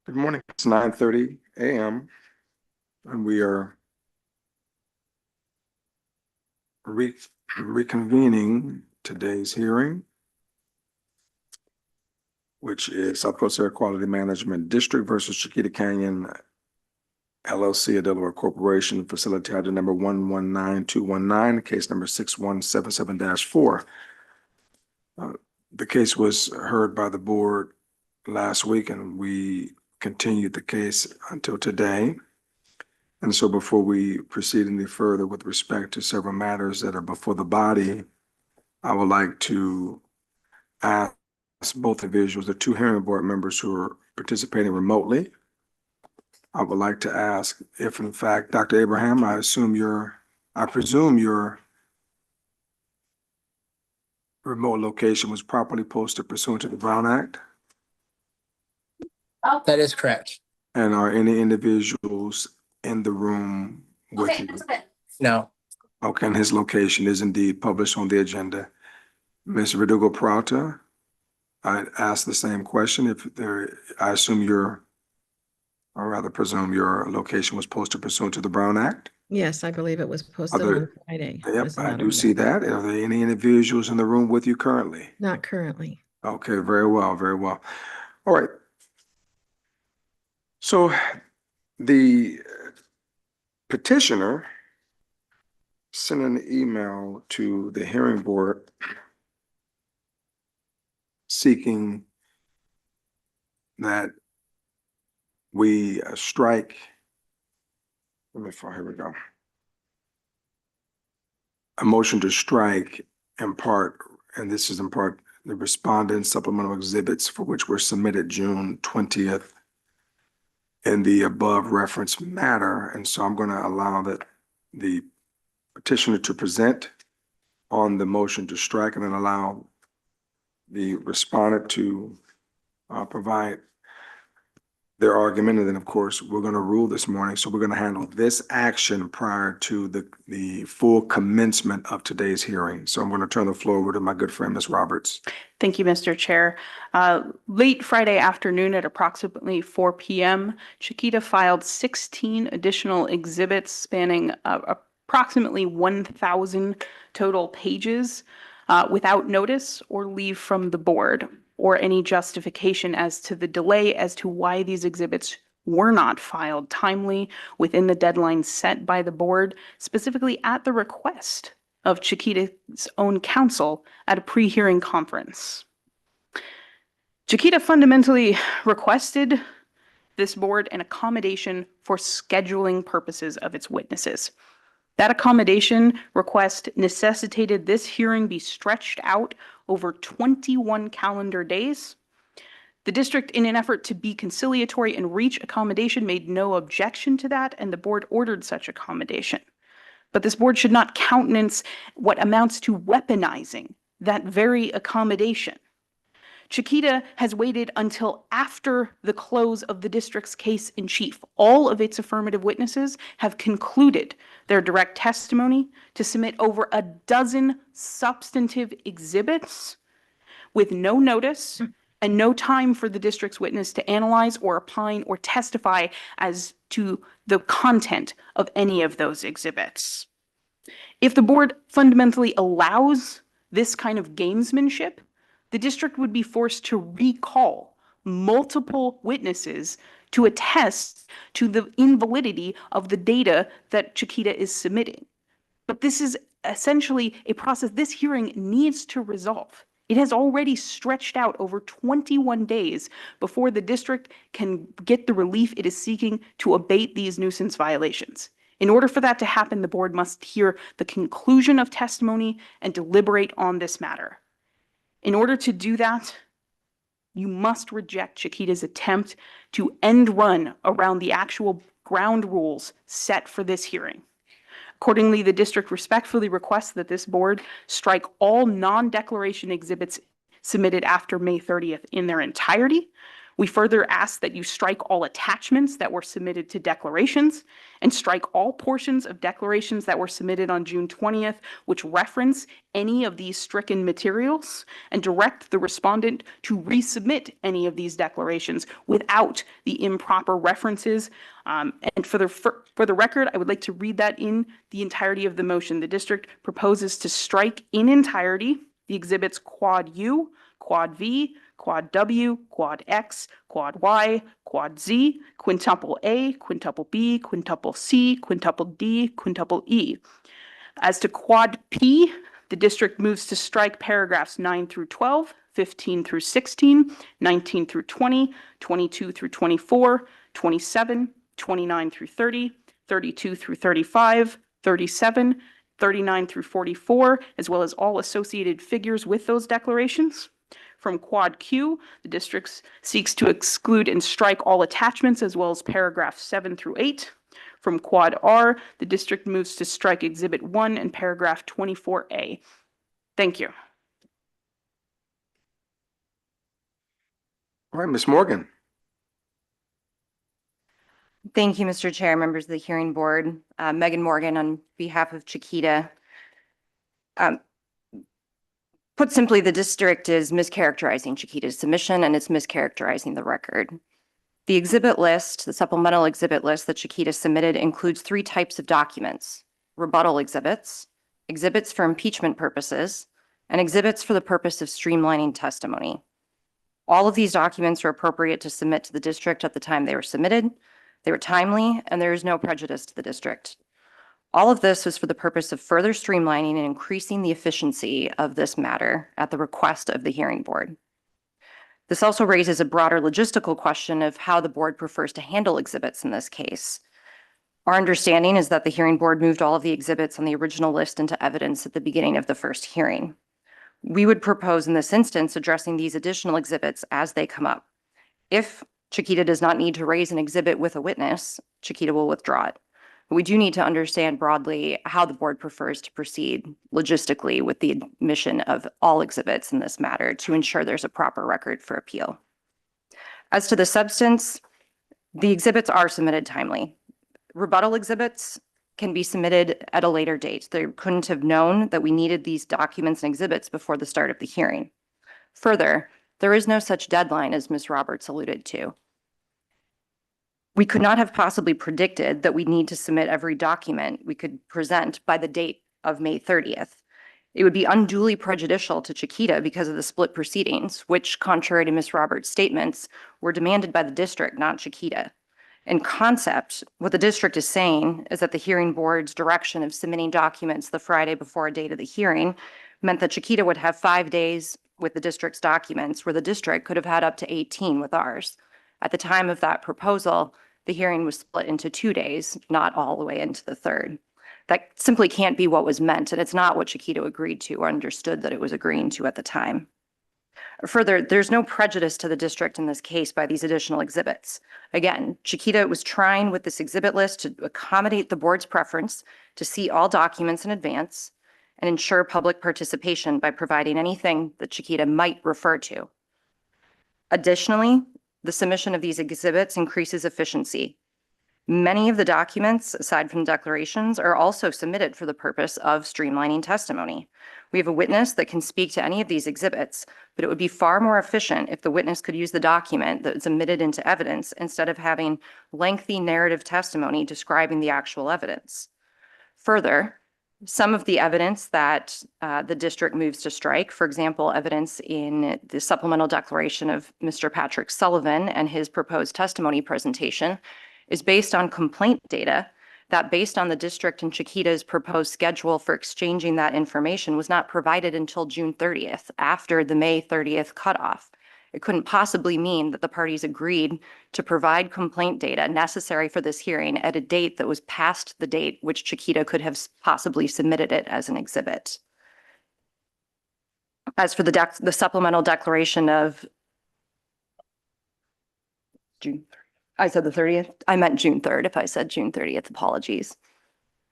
Good morning. It's 9:30 a.m. and we are reconvening today's hearing, which is South Coast Air Quality Management District versus Chiquita Canyon LLC, a Delaware Corporation, facility item number 119219, case number 6177-4. The case was heard by the board last week and we continued the case until today. And so before we proceed any further with respect to several matters that are before the body, I would like to ask both individuals, the two hearing board members who are participating remotely. I would like to ask if in fact, Dr. Abraham, I presume your remote location was properly posted pursuant to the Brown Act? That is correct. And are any individuals in the room with you? No. Okay, and his location is indeed published on the agenda. Ms. Verdugo Peralta, I asked the same question. I assume or rather presume your location was posted pursuant to the Brown Act? Yes, I believe it was posted on Friday. Yep, I do see that. Are there any individuals in the room with you currently? Not currently. Okay, very well, very well. All right. So the petitioner sent an email to the hearing board seeking that we strike, here we go. A motion to strike in part, and this is in part the respondent supplemental exhibits for which were submitted June 20th in the above referenced matter. And so I'm going to allow the petitioner to present on the motion to strike and then allow the respondent to provide their argument. And then of course, we're going to rule this morning. So we're going to handle this action prior to the full commencement of today's hearing. So I'm going to turn the floor over to my good friend, Ms. Roberts. Thank you, Mr. Chair. Late Friday afternoon at approximately 4 p.m., Chiquita filed 16 additional exhibits spanning approximately 1,000 total pages without notice or leave from the board or any justification as to the delay as to why these exhibits were not filed timely within the deadline set by the board, specifically at the request of Chiquita's own counsel at a pre-hearing conference. Chiquita fundamentally requested this board an accommodation for scheduling purposes of its witnesses. That accommodation request necessitated this hearing be stretched out over 21 calendar days. The district, in an effort to be conciliatory and reach accommodation, made no objection to that, and the board ordered such accommodation. But this board should not countenance what amounts to weaponizing that very accommodation. Chiquita has waited until after the close of the district's case in chief. All of its affirmative witnesses have concluded their direct testimony to submit over a dozen substantive exhibits with no notice and no time for the district's witness to analyze or opine or testify as to the content of any of those exhibits. If the board fundamentally allows this kind of gamesmanship, the district would be forced to recall multiple witnesses to attest to the invalidity of the data that Chiquita is submitting. But this is essentially a process this hearing needs to resolve. It has already stretched out over 21 days before the district can get the relief it is seeking to abate these nuisance violations. In order for that to happen, the board must hear the conclusion of testimony and deliberate on this matter. In order to do that, you must reject Chiquita's attempt to end run around the actual ground rules set for this hearing. Accordingly, the district respectfully requests that this board strike all non-declaration exhibits submitted after May 30th in their entirety, We further ask that you strike all attachments that were submitted to declarations and strike all portions of declarations that were submitted on June 20th, which reference any of these stricken materials, and direct the respondent to resubmit any of these declarations without the improper references. And for the record, I would like to read that in the entirety of the motion. The district proposes to strike in entirety the exhibits Quad U, Quad V, Quad W, Quad X, Quad Y, Quad Z, Quintuple A, Quintuple B, Quintuple C, Quintuple D, Quintuple E. As to Quad P, the district moves to strike paragraphs 9 through 12, 15 through 16, 19 through 20, 22 through 24, 27, 29 through 30, 32 through 35, 37, 39 through 44, as well as all associated figures with those declarations. From Quad Q, the district seeks to exclude and strike all attachments as well as paragraphs 7 through 8. From Quad R, the district moves to strike Exhibit 1 and paragraph 24A. Thank you. All right, Ms. Morgan. Thank you, Mr. Chair, members of the hearing board. Megan Morgan on behalf of Chiquita. Put simply, the district is mischaracterizing Chiquita's submission and it's mischaracterizing the record. The exhibit list, the supplemental exhibit list that Chiquita submitted includes 3 types of documents: rebuttal exhibits, exhibits for impeachment purposes, and exhibits for the purpose of streamlining testimony. All of these documents are appropriate to submit to the district at the time they were submitted. They were timely, and there is no prejudice to the district. All of this was for the purpose of further streamlining and increasing the efficiency of this matter at the request of the hearing board. This also raises a broader logistical question of how the board prefers to handle exhibits in this case. Our understanding is that the hearing board moved all of the exhibits on the original list into evidence at the beginning of the first hearing. We would propose in this instance addressing these additional exhibits as they come up. If Chiquita does not need to raise an exhibit with a witness, Chiquita will withdraw it. But we do need to understand broadly how the board prefers to proceed logistically with the admission of all exhibits in this matter to ensure there's a proper record for appeal. As to the substance, the exhibits are submitted timely. Rebuttal exhibits can be submitted at a later date. They couldn't have known that we needed these documents and exhibits before the start of the hearing. Further, there is no such deadline as Ms. Roberts alluded to. We could not have possibly predicted that we need to submit every document we could present by the date of May 30th. It would be unduly prejudicial to Chiquita because of the split proceedings, which, contrary to Ms. Roberts' statements, were demanded by the district, not Chiquita. In concept, what the district is saying is that the hearing board's direction of submitting documents the Friday before a date of the hearing meant that Chiquita would have 5 days with the district's documents, where the district could have had up to 18 with ours. At the time of that proposal, the hearing was split into 2 days, not all the way into the third. That simply can't be what was meant, and it's not what Chiquita agreed to or understood that it was agreeing to at the time. Further, there's no prejudice to the district in this case by these additional exhibits. Again, Chiquita was trying with this exhibit list to accommodate the board's preference to see all documents in advance and ensure public participation by providing anything that Chiquita might refer to. Additionally, the submission of these exhibits increases efficiency. Many of the documents, aside from declarations, are also submitted for the purpose of streamlining testimony. We have a witness that can speak to any of these exhibits, but it would be far more efficient if the witness could use the document that is admitted into evidence instead of having lengthy narrative testimony describing the actual evidence. Further, some of the evidence that the district moves to strike, for example, evidence in the supplemental declaration of Mr. Patrick Sullivan and his proposed testimony presentation, is based on complaint data that, based on the district and Chiquita's proposed schedule for exchanging that information, was not provided until June 30th, after the May 30th cutoff. It couldn't possibly mean that the parties agreed to provide complaint data necessary for this hearing at a date that was past the date which Chiquita could have possibly submitted it as an exhibit. As for the supplemental declaration of June 30th, I said the 30th. I meant June 3rd. If I said June 30th, apologies.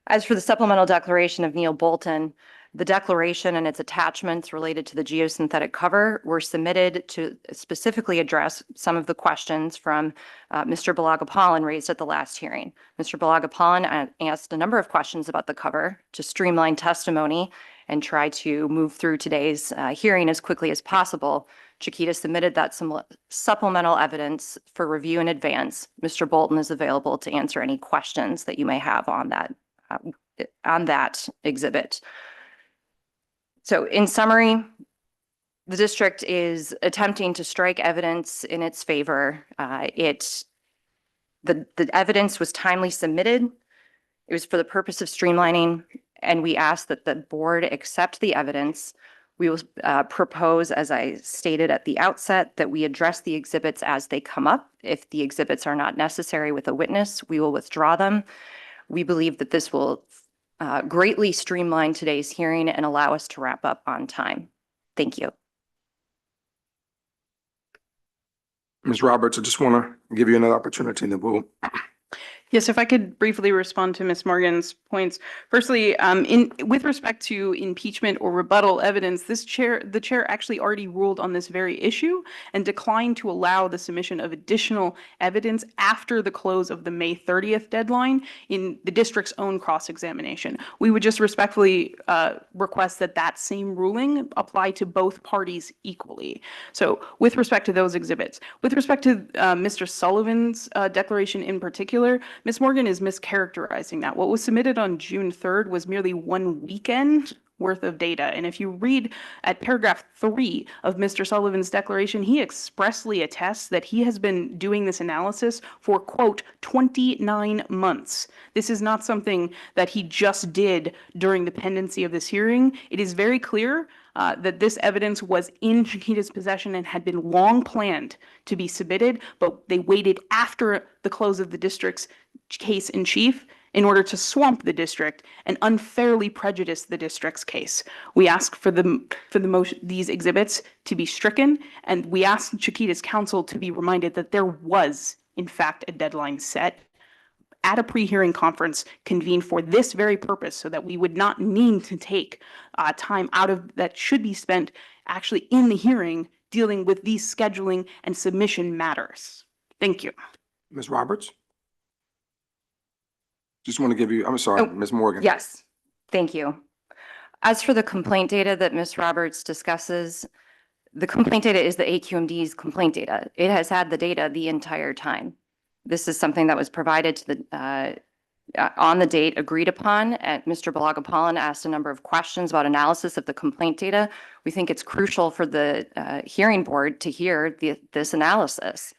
As for the supplemental declaration of Neil Bolton, The declaration and its attachments related to the geosynthetic cover were submitted to specifically address some of the questions from Mr. Balagapalan raised at the last hearing. Mr. Balagapalan asked a number of questions about the cover to streamline testimony and try to move through today's hearing as quickly as possible. Chiquita submitted that some supplemental evidence for review in advance. Mr. Bolton is available to answer any questions that you may have on that exhibit. So in summary, the district is attempting to strike evidence in its favor. The evidence was timely submitted. It was for the purpose of streamlining, and we ask that the board accept the evidence. We will propose, as I stated at the outset, that we address the exhibits as they come up. If the exhibits are not necessary with a witness, we will withdraw them. We believe that this will greatly streamline today's hearing and allow us to wrap up on time. Thank you. Ms. Roberts, I just want to give you another opportunity, and then we'll. Yes, if I could briefly respond to Ms. Morgan's points. Firstly, with respect to impeachment or rebuttal evidence, the chair actually already ruled on this very issue and declined to allow the submission of additional evidence after the close of the May 30th deadline in the district's own cross-examination. We would just respectfully request that that same ruling apply to both parties equally. So with respect to those exhibits, with respect to Mr. Sullivan's declaration in particular, Ms. Morgan is mischaracterizing that. What was submitted on June 3rd was merely one weekend worth of data. And if you read at paragraph 3 of Mr. Sullivan's declaration, he expressly attests that he has been doing this analysis for, quote, 29 months. This is not something that he just did during the pendency of this hearing. It is very clear that this evidence was in Chiquita's possession and had been long planned to be submitted, but they waited after the close of the district's case in chief in order to swamp the district and unfairly prejudice the district's case. We ask for these exhibits to be stricken, and we ask Chiquita's counsel to be reminded that there was, in fact, a deadline set at a pre-hearing conference convened for this very purpose, so that we would not need to take time out of that should be spent actually in the hearing dealing with these scheduling and submission matters. Thank you. Ms. Roberts? Just want to give you, I'm sorry, Ms. Morgan. Yes, thank you. As for the complaint data that Ms. Roberts discusses, the complaint data is the AQMD's complaint data. It has had the data the entire time. This is something that was provided to the on the date agreed upon. Mr. Balagapalan asked a number of questions about analysis of the complaint data. We think it's crucial for the hearing board to hear this analysis.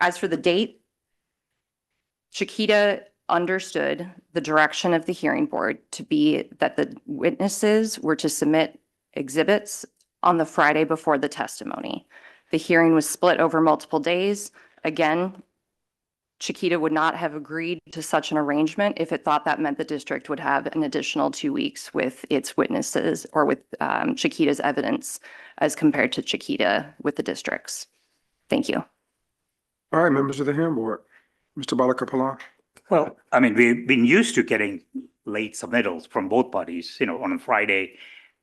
As for the date, Chiquita understood the direction of the hearing board to be that the witnesses were to submit exhibits on the Friday before the testimony. The hearing was split over multiple days. Again, Chiquita would not have agreed to such an arrangement if it thought that meant the district would have an additional 2 weeks with its witnesses or with Chiquita's evidence as compared to Chiquita with the districts. Thank you. All right, members of the hearing board. Mr. Balagapalan. Well, I mean, we've been used to getting late submittals from both parties. You know, on a Friday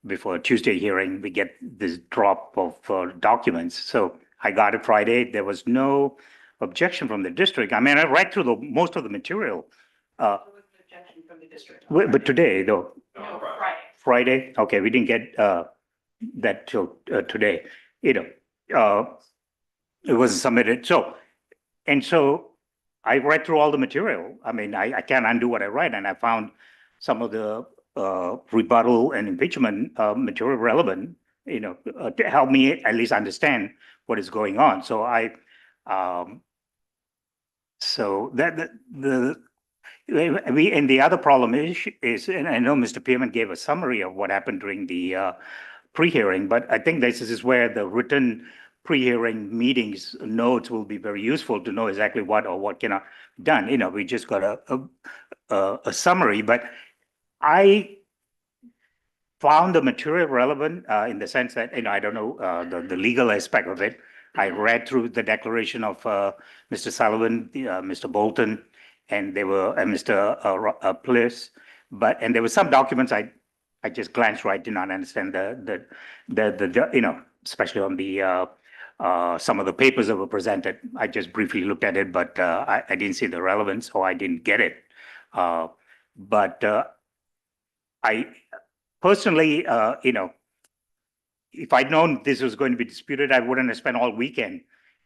before a Tuesday hearing, we get this drop of documents. So I got it Friday. There was no objection from the district. I mean, I read through most of the material. There was an objection from the district. But today, though. No, Friday. Friday? Okay, we didn't get that till today. You know, it was submitted. So I read through all the material. I mean, I can't undo what I read, and I found some of the rebuttal and impeachment material relevant, you know, to help me at least understand what is going on. So and the other problem is, and I know Mr. Pearman gave a summary of what happened during the pre-hearing, but I think this is where the written pre-hearing meetings notes will be very useful to know exactly what cannot be done. You know, we just got a summary, but I found the material relevant in the sense that, you know, I don't know the legal aspect of it. I read through the declaration of Mr. Sullivan, Mr. Bolton, and Mr. Bliss, and there were some documents I I just glanced right, did not understand the especially on the some of the papers that were presented. I just briefly looked at it, but I didn't see the relevance, or I didn't get it. But I personally, if I'd known this was going to be disputed, I wouldn't have spent all weekend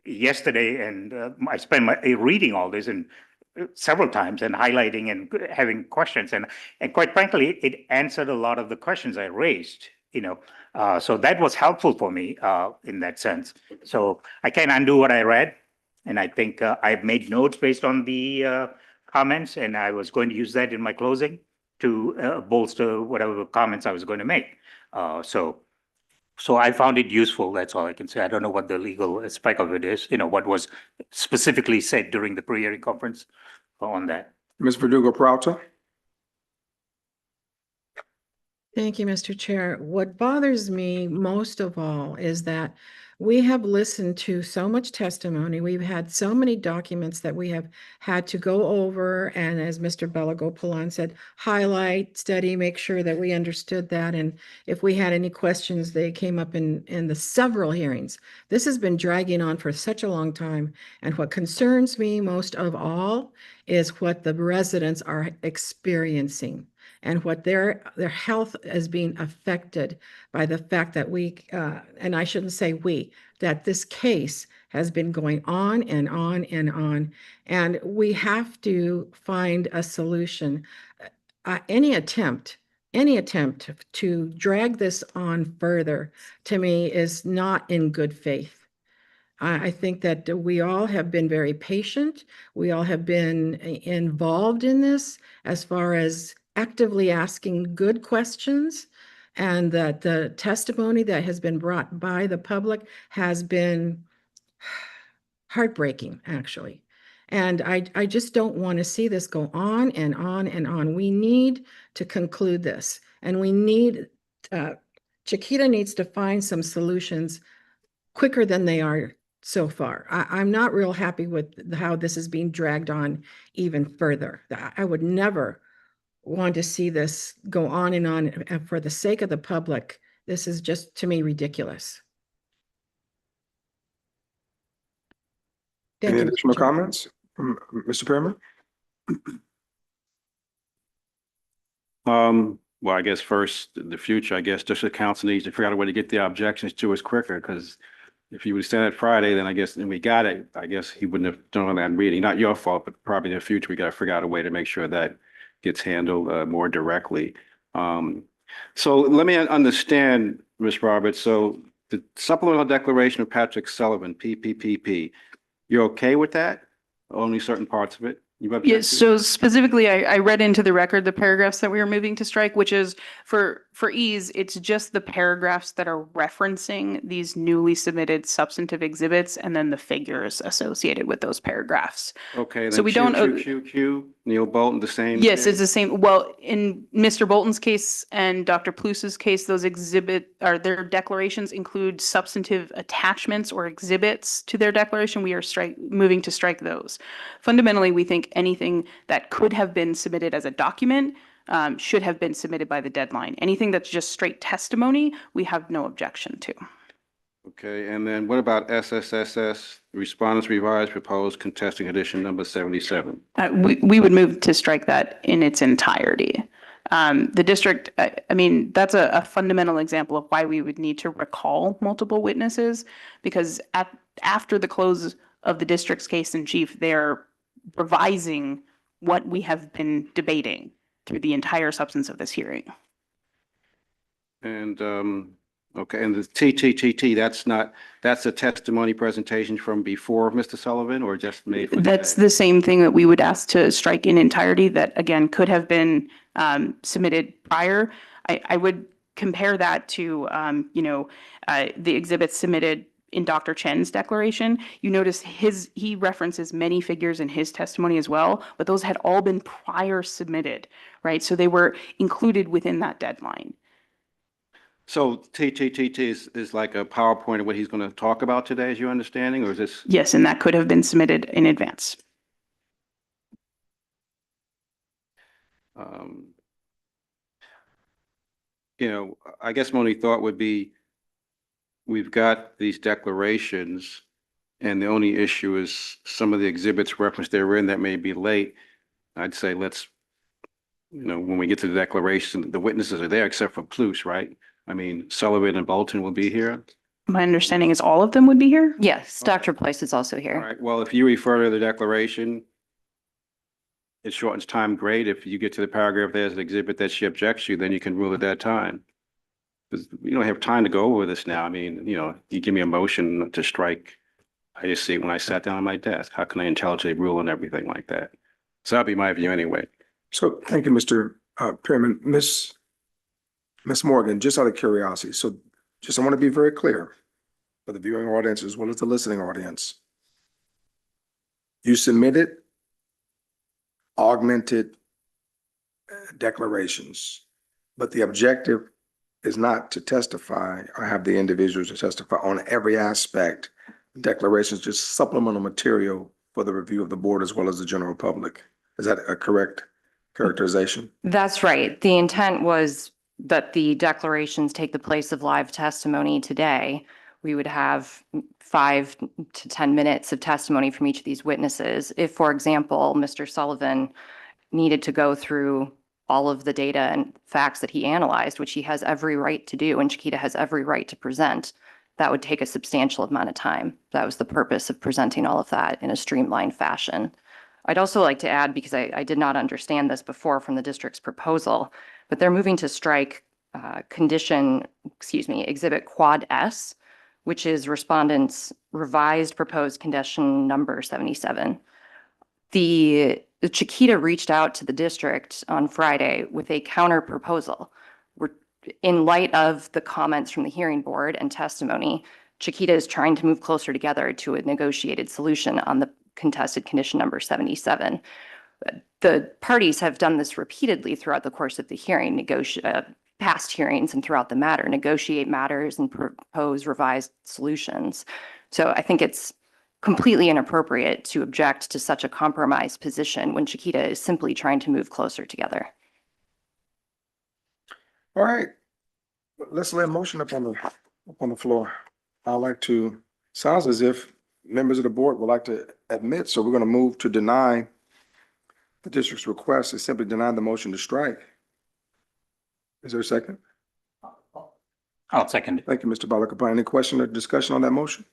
yesterday, and I spent my reading all this and several times and highlighting and having questions, and quite frankly, it answered a lot of the questions I raised. So that was helpful for me in that sense. So I can't undo what I read, and I think I've made notes based on the comments, and I was going to use that in my closing to bolster whatever comments I was going to make. So I found it useful. That's all I can say. I don't know what the legal aspect of it is, what was specifically said during the pre-hearing conference on that. Ms. Verdugo-Peralta? Thank you, Mr. Chair. What bothers me most of all is that we have listened to so much testimony. We've had so many documents that we have had to go over, and as Mr. Balagopalan said, highlight, study, make sure that we understood that. And if we had any questions, they came up in the several hearings. This has been dragging on for such a long time. And what concerns me most of all is what the residents are experiencing, and what their health is being affected by the fact that and I shouldn't say we, that this case has been going on and on and on, and we have to find a solution. Any attempt to drag this on further, to me, is not in good faith. I think that we all have been very patient. We all have been involved in this as far as actively asking good questions, and that the testimony that has been brought by the public has been heartbreaking, actually. And I just don't want to see this go on and on and on. We need to conclude this, and we need, Chiquita needs to find some solutions quicker than they are so far. I'm not real happy with how this is being dragged on even further. I would never want to see this go on, and for the sake of the public, this is just, to me, ridiculous. Thank Any you, Mr. additional Chair. comments from Mr. Perriman? Well, I guess first, in the future, I guess district council needs to figure out a way to get the objections to us quicker, because if you would send it Friday, then I guess, and we got it, I guess he wouldn't have done that meeting. Not your fault, but probably in the future, we got to figure out a way to make sure that gets handled more directly. So let me understand, Ms. Roberts. So the supplemental declaration of Patrick Sullivan, PPPP, you're okay with that? Only certain parts of it? Yes, so specifically, I read into the record the paragraphs that we were moving to strike, which is for ease, it's just the paragraphs that are referencing these newly submitted substantive exhibits and then the figures associated with those paragraphs. Okay, So then we don't. Q, Neil Bolton, the same? Yes, thing? it's the same. Well, in Mr. Bolton's case and Dr. Plouse's case, those their declarations include substantive attachments or exhibits to their declaration. We are moving to strike those. Fundamentally, we think anything that could have been submitted as a document should have been submitted by the deadline. Anything that's just straight testimony, we have no objection to. Okay, and then what about SSSS, Respondents Revised Proposed Contesting Edition number 77? We would move to strike that in its entirety. The district, I mean, that's a fundamental example of why we would need to recall multiple witnesses, because after the close of the district's case in chief, they're revising what we have been debating through the entire substance of this hearing. And okay, and the TTTT, that's a testimony presentation from before Mr. Sullivan, or just made for That's today? the same thing that we would ask to strike in entirety, that again could have been submitted prior. I would compare that to the exhibits submitted in Dr. Chen's declaration. You notice he references many figures in his testimony as well, but those had all been prior submitted, right? So they were included within that deadline. So TTTT is like a PowerPoint of what he's going to talk about today, is your understanding, or is this? Yes, and that could have been submitted in advance. you know, I guess my only thought would be, we've got these declarations, and the only issue is some of the exhibits referenced therein that may be late. I'd say let's, you know, when we get to the declaration, the witnesses are there except for Pluse, right? I mean, Sullivan and Bolton will be here. My understanding is all of them would be here? Yes, Dr. Place is also All here. right, well, if you refer to the declaration, it shortens time, great. If you get to the paragraph, there's an exhibit that she objects to, then you can rule at that time. Because we don't have time to go over this now. I mean, you know, you give me a motion to strike. I just see it when I sat down at my desk. How can I intelligently rule on everything like that? So that'd be my view anyway. So thank you, Mr. Pearman. Miss Morgan, just out of curiosity, so just I want to be very clear for the viewing audience as well as the listening audience. You submitted augmented declarations, but the objective is not to testify or have the individuals to testify on every aspect. Declarations, just supplemental material for the review of the board as well as the general public. Is that a correct characterization? That's right. The intent was that the declarations take the place of live testimony today. We would have 5 to 10 minutes of testimony from each of these witnesses. If, for example, Mr. Sullivan needed to go through all of the data and facts that he analyzed, which he has every right to do, and Chiquita has every right to present, that would take a substantial amount of time. That was the purpose of presenting all of that in a streamlined fashion. I'd also like to add, because I did not understand this before from the district's proposal, but they're moving to strike Exhibit Quad S, which is Respondent's revised proposed condition number 77. The Chiquita reached out to the district on Friday with a counter proposal. In light of the comments from the hearing board and testimony, Chiquita is trying to move closer together to a negotiated solution on the contested condition number 77. The parties have done this repeatedly throughout the course of the hearing, past hearings and throughout the matter, negotiate matters and propose revised solutions. So I think it's completely inappropriate to object to such a compromised position when Chiquita is simply trying to move closer together. All right, let's lay a motion up on the floor. I'd like to, sounds as if members of the board would like to admit, so we're going to move to deny the district's request to simply deny the motion to strike. Is there a second? I'll second it. Thank you, Mr. Balakapane. Any question or discussion on that motion?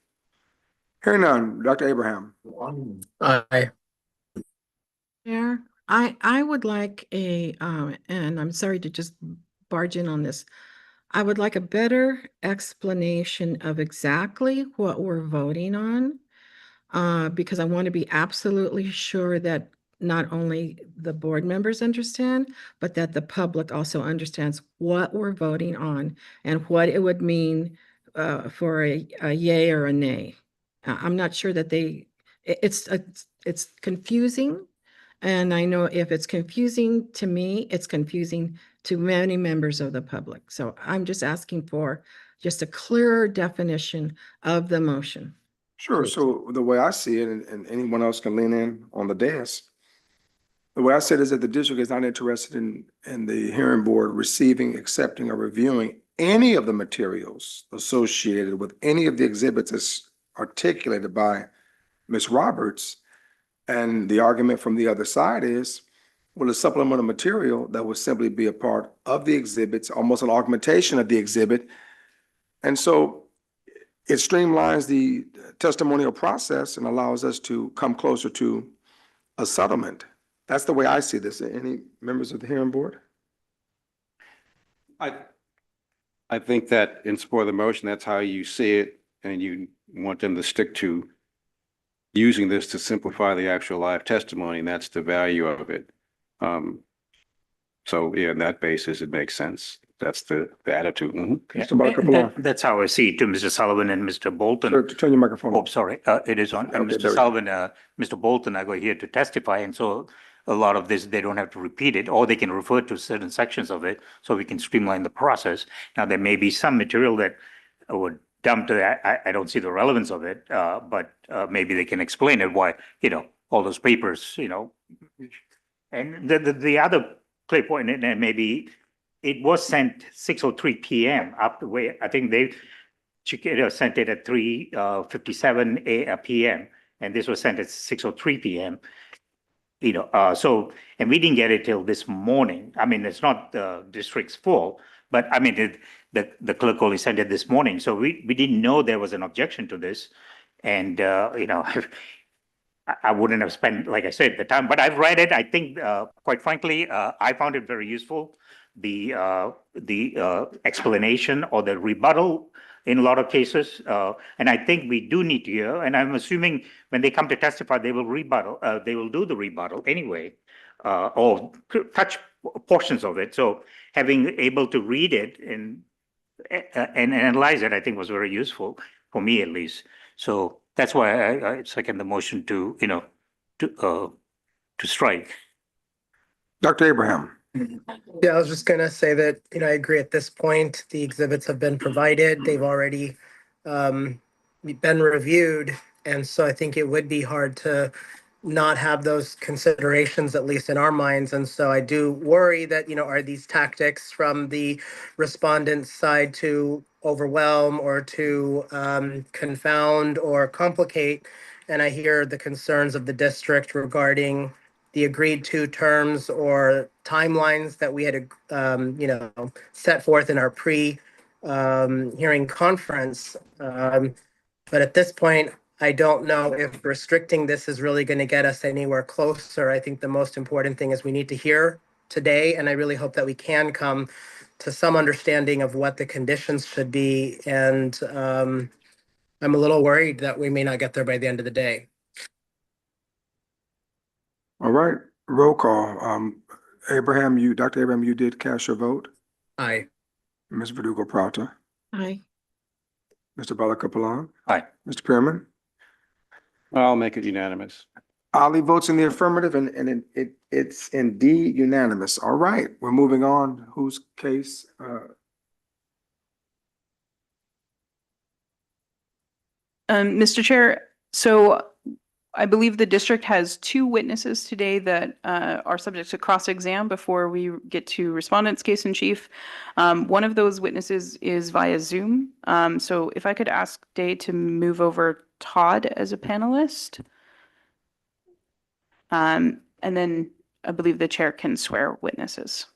Hearing none, Dr. Abraham. Aye. Chair, I would like a, and I'm sorry to just barge in on this. I would like a better explanation of exactly what we're voting on, because I want to be absolutely sure that not only the board members understand, but that the public also understands what we're voting on and what it would mean for a yay or a nay. I'm not sure that it's confusing. And I know if it's confusing to me, it's confusing to many members of the public. So I'm just asking for just a clearer definition of the motion. Sure. So the way I see it, and anyone else can lean in on the dais, the way I see it is that the district is not interested in the hearing board receiving, accepting, or reviewing any of the materials associated with any of the exhibits as articulated by Ms. Roberts. And the argument from the other side is, well, the supplemental material that would simply be a part of the exhibits, almost an augmentation of the exhibit. And so it streamlines the testimonial process and allows us to come closer to a settlement. That's the way I see this. Any members of the hearing board? I think that in support of the motion, that's how you see it, and you want them to stick to using this to simplify the actual live testimony, and that's the value of it. So yeah, on that basis, it makes sense. That's the attitude. Mhm. Yeah, Mr. Balakapane. That's how I see it to Mr. Sullivan and Mr. Bolton. Sir, turn your microphone Oh, on. sorry, it is on. Okay, there Mr. we go. Sullivan, Mr. Bolton are here to testify, and so a lot of this, they don't have to repeat it, or they can refer to certain sections of it, so we can streamline the process. Now, there may be some material that would dump to, I don't see the relevance of it, but maybe they can explain it, why, all those papers, And the other play point, and maybe it was sent 6:03 PM up the way, I think Chiquita sent it at 3:57 PM, and this was sent at 6:03 PM. So, and we didn't get it till this morning. I mean, it's not the district's fault, but I mean, the clerk only sent it this morning, so we didn't know there was an objection to this. And, I wouldn't have spent, like I said, the time, but I've read it. I think, quite frankly, I found it very useful. The explanation or the rebuttal in a lot of cases. And I think we do need to hear, and I'm assuming when they come to testify, they will do the rebuttal anyway, or touch portions of it. So having able to read it and analyze it, I think was very useful for me at least. So that's why I second the motion to strike. Dr. Abraham. Yeah, I was just gonna say that, I agree at this point, the exhibits have been provided, they've already been reviewed. And so I think it would be hard to not have those considerations, at least in our minds. And so I do worry that, are these tactics from the respondent side to overwhelm or to confound or complicate? And I hear the concerns of the district regarding the agreed to terms or timelines that we had, set forth in our hearing conference. But at this point, I don't know if restricting this is really going to get us anywhere closer. I think the most important thing is we need to hear today, and I really hope that we can come to some understanding of what the conditions should be. And I'm a little worried that we may not get there by the end of the day. All right, roll call. Dr. Abraham, you did cast your vote. Aye. Ms. Verdugo Prata, Aye. Mr. Balakapalan. Aye. Mr. Pearman. I'll make it unanimous. Ali votes in the affirmative, and it's indeed unanimous. All right, we're moving on. Whose case? Mr. Chair, so I believe the district has two witnesses today that are subject to cross-exam before we get to respondent's case in chief. One of those witnesses is via Zoom. So if I could ask Day to move over Todd as a panelist. And then I believe the chair can swear witnesses.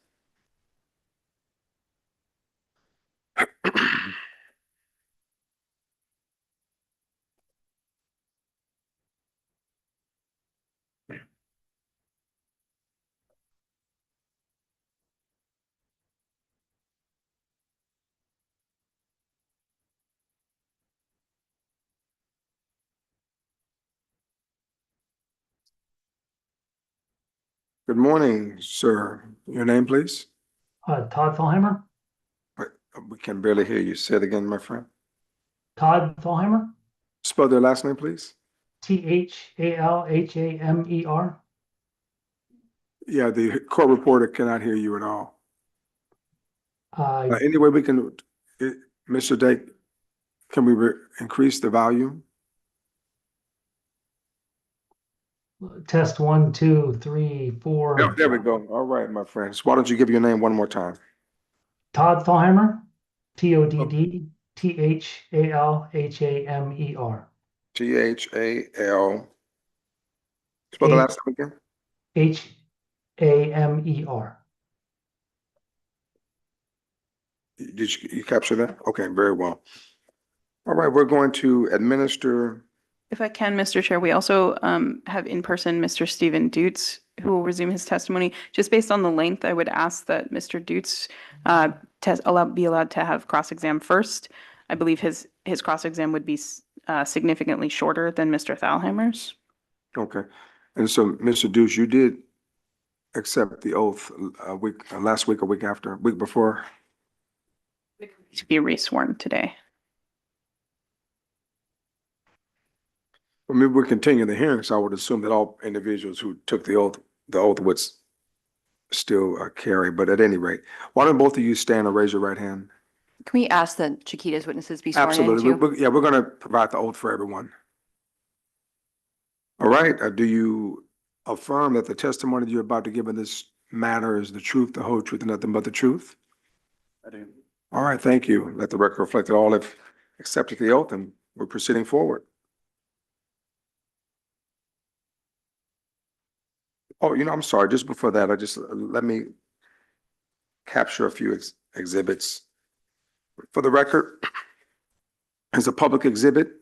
Good morning, sir. Your name, please? Todd Thalheimer. We can barely hear you. Say it again, my friend. Todd Thalheimer. Spell their last name, please. Thalhamer. Yeah, the court reporter cannot hear you at all. Uh, Anyway, we can, Mr. Day, can we increase the volume? Test 1, 2, 3, 4. There we go. All right, my friends. Why don't you give your name one more time? Todd Thalheimer. TODD THALHAMER. THAL. Spell the last name again. HAMER. Did you capture that? Okay, very well. All right, we're going to administer. If I can, Mr. Chair, we also have in person Mr. Stephen Dutz, who will resume his testimony. Just based on the length, I would ask that Mr. Dutz be allowed to have cross-exam first. I believe his cross-exam would be significantly shorter than Mr. Thalheimer's. Okay, and so Mr. Deuce, you did accept the oath last week, a week before? To be resworn today. Well, maybe we're continuing the hearing, so I would assume that all individuals who took the oath would still carry, but at any rate, why don't both of you stand and raise your right hand? Can we ask that Chiquita's witnesses be sworn in Absolutely. too? Yeah, we're going to provide the oath for everyone. All right. Do you affirm that the testimony you're about to give in this matter is the truth, the whole truth, and nothing but the truth? I do. All right, thank you. Let the record reflect that all have accepted the oath and we're proceeding forward. Oh, I'm sorry, just before that, let me capture a few exhibits. For the record, as a public exhibit,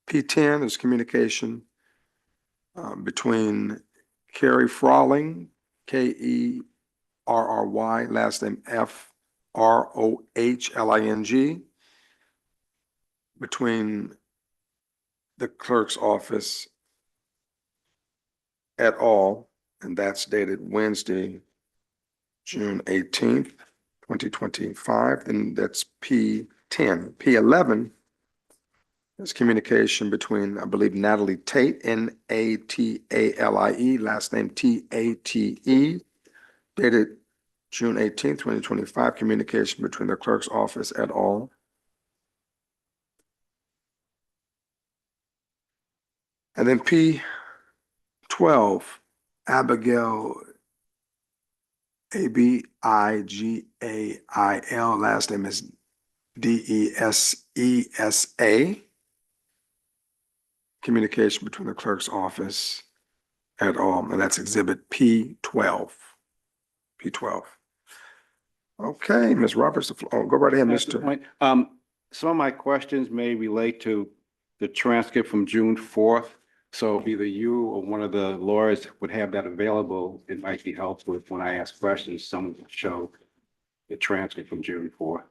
P10 is communication between Kerry Frohling, Kerry, last name Frohling, between the clerk's office et al., and that's dated Wednesday, June 18th, 2025, then that's P10. P11 is communication between, I believe, Natalie Tate, Natalie, last name Tate, dated June 18th, 2025, communication between the clerk's office et al. And then P12, Abigail, Abigail, last name is Desa, communication between the clerk's office et al. And that's exhibit P12. P12. Okay, Ms. Roberts, go right ahead, That's the Mr. point. Some of my questions may relate to the transcript from June 4th. So if either you or one of the lawyers would have that available, it might be helpful if when I ask questions, someone would show the transcript from June 4th.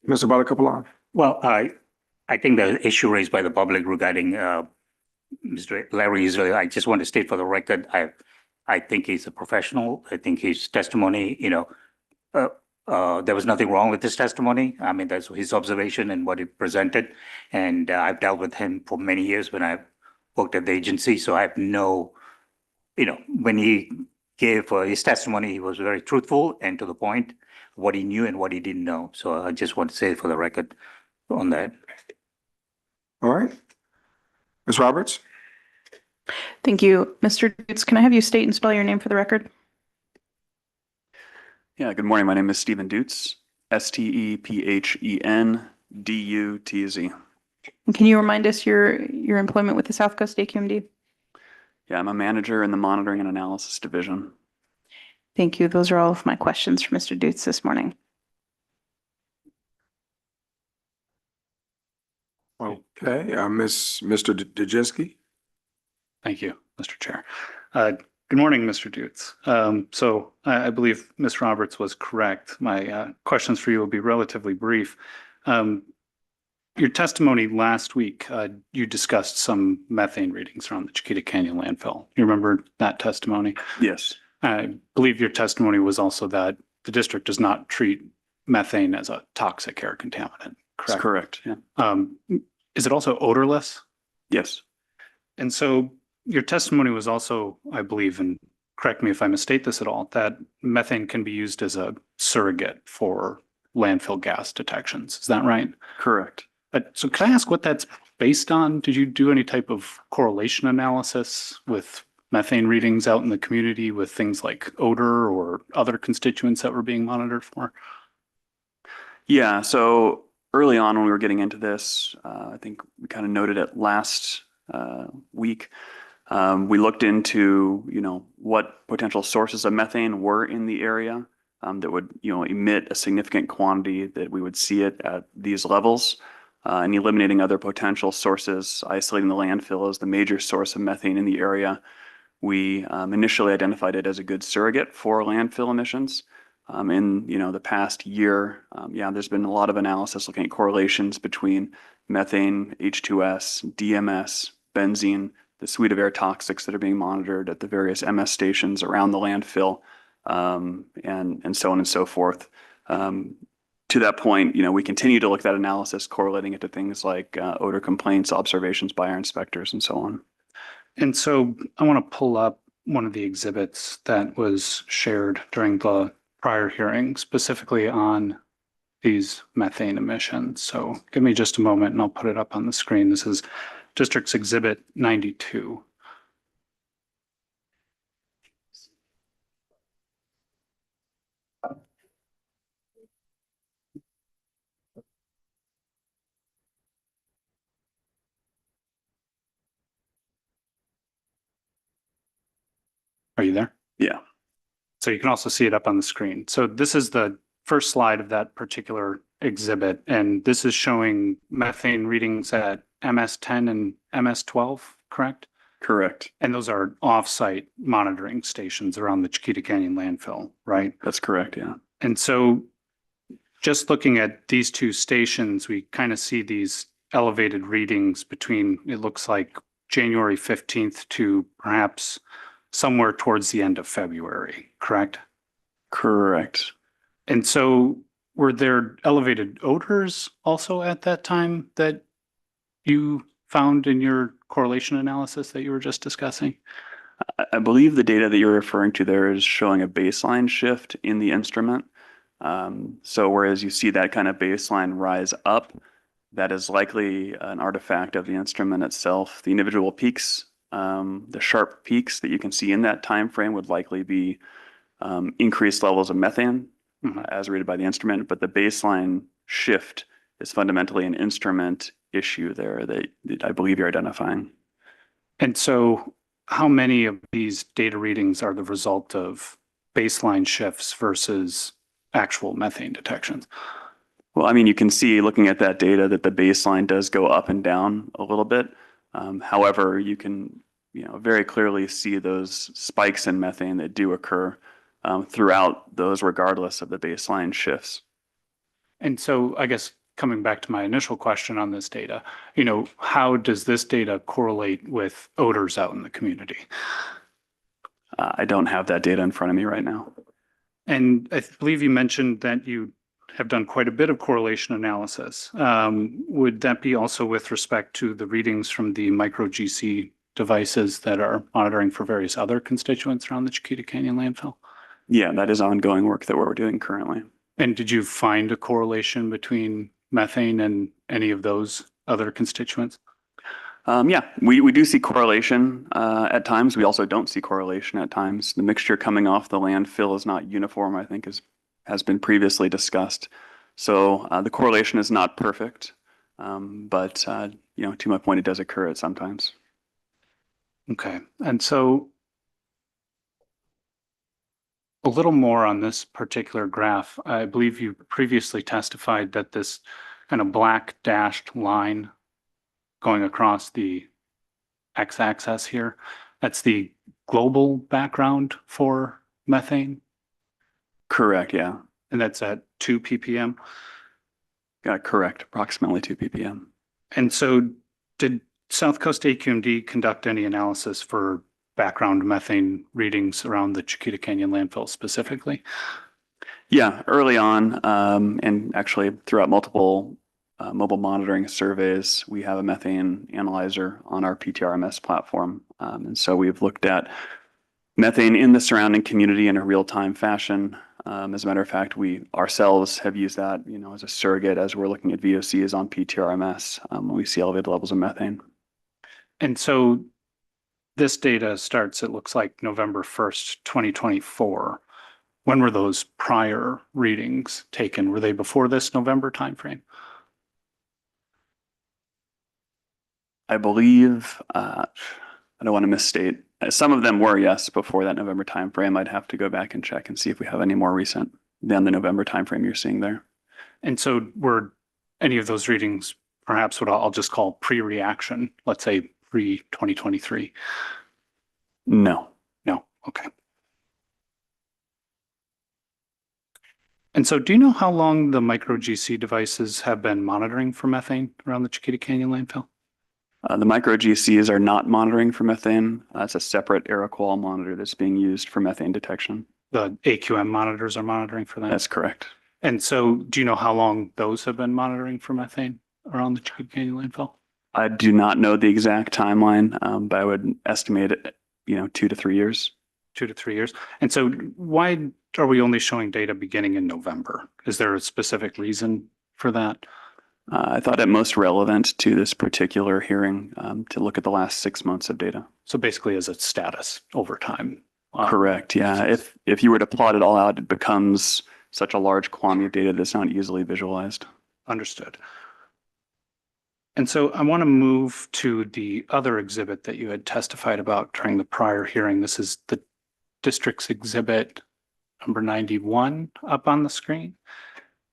Mr. Balakopoulou. Well, I think the issue raised by the public regarding Mr. Larry Israeli, I just want to state for the record, I think he's a professional. I think his testimony, there was nothing wrong with his testimony. I mean, that's his observation and what he presented. And I've dealt with him for many years when I worked at the agency. So I have no, when he gave his testimony, he was very truthful and to the point, what he knew and what he didn't know. So I just want to say for the record on that. All right. Ms. Roberts. Thank you. Mr. Dutz, can I have you state and spell your name for the record? Yeah, good morning. My name is Stephen Dutz, STEPHENDUTZ. And can you remind us your employment with the South Coast AQMD? Yeah, I'm a manager in the Monitoring and Analysis Division. Thank you. Those are all of my questions for Mr. Dutz this morning. Okay, Mr. Dejinski. Thank you, Mr. Chair. Good morning, Mr. Dutz. So I believe Ms. Roberts was correct. My questions for you will be relatively brief. Your testimony last week, you discussed some methane readings around the Chiquita Canyon landfill. You remember that testimony? Yes. I believe your testimony was also that the district does not treat methane as a toxic air contaminant, That's correct? correct. Yeah. Is it also odorless? Yes. And so your testimony was also, I believe, and correct me if I misstate this at all, that methane can be used as a surrogate for landfill gas detections. Is that right? Correct. So can I ask what that's based on? Did you do any type of correlation analysis with methane readings out in the community with things like odor or other constituents that were being monitored for? Yeah. So early on when we were getting into this, I think we kind of noted it last week. We looked into, what potential sources of methane were in the area that would, emit a significant quantity that we would see it at these levels, and eliminating other potential sources, isolating the landfill as the major source of methane in the area. We initially identified it as a good surrogate for landfill emissions. In the past year, there's been a lot of analysis looking at correlations between methane, H2S, DMS, benzene, the suite of air toxics that are being monitored at the various MS stations around the landfill, and so on and so forth. To that point, we continue to look at that analysis, correlating it to things like odor complaints, observations by our inspectors, and so on. And so I want to pull up one of the exhibits that was shared during the prior hearing, specifically on these methane emissions. So give me just a moment and I'll put it up on the screen. This is District's Exhibit 92. Are you there? Yeah. So you can also see it up on the screen. So this is the first slide of that particular exhibit, and this is showing methane readings at MS10 and MS12, correct? Correct. And those are off-site monitoring stations around the Chiquita Canyon landfill, right? That's correct. Yeah. And so just looking at these two stations, we kind of see these elevated readings between, it looks like January 15th to perhaps somewhere towards the end of February, correct? Correct. And so were there elevated odors also at that time that you found in your correlation analysis that you were just discussing? I believe the data that you're referring to there is showing a baseline shift in the instrument. So whereas you see that kind of baseline rise up, that is likely an artifact of the instrument itself. The individual peaks, the sharp peaks that you can see in that time frame would likely be increased levels of methane as rated by the instrument, but the baseline shift is fundamentally an instrument issue there that I believe you're identifying. And so how many of these data readings are the result of baseline shifts versus actual methane detections? Well, I mean, you can see looking at that data that the baseline does go up and down a little bit. However, you can, very clearly see those spikes in methane that do occur throughout those, regardless of the baseline shifts. And so I guess coming back to my initial question on this data, how does this data correlate with odors out in the community? I don't have that data in front of me right now. And I believe you mentioned that you have done quite a bit of correlation analysis. Would that be also with respect to the readings from the micro GC devices that are monitoring for various other constituents around the Chiquita Canyon landfill? Yeah, that is ongoing work that we're doing currently. And did you find a correlation between methane and any of those other constituents? Yeah, we do see correlation at times. We also don't see correlation at times. The mixture coming off the landfill is not uniform, I think, has been previously discussed. So the correlation is not perfect, but to my point, it does occur at sometimes. Okay, and so a little more on this particular graph. I believe you previously testified that this kind of black dashed line going across the x-axis here, that's the global background for methane? Correct, yeah. And that's at 2 ppm? Correct, approximately 2 ppm. And so did South Coast AQMD conduct any analysis for background methane readings around the Chiquita Canyon landfill specifically? Yeah, early on, and actually throughout multiple mobile monitoring surveys, we have a methane analyzer on our PTRMS platform. And so we've looked at methane in the surrounding community in a real-time fashion. As a matter of fact, we ourselves have used that, as a surrogate as we're looking at VOCs on PTRMS when we see elevated levels of methane. And so this data starts, it looks like November 1st, 2024. When were those prior readings taken? Were they before this November timeframe? I believe, I don't want to misstate. Some of them were, yes, before that November timeframe. I'd have to go back and check and see if we have any more recent than the November timeframe you're seeing there. And so were any of those readings perhaps what I'll just call pre-reaction, let's say pre-2023? No. No, okay. And so do you know how long the micro GC devices have been monitoring for methane around the Chiquita Canyon landfill? The micro GCs are not monitoring for methane. That's a separate air quality monitor that's being used for methane detection. The AQM monitors are monitoring for that? That's correct. And so do you know how long those have been monitoring for methane around the Chiquita Canyon landfill? I do not know the exact timeline, but I would estimate it, 2 to 3 years. 2 to 3 years. And so why are we only showing data beginning in November? Is there a specific reason for that? I thought it most relevant to this particular hearing to look at the last 6 months of data. So basically as a status over time. Correct. Yeah. If you were to plot it all out, it becomes such a large quantity of data that's not easily visualized. Understood. And so I want to move to the other exhibit that you had testified about during the prior hearing. This is the district's exhibit number 91 up on the screen.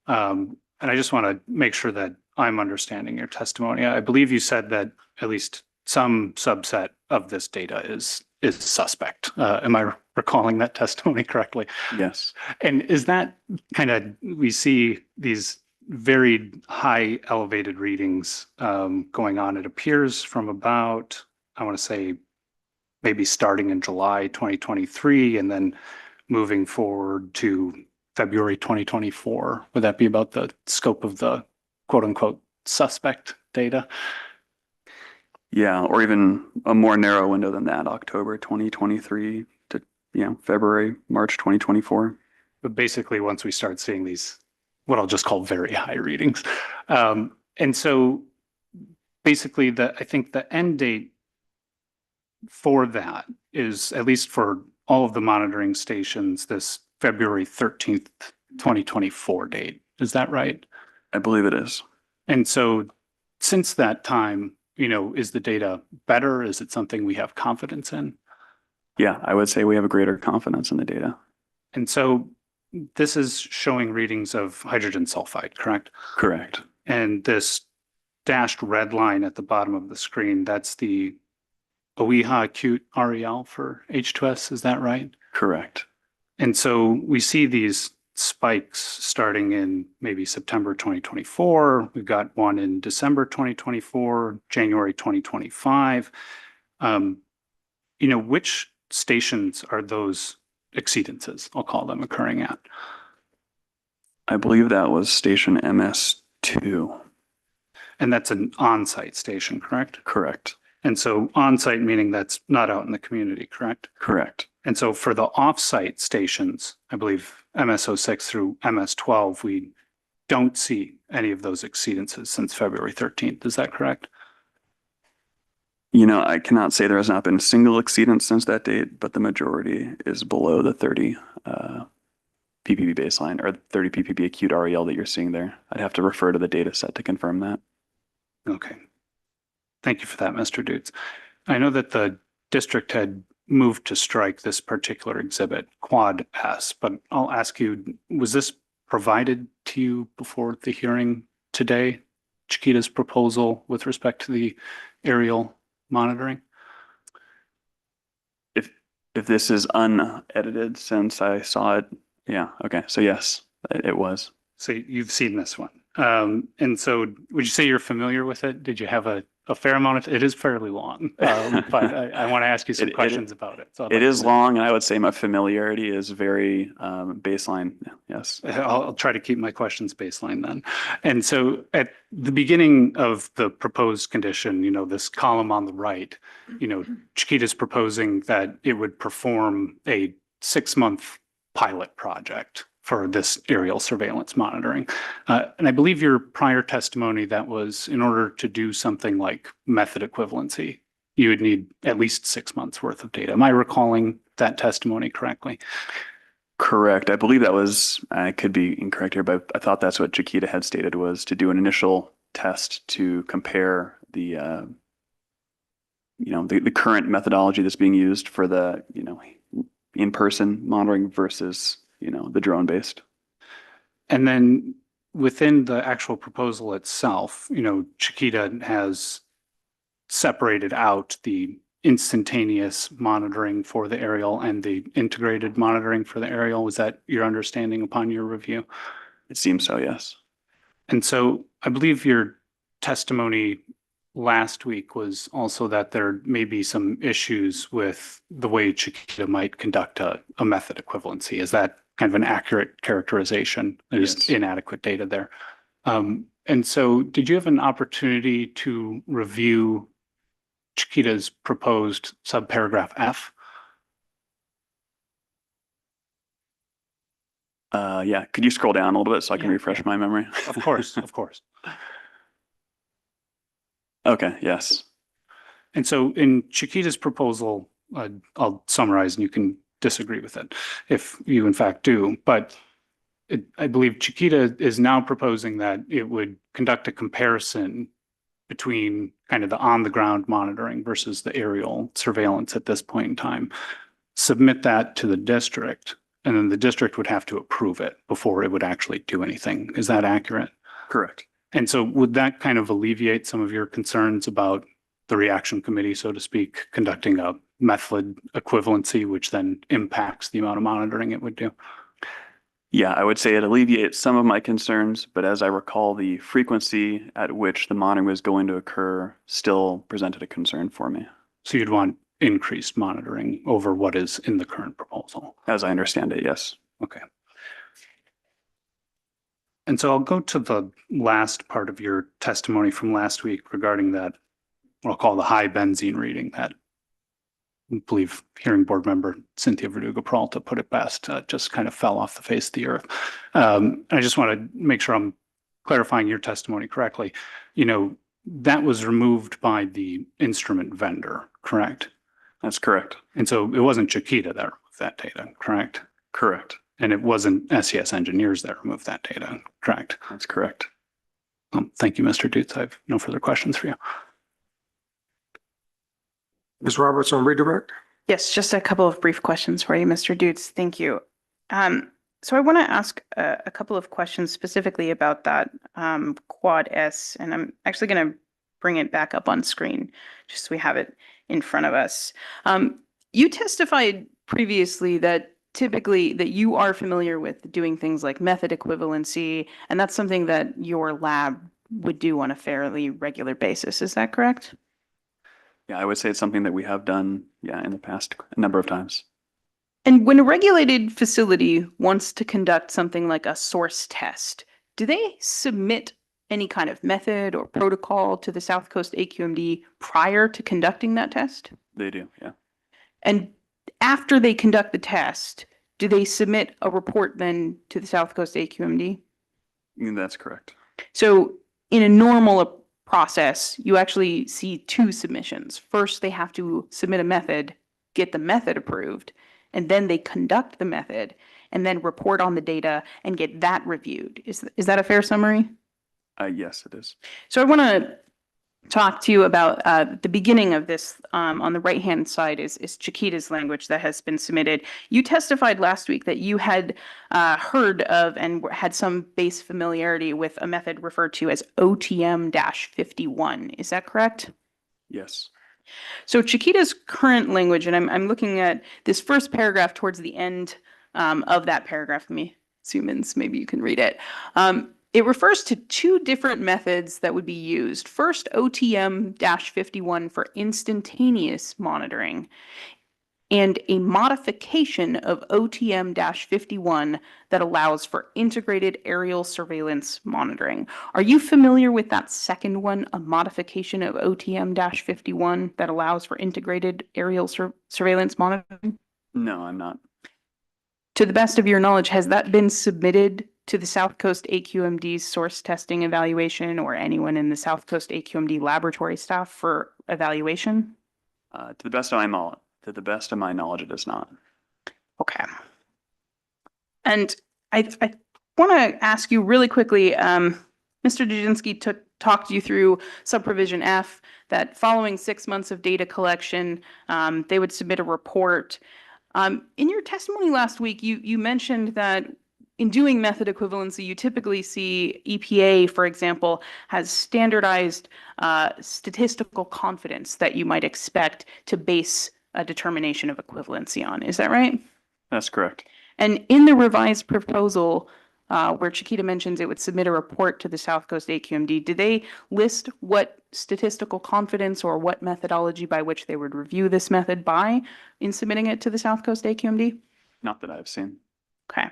And I just want to make sure that I'm understanding your testimony. I believe you said that at least some subset of this data is suspect. Am I recalling that testimony correctly? Yes. And is that kind of, we see these very high elevated readings going on. It appears from about, I want to say, maybe starting in July 2023 and then moving forward to February 2024. Would that be about the scope of the quote unquote suspect data? Yeah, or even a more narrow window than that, October 2023 to, February, March 2024. But basically, once we start seeing these, what I'll just call very high readings. And so basically I think the end date for that is, at least for all of the monitoring stations, this February 13th, 2024 date. Is that right? I believe it is. And so since that time, is the data better? Is it something we have confidence in? Yeah, I would say we have a greater confidence in the data. And so this is showing readings of hydrogen sulfide, correct? Correct. And this dashed red line at the bottom of the screen, that's the OEHA acute REL for H2S, is that right? Correct. And so we see these spikes starting in maybe September 2024. We've got one in December 2024, January 2025. Which stations are those exceedances, I'll call them, occurring at? I believe that was station MS2. And that's an on-site station, correct? Correct. And so on-site meaning that's not out in the community, correct? Correct. And so for the off-site stations, I believe MS06 through MS12, we don't see any of those exceedances since February 13th. Is that correct? I cannot say there has not been a single exceedance since that date, but the majority is below the 30 ppb baseline or 30 ppb acute REL that you're seeing there. I'd have to refer to the data set to confirm that. Okay. Thank you for that, Mr. Dutz. I know that the district had moved to strike this particular exhibit, Quad S, but I'll ask you, was this provided to you before the hearing today? Chiquita's proposal with respect to the aerial monitoring? If this is unedited since I saw it, yeah, okay. So yes, it was. So you've seen this one. And so would you say you're familiar with it? Did you have a fair amount of, it is fairly long, but I want to ask you some questions about it. So it is long, and I would say my familiarity is very baseline. Yes. I'll try to keep my questions baseline then. And so at the beginning of the proposed condition, this column on the right, Chiquita's proposing that it would perform a 6-month pilot project for this aerial surveillance monitoring. And I believe your prior testimony that was in order to do something like method equivalency, you would need at least 6 months worth of data. Am I recalling that testimony correctly? Correct. I believe that was, I could be incorrect here, but I thought that's what Chiquita had stated, was to do an initial test to compare the, the current methodology that's being used for the, in-person monitoring versus the drone based. And then within the actual proposal itself, Chiquita has separated out the instantaneous monitoring for the aerial and the integrated monitoring for the aerial. Was that your understanding upon your review? It seems so, yes. And so I believe your testimony last week was also that there may be some issues with the way Chiquita might conduct a method equivalency. Is that kind of an accurate characterization? There's Yes. inadequate data there. And so did you have an opportunity to review Chiquita's proposed subparagraph F? Yeah, could you scroll down a little bit so I can Yeah. refresh my memory? Of course, of course. Okay, yes. And so in Chiquita's proposal, I'll summarize and you can disagree with it if you in fact do, but I believe Chiquita is now proposing that it would conduct a comparison between kind of the on-the-ground monitoring versus the aerial surveillance at this point in time. submit that to the district, and then the district would have to approve it before it would actually do anything. Is that accurate? Correct. And so would that kind of alleviate some of your concerns about the reaction committee, so to speak, conducting a method equivalency, which then impacts the amount of monitoring it would do? Yeah, I would say it alleviates some of my concerns, but as I recall, the frequency at which the monitoring was going to occur still presented a concern for me, So you'd want increased monitoring over what is in the current proposal? as I understand it, yes. Okay. And so I'll go to the last part of your testimony from last week regarding that, what I'll call the high benzene reading that I believe hearing board member Cynthia Verdugo Peralta put it best, just kind of fell off the face of the earth. I just want to make sure I'm clarifying your testimony correctly. You know, that was removed by the instrument vendor, correct? That's correct. And so it wasn't Chiquita that removed that data, correct? Correct. And it wasn't SES engineers that removed that data, correct? That's correct. Thank you, Mr. Dutz. I have no further questions for you. Ms. Roberts on redirect? Yes, just a couple of brief questions for you, Mr. Dutz. Thank you. So I want to ask a couple of questions specifically about that quad S, and I'm actually going to bring it back up on screen just so we have it in front of us. You testified previously that typically that you are familiar with doing things like method equivalency, and that's something that your lab would do on a fairly regular basis. Is that correct? Yeah, I would say it's something that we have done, in the past a number of times. And when a regulated facility wants to conduct something like a source test, do they submit any kind of method or protocol to the South Coast AQMD prior to conducting that test? They do, yeah. And after they conduct the test, do they submit a report then to the South Coast AQMD? That's correct. So in a normal process, you actually see two submissions. First, they have to submit a method, get the method approved, and then they conduct the method and then report on the data and get that reviewed. Is that a fair summary? Yes, it is. So I want to talk to you about the beginning of this. On the right-hand side is Chiquita's language that has been submitted. You testified last week that you had heard of and had some base familiarity with a method referred to as OTM-51. Is that correct? Yes. So Chiquita's current language, and I'm looking at this first paragraph towards the end of that paragraph. Let me zoom in so maybe you can read it. It refers to two different methods that would be used. First, OTM-51 for instantaneous monitoring, and a modification of OTM-51 that allows for integrated aerial surveillance monitoring. Are you familiar with that second one, a modification of OTM-51 that allows for integrated aerial surveillance monitoring? No, I'm not. To the best of your knowledge, has that been submitted to the South Coast AQMD's source testing evaluation or anyone in the South Coast AQMD laboratory staff for evaluation? To the best of my knowledge, it is not. Okay. And I want to ask you really quickly, Mr. Dudzinski talked you through subprovision F, that following 6 months of data collection, they would submit a report. In your testimony last week, you mentioned that in doing method equivalency, you typically see EPA, for example, has standardized statistical confidence that you might expect to base a determination of equivalency on. Is that right? That's correct. And in the revised proposal, where Chiquita mentions it would submit a report to the South Coast AQMD, do they list what statistical confidence or what methodology by which they would review this method by in submitting it to the South Coast AQMD? Not that I've seen. Okay.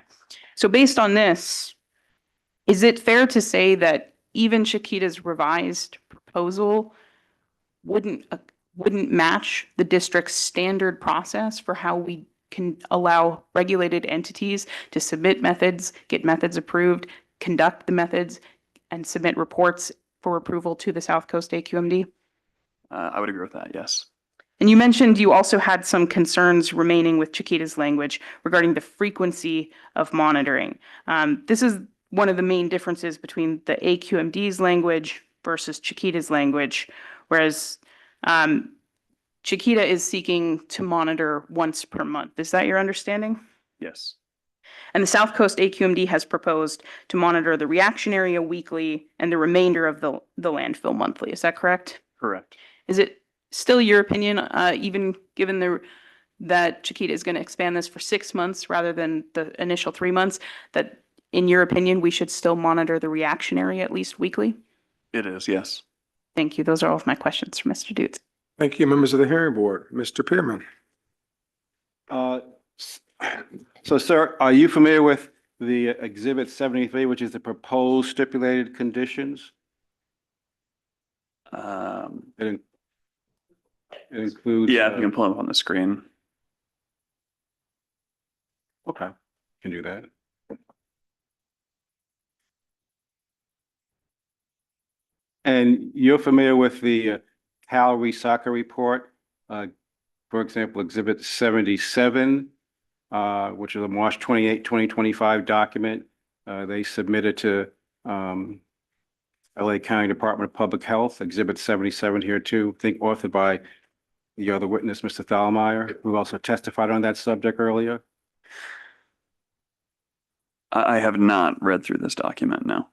So based on this, is it fair to say that even Chiquita's revised proposal wouldn't match the district's standard process for how we can allow regulated entities to submit methods, get methods approved, conduct the methods, and submit reports for approval to the South Coast AQMD? I would agree with that, yes. And you mentioned you also had some concerns remaining with Chiquita's language regarding the frequency of monitoring. This is one of the main differences between the AQMD's language versus Chiquita's language, whereas Chiquita is seeking to monitor once per month. Is that your understanding? Yes. And the South Coast AQMD has proposed to monitor the reaction area weekly and the remainder of the landfill monthly. Is that correct? Correct. Is it still your opinion, even given that Chiquita is going to expand this for 6 months rather than the initial 3 months, that in your opinion, we should still monitor the reaction area at least weekly? It is, yes. Thank you. Those are all of my questions for Mr. Dutz. Thank you, members of the hearing board. Mr. Pearman. So, sir, are you familiar with the Exhibit 73, which is the proposed stipulated conditions? It includes. Yeah, you can pull it up on the screen. Okay, can do that. And you're familiar with the Cal Recycle report, for example, Exhibit 77, which is a March 28, 2025 document. They submitted to LA County Department of Public Health, Exhibit 77 here too, I think authored by the other witness, Mr. Thalheimer, who also testified on that subject earlier. I have not read through this document, no.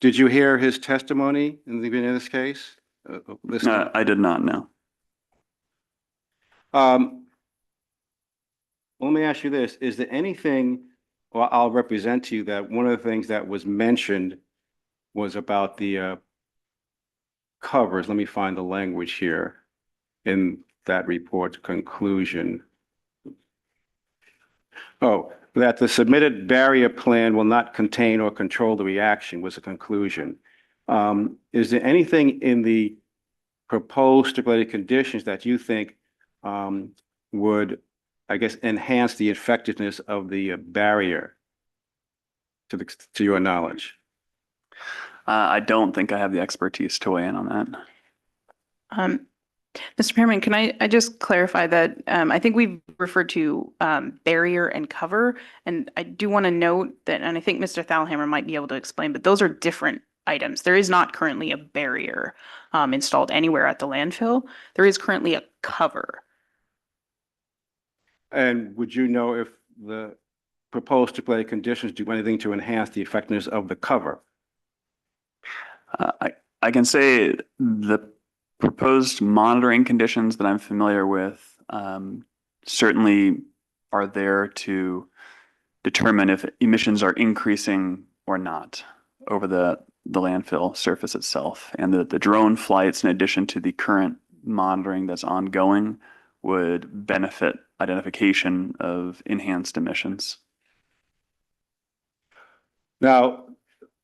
Did you hear his testimony in this case? I did not know. Let me ask you this. Is there anything, well, I'll represent to you that one of the things that was mentioned was about the covers. Let me find the language here in that report's conclusion. Oh, that the submitted barrier plan will not contain or control the reaction was a conclusion. Is there anything in the proposed stipulated conditions that you think would, I guess, enhance the effectiveness of the barrier to your knowledge? I don't think I have the expertise to weigh in on that. Mr. Pearman, can I just clarify that I think we've referred to barrier and cover, and I do want to note that, and I think Mr. Thalheimer might be able to explain, but those are different items. There is not currently a barrier installed anywhere at the landfill. There is currently a cover. And would you know if the proposed stipulated conditions do anything to enhance the effectiveness of the cover? I can say the proposed monitoring conditions that I'm familiar with certainly are there to determine if emissions are increasing or not over the landfill surface itself. And the drone flights, in addition to the current monitoring that's ongoing, would benefit identification of enhanced emissions. Now,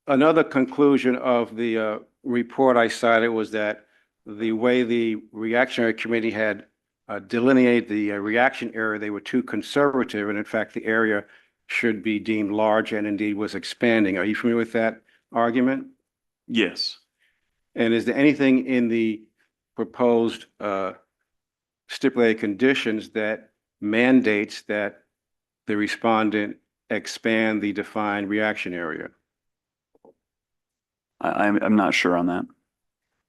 another conclusion of the report I cited was that the way the reactionary committee had delineated the reaction area, they were too conservative, and in fact, the area should be deemed large and indeed was expanding. Are you familiar with that argument? Yes. And is there anything in the proposed stipulated conditions that mandates that the respondent expand the defined reaction area? I'm not sure on that.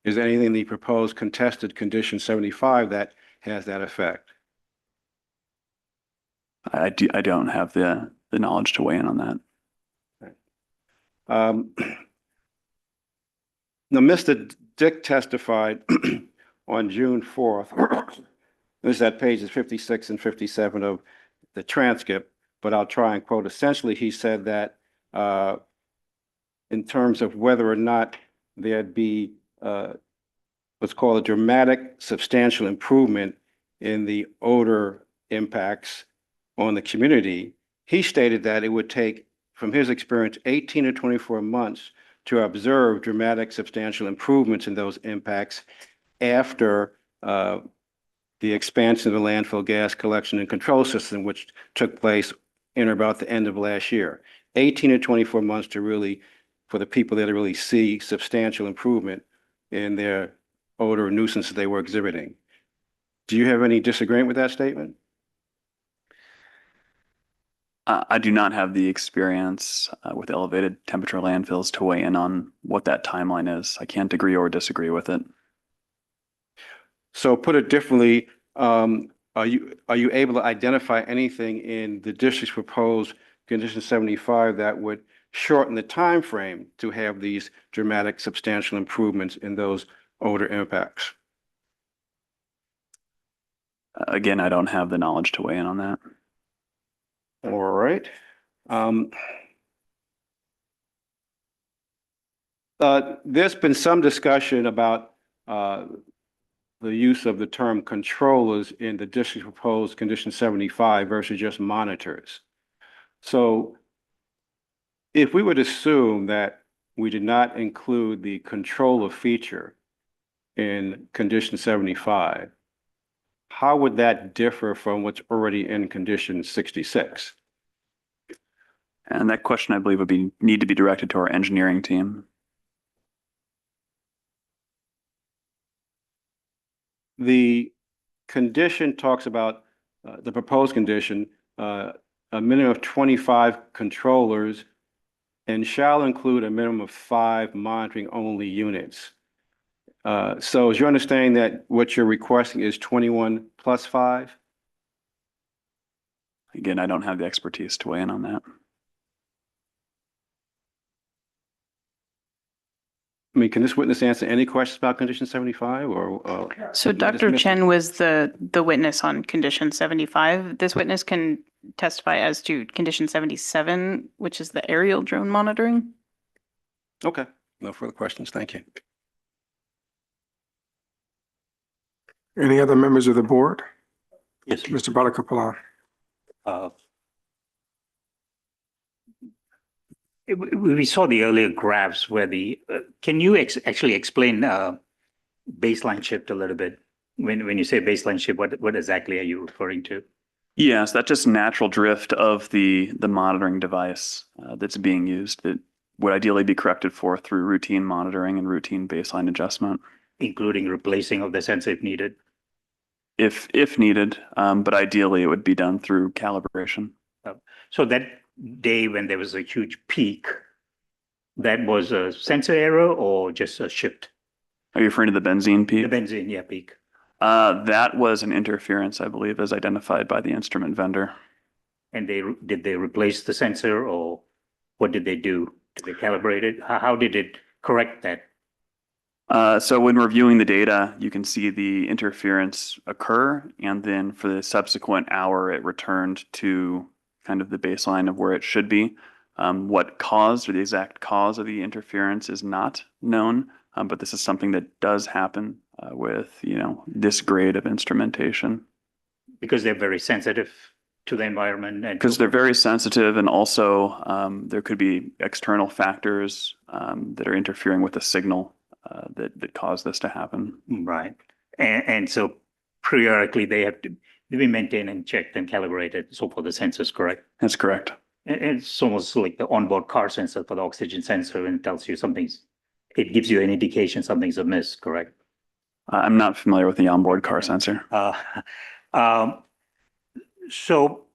Is there anything in the proposed contested condition 75 that has that effect? I don't have the knowledge to weigh in on that. Now, Mr. Dick testified on June 4th. This is at pages 56 and 57 of the transcript, but I'll try and quote. Essentially, he said that in terms of whether or not there'd be what's called a dramatic substantial improvement in the odor impacts on the community, he stated that it would take, from his experience, 18 to 24 months to observe dramatic substantial improvements in those impacts after the expansion of the landfill gas collection and control system, which took place in or about the end of last year. 18 to 24 months to really, for the people there to really see substantial improvement in their odor nuisance they were exhibiting. Do you have any disagreement with that statement? I do not have the experience with elevated temperature landfills to weigh in on what that timeline is. I can't agree or disagree with it. So put it differently, are you able to identify anything in the district's proposed condition 75 that would shorten the time frame to have these dramatic substantial improvements in those odor impacts? Again, I don't have the knowledge to weigh in on that. All right. There's been some discussion about the use of the term controllers in the district's proposed condition 75 versus just monitors. So if we would assume that we did not include the controller feature in condition 75, how would that differ from what's already in condition 66? And that question, I believe, would need to be directed to our engineering team. The condition talks about the proposed condition, a minimum of 25 controllers and shall include a minimum of 5 monitoring only units. So is your understanding that what you're requesting is 21 plus 5? Again, I don't have the expertise to weigh in on that. I mean, can this witness answer any questions about condition 75 or? So you Dr. dismiss it? Chen was the witness on condition 75. This witness can testify as to condition 77, which is the aerial drone monitoring. Okay, no further questions. Thank you. Any other members of the board? Yes. Mr. Balakapalan. We saw the earlier graphs where can you actually explain baseline shift a little bit? When you say baseline shift, what exactly are you referring to? Yes, that's just natural drift of the monitoring device that's being used that would ideally be corrected for through routine monitoring and routine baseline adjustment. Including replacing of the sensor if needed? If needed, but ideally it would be done through calibration. So that day when there was a huge peak, that was a sensor error or just a shift? Are you referring to the benzene peak? The benzene, yeah, peak. That was an interference, I believe, as identified by the instrument vendor. And did they replace the sensor or what did they do? Did they calibrate it? How did it correct that? So when reviewing the data, you can see the interference occur, and then for the subsequent hour, it returned to kind of the baseline of where it should be. What caused or the exact cause of the interference is not known, but this is something that does happen with, this grade of instrumentation. Because they're very sensitive to the environment. Because they're very sensitive, and also there could be external factors that are interfering with the signal that cause this to happen. Right. And so periodically they have to be maintained and checked and calibrated, so for the sensors, correct? That's correct. And it's almost like the onboard car sensor for the oxygen sensor, and it tells you it gives you an indication something's amiss, correct? I'm not familiar with the onboard car sensor. So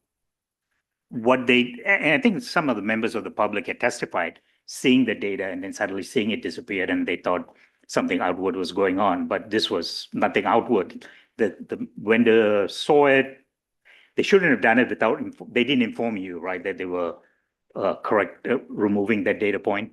and I think some of the members of the public had testified, seeing the data and then suddenly seeing it disappear, and they thought something outward was going on, but this was nothing outward. The vendor saw it. They shouldn't have done it they didn't inform you, right, that they were correct, removing that data point?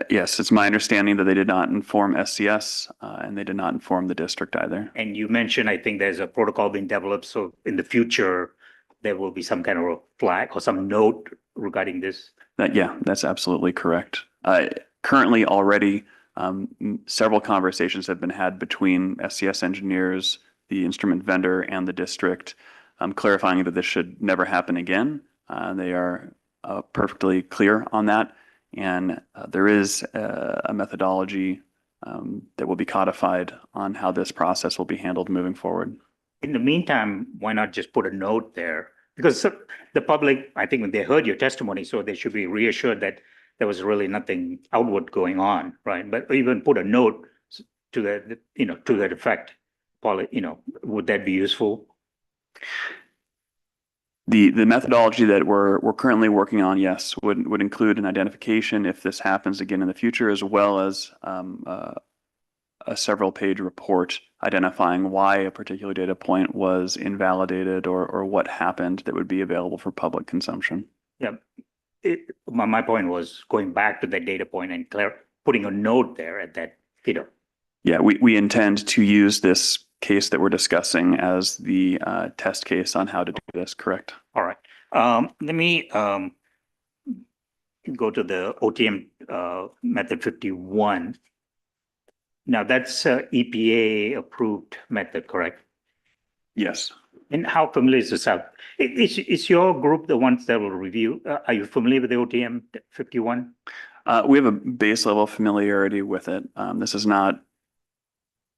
Yes, it's my understanding that they did not inform SCS and they did not inform the district either. And you mentioned, I think there's a protocol being developed, so in the future, there will be some kind of a flag or some note regarding this? Yeah, that's absolutely correct. Currently already, several conversations have been had between SCS engineers, the instrument vendor, and the district, clarifying that this should never happen again. They are perfectly clear on that. And there is a methodology that will be codified on how this process will be handled moving forward. In the meantime, why not just put a note there? Because the public, I think when they heard your testimony, so they should be reassured that there was really nothing outward going on, right? But even put a note to that, to that effect, would that be useful? The methodology that we're currently working on, yes, would include an identification if this happens again in the future, as well as a a several page report identifying why a particular data point was invalidated or what happened that would be available for public consumption. Yeah, my point was going back to that data point and putting a note there at that, Yeah, we intend to use this case that we're discussing as the test case on how to do this, correct? All right. Let me go to the OTM method 51. Now that's EPA approved method, correct? Yes. And how familiar is this out? Is your group the ones that will review? Are you familiar with the OTM 51? We have a base level familiarity with it. This is not,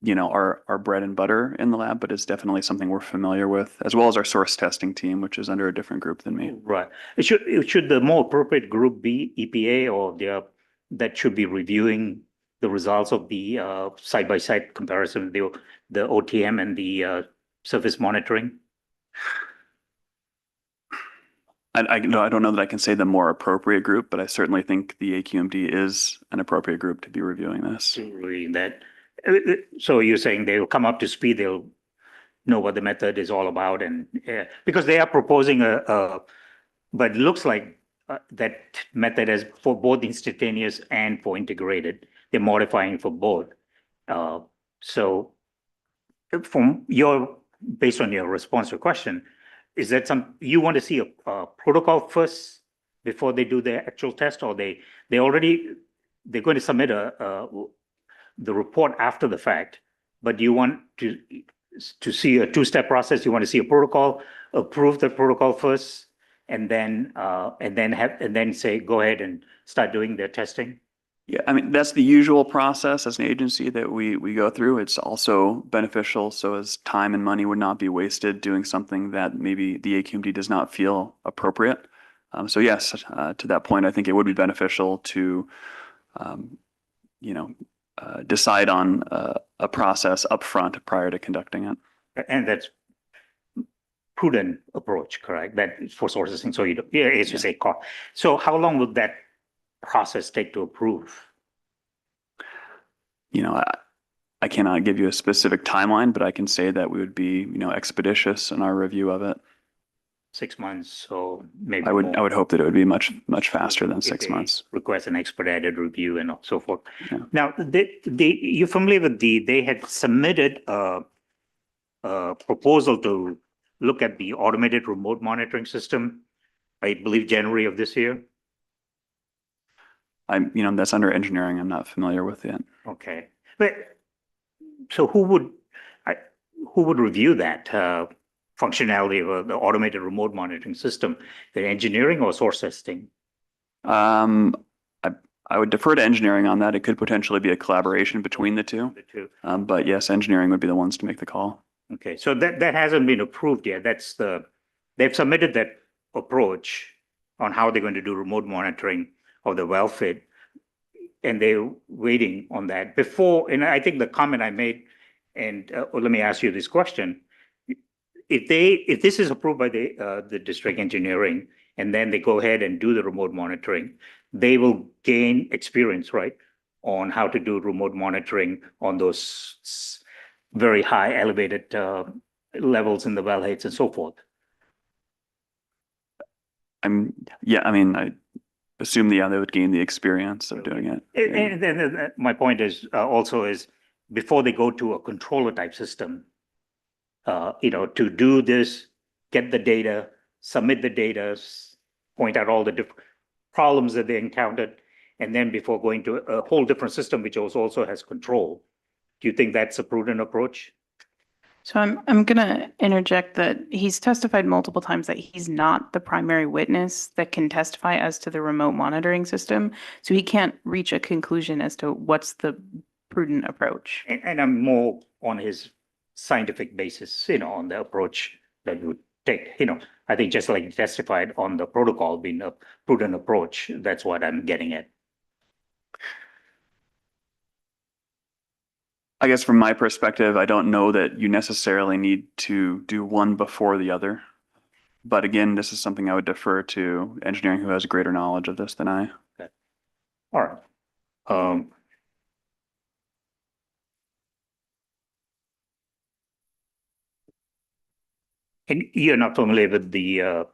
our bread and butter in the lab, but it's definitely something we're familiar with, as well as our source testing team, which is under a different group than me. Right. Should the more appropriate group be EPA or that should be reviewing the results of the side-by-side comparison, the OTM and the surface monitoring? I don't know that I can say the more appropriate group, but I certainly think the AQMD is an appropriate group to be reviewing this. Reviewing that. So you're saying they'll come up to speed, they'll know what the method is all about, and because they are proposing but it looks like that method is for both instantaneous and for integrated. They're modifying for both. So based on your response to the question, is that you want to see a protocol first before they do their actual test, or they're going to submit the report after the fact, but you want to see a two-step process? You want to see a protocol, approve the protocol first, and then say go ahead and start doing their testing? Yeah, I mean, that's the usual process as an agency that we go through. It's also beneficial so as time and money would not be wasted doing something that maybe the AQMD does not feel appropriate. So yes, to that point, I think it would be beneficial to, decide on a process upfront prior to conducting it. And that's prudent approach, correct? That for source testing. So as you say, so how long would that process take to approve? I cannot give you a specific timeline, but I can say that we would be, expeditious in our review of it. 6 months, so maybe I would hope that it would be much faster than 6 months. Request an expedited review and so forth. Yeah. Now, you're familiar with they had submitted a proposal to look at the automated remote monitoring system, I believe January of this year. That's under engineering. I'm not familiar with it. Okay, but so who would review that functionality of the automated remote monitoring system? The engineering or source testing? I would defer to engineering on that. It could potentially be a collaboration between the two. But yes, engineering would be the ones to make the call. Okay, so that hasn't been approved yet. They've submitted that approach on how they're going to do remote monitoring of the well fit, and they're waiting on that before. And I think the comment I made, and let me ask you this question: if this is approved by the district engineering, and then they go ahead and do the remote monitoring, they will gain experience, right, on how to do remote monitoring on those very high elevated levels in the well heights and so forth. I assume they would gain the experience of doing it. And then my point is also before they go to a controller type system, to do this, get the data, submit the data, point out all the different problems that they encountered, and then before going to a whole different system, which also has control. Do you think that's a prudent approach? So I'm going to interject that he's testified multiple times that he's not the primary witness that can testify as to the remote monitoring system. So he can't reach a conclusion as to what's the prudent approach. And I'm more on his scientific basis, on the approach that we would take. I think just like he testified on the protocol being a prudent approach, that's what I'm getting at. I guess from my perspective, I don't know that you necessarily need to do one before the other. But again, this is something I would defer to engineering who has greater knowledge of this than I. Okay. All right. And you're not familiar with the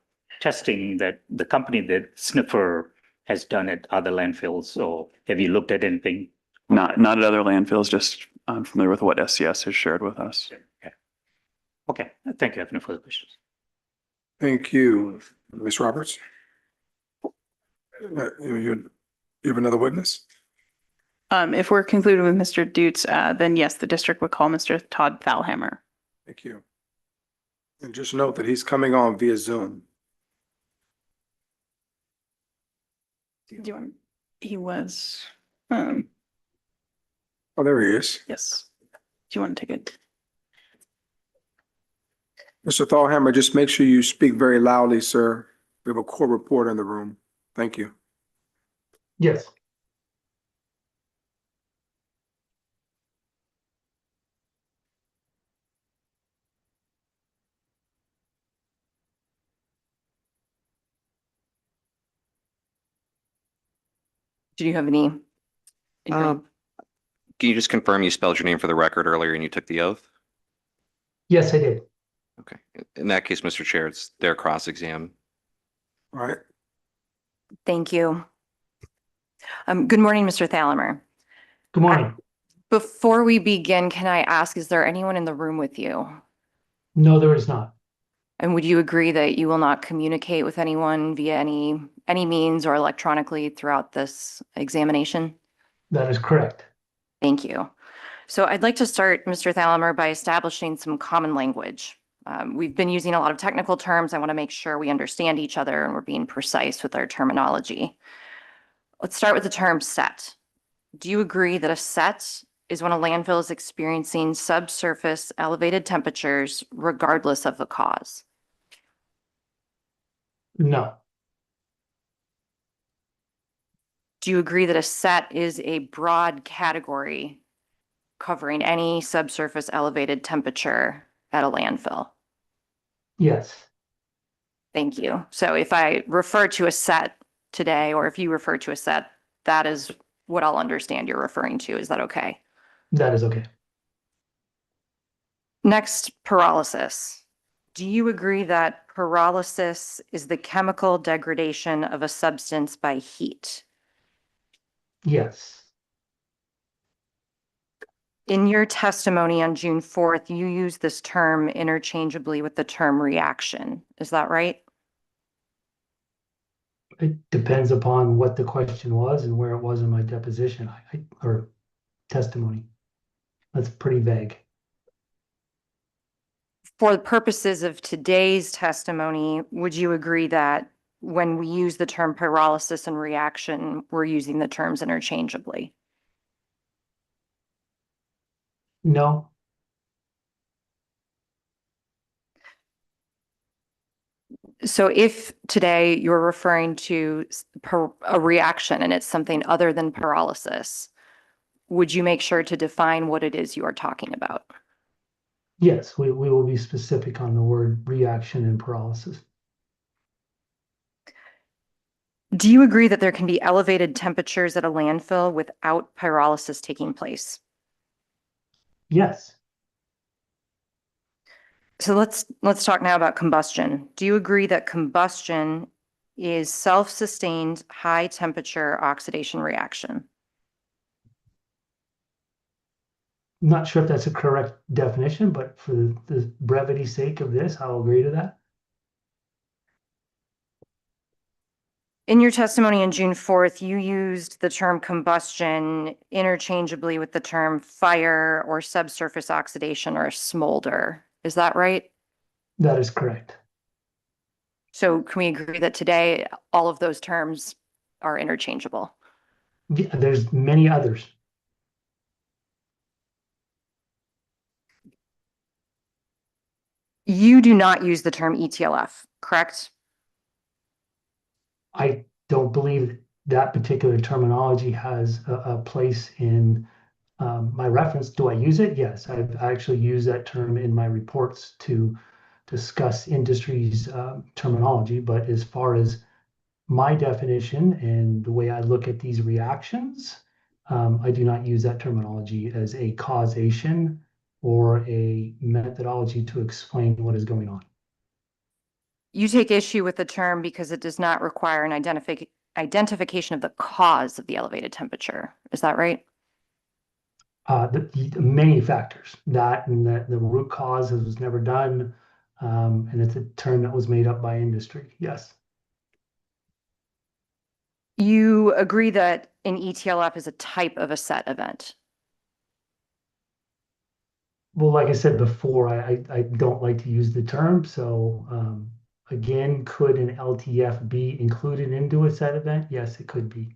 testing that the company that Sniffer has done at other landfills, or have you looked at anything? Not at other landfills, just I'm familiar with what SCS has shared with us. Okay, thank you. I have no further questions. Thank you. Ms. Roberts? You have another witness? If we're concluded with Mr. Dutz, then yes, the district would call Mr. Todd Thalheimer. Thank you. And just note that he's coming on via Zoom. Do you want, he was, Oh, there he is. yes. Do you want to take it? Mr. Thalheimer, just make sure you speak very loudly, sir. We have a court reporter in the room. Thank you. Yes. Do you have any? Can you just confirm you spelled your name for the record earlier and you took the oath? Yes, I did. Okay. In that case, Mr. Chair, it's their cross-exam. All right. Thank you. Good morning, Mr. Thalheimer. Good morning. Before we begin, can I ask, is there anyone in the room with you? No, there is not. And would you agree that you will not communicate with anyone via any means or electronically throughout this examination? That is correct. Thank you. So I'd like to start, Mr. Thalheimer, by establishing some common language. We've been using a lot of technical terms. I want to make sure we understand each other and we're being precise with our terminology. Let's start with the term set. Do you agree that a set is when a landfill is experiencing subsurface elevated temperatures regardless of the cause? No. Do you agree that a set is a broad category covering any subsurface elevated temperature at a landfill? Yes. Thank you. So if I refer to a set today, or if you refer to a set, that is what I'll understand you're referring to. Is that okay? That is okay. Next, pyrolysis. Do you agree that pyrolysis is the chemical degradation of a substance by heat? Yes. In your testimony on June 4th, you used this term interchangeably with the term reaction. Is that right? It depends upon what the question was and where it was in my deposition or testimony. That's pretty vague. For the purposes of today's testimony, would you agree that when we use the term pyrolysis and reaction, we're using the terms interchangeably? No. So if today you're referring to a reaction and it's something other than pyrolysis, would you make sure to define what it is you are talking about? Yes, we will be specific on the word reaction and pyrolysis. Do you agree that there can be elevated temperatures at a landfill without pyrolysis taking place? Yes. So let's talk now about combustion. Do you agree that combustion is self-sustained high temperature oxidation reaction? I'm not sure if that's a correct definition, but for the brevity's sake of this, I'll agree to that. In your testimony on June 4th, you used the term combustion interchangeably with the term fire or subsurface oxidation or smolder. Is that right? That is correct. So can we agree that today all of those terms are interchangeable? Yeah, there's many others. You do not use the term ETLF, correct? I don't believe that particular terminology has a place in my reference. Do I use it? Yes, I've actually used that term in my reports to discuss industry's terminology. But as far as my definition and the way I look at these reactions, I do not use that terminology as a causation or a methodology to explain what is going on. You take issue with the term because it does not require an identification of the cause of the elevated temperature. Is that right? The many factors that and the root cause was never done. And it's a term that was made up by industry. Yes. You agree that an ETLF is a type of a set event. Well, like I said before, I don't like to use the term. So again, could an LTF be included into a set event? Yes, it could be.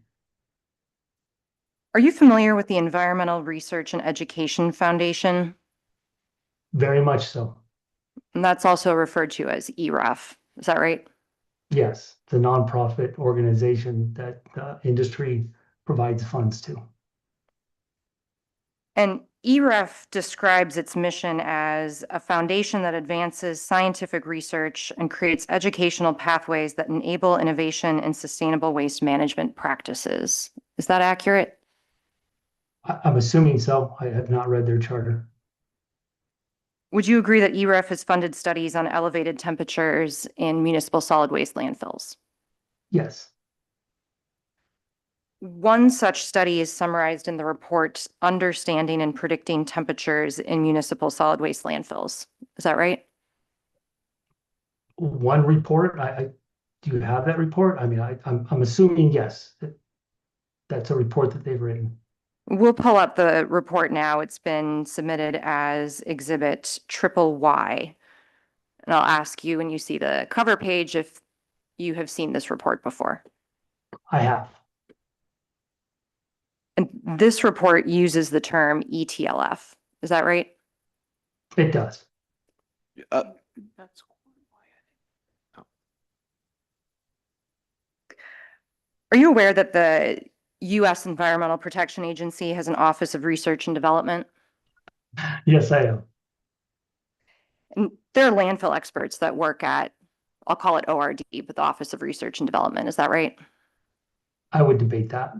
Are you familiar with the Environmental Research and Education Foundation? Very much so. And that's also referred to as EREF. Is that right? Yes, it's a nonprofit organization that industry provides funds to. And EREF describes its mission as a foundation that advances scientific research and creates educational pathways that enable innovation and sustainable waste management practices. Is that accurate? I'm assuming so. I have not read their charter. Would you agree that EREF has funded studies on elevated temperatures in municipal solid waste landfills? Yes. One such study is summarized in the report, Understanding and Predicting Temperatures in Municipal Solid Waste Landfills. Is that right? One report. Do you have that report? I mean, I'm assuming yes. That's a report that they've written. We'll pull up the report now. It's been submitted as Exhibit Y. And I'll ask you when you see the cover page if you have seen this report before. I have. And this report uses the term ETLF. Is that right? It does. That's Are you aware that the U.S. Environmental Protection Agency has an Office of Research and Development? Yes, I am. And there are landfill experts that work at, I'll call it ORD, but the Office of Research and Development. Is that right? I would debate that.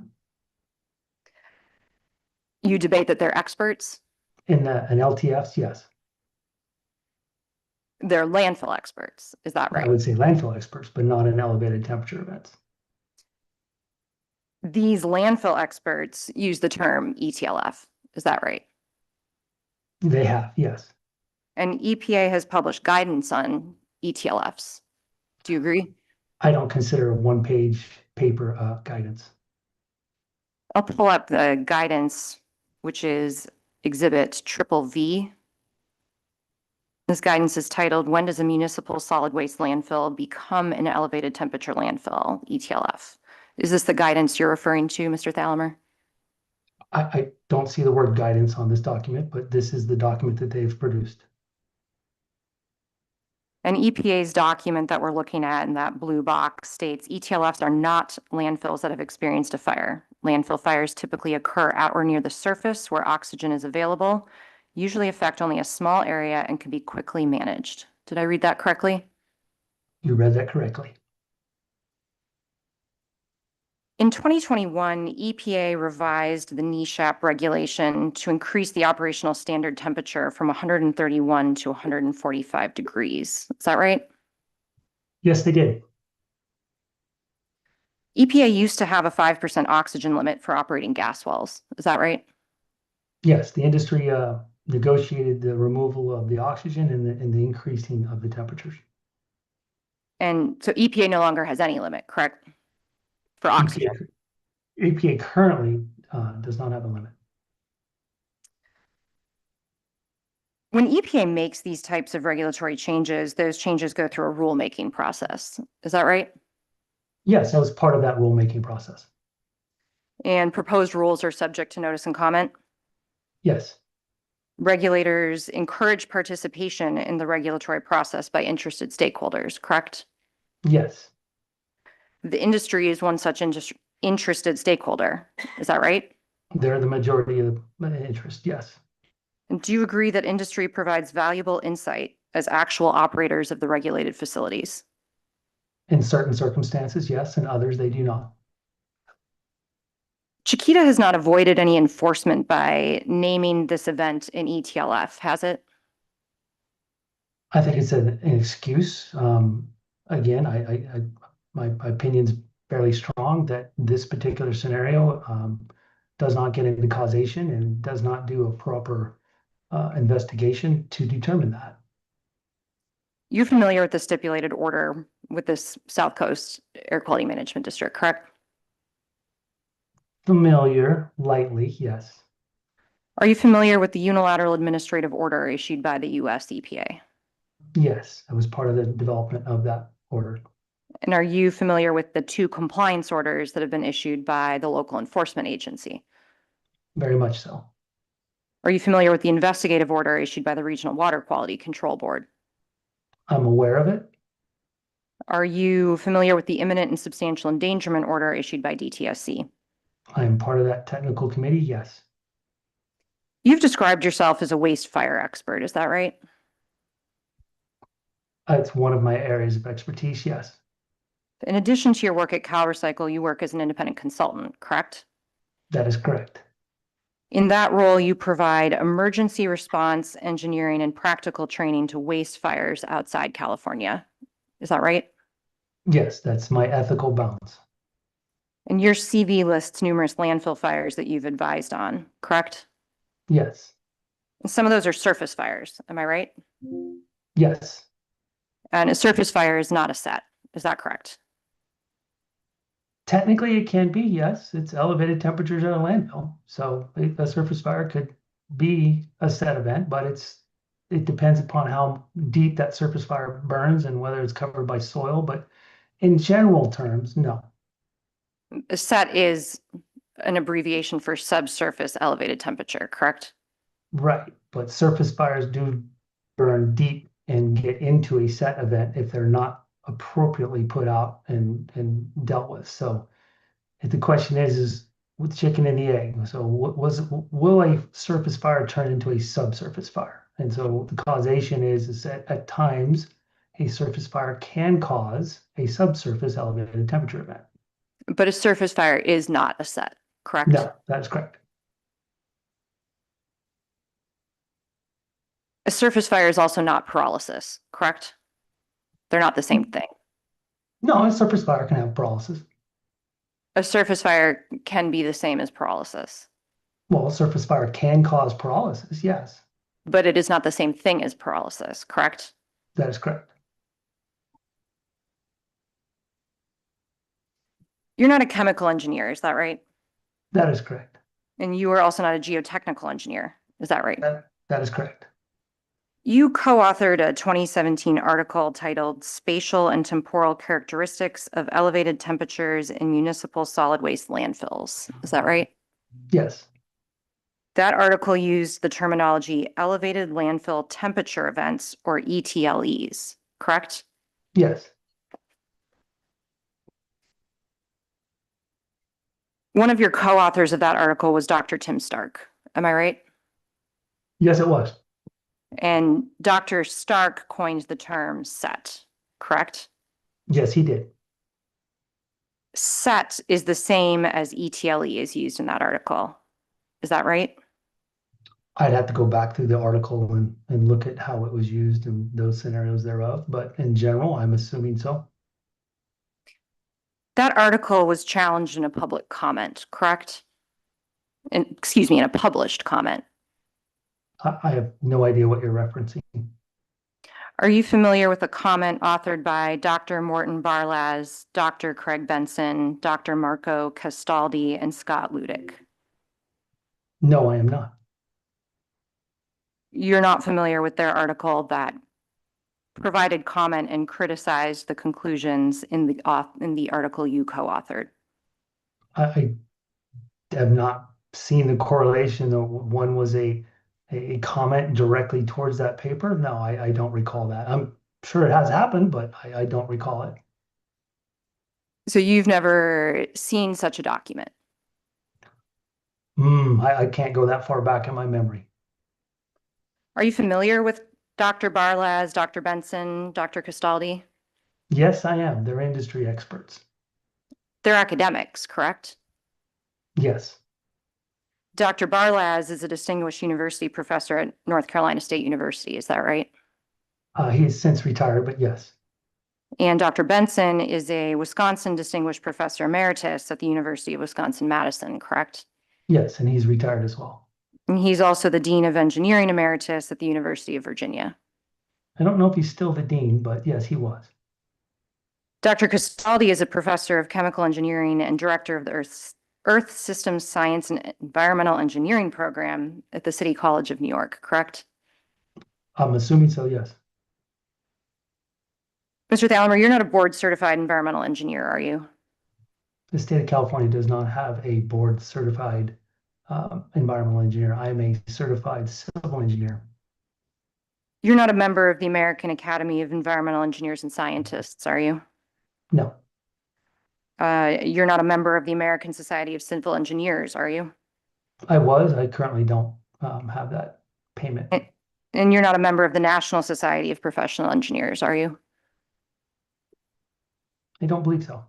You debate that they're experts? In an LTFs, yes. They're landfill experts. Is that I right? would say landfill experts, but not in elevated temperature events. These landfill experts use the term ETLF. Is that right? They have, yes. And EPA has published guidance on ETLFs. Do you agree? I don't consider a one-page paper guidance. I'll pull up the guidance, which is Exhibit V. This guidance is titled, When does a municipal solid waste landfill become an elevated temperature landfill, ETLF? Is this the guidance you're referring to, Mr. Thalheimer? I don't see the word guidance on this document, but this is the document that they've produced. And EPA's document that we're looking at in that blue box states ETLFs are not landfills that have experienced a fire. Landfill fires typically occur at or near the surface where oxygen is available, usually affect only a small area and can be quickly managed. Did I read that correctly? You read that correctly. In 2021, EPA revised the NESHAP regulation to increase the operational standard temperature from 131 to 145 degrees. Is that right? Yes, they did. EPA used to have a 5% oxygen limit for operating gas wells. Is that right? Yes, the industry negotiated the removal of the oxygen and the increasing of the temperatures. And so EPA no longer has any limit, correct? For oxygen. EPA currently does not have a limit. When EPA makes these types of regulatory changes, those changes go through a rulemaking process. Is that right? Yes, that was part of that rulemaking process. And proposed rules are subject to notice and comment? Yes. Regulators encourage participation in the regulatory process by interested stakeholders, correct? Yes. The industry is one such interested stakeholder. Is that right? They're the majority of the interest, yes. And do you agree that industry provides valuable insight as actual operators of the regulated facilities? In certain circumstances, yes, and others they do not. Chiquita has not avoided any enforcement by naming this event an ETLF, has it? I think it's an excuse. again, my opinion's fairly strong that this particular scenario does not get into causation and does not do a proper investigation to determine that. You're familiar with the stipulated order with this South Coast Air Quality Management District, correct? Familiar, lightly, yes. Are you familiar with the unilateral administrative order issued by the US EPA? Yes, I was part of the development of that order. And are you familiar with the 2 compliance orders that have been issued by the local enforcement agency? Very much so. Are you familiar with the investigative order issued by the Regional Water Quality Control Board? I'm aware of it. Are you familiar with the imminent and substantial endangerment order issued by DTSC? I am part of that technical committee, yes. You've described yourself as a waste fire expert, is that right? It's one of my areas of expertise, yes. In addition to your work at CalRecycle, you work as an independent consultant, correct? That is correct. In that role, you provide emergency response, engineering, and practical training to waste fires outside California. Is that right? Yes, that's my ethical bounds. And your CV lists numerous landfill fires that you've advised on, correct? Yes, And some of those are surface fires, am I right? yes, And a surface fire is not a set, is that correct? technically it can be, yes. It's elevated temperatures at a landfill. So a surface fire could be a set event, but it depends upon how deep that surface fire burns and whether it's covered by soil. But in general terms, no. A set is an abbreviation for subsurface elevated temperature, correct? Right, but surface fires do burn deep and get into a set event if they're not appropriately put out and dealt with. So if the question is with chicken and the egg. So will a surface fire turn into a subsurface fire? And so the causation is that at times a surface fire can cause a subsurface elevated temperature event. But a surface fire is not a set, correct? No, that is correct. A surface fire is also not pyrolysis, correct? They're not the same thing. No, a surface fire can have pyrolysis. A surface fire can be the same as pyrolysis, Well, a surface fire can cause pyrolysis, yes, but it is not the same thing as pyrolysis, correct? that is correct. You're not a chemical engineer, is that right? That is correct. And you are also not a geotechnical engineer, is that right? That is correct. You co-authored a 2017 article titled Spatial and Temporal Characteristics of Elevated Temperatures in Municipal Solid Waste Landfills. Is that right? Yes, That article used the terminology elevated landfill temperature events, or ETLEs, correct? yes, One of your co-authors of that article was Dr. Tim Stark. Am I right? yes, it was. And Dr. Stark coined the term set, correct? Yes, he did. Set is the same as ETLE is used in that article. Is that right? I'd have to go back through the article and look at how it was used in those scenarios thereof, but in general, I'm assuming so. That article was challenged in a public comment, correct? And, excuse me, in a published comment. I have no idea what you're referencing. Are you familiar with a comment authored by Dr. Morton Barlaz, Dr. Craig Benson, Dr. Marco Castaldi, and Scott Ludick? No, I am not. You're not familiar with their article that provided comment and criticized the conclusions in the article you co-authored? I have not seen the correlation. One was a comment directly towards that paper. No, I don't recall that. I'm sure it has happened, but I don't recall it. So you've never seen such a document? I can't go that far back in my memory. Are you familiar with Dr. Barlaz, Dr. Benson, Dr. Castaldi? Yes, I am. They're industry experts. They're academics, correct? Yes, Dr. Barlaz is a distinguished university professor at North Carolina State University. Is that right? he's since retired, but yes. And Dr. Benson is a Wisconsin Distinguished Professor Emeritus at the University of Wisconsin-Madison, correct? Yes, and he's retired as well. And he's also the Dean of Engineering Emeritus at the University of Virginia. I don't know if he's still the dean, but yes, he was. Dr. Castaldi is a professor of chemical engineering and director of the Earth Systems Science and Environmental Engineering program at the City College of New York, correct? I'm assuming so, yes. Mr. Thalheimer, you're not a board certified environmental engineer, are you? The state of California does not have a board certified environmental engineer. I am a certified civil engineer. You're not a member of the American Academy of Environmental Engineers and Scientists, are you? No, You're not a member of the American Society of Civil Engineers, are you? I was. I currently don't have that payment. And you're not a member of the National Society of Professional Engineers, are you? I don't believe so.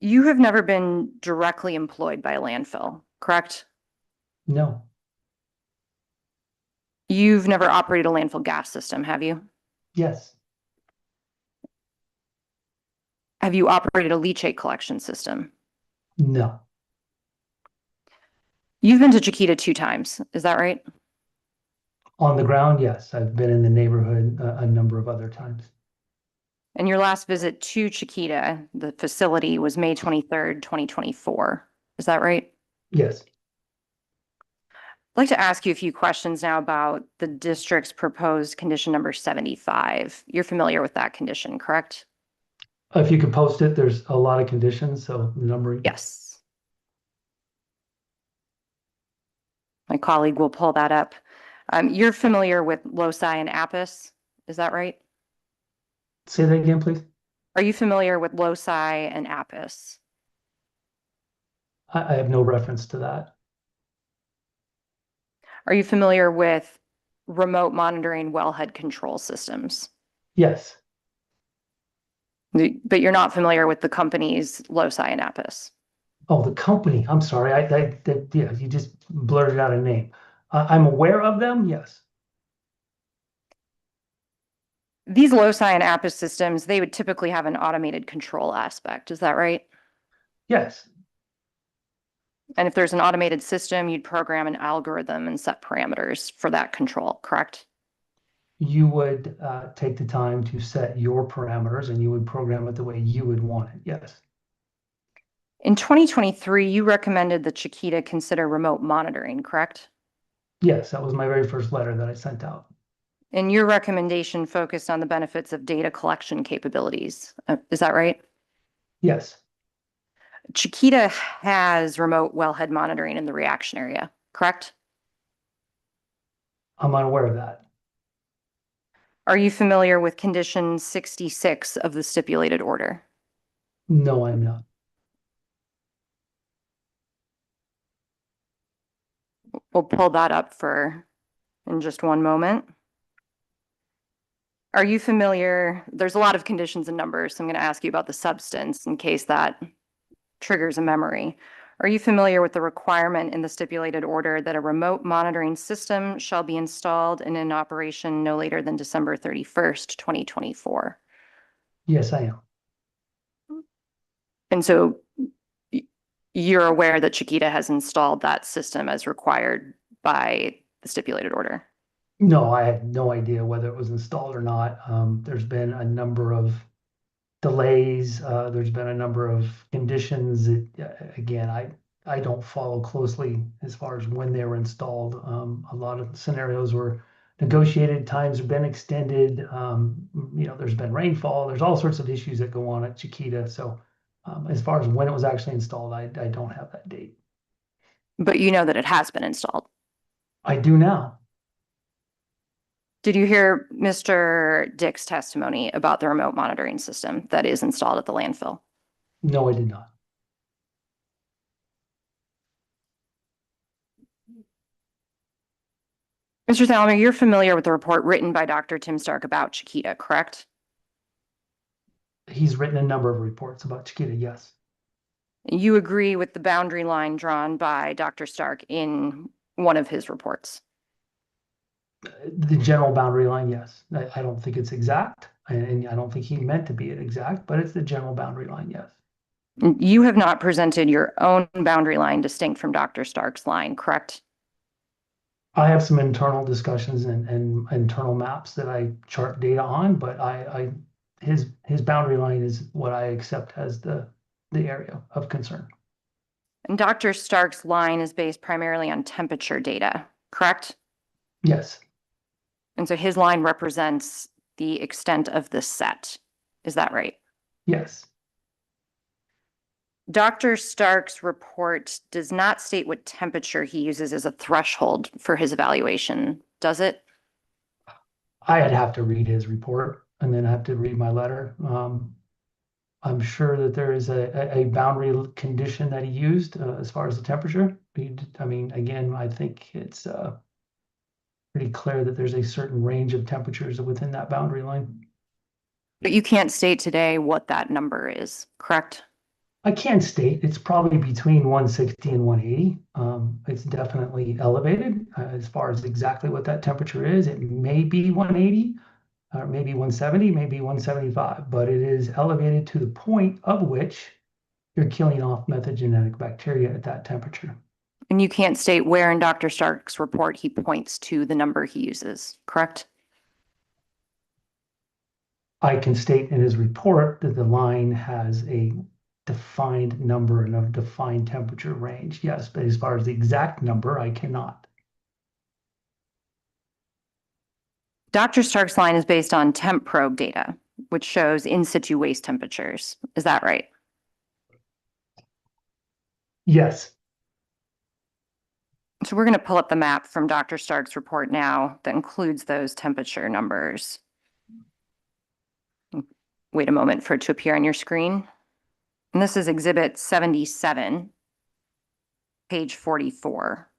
You have never been directly employed by a landfill, correct? No, You've never operated a landfill gas system, have you? yes, Have you operated a leachate collection system? no. You've been to Chiquita 2 times, is that right? On the ground, yes. I've been in the neighborhood a number of other times. And your last visit to Chiquita, the facility, was May 23rd, 2024. Is that right? Yes, I'd like to ask you a few questions now about the district's proposed condition number 75. You're familiar with that condition, correct? if you could post it, there's a lot of conditions, so the numbering. Yes. My colleague will pull that up. You're familiar with loci and apis, is that right? Say that again, please. Are you familiar with loci and apis? I have no reference to that. Are you familiar with remote monitoring wellhead control systems? Yes, But you're not familiar with the company's loci and apis? oh, the company, I'm sorry, yeah, you just blurted out a name. I'm aware of them, yes. These loci and apis systems, they would typically have an automated control aspect, is that right? Yes, And if there's an automated system, you'd program an algorithm and set parameters for that control, correct? you would take the time to set your parameters and you would program it the way you would want it, yes. In 2023, you recommended that Chiquita consider remote monitoring, correct? Yes, that was my very first letter that I sent out. And your recommendation focused on the benefits of data collection capabilities. Is that right? Yes, Chiquita has remote wellhead monitoring in the reaction area, correct? I'm unaware of that. Are you familiar with condition 66 of the stipulated order? No, I'm not. We'll pull that up in just one moment. Are you familiar? There's a lot of conditions and numbers, so I'm going to ask you about the substance in case that triggers a memory. Are you familiar with the requirement in the stipulated order that a remote monitoring system shall be installed and in operation no later than December 31st, 2024? Yes, I am. And so you're aware that Chiquita has installed that system as required by the stipulated order? No, I had no idea whether it was installed or not. There's been a number of delays. There's been a number of conditions that, again, I don't follow closely as far as when they were installed. A lot of scenarios were negotiated, times have been extended. There's been rainfall. There's all sorts of issues that go on at Chiquita. So as far as when it was actually installed, I don't have that date. But you know that it has been installed? I do now. Did you hear Mr. Dick's testimony about the remote monitoring system that is installed at the landfill? No, I did not. Mr. Thalheimer, you're familiar with the report written by Dr. Tim Stark about Chiquita, correct? He's written a number of reports about Chiquita, yes. You agree with the boundary line drawn by Dr. Stark in one of his reports? The general boundary line, yes. I don't think it's exact. And I don't think he meant to be exact, but it's the general boundary line, yes. You have not presented your own boundary line distinct from Dr. Stark's line, correct? I have some internal discussions and internal maps that I chart data on, but his boundary line is what I accept as the area of concern. And Dr. Stark's line is based primarily on temperature data, correct? Yes, And so his line represents the extent of the set. Is that right? yes, Dr. Stark's report does not state what temperature he uses as a threshold for his evaluation, does it? I'd have to read his report and then have to read my letter. I'm sure that there is a boundary condition that he used as far as the temperature. I mean, again, I think it's pretty clear that there's a certain range of temperatures within that boundary line. But you can't state today what that number is, correct? I can state it's probably between 160 and 180. It's definitely elevated as far as exactly what that temperature is. It may be 180, or maybe 170, maybe 175, but it is elevated to the point of which you're killing off methagenic bacteria at that temperature. And you can't state where in Dr. Stark's report he points to the number he uses, correct? I can state in his report that the line has a defined number and a defined temperature range. Yes, but as far as the exact number, I cannot. Dr. Stark's line is based on temp probe data, which shows in situ waste temperatures. Is that right? Yes, So we're going to pull up the map from Dr. Stark's report now that includes those temperature numbers. Wait a moment for it to appear on your screen. And this is Exhibit 77, page 44.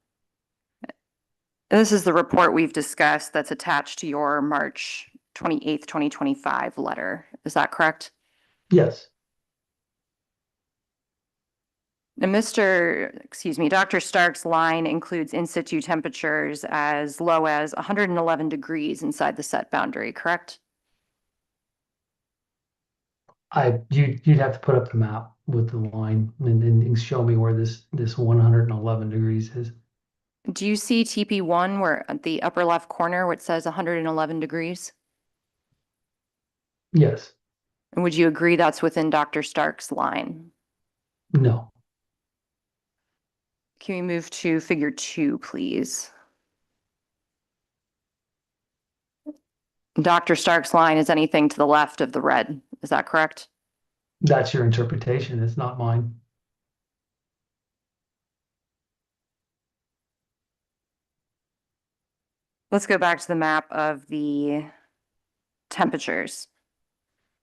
This is the report we've discussed that's attached to your March 28th, 2025 letter. Is that correct? yes, And Dr. Stark's line includes in situ temperatures as low as 111 degrees inside the set boundary, correct? you'd have to put up the map with the line and show me where this 111 degrees is. Do you see TP1 where at the upper left corner where it says 111 degrees? Yes, And would you agree that's within Dr. Stark's line? no, Can we move to figure 2, please? Dr. Stark's line is anything to the left of the red. Is that correct? that's your interpretation. It's not mine. Let's go back to the map of the temperatures.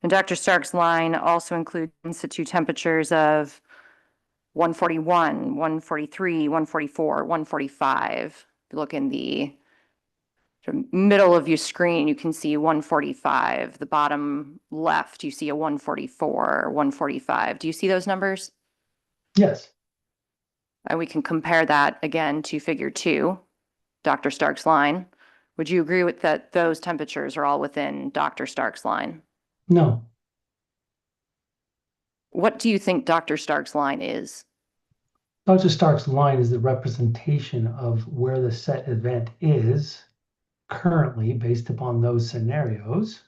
And Dr. Stark's line also includes in situ temperatures of 141, 143, 144, 145. If you look in the middle of your screen, you can see 145. The bottom left, you see a 144, 145. Do you see those numbers? Yes, And we can compare that again to figure 2, Dr. Stark's line. Would you agree with that those temperatures are all within Dr. Stark's line? no, What do you think Dr. Stark's line is? Dr. Stark's line is the representation of where the set event is currently based upon those scenarios.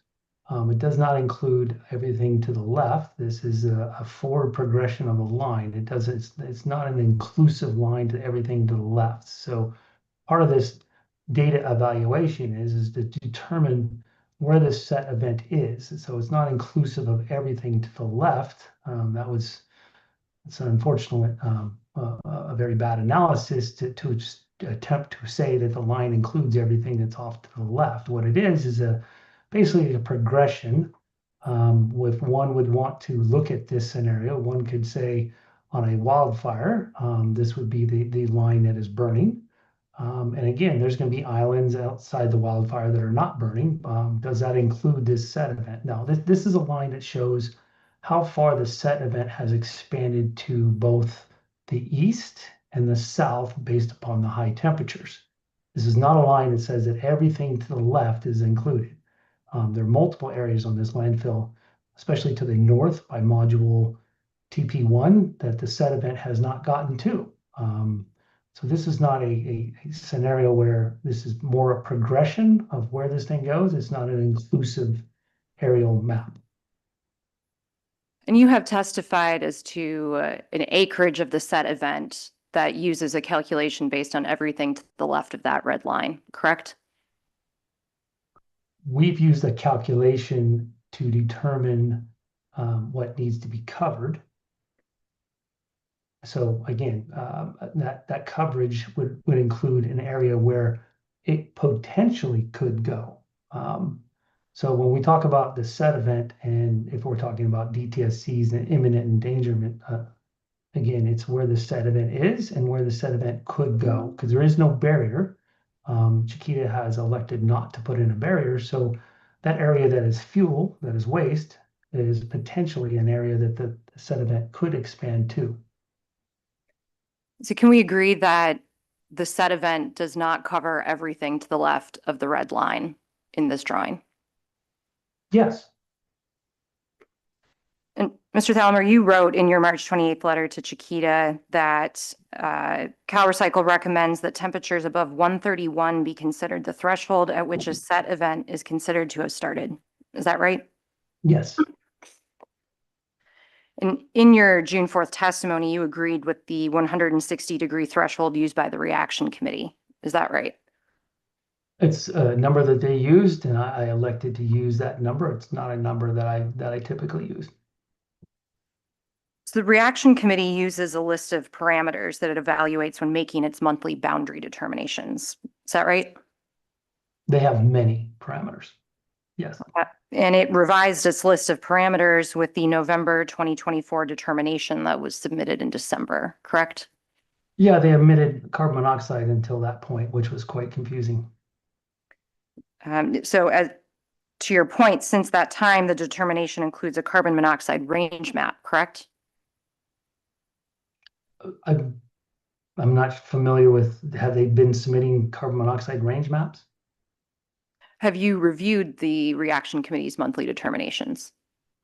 It does not include everything to the left. This is a forward progression of a line. It's not an inclusive line to everything to the left. So part of this data evaluation is to determine where this set event is. So it's not inclusive of everything to the left. It's an unfortunate, a very bad analysis to attempt to say that the line includes everything that's off to the left. What it is basically a progression. If one would want to look at this scenario, one could say on a wildfire, this would be the line that is burning. And again, there's going to be islands outside the wildfire that are not burning. Does that include this set event? No, this is a line that shows how far the set event has expanded to both the east and the south based upon the high temperatures. This is not a line that says that everything to the left is included. There are multiple areas on this landfill, especially to the north by module TP1, that the set event has not gotten to. So this is not a scenario where this is more a progression of where this thing goes. It's not an inclusive aerial map. And you have testified as to an acreage of the set event that uses a calculation based on everything to the left of that red line, correct? We've used a calculation to determine what needs to be covered. So again, that coverage would include an area where it potentially could go. So when we talk about the set event, and if we're talking about DTSCs and imminent endangerment, again, it's where the set event is and where the set event could go, because there is no barrier. Chiquita has elected not to put in a barrier, so that area that is fuel, that is waste, is potentially an area that the set event could expand to. So can we agree that the set event does not cover everything to the left of the red line in this drawing? Yes. And Mr. Thalheimer, you wrote in your March 28th letter to Chiquita that CalRecycle recommends that temperatures above 131 be considered the threshold at which a set event is considered to have started. Is that right? Yes. And in your June 4th testimony, you agreed with the 160-degree threshold used by the reaction committee. Is that right? It's a number that they used, and I elected to use that number. It's not a number that I typically use. So the reaction committee uses a list of parameters that it evaluates when making its monthly boundary determinations. Is that right? They have many parameters. Yes. And it revised its list of parameters with the November 2024 determination that was submitted in December, correct? Yeah, they emitted carbon monoxide until that point, which was quite confusing. So as to your point, since that time, the determination includes a carbon monoxide range map, correct? I'm not familiar with, have they been submitting carbon monoxide range maps? Have you reviewed the reaction committee's monthly determinations?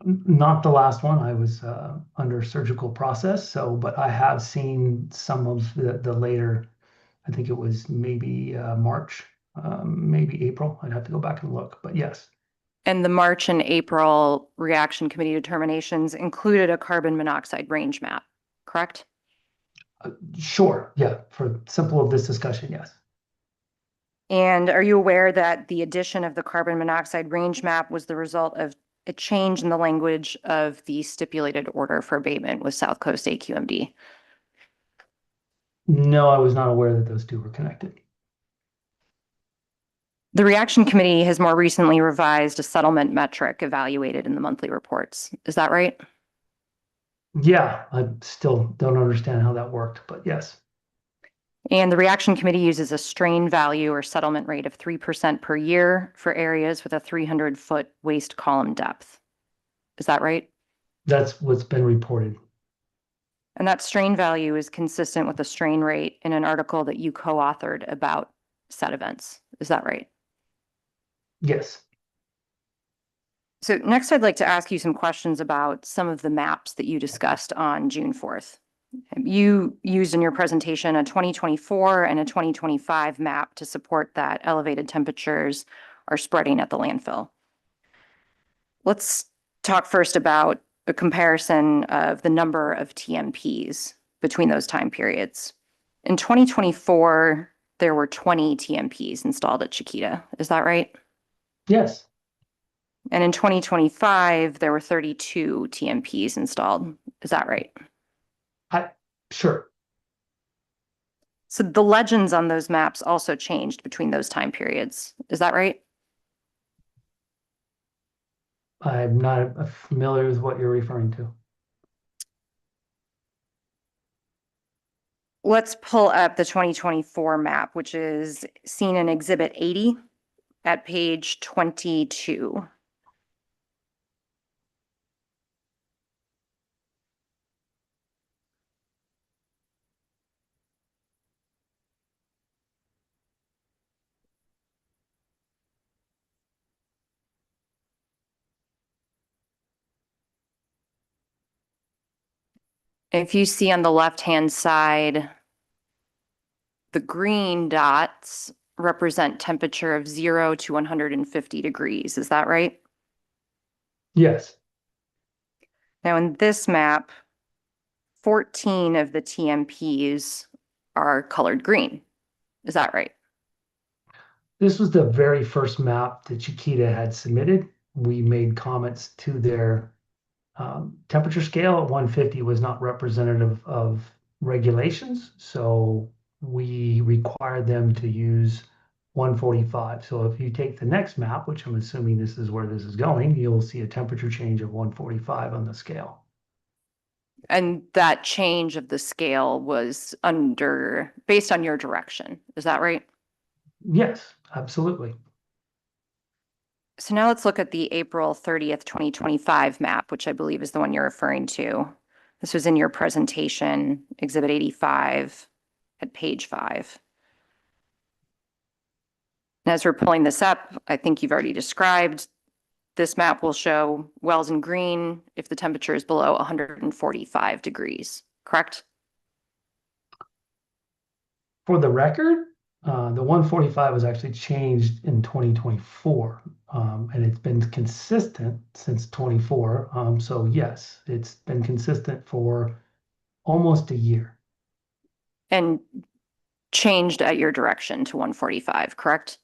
Not the last one. I was under surgical process, but I have seen some of the later, I think it was maybe March, maybe April. I'd have to go back and look, but yes. And the March and April reaction committee determinations included a carbon monoxide range map, correct? Sure, yeah, for simple of this discussion, yes. And are you aware that the addition of the carbon monoxide range map was the result of a change in the language of the stipulated order for abatement with South Coast AQMD? No, I was not aware that those two were connected. The reaction committee has more recently revised a settlement metric evaluated in the monthly reports. Is that right? Yeah, I still don't understand how that worked, but yes. And the reaction committee uses a strain value or settlement rate of 3% per year for areas with a 300-foot waste column depth. Is that right? That's what's been reported. And that strain value is consistent with the strain rate in an article that you co-authored about set events. Is that right? Yes. So next, I'd like to ask you some questions about some of the maps that you discussed on June 4th. You used in your presentation a 2024 and a 2025 map to support that elevated temperatures are spreading at the landfill. Let's talk first about a comparison of the number of TMPs between those time periods. In 2024, there were 20 TMPs installed at Chiquita. Is that right? Yes. And in 2025, there were 32 TMPs installed. Is that right? Sure. So the legends on those maps also changed between those time periods. Is that right? I'm not familiar with what you're referring to. Let's pull up the 2024 map, which is seen in Exhibit 80 at page 22. If you see on the left-hand side, the green dots represent temperature of 0 to 150 degrees. Is that right? Yes, Now in this map, 14 of the TMPs are colored green. Is that right? this was the very first map that Chiquita had submitted. We made comments to their temperature scale at 150 was not representative of regulations, so we required them to use 145. So if you take the next map, which I'm assuming this is where this is going, you'll see a temperature change of 145 on the scale. And that change of the scale was based on your direction. Is that right? Yes, absolutely. So now let's look at the April 30th, 2025 map, which I believe is the one you're referring to. This was in your presentation, Exhibit 85 at page 5. And as we're pulling this up, I think you've already described, this map will show wells in green if the temperature is below 145 degrees, correct? For the record, the 145 was actually changed in 2024, and it's been consistent since 24. So yes, it's been consistent for almost a year. And changed at your direction to 145, correct?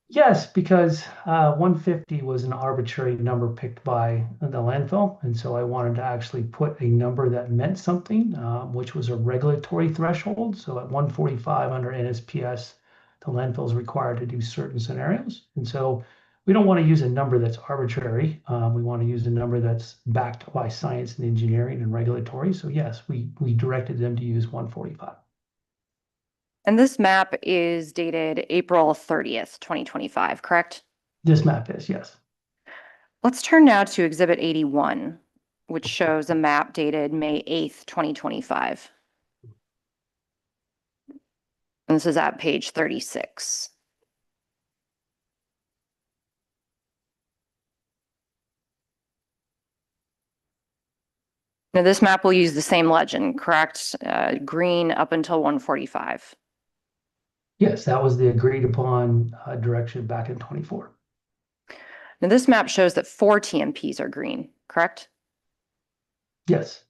Yes, because 150 was an arbitrary number picked by the landfill, and so I wanted to actually put a number that meant something, which was a regulatory threshold. So at 145 under NSPS, the landfill is required to do certain scenarios, and so we don't want to use a number that's arbitrary. We want to use a number that's backed by science and engineering and regulatory. So yes, we directed them to use 145. And this map is dated April 30th, 2025, correct? This map is, yes. Let's turn now to Exhibit 81, which shows a map dated May 8th, 2025. And this is at page 36. Now, this map will use the same legend, correct? Green up until 145. Yes, that was the agreed upon direction back in 24. Now, this map shows that 4 TMPs are green, correct? Yes.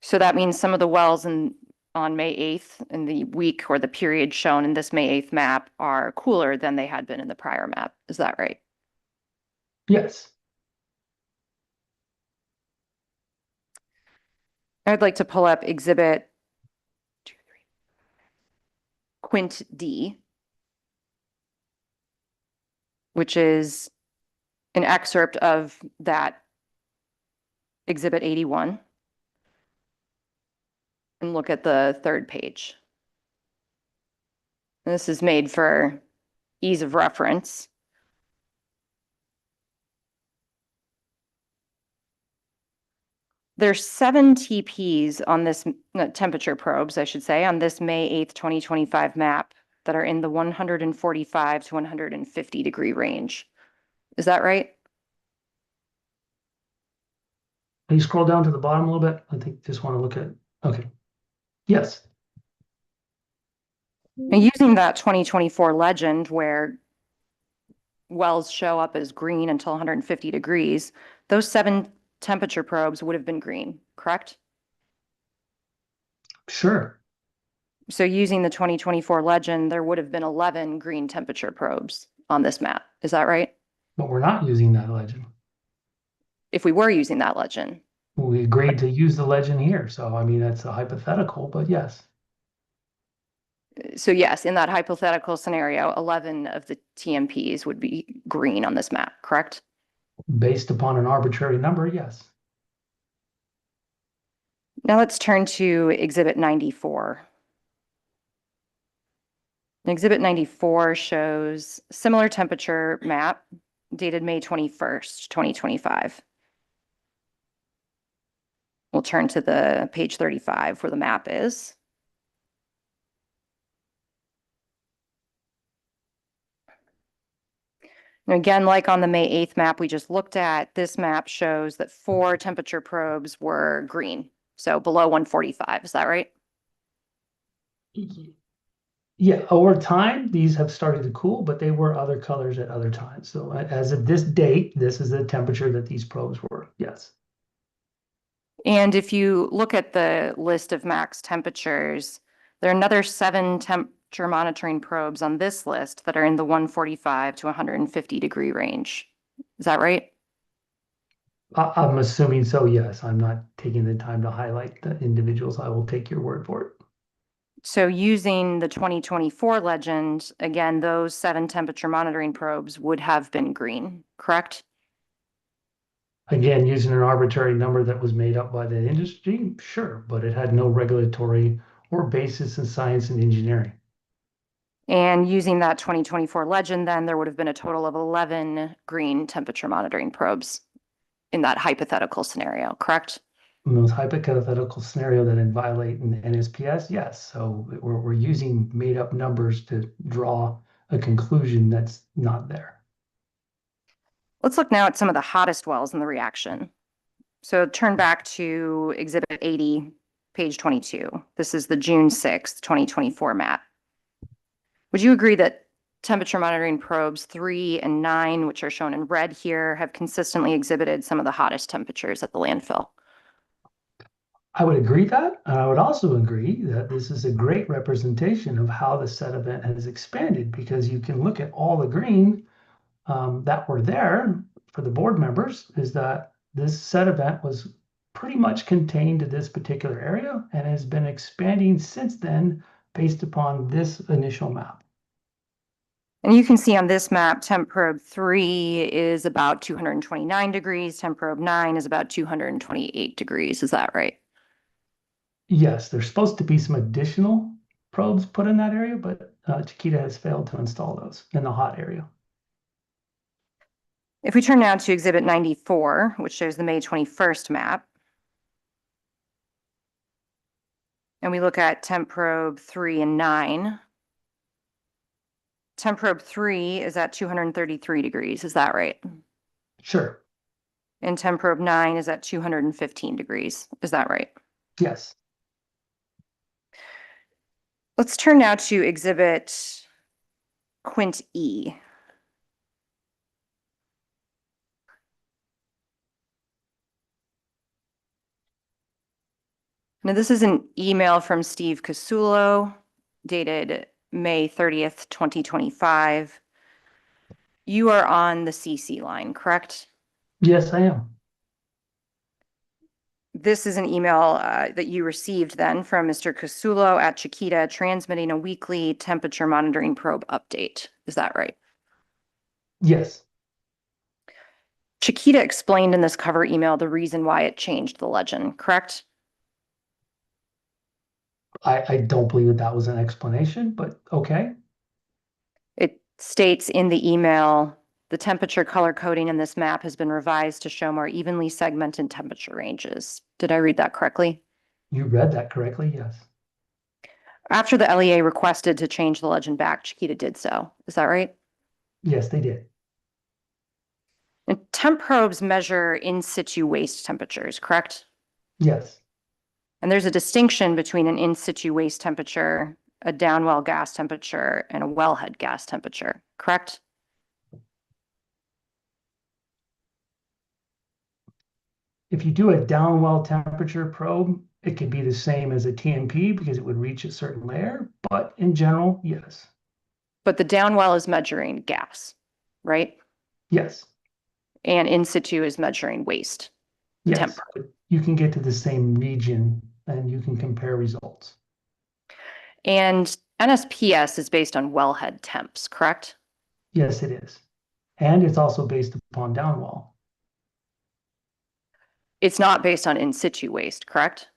So that means some of the wells on May 8th in the week or the period shown in this May 8th map are cooler than they had been in the prior map. Is that right? Yes. I'd like to pull up Exhibit Quint D, which is an excerpt of that Exhibit 81. And look at the third page. And this is made for ease of reference. There's 7 TPs on this temperature probes, I should say, on this May 8th, 2025 map that are in the 145 to 150 degree range. Is that right? Can you scroll down to the bottom a little bit? I think just want to look at, okay. Yes. And using that 2024 legend where wells show up as green until 150 degrees, those 7 temperature probes would have been green, correct? Sure. So using the 2024 legend, there would have been 11 green temperature probes on this map. Is that right? But we're not using that legend. If we were using that legend. We agreed to use the legend here. So, I mean, that's a hypothetical, but yes. So yes, in that hypothetical scenario, 11 of the TMPs would be green on this map, correct? Based upon an arbitrary number, yes. Now let's turn to Exhibit 94. Exhibit 94 shows similar temperature map dated May 21st, 2025. We'll turn to the page 35 where the map is. And again, like on the May 8th map we just looked at, this map shows that 4 temperature probes were green, So below 145, is that right? Yeah, over time, these have started to cool, but they were other colors at other times. So as of this date, this is the temperature that these probes were, yes. And if you look at the list of max temperatures, there are another 7 temperature monitoring probes on this list that are in the 145 to 150 degree range. Is that right? I'm assuming so, yes. I'm not taking the time to highlight the individuals. I will take your word for it. So using the 2024 legend, again, those 7 temperature monitoring probes would have been green, correct? Again, using an arbitrary number that was made up by the industry, sure, but it had no regulatory or basis in science and engineering. And using that 2024 legend, then there would have been a total of 11 green temperature monitoring probes in that hypothetical scenario, correct? In those hypothetical scenario that would violate an NSPS, yes. So we're using made up numbers to draw a conclusion that's not there. Let's look now at some of the hottest wells in the reaction. So turn back to Exhibit 80, page 22. This is the June 6th, 2024 map. Would you agree that temperature monitoring probes 3 and 9, which are shown in red here, have consistently exhibited some of the hottest temperatures at the landfill? I would agree that, and I would also agree that this is a great representation of how the set event has expanded, because you can look at all the green that were there for the board members, is that this set event was pretty much contained to this particular area and has been expanding since then based upon this initial map. And you can see on this map, temp probe 3 is about 229 degrees, temp probe 9 is about 228 degrees. Is that right? Yes, there's supposed to be some additional probes put in that area, but Chiquita has failed to install those in the hot area. If we turn now to Exhibit 94, which shows the May 21st map, and we look at temp probe 3 and 9, temp probe 3 is at 233 degrees. Is that right? Sure. And temp probe 9 is at 215 degrees. Is that right? Yes. Let's turn now to Exhibit Quint E. Now, this is an email from Steve Casulo dated May 30th, 2025. You are on the CC line, correct? Yes, I am. This is an email that you received then from Mr. Casulo at Chiquita, transmitting a weekly temperature monitoring probe update. Is that right? Yes. Chiquita explained in this cover email the reason why it changed the legend, correct? I don't believe that was an explanation, but okay. It states in the email, the temperature color coding in this map has been revised to show more evenly segmented temperature ranges. Did I read that correctly? You read that correctly, yes. After the LEA requested to change the legend back, Chiquita did so. Is that right? Yes, they did. And temp probes measure in situ waste temperatures, correct? Yes. And there's a distinction between an in situ waste temperature, a downwell gas temperature, and a wellhead gas temperature, correct? If you do a downwell temperature probe, it could be the same as a TMP because it would reach a certain layer, but in general, yes. But the downwell is measuring gas, right? Yes. And in situ is measuring waste. Yes, temp. but you can get to the same region and you can compare results. And NSPS is based on wellhead temps, correct? Yes, it is. And it's also based upon downwell. It's not based on in situ waste, correct?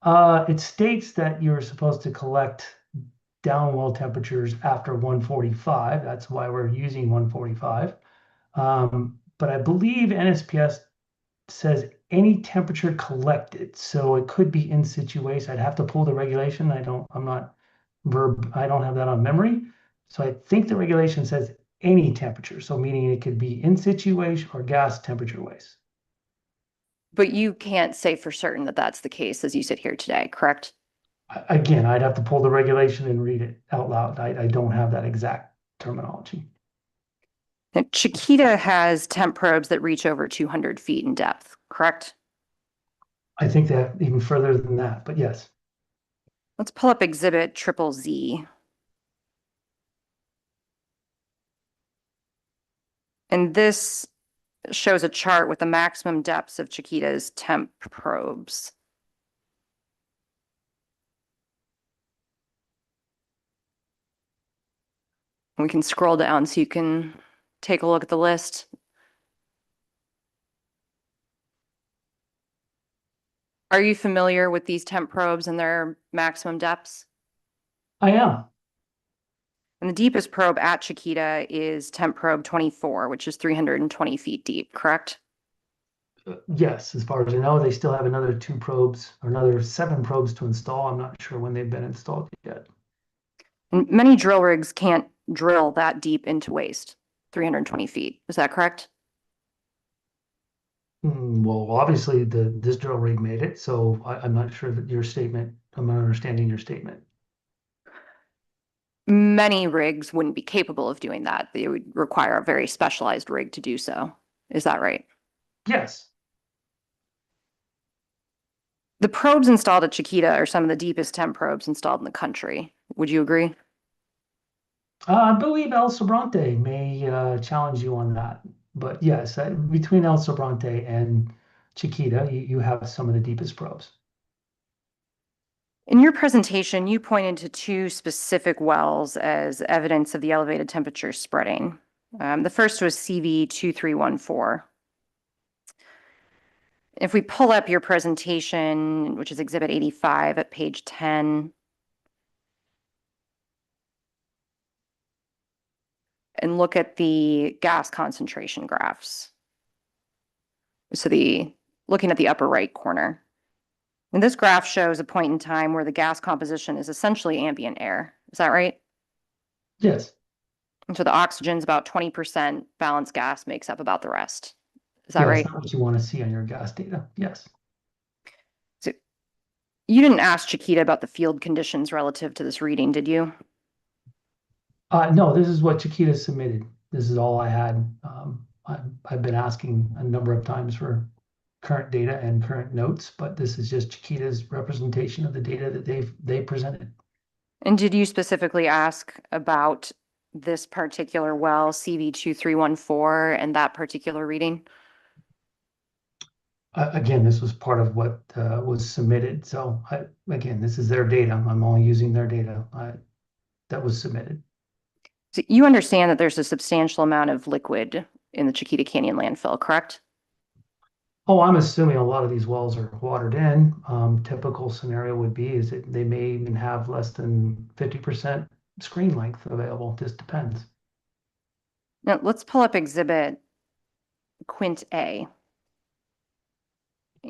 It states that you're supposed to collect downwell temperatures after 145. That's why we're using 145. But I believe NSPS says any temperature collected. So it could be in situ waste. I'd have to pull the regulation. I don't have that on memory. So I think the regulation says any temperature. So meaning it could be in situ waste or gas temperature waste. But you can't say for certain that that's the case as you sit here today, correct? Again, I'd have to pull the regulation and read it out loud. I don't have that exact terminology. And Chiquita has temp probes that reach over 200 feet in depth, correct? I think that even further than that, but yes. Let's pull up exhibit triple Z. And this shows a chart with the maximum depths of Chiquita's temp probes. We can scroll down so you can take a look at the list. Are you familiar with these temp probes and their maximum depths? I am. And the deepest probe at Chiquita is temp probe 24, which is 320 feet deep, correct? Yes, as far as I know, they still have another 2 probes or another 7 probes to install. I'm not sure when they've been installed yet. And many drill rigs can't drill that deep into waste, 320 feet. Is that correct? Well, obviously this drill rig made it, so I'm not sure that your statement, I'm not understanding your statement. Many rigs wouldn't be capable of doing that. They would require a very specialized rig to do so. Is that right? Yes. The probes installed at Chiquita are some of the deepest temp probes installed in the country. Would you agree? I believe El Sobrante may challenge you on that. But yes, between El Sobrante and Chiquita, you have some of the deepest probes. In your presentation, you pointed to 2 specific wells as evidence of the elevated temperature spreading. The first was CV 2314. If we pull up your presentation, which is Exhibit 85 at page 10, and look at the gas concentration graphs. So looking at the upper right corner. And this graph shows a point in time where the gas composition is essentially ambient air. Is that right? Yes. And so the oxygen's about 20%, balanced gas makes up about the rest. Is that right? That's not what you want to see on your gas data. Yes. So you didn't ask Chiquita about the field conditions relative to this reading, did you? No, this is what Chiquita submitted. This is all I had. I've been asking a number of times for current data and current notes, but this is just Chiquita's representation of the data that they presented. And did you specifically ask about this particular well, CV 2314, and that particular reading? Again, this was part of what was submitted. So again, this is their data. I'm only using their data that was submitted. So you understand that there's a substantial amount of liquid in the Chiquita Canyon landfill, correct? Oh, I'm assuming a lot of these wells are watered in. Typical scenario would be is that they may even have less than 50% screen length available. Just depends. Now let's pull up exhibit Quint A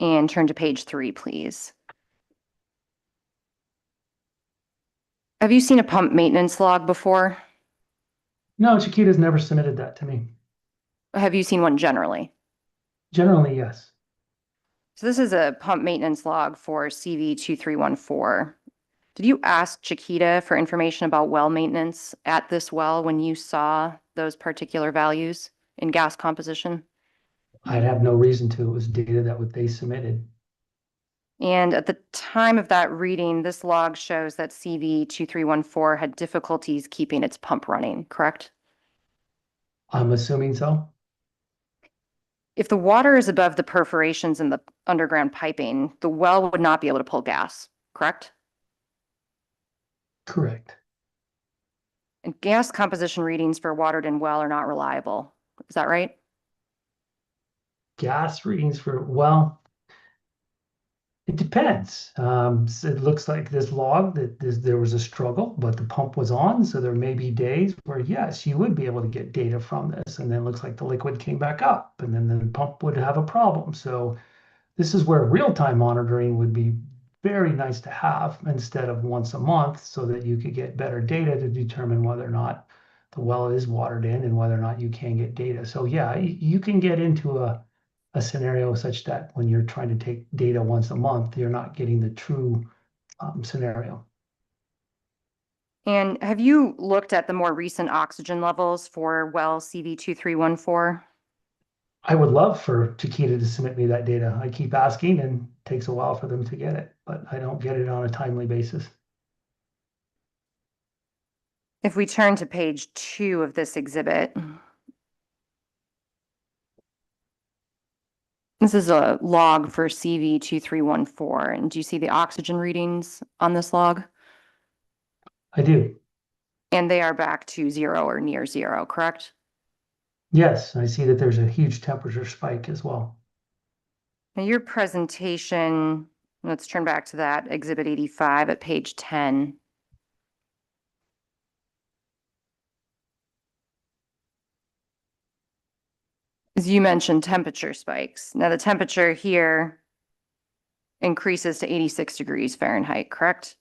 and turn to page 3, please. Have you seen a pump maintenance log before? No, Chiquita's never submitted that to me. Have you seen one generally? Generally, yes. So this is a pump maintenance log for CV 2314. Did you ask Chiquita for information about well maintenance at this well when you saw those particular values in gas composition? I'd have no reason to. It was data that they submitted. And at the time of that reading, this log shows that CV 2314 had difficulties keeping its pump running, correct? I'm assuming so. If the water is above the perforations in the underground piping, the well would not be able to pull gas, correct? Correct. And gas composition readings for a watered-in well are not reliable. Is that right? Gas readings for, well, it depends. So it looks like this log that there was a struggle, but the pump was on. So there may be days where, yes, you would be able to get data from this. And then it looks like the liquid came back up and then the pump would have a problem. So this is where real-time monitoring would be very nice to have instead of once a month so that you could get better data to determine whether or not the well is watered in and whether or not you can get data. So yeah, you can get into a a scenario such that when you're trying to take data once a month, you're not getting the true scenario. And have you looked at the more recent oxygen levels for well CV 2314? I would love for Chiquita to submit me that data. I keep asking and it takes a while for them to get it, but I don't get it on a timely basis. If we turn to page 2 of this exhibit, this is a log for CV 2314. And do you see the oxygen readings on this log? I do. And they are back to 0 or near 0, correct? Yes, I see that there's a huge temperature spike as well. Now your presentation, let's turn back to that exhibit 85 at page 10. As you mentioned, temperature spikes. Now the temperature here increases to 86 degrees Fahrenheit, correct?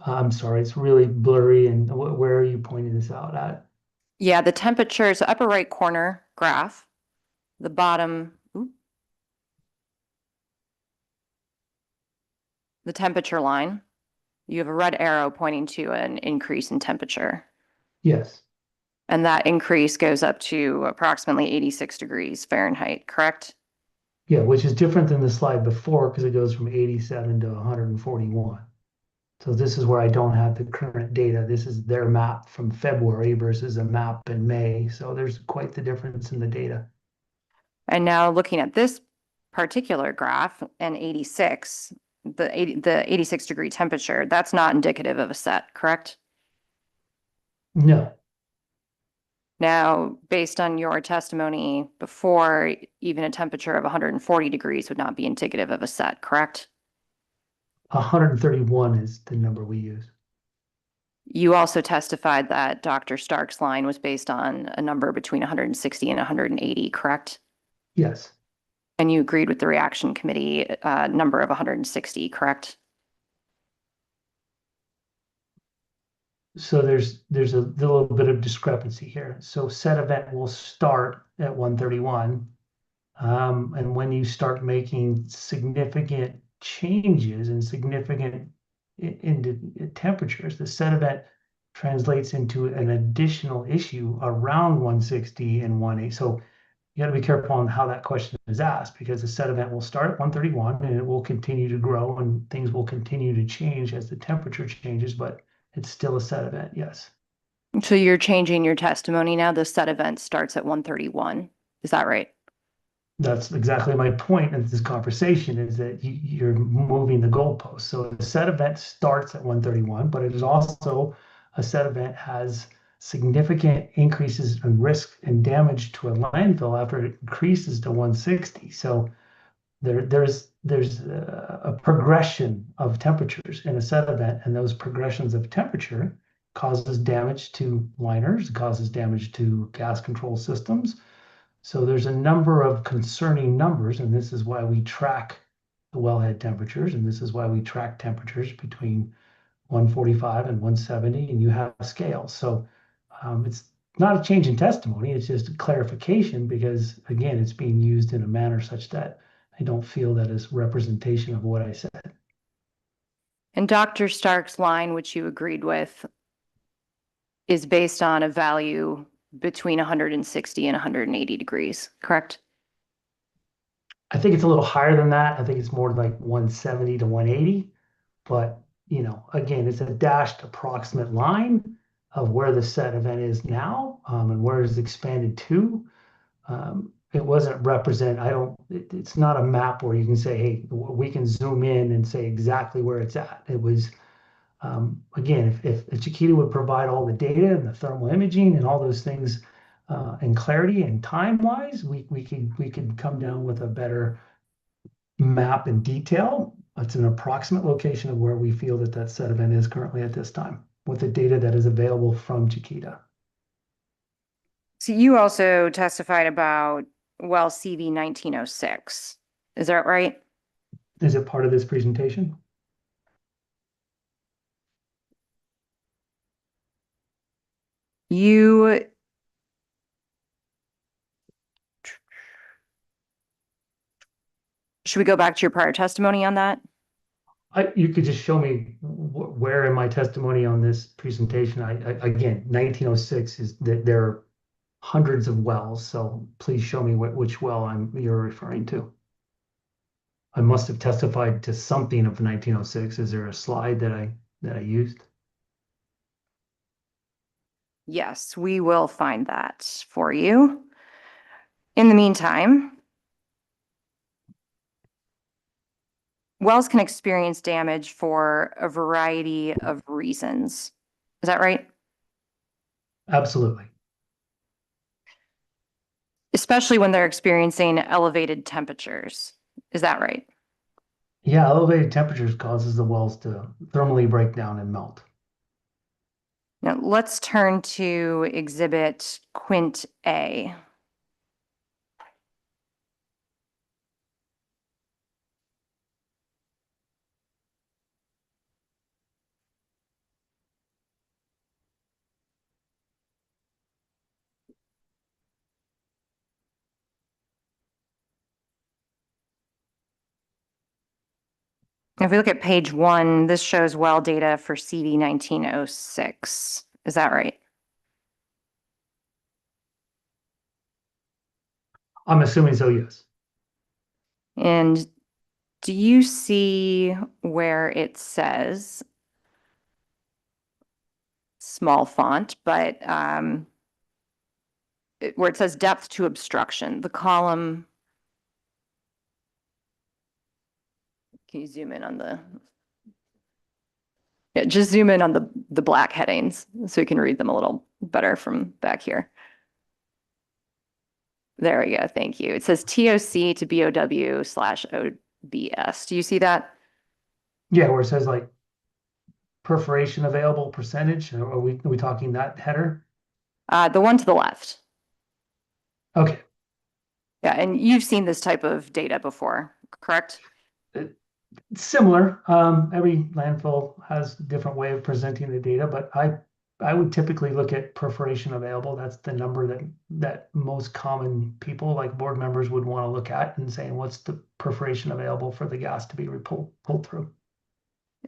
I'm sorry, it's really blurry. And where are you pointing this out at? Yeah, the temperature is the upper right corner graph, the bottom, the temperature line. You have a red arrow pointing to an increase in temperature. Yes. And that increase goes up to approximately 86 degrees Fahrenheit, correct? Yeah, which is different than the slide before because it goes from 87 to 141. So this is where I don't have the current data. This is their map from February versus a map in May. So there's quite the difference in the data. And now looking at this particular graph and 86, the 86 degree temperature, that's not indicative of a set, correct? No, Now, based on your testimony before, even a temperature of 140 degrees would not be indicative of a set, correct? 131 is the number we use. You also testified that Dr. Stark's line was based on a number between 160 and 180, correct? Yes. And you agreed with the reaction committee number of 160, correct? So there's a little bit of discrepancy here. So set event will start at 131. And when you start making significant changes and significant into temperatures, the set event translates into an additional issue around 160 and 180. So you got to be careful on how that question is asked because the set event will start at 131 and it will continue to grow and things will continue to change as the temperature changes, but it's still a set event, yes. So you're changing your testimony now. The set event starts at 131. Is that right? That's exactly my point of this conversation is that you're moving the goalpost. So the set event starts at 131, but it is also a set event has significant increases in risk and damage to a landfill after it increases to 160. So there's a progression of temperatures in a set event, and those progressions of temperature causes damage to liners, causes damage to gas control systems. So there's a number of concerning numbers, and this is why we track the wellhead temperatures, and this is why we track temperatures between 145 and 170, and you have scales. So it's not a change in testimony, it's just a clarification because, again, it's being used in a manner such that I don't feel that is representation of what I said. And Dr. Stark's line, which you agreed with, is based on a value between 160 and 180 degrees, correct? I think it's a little higher than that. I think it's more like 170 to 180. But, again, it's a dashed approximate line of where the set event is now and where it's expanded to. It wasn't it's not a map where you can say, hey, we can zoom in and say exactly where it's at. It was, again, if Chiquita would provide all the data and the thermal imaging and all those things and clarity and time-wise, we could come down with a better map in detail. It's an approximate location of where we feel that set event is currently at this time with the data that is available from Chiquita. So you also testified about well CV 1906. Is that right? Is it part of this presentation? You Should we go back to your prior testimony on that? You could just show me where in my testimony on this presentation, again, 1906 is that there are hundreds of wells, so please show me which well you're referring to. I must have testified to something of 1906. Is there a slide that I used? Yes, we will find that for you. In the meantime, wells can experience damage for a variety of reasons. Is that right? Absolutely. Especially when they're experiencing elevated temperatures. Is that right? Yeah, elevated temperatures causes the wells to thermally break down and melt. Now let's turn to Exhibit Quint A. If we look at page 1, this shows well data for CV 1906. Is that right? I'm assuming so, yes. And do you see where it says, small font, but where it says depth to obstruction, the column, can you zoom in on yeah, just zoom in on the black headings so you can read them a little better from back here. There we go, thank you. It says TOC to BOW/OBS. Do you see that? Yeah, where it says like perforation available percentage. Are we talking that header? The one to the left. Okay. Yeah, and you've seen this type of data before, correct? Similar. Every landfill has a different way of presenting the data, but I would typically look at perforation available. That's the number that most common people, like board members, would want to look at and saying, what's the perforation available for the gas to be pulled through?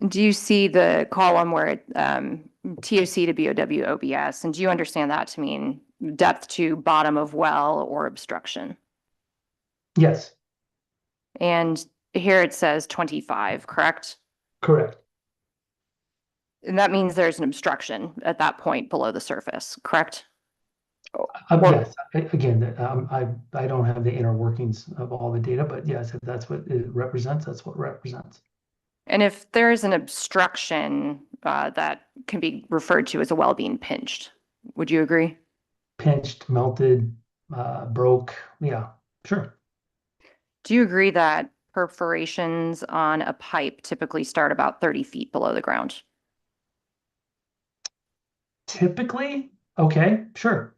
Do you see the column where it TOC to BOW OBS, and do you understand that to mean depth to bottom of well or obstruction? Yes, And here it says 25, correct? correct. And that means there's an obstruction at that point below the surface, correct? Yes, again, I don't have the inner workings of all the data, but yes, if that's what it represents, that's what it represents. And if there is an obstruction that can be referred to as a well being pinched, would you agree? Pinched, melted, broke. Yeah, sure. Do you agree that perforations on a pipe typically start about 30 feet below the ground? Typically, okay, sure.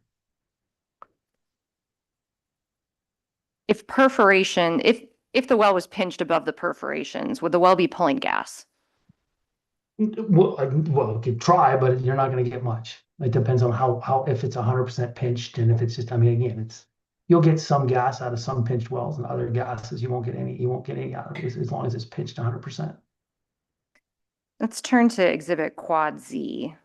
If perforation, if the well was pinched above the perforations, would the well be pulling gas? Well, you could try, but you're not going to get much. It depends on how if it's 100% pinched, and if it's just, I mean, again, you'll get some gas out of some pinched wells, and other gases you won't get any out of it as long as it's pinched 100%. Let's turn to Exhibit Quad Z.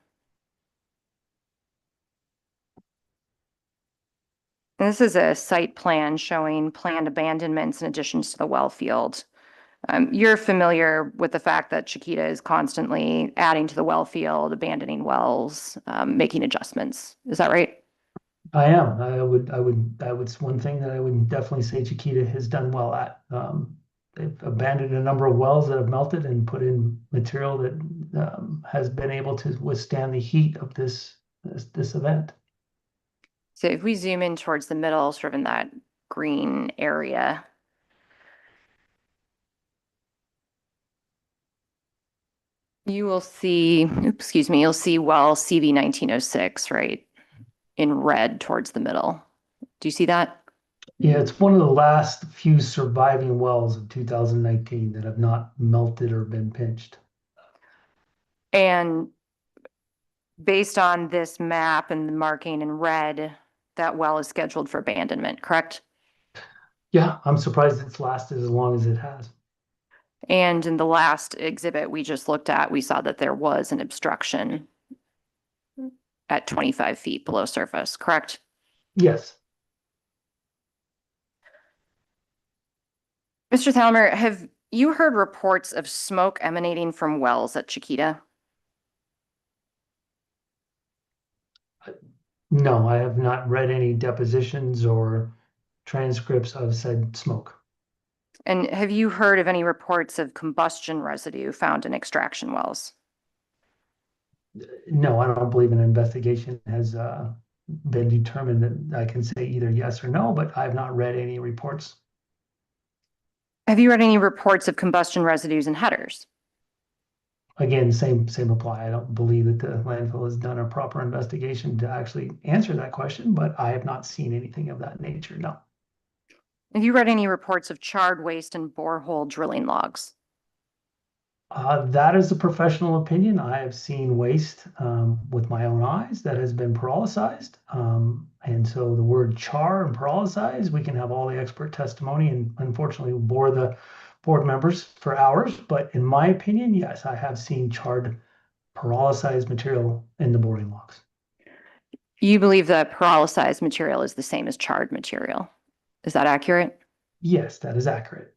And this is a site plan showing planned abandonments and additions to the well field. You're familiar with the fact that Chiquita is constantly adding to the well field, abandoning wells, making adjustments. Is that right? I am. One thing that I would definitely say Chiquita has done well at. They've abandoned a number of wells that have melted and put in material that has been able to withstand the heat of this event. So if we zoom in towards the middle, sort of in that green area, you will see, you'll see well CV 1906, right, in red towards the middle. Do you see that? Yeah, it's one of the last few surviving wells of 2019 that have not melted or been pinched. And based on this map and the marking in red, that well is scheduled for abandonment, correct? Yeah, I'm surprised it's lasted as long as it has. And in the last exhibit we just looked at, we saw that there was an obstruction at 25 feet below surface, correct? Yes. Mr. Thalheimer, have you heard reports of smoke emanating from wells at Chiquita? No, I have not read any depositions or transcripts of said smoke. And have you heard of any reports of combustion residue found in extraction wells? No, I don't believe an investigation has been determined that I can say either yes or no, but I have not read any reports. Have you read any reports of combustion residues in headers? Again, same apply. I don't believe that the landfill has done a proper investigation to actually answer that question, but I have not seen anything of that nature, no. Have you read any reports of charred waste and borehole drilling logs? That is a professional opinion. I have seen waste with my own eyes that has been pyrolyzed. And so the word char and pyrolyze, we can have all the expert testimony and unfortunately bore the board members for hours. But in my opinion, yes, I have seen charred pyrolyzed material in the boring logs. You believe that pyrolyzed material is the same as charred material. Is that accurate? Yes, that is accurate.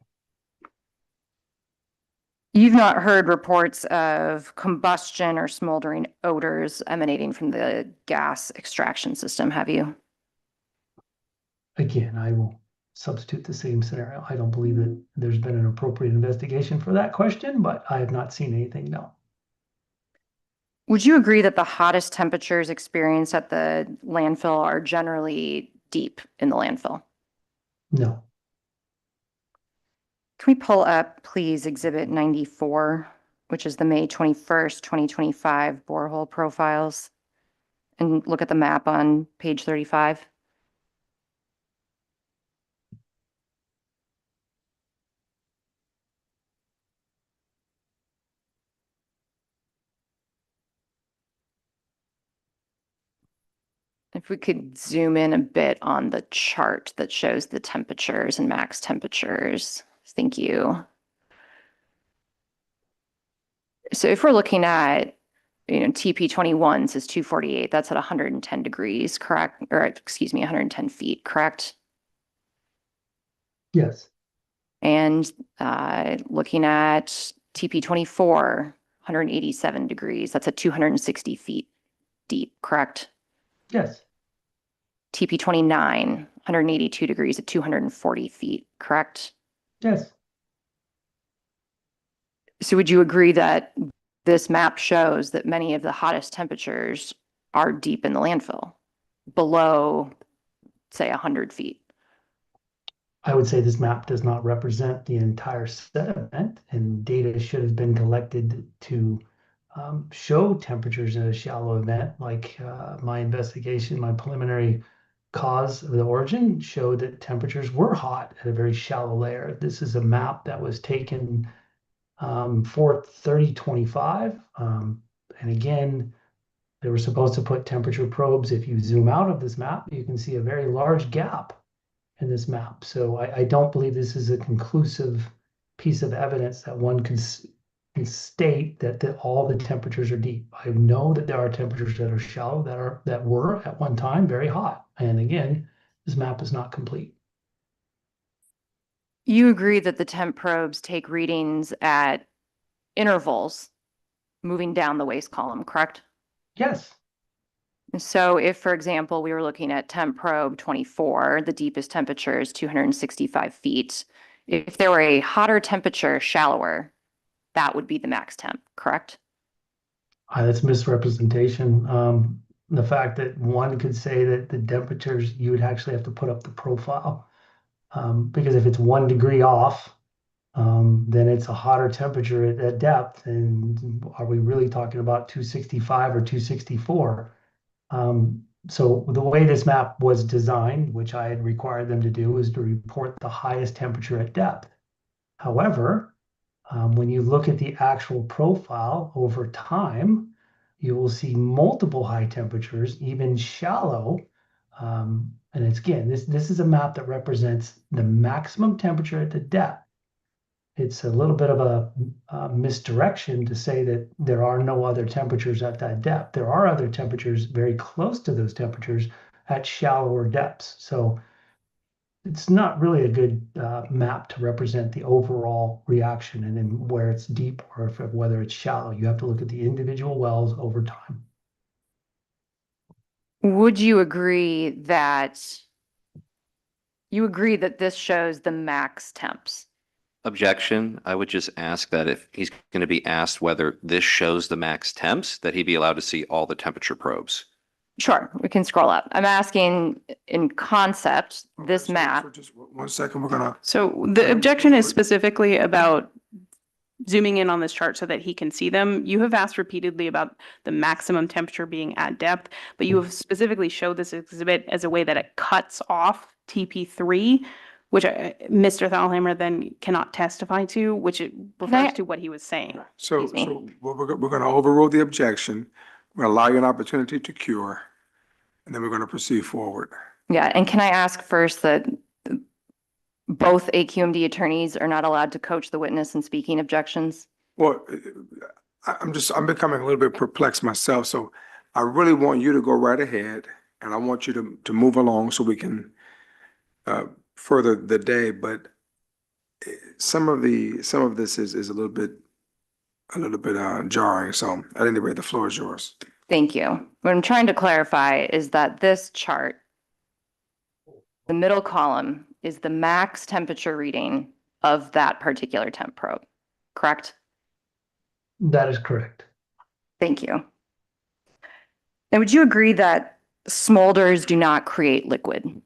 You've not heard reports of combustion or smoldering odors emanating from the gas extraction system, have you? Again, I will substitute the same scenario. I don't believe that there's been an appropriate investigation for that question, but I have not seen anything, no. Would you agree that the hottest temperatures experienced at the landfill are generally deep in the landfill? No. Can we pull up, please, Exhibit 94, which is the May 21st, 2025 borehole profiles, and look at the map on page 35? If we could zoom in a bit on the chart that shows the temperatures and max temperatures. Thank you. So if we're looking at, TP21 says 248, that's at 110 degrees, correct? Or excuse me, 110 feet, correct? Yes. And looking at TP24, 187 degrees, that's at 260 feet deep, correct? Yes. TP29, 182 degrees at 240 feet, correct? Yes. So would you agree that this map shows that many of the hottest temperatures are deep in the landfill, below, say, 100 feet? I would say this map does not represent the entire sediment, and data should have been collected to show temperatures in a shallow event. Like my investigation, my preliminary cause of the origin showed that temperatures were hot at a very shallow layer. This is a map that was taken for 3025. And again, they were supposed to put temperature probes. If you zoom out of this map, you can see a very large gap in this map. So I don't believe this is a conclusive piece of evidence that one can state that all the temperatures are deep. I know that there are temperatures that are shallow that were at one time very hot. And again, this map is not complete. You agree that the temp probes take readings at intervals moving down the waste column, correct? Yes. So if, for example, we were looking at temp probe 24, the deepest temperature is 265 feet. If there were a hotter temperature, shallower, that would be the max temp, correct? That's misrepresentation. The fact that one could say that the temperatures, you would actually have to put up the profile. Because if it's 1 degree off, then it's a hotter temperature at that depth. And are we really talking about 265 or 264? So the way this map was designed, which I had required them to do, is to report the highest temperature at depth. However, when you look at the actual profile over time, you will see multiple high temperatures, even shallow, And it's, again, this is a map that represents the maximum temperature at the depth. It's a little bit of a misdirection to say that there are no other temperatures at that depth. There are other temperatures very close to those temperatures at shallower depths. So it's not really a good map to represent the overall reaction and then where it's deep or whether it's shallow. You have to look at the individual wells over time. Would you agree that this shows the max temps? Objection. I would just ask that if he's going to be asked whether this shows the max temps, that he be allowed to see all the temperature probes. Sure, we can scroll up. I'm asking in concept, this So map. just 1 second, we're gonna, So the objection is specifically about zooming in on this chart so that he can see them. You have asked repeatedly about the maximum temperature being at depth, but you have specifically showed this exhibit as a way that it cuts off TP3, which Mr. Thalheimer then cannot testify to, which it refers to what he was saying. so, Excuse me. so we're gonna overrule the objection. We're gonna allow you an opportunity to cure, and then we're gonna proceed forward. Yeah, and can I ask first that both AQMD attorneys are not allowed to coach the witness in speaking objections? Well, I'm becoming a little bit perplexed myself, so I really want you to go right ahead, and I want you to move along so we can further the day, but some of this is a little bit jarring, so at any rate, the floor is yours. Thank you. What I'm trying to clarify is that this chart, the middle column, is the max temperature reading of that particular temp probe, correct? That is correct. Thank you. Now, would you agree that smolders do not create liquid?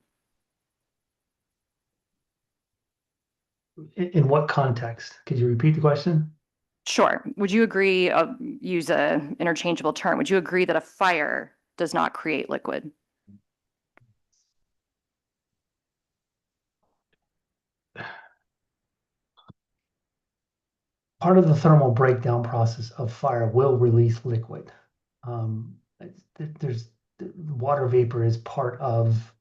In what context? Could you repeat the question? Sure. Would you agree, use a interchangeable term, would you agree that a fire does not create liquid? Part of the thermal breakdown process of fire will release liquid. Water vapor is part of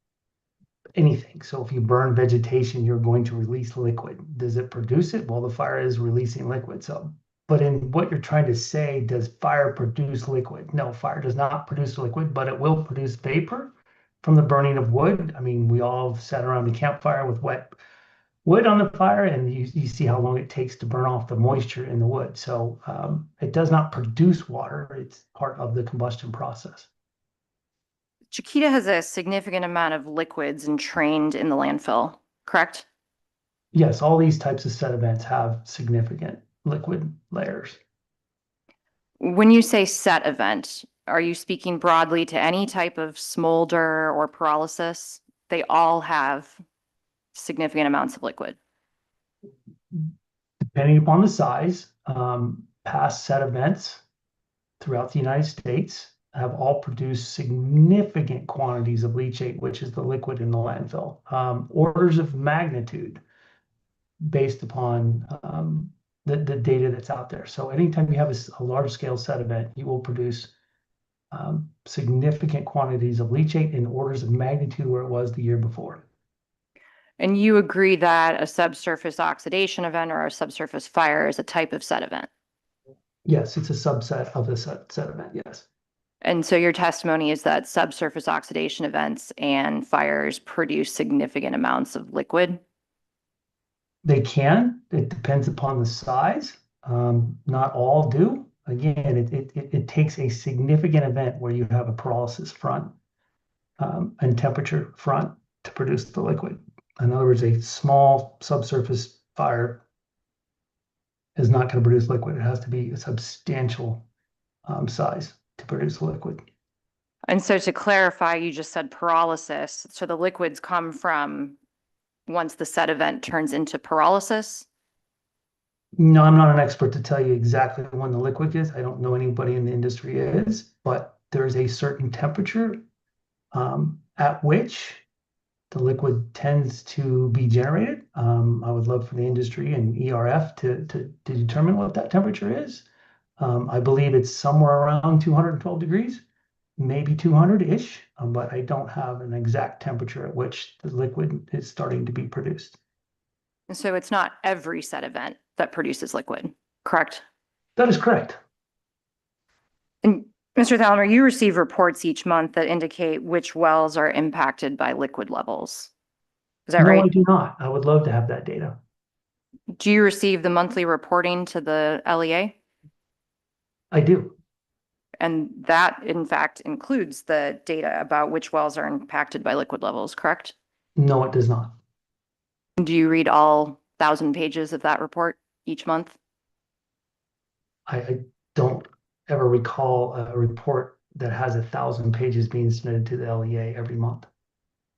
anything. So if you burn vegetation, you're going to release liquid. Does it produce it? Well, the fire is releasing liquid. So, but in what you're trying to say, does fire produce liquid? No, fire does not produce liquid, but it will produce vapor from the burning of wood. I mean, we all sat around the campfire with wet wood on the fire, and you see how long it takes to burn off the moisture in the wood. So it does not produce water. It's part of the combustion process. Chiquita has a significant amount of liquids entrained in the landfill, correct? Yes, all these types of sediments have significant liquid layers. When you say set event, are you speaking broadly to any type of smolder or pyrolysis? They all have significant amounts of liquid. Depending upon the size, past set events throughout the United States have all produced significant quantities of leachate, which is the liquid in the landfill. Orders of magnitude based upon the data that's out there. So anytime you have a large scale set event, you will produce significant quantities of leachate in orders of magnitude where it was the year before. And you agree that a subsurface oxidation event or a subsurface fire is a type of set event? Yes, it's a subset of the set event, yes. And so your testimony is that subsurface oxidation events and fires produce significant amounts of liquid? They can. It depends upon the size. Not all do. Again, it takes a significant event where you have a pyrolysis front and temperature front to produce the liquid. In other words, a small subsurface fire is not going to produce liquid. It has to be a substantial size to produce liquid. And so to clarify, you just said pyrolysis. So the liquids come from once the set event turns into pyrolysis? No, I'm not an expert to tell you exactly when the liquid is. I don't know anybody in the industry is, but there's a certain temperature at which the liquid tends to be generated. I would love for the industry and ERF to determine what that temperature is. I believe it's somewhere around 212 degrees. maybe 200-ish, but I don't have an exact temperature at which the liquid is starting to be produced. And so it's not every set event that produces liquid, correct? That is correct. And Mr. Thalheimer, you receive reports each month that indicate which wells are impacted by liquid levels. Is that No, right? I do not. I would love to have that data. Do you receive the monthly reporting to the LEA? I do. And that, in fact, includes the data about which wells are impacted by liquid levels, correct? No, it does not. Do you read all 1,000 pages of that report each month? I don't ever recall a report that has 1,000 pages being submitted to the LEA every month.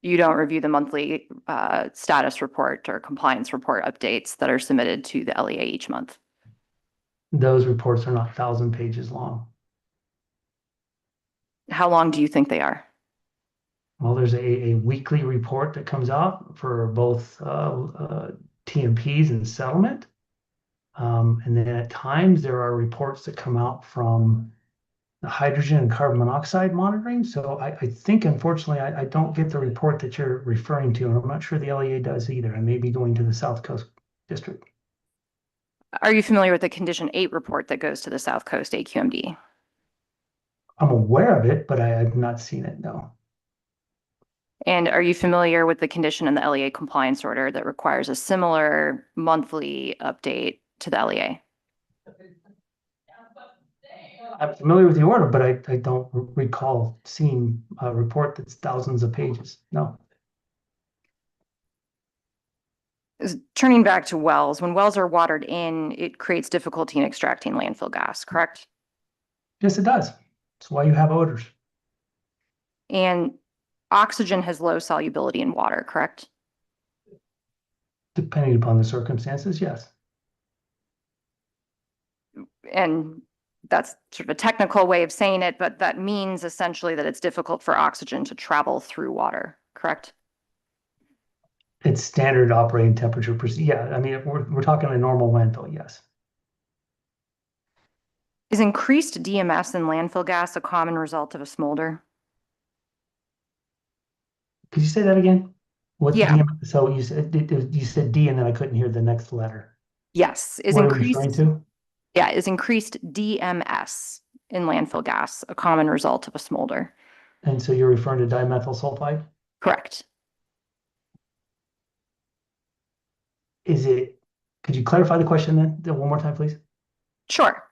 You don't review the monthly status report or compliance report updates that are submitted to the LEA each month? Those reports are not 1,000 pages long. How long do you think they are? Well, there's a weekly report that comes out for both TMPs and settlement. And then at times there are reports that come out from the hydrogen and carbon monoxide monitoring. So I think, unfortunately, I don't get the report that you're referring to, and I'm not sure the LEA does either. I may be going to the South Coast District. Are you familiar with the Condition 8 report that goes to the South Coast AQMD? I'm aware of it, but I have not seen it, no. And are you familiar with the condition in the LEA compliance order that requires a similar monthly update to the LEA? I'm familiar with the order, but I don't recall seeing a report that's thousands of pages, no. Turning back to wells, when wells are watered in, it creates difficulty in extracting landfill gas, correct? Yes, it does. That's why you have odors. And oxygen has low solubility in water, correct? Depending upon the circumstances, yes. And that's sort of a technical way of saying it, but that means essentially that it's difficult for oxygen to travel through water, correct? It's standard operating temperature. Yeah, I mean, if we're talking a normal landfill, yes. Is increased DMS in landfill gas a common result of a smolder? Could you say that again? What's Yeah. so you said D and then I couldn't hear the next letter. Yes. What are you referring to? Yeah, is increased DMS in landfill gas a common result of a smolder? And so you're referring to dimethyl sulfide? Correct. Could you clarify the question then one more time, please? Sure.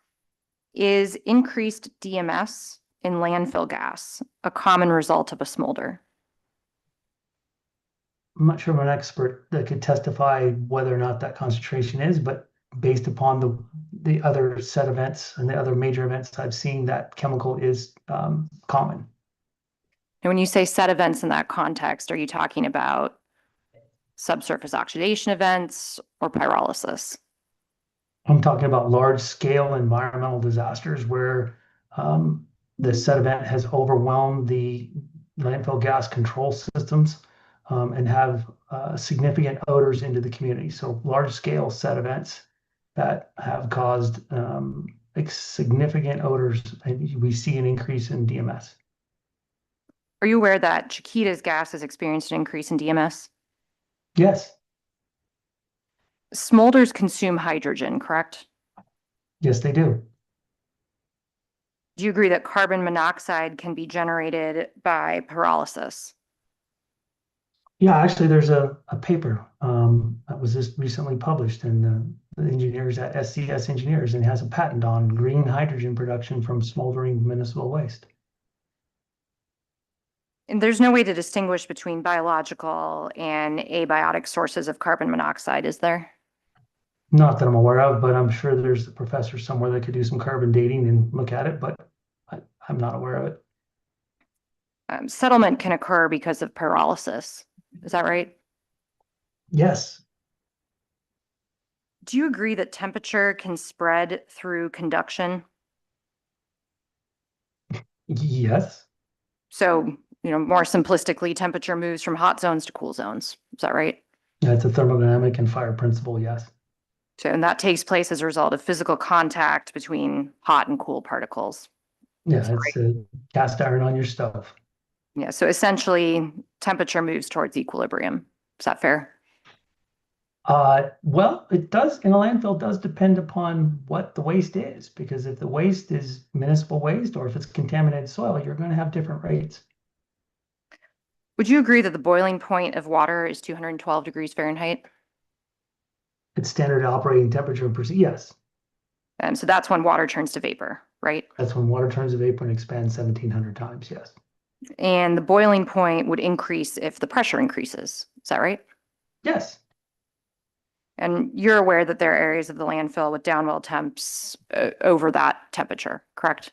Is increased DMS in landfill gas a common result of a smolder? I'm not sure I'm an expert that could testify whether or not that concentration is, but based upon the other set events and the other major events I've seen, that chemical is common. And when you say set events in that context, are you talking about subsurface oxidation events or pyrolysis? I'm talking about large scale environmental disasters where the set event has overwhelmed the landfill gas control systems and have significant odors into the community. So large scale set events that have caused significant odors, and we see an increase in DMS. Are you aware that Chiquita's gas has experienced an increase in DMS? Yes. Smolders consume hydrogen, correct? Yes, they do. Do you agree that carbon monoxide can be generated by pyrolysis? Yeah, actually, there's a paper that was just recently published in the engineers at SCS Engineers, and it has a patent on green hydrogen production from smoldering municipal waste. And there's no way to distinguish between biological and abiotic sources of carbon monoxide, is there? Not that I'm aware of, but I'm sure there's a professor somewhere that could do some carbon dating and look at it, but I'm not aware of it. Settlement can occur because of pyrolysis. Is that right? Yes. Do you agree that temperature can spread through conduction? Yes. So, more simplistically, temperature moves from hot zones to cool zones. Is that right? That's a thermodynamic and fire principle, yes. So, and that takes place as a result of physical contact between hot and cool particles. Yeah, it's cast iron on your stove. Yeah, so essentially temperature moves towards equilibrium. Is that fair? Well, it does, in a landfill, does depend upon what the waste is, because if the waste is municipal waste or if it's contaminated soil, you're going to have different rates. Would you agree that the boiling point of water is 212 degrees Fahrenheit? It's standard operating temperature per se. Yes, So that's when water turns to vapor, right? that's when water turns to vapor and expands 1,700 times. Yes. And the boiling point would increase if the pressure increases. Is that right? Yes. And you're aware that there are areas of the landfill with downwell temps over that temperature, correct?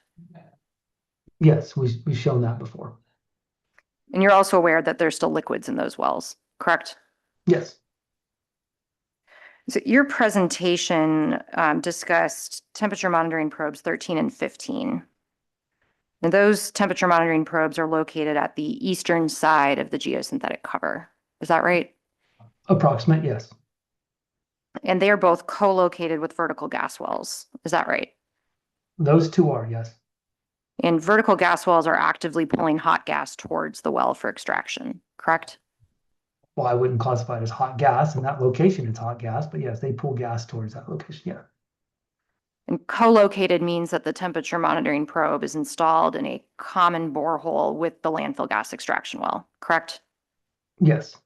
Yes, we've shown that before. And you're also aware that there's still liquids in those wells, correct? Yes. So your presentation discussed temperature monitoring probes 13 and 15. And those temperature monitoring probes are located at the eastern side of the geosynthetic cover. Is that right? Approximate, yes. And they are both co-located with vertical gas wells. Is that right? Those two are, yes. And vertical gas wells are actively pulling hot gas towards the well for extraction, correct? Well, I wouldn't classify it as hot gas. In that location, it's hot gas, but yes, they pull gas towards that location, yeah. And co-located means that the temperature monitoring probe is installed in a common borehole with the landfill gas extraction well, correct? Yes.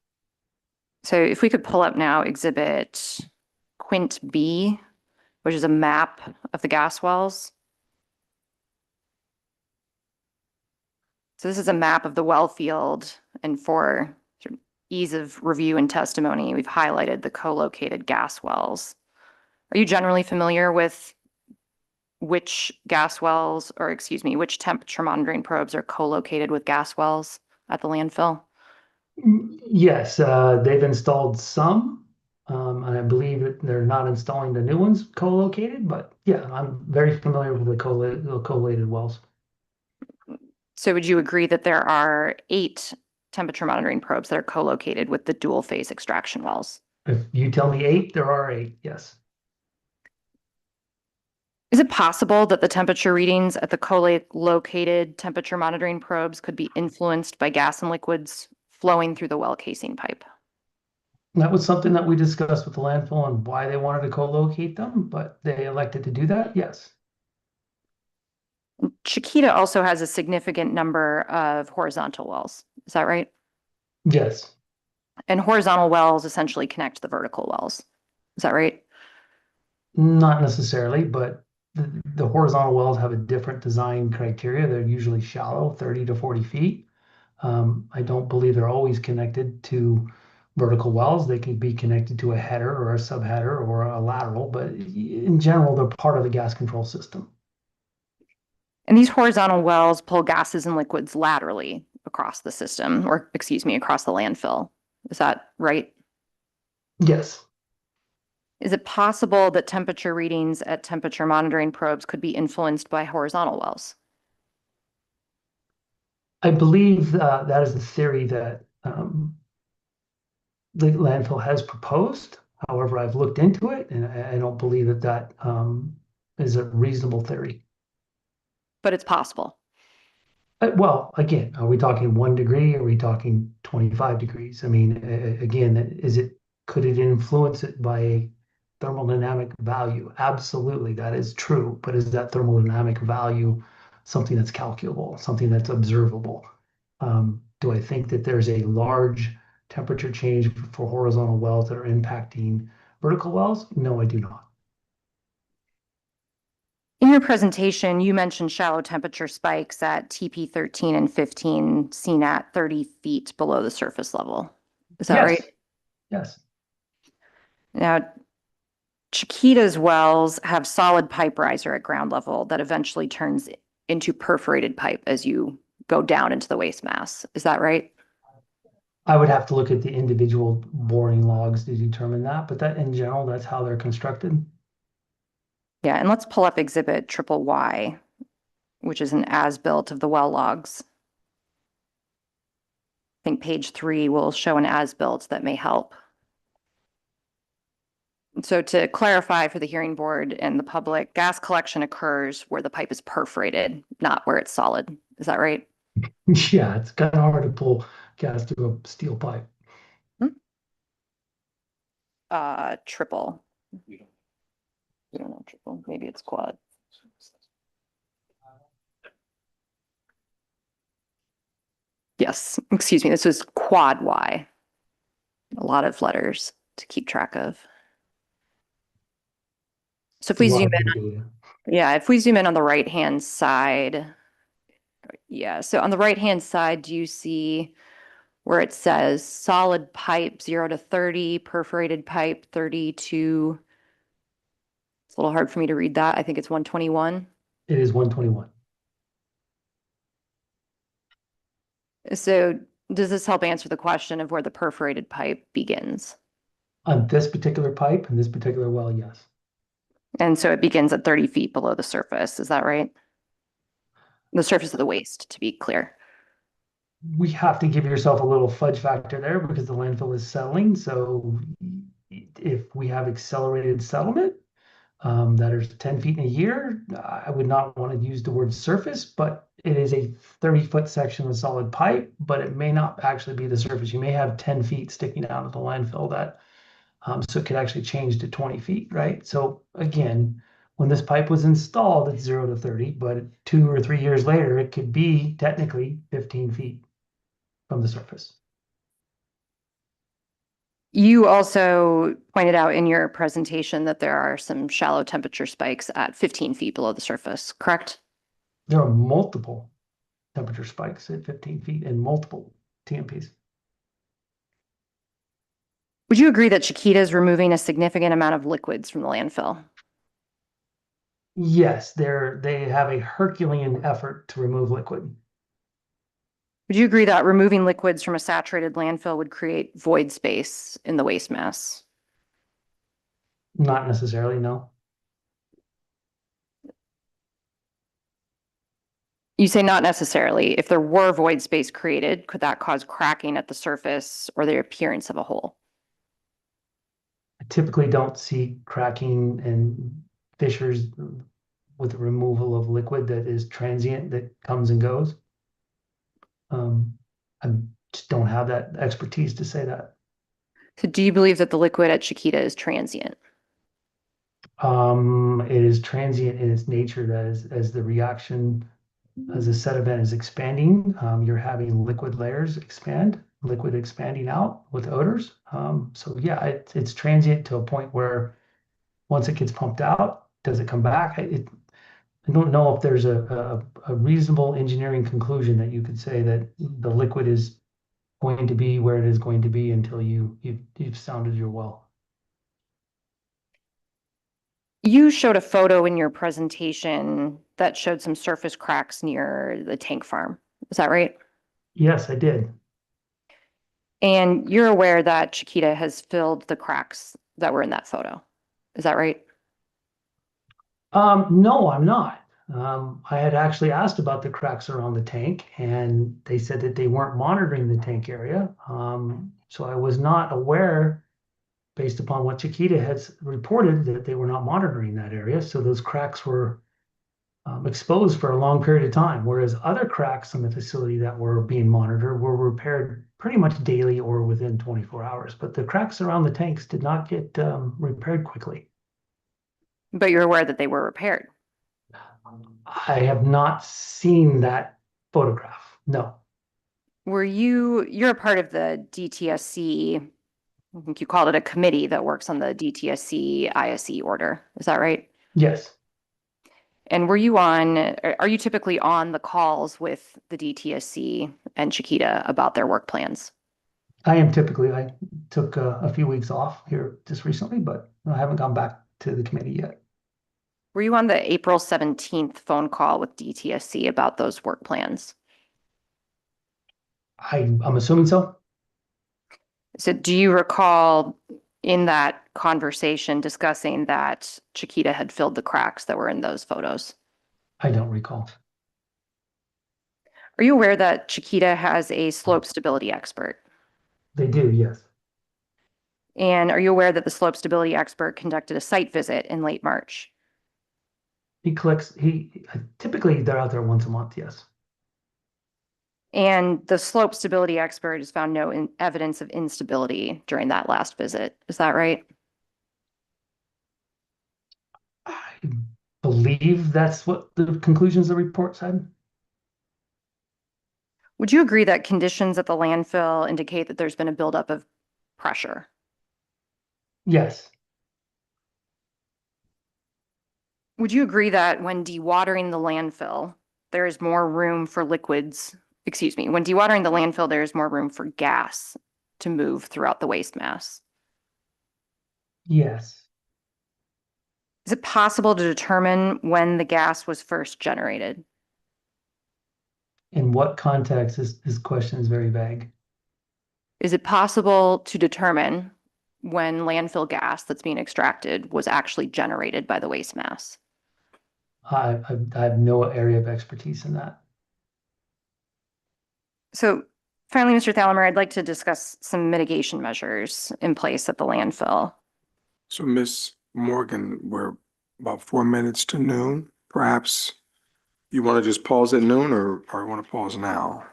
So if we could pull up now exhibit Quint B, which is a map of the gas wells. So this is a map of the well field, and for sort of ease of review and testimony, we've highlighted the co-located gas wells. Are you generally familiar with which gas wells, or excuse me, which temperature monitoring probes are co-located with gas wells at the landfill? Yes, they've installed some, and I believe that they're not installing the new ones co-located, but yeah, I'm very familiar with the collated wells. So would you agree that there are 8 temperature monitoring probes that are co-located with the dual phase extraction wells? If you tell me 8, there are 8, yes. Is it possible that the temperature readings at the co-located temperature monitoring probes could be influenced by gas and liquids flowing through the well casing pipe? That was something that we discussed with the landfill and why they wanted to co-locate them, but they elected to do that, yes. Chiquita also has a significant number of horizontal wells. Is that right? Yes. And horizontal wells essentially connect to the vertical wells. Is that right? Not necessarily, but the horizontal wells have a different design criteria. They're usually shallow, 30 to 40 feet. I don't believe they're always connected to vertical wells. They can be connected to a header or a subheader or a lateral, but in general, they're part of the gas control system. And these horizontal wells pull gases and liquids laterally across the system, or excuse me, across the landfill. Is that right? Yes. Is it possible that temperature readings at temperature monitoring probes could be influenced by horizontal wells? I believe that is the theory that the landfill has proposed. However, I've looked into it and I don't believe that that is a reasonable theory. But it's possible. Well, again, are we talking 1 degree? Are we talking 25 degrees? I mean, again, could it influence it by a thermodynamic value? Absolutely, that is true. But is that thermodynamic value something that's calculable, something that's observable? Do I think that there's a large temperature change for horizontal wells that are impacting vertical wells? No, I do not. In your presentation, you mentioned shallow temperature spikes at TP 13 and 15 seen at 30 feet below the surface level. Is that right? Yes. Now, Chiquita's wells have solid pipe riser at ground level that eventually turns into perforated pipe as you go down into the waste mass. Is that right? I would have to look at the individual boring logs to determine that, but that in general, that's how they're constructed. Yeah, and let's pull up exhibit triple Y, which is an as-built of the well logs. I think page 3 will show an as-built that may help. So to clarify for the hearing board and the public, gas collection occurs where the pipe is perforated, not where it's solid. Is that right? Yeah, it's kind of hard to pull gas through a steel pipe. Triple. We don't know triple. Maybe it's quad. Yes, excuse me. This is quad Y. A lot of letters to keep track of. So if we zoom in, yeah, if we zoom in on the right-hand side, yeah, so on the right-hand side, do you see where it says solid pipe 0 to 30, perforated pipe 30 to, it's a little hard for me to read that. I think it's 121. It is 121. So does this help answer the question of where the perforated pipe begins? On this particular pipe and this particular well, yes. And so it begins at 30 feet below the surface. Is that right? The surface of the waste, to be clear. We have to give yourself a little fudge factor there because the landfill is settling. So if we have accelerated settlement, that is 10 feet in a year, I would not want to use the word surface, but it is a 30-foot section of solid pipe, but it may not actually be the surface. You may have 10 feet sticking out of the landfill that, so it could actually change to 20 feet, right? So again, when this pipe was installed, it's 0 to 30, but 2 or 3 years later, it could be technically 15 feet from the surface. You also pointed out in your presentation that there are some shallow temperature spikes at 15 feet below the surface, correct? There are multiple temperature spikes at 15 feet and multiple TMPs. Would you agree that Chiquita is removing a significant amount of liquids from the landfill? Yes, they have a Herculean effort to remove liquid. Would you agree that removing liquids from a saturated landfill would create void space in the waste mass? Not necessarily, no. You say not necessarily. If there were void space created, could that cause cracking at the surface or the appearance of a hole? I typically don't see cracking and fissures with the removal of liquid that is transient, that comes and goes. I just don't have that expertise to say that. So do you believe that the liquid at Chiquita is transient? It is transient in its nature, that as the reaction, as the sediment is expanding, you're having liquid layers expand, liquid expanding out with odors. So yeah, it's transient to a point where once it gets pumped out, does it come back? I don't know if there's a reasonable engineering conclusion that you could say that the liquid is going to be where it is going to be until you've sounded your well. You showed a photo in your presentation that showed some surface cracks near the tank farm. Is that right? Yes, I did. And you're aware that Chiquita has filled the cracks that were in that photo. Is that right? No, I'm not. I had actually asked about the cracks around the tank, and they said that they weren't monitoring the tank area. So I was not aware, based upon what Chiquita has reported, that they were not monitoring that area. So those cracks were exposed for a long period of time, whereas other cracks in the facility that were being monitored were repaired pretty much daily or within 24 hours. But the cracks around the tanks did not get repaired quickly. But you're aware that they were repaired. I have not seen that photograph. No. You're a part of the DTSC, I think you called it a committee that works on the DTSC ISE order. Is that right? Yes. And are you typically on the calls with the DTSC and Chiquita about their work plans? I am typically. I took a few weeks off here just recently, but I haven't gone back to the committee yet. Were you on the April 17th phone call with DTSC about those work plans? I'm assuming so. So do you recall in that conversation discussing that Chiquita had filled the cracks that were in those photos? I don't recall. Are you aware that Chiquita has a slope stability expert? They do, yes. And are you aware that the slope stability expert conducted a site visit in late March? Typically they're out there once a month, yes. And the slope stability expert has found no evidence of instability during that last visit. Is that right? I believe that's what the conclusions of the report said. Would you agree that conditions at the landfill indicate that there's been a buildup of pressure? Yes, Would you agree that when dewatering the landfill, there is more room for liquids, when dewatering the landfill, there is more room for gas to move throughout the waste mass? yes. Is it possible to determine when the gas was first generated? In what context? This question is very vague. Is it possible to determine when landfill gas that's being extracted was actually generated by the waste mass? I have no area of expertise in that. So finally, Mr. Thalheimer, I'd like to discuss some mitigation measures in place at the landfill. So Ms. Morgan, we're about 4 minutes to noon. Perhaps you want to just pause at noon or want to pause now?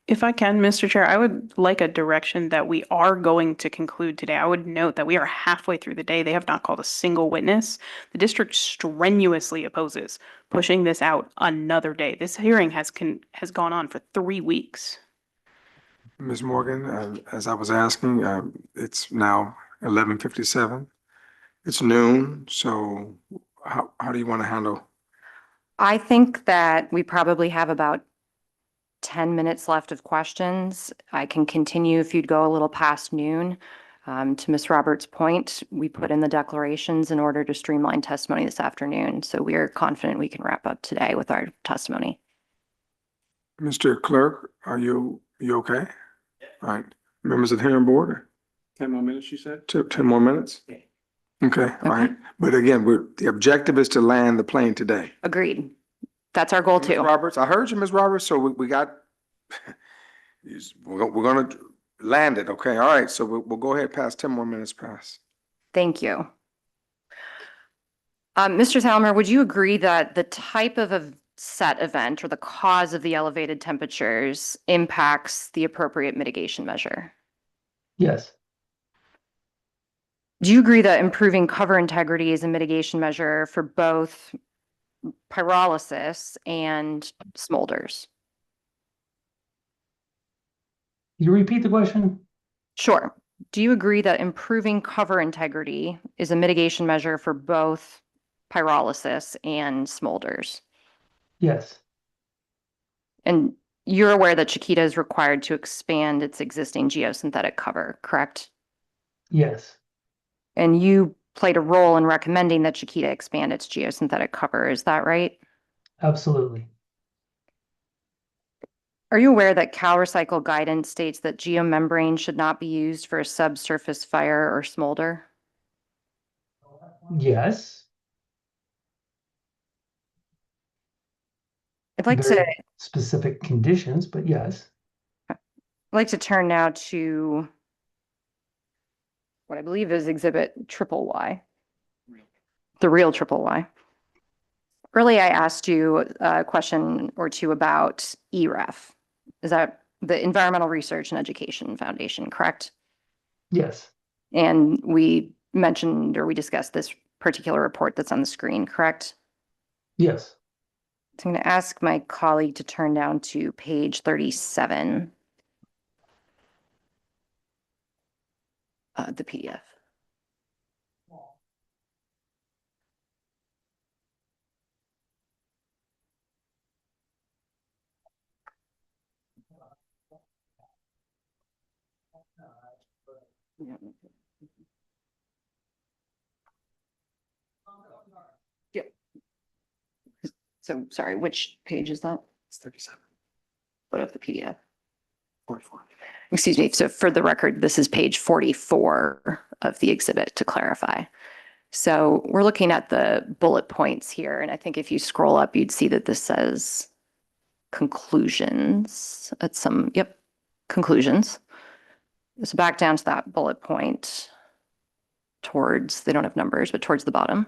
If I can, Mr. Chair, I would like a direction that we are going to conclude today. I would note that we are halfway through the day. They have not called a single witness. The district strenuously opposes pushing this out another day. This hearing has gone on for 3 weeks. Ms. Morgan, as I was asking, it's now 11:57. It's noon, so how do you want to handle? I think that we probably have about 10 minutes left of questions. I can continue if you'd go a little past noon. To Ms. Roberts' point, we put in the declarations in order to streamline testimony this afternoon. So we are confident we can wrap up today with our testimony. Mr. Clerk, are you okay? All right, members of the hearing board? 10 more minutes, you said? 10 more minutes? Okay, all right. But again, the objective is to land the plane today. Agreed. That's our goal Ms. too. Roberts, I heard you, Ms. Roberts, so we got, we're gonna land it, okay? All right, so we'll go ahead past 10 more minutes past. Thank you. Mr. Thalheimer, would you agree that the type of a set event or the cause of the elevated temperatures impacts the appropriate mitigation measure? Yes, Do you agree that improving cover integrity is a mitigation measure for both pyrolysis and smolders? you repeat the question? Sure. Do you agree that improving cover integrity is a mitigation measure for both pyrolysis and smolders? Yes, And you're aware that Chiquita is required to expand its existing geosynthetic cover, correct? yes, And you played a role in recommending that Chiquita expand its geosynthetic cover, is that right? absolutely. Are you aware that CalRecycle guidance states that geomembrane should not be used for a subsurface fire or smolder? Yes. I'd like Very to specific conditions, but yes. turn now to what I believe is exhibit triple Y. The real triple Y. Earlier, I asked you a question or two about EREF. Is that the Environmental Research and Education Foundation, correct? Yes, And we mentioned or we discussed this particular report that's on the screen, correct? yes. So I'm going to ask my colleague to turn down to page 37. The PDF. Yeah. So sorry, which page is that? It's 37. What of the PDF? 44. Excuse me. So for the record, this is page 44 of the exhibit to clarify. So we're looking at the bullet points here. And I think if you scroll up, you'd see that this says conclusions at some, conclusions. So back down to that bullet point. towards, they don't have numbers, but towards the bottom.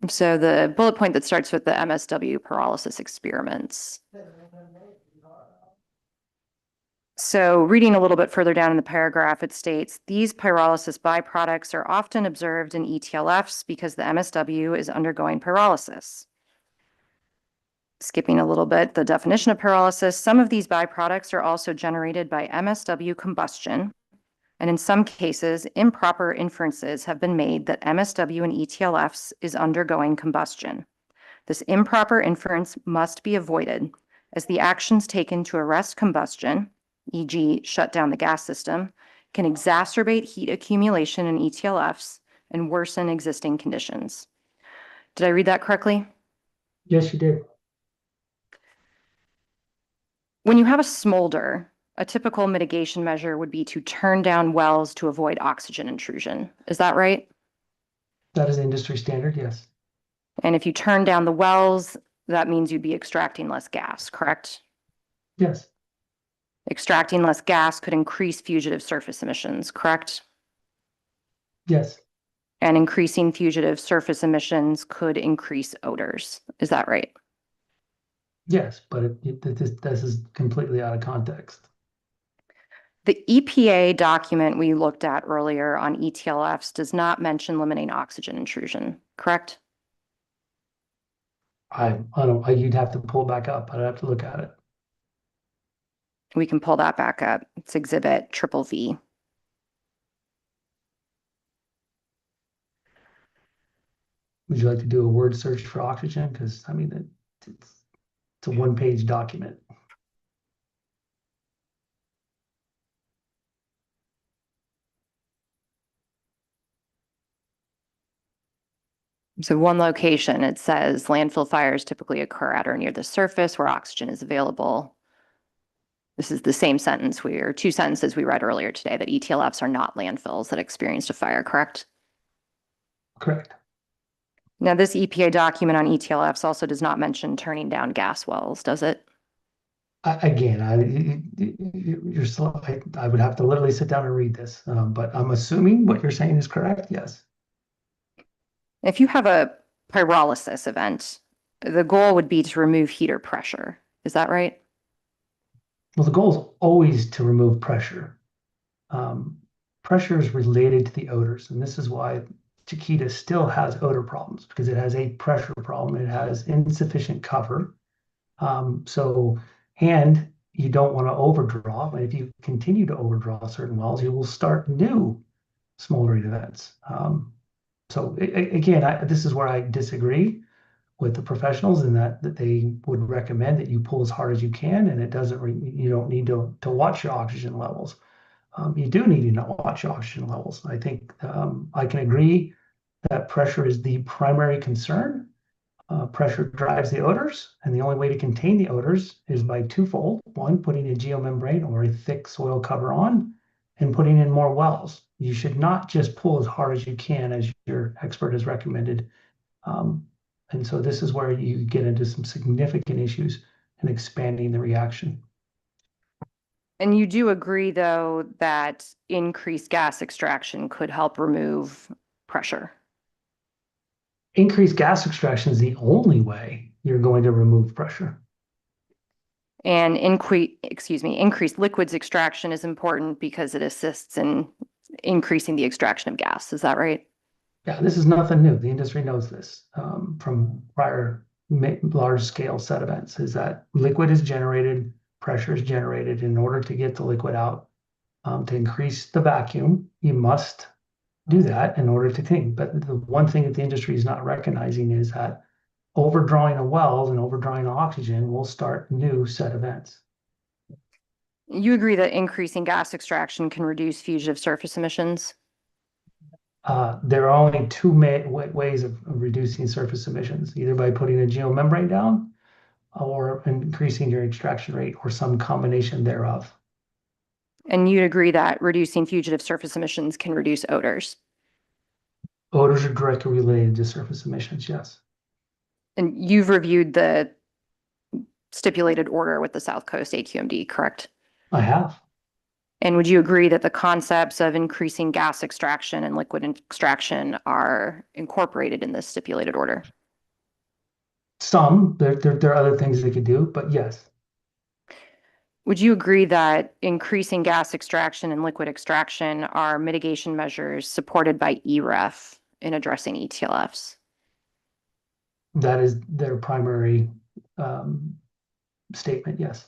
So the bullet point that starts with the MSW pyrolysis experiments. So reading a little bit further down in the paragraph, it states, these pyrolysis byproducts are often observed in ETLFs because the MSW is undergoing pyrolysis. Skipping a little bit, the definition of pyrolysis, some of these byproducts are also generated by MSW combustion, and in some cases, improper inferences have been made that MSW in ETLFs is undergoing combustion. This improper inference must be avoided, as the actions taken to arrest combustion, e.g. shut down the gas system, can exacerbate heat accumulation in ETLFs and worsen existing conditions. Did I read that correctly? Yes, you did. When you have a smolder, a typical mitigation measure would be to turn down wells to avoid oxygen intrusion. Is that right? That is industry standard, yes. And if you turn down the wells, that means you'd be extracting less gas, correct? Yes, Extracting less gas could increase fugitive surface emissions, correct? yes, And increasing fugitive surface emissions could increase odors. Is that right? yes, but this is completely out of context. The EPA document we looked at earlier on ETLFs does not mention limiting oxygen intrusion, correct? I don't, you'd have to pull it back up. I'd have to look at it. We can pull that back up. It's exhibit triple V. Would you like to do a word search for oxygen? Because I mean, it's a one-page document. So one location, it says landfill fires typically occur at or near the surface where oxygen is available. This is the same sentence or two sentences we read earlier today, that ETLFs are not landfills that experienced a fire, correct? Correct. Now, this EPA document on ETLFs also does not mention turning down gas wells, does it? You're still, I would have to literally sit down and read this, but I'm assuming what you're saying is correct. Yes. If you have a pyrolysis event, the goal would be to remove heat or pressure. Is that right? Well, the goal is always to remove pressure. Pressure is related to the odors, and this is why Chiquita still has odor problems, because it has a pressure problem. It has insufficient cover. And you don't want to overdraw, but if you continue to overdraw certain wells, you will start new smoldering events. Again, this is where I disagree with the professionals in that they would recommend that you pull as hard as you can, and you don't need to watch your oxygen levels. You do need to watch your oxygen levels. I think I can agree that pressure is the primary concern. Pressure drives the odors, and the only way to contain the odors is by twofold. One, putting a geomembrane or a thick soil cover on, and putting in more wells. You should not just pull as hard as you can, as your expert has recommended. And so this is where you get into some significant issues in expanding the reaction. And you do agree, though, that increased gas extraction could help remove pressure? Increased gas extraction is the only way you're going to remove pressure. And increased liquids extraction is important because it assists in increasing the extraction of gas. Is that right? Yeah, this is nothing new. The industry knows this from prior large-scale set events, is that liquid is generated, pressure is generated. In order to get the liquid out, to increase the vacuum, you must do that in order to clean. But the one thing that the industry is not recognizing is that overdrawing of wells and overdrawing of oxygen will start new set events. You agree that increasing gas extraction can reduce fugitive surface emissions? There are only two ways of reducing surface emissions, either by putting a geomembrane down or increasing your extraction rate or some combination thereof. And you'd agree that reducing fugitive surface emissions can reduce odors? Odors are directly related to surface emissions, yes. And you've reviewed the stipulated order with the South Coast AQMD, correct? I have. And would you agree that the concepts of increasing gas extraction and liquid extraction are incorporated in this stipulated order? Some, there are other things they could do, but yes. Would you agree that increasing gas extraction and liquid extraction are mitigation measures supported by EREF in addressing ETLFs? That is their primary statement, yes.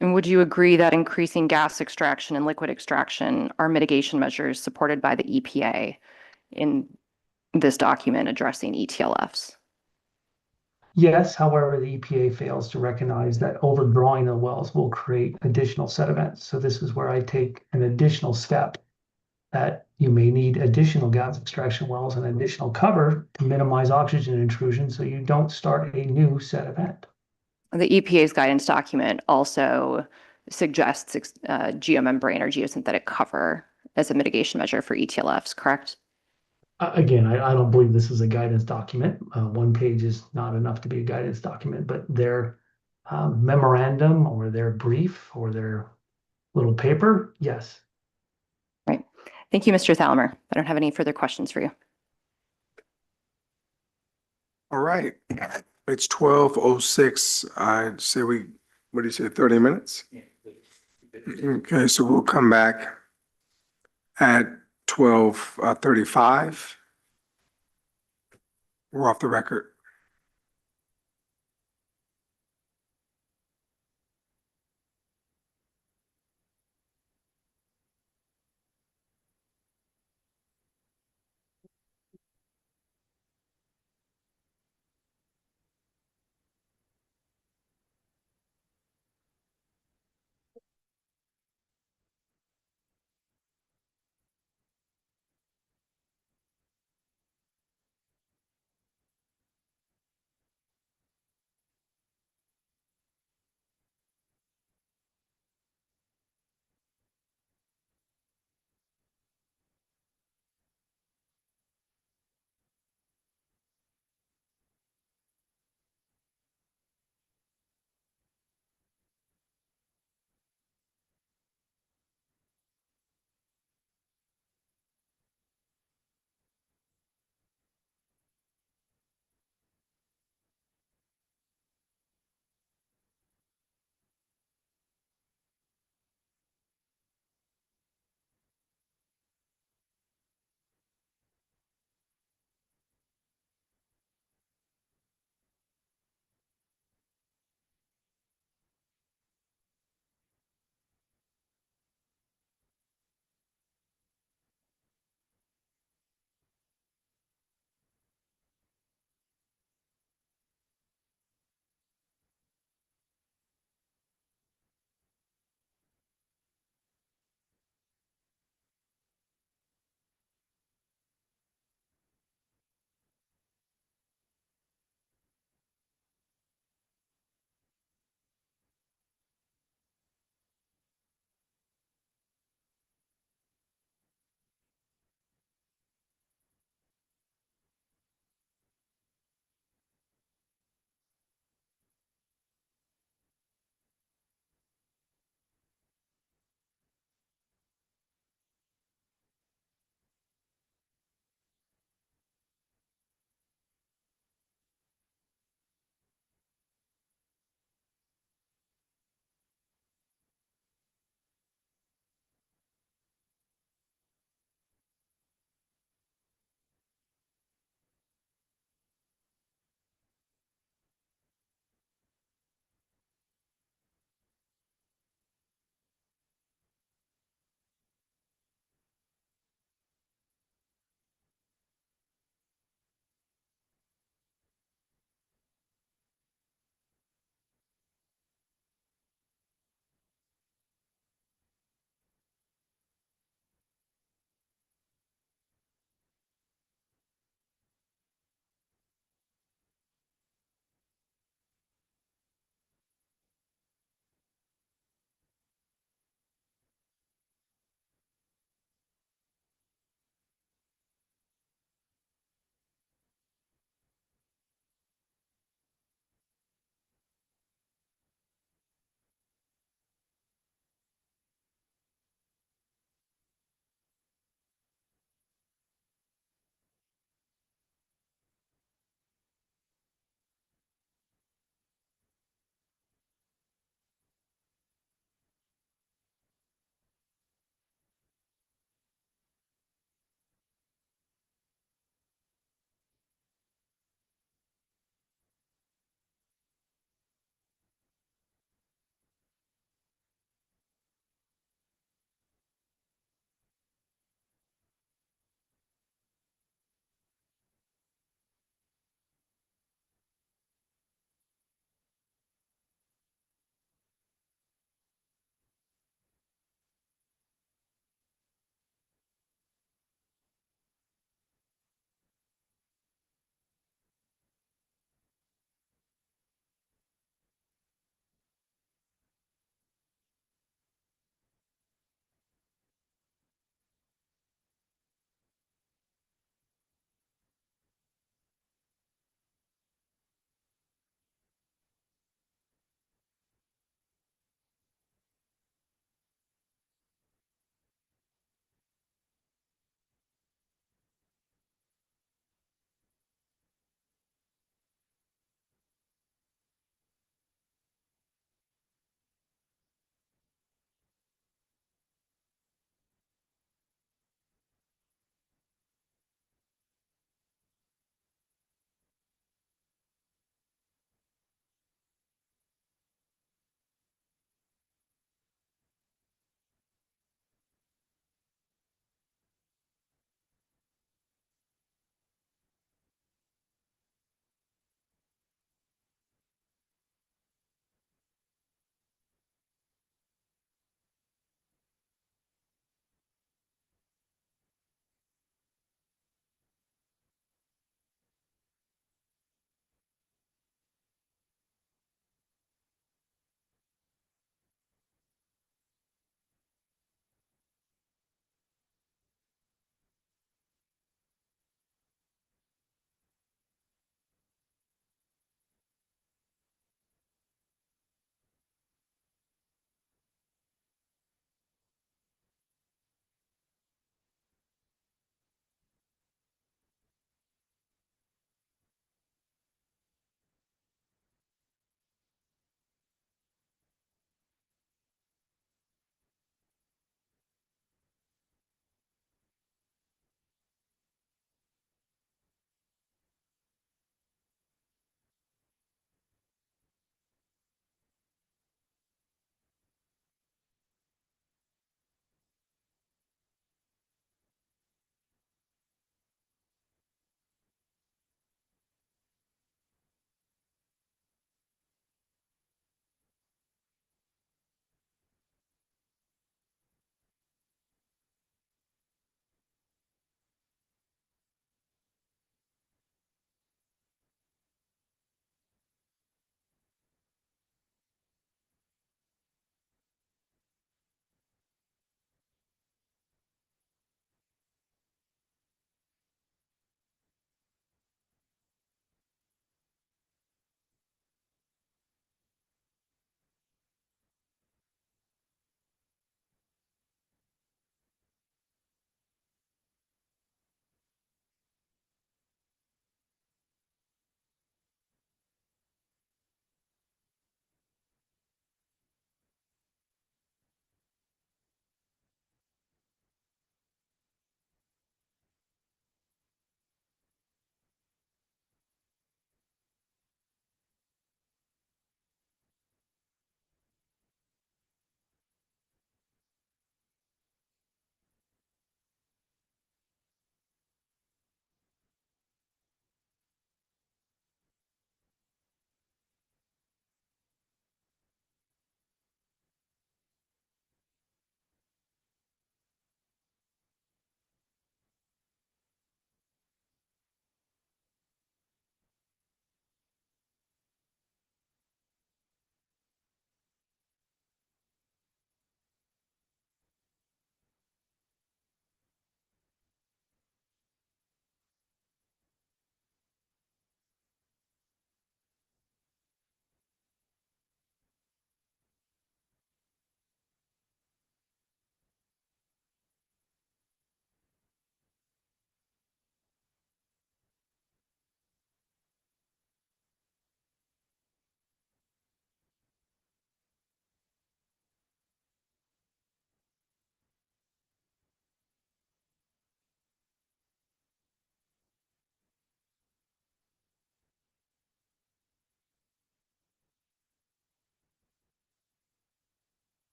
And would you agree that increasing gas extraction and liquid extraction are mitigation measures supported by the EPA in this document addressing ETLFs? Yes, however, the EPA fails to recognize that overdrawing the wells will create additional sediment. So this is where I take an additional step that you may need additional gas extraction wells and additional cover to minimize oxygen intrusion so you don't start a new sediment. The EPA's guidance document also suggests geomembrane or geosynthetic cover as a mitigation measure for ETLFs, correct? Again, I don't believe this is a guidance document. One page is not enough to be a guidance document, but their memorandum or their brief or their little paper, yes. Right. Thank you, Mr. Thalheimer. I don't have any further questions for you. All right, it's 12:06. I'd say what do you say, 30 minutes? Okay, so we'll come back at 12:35. We're off the record.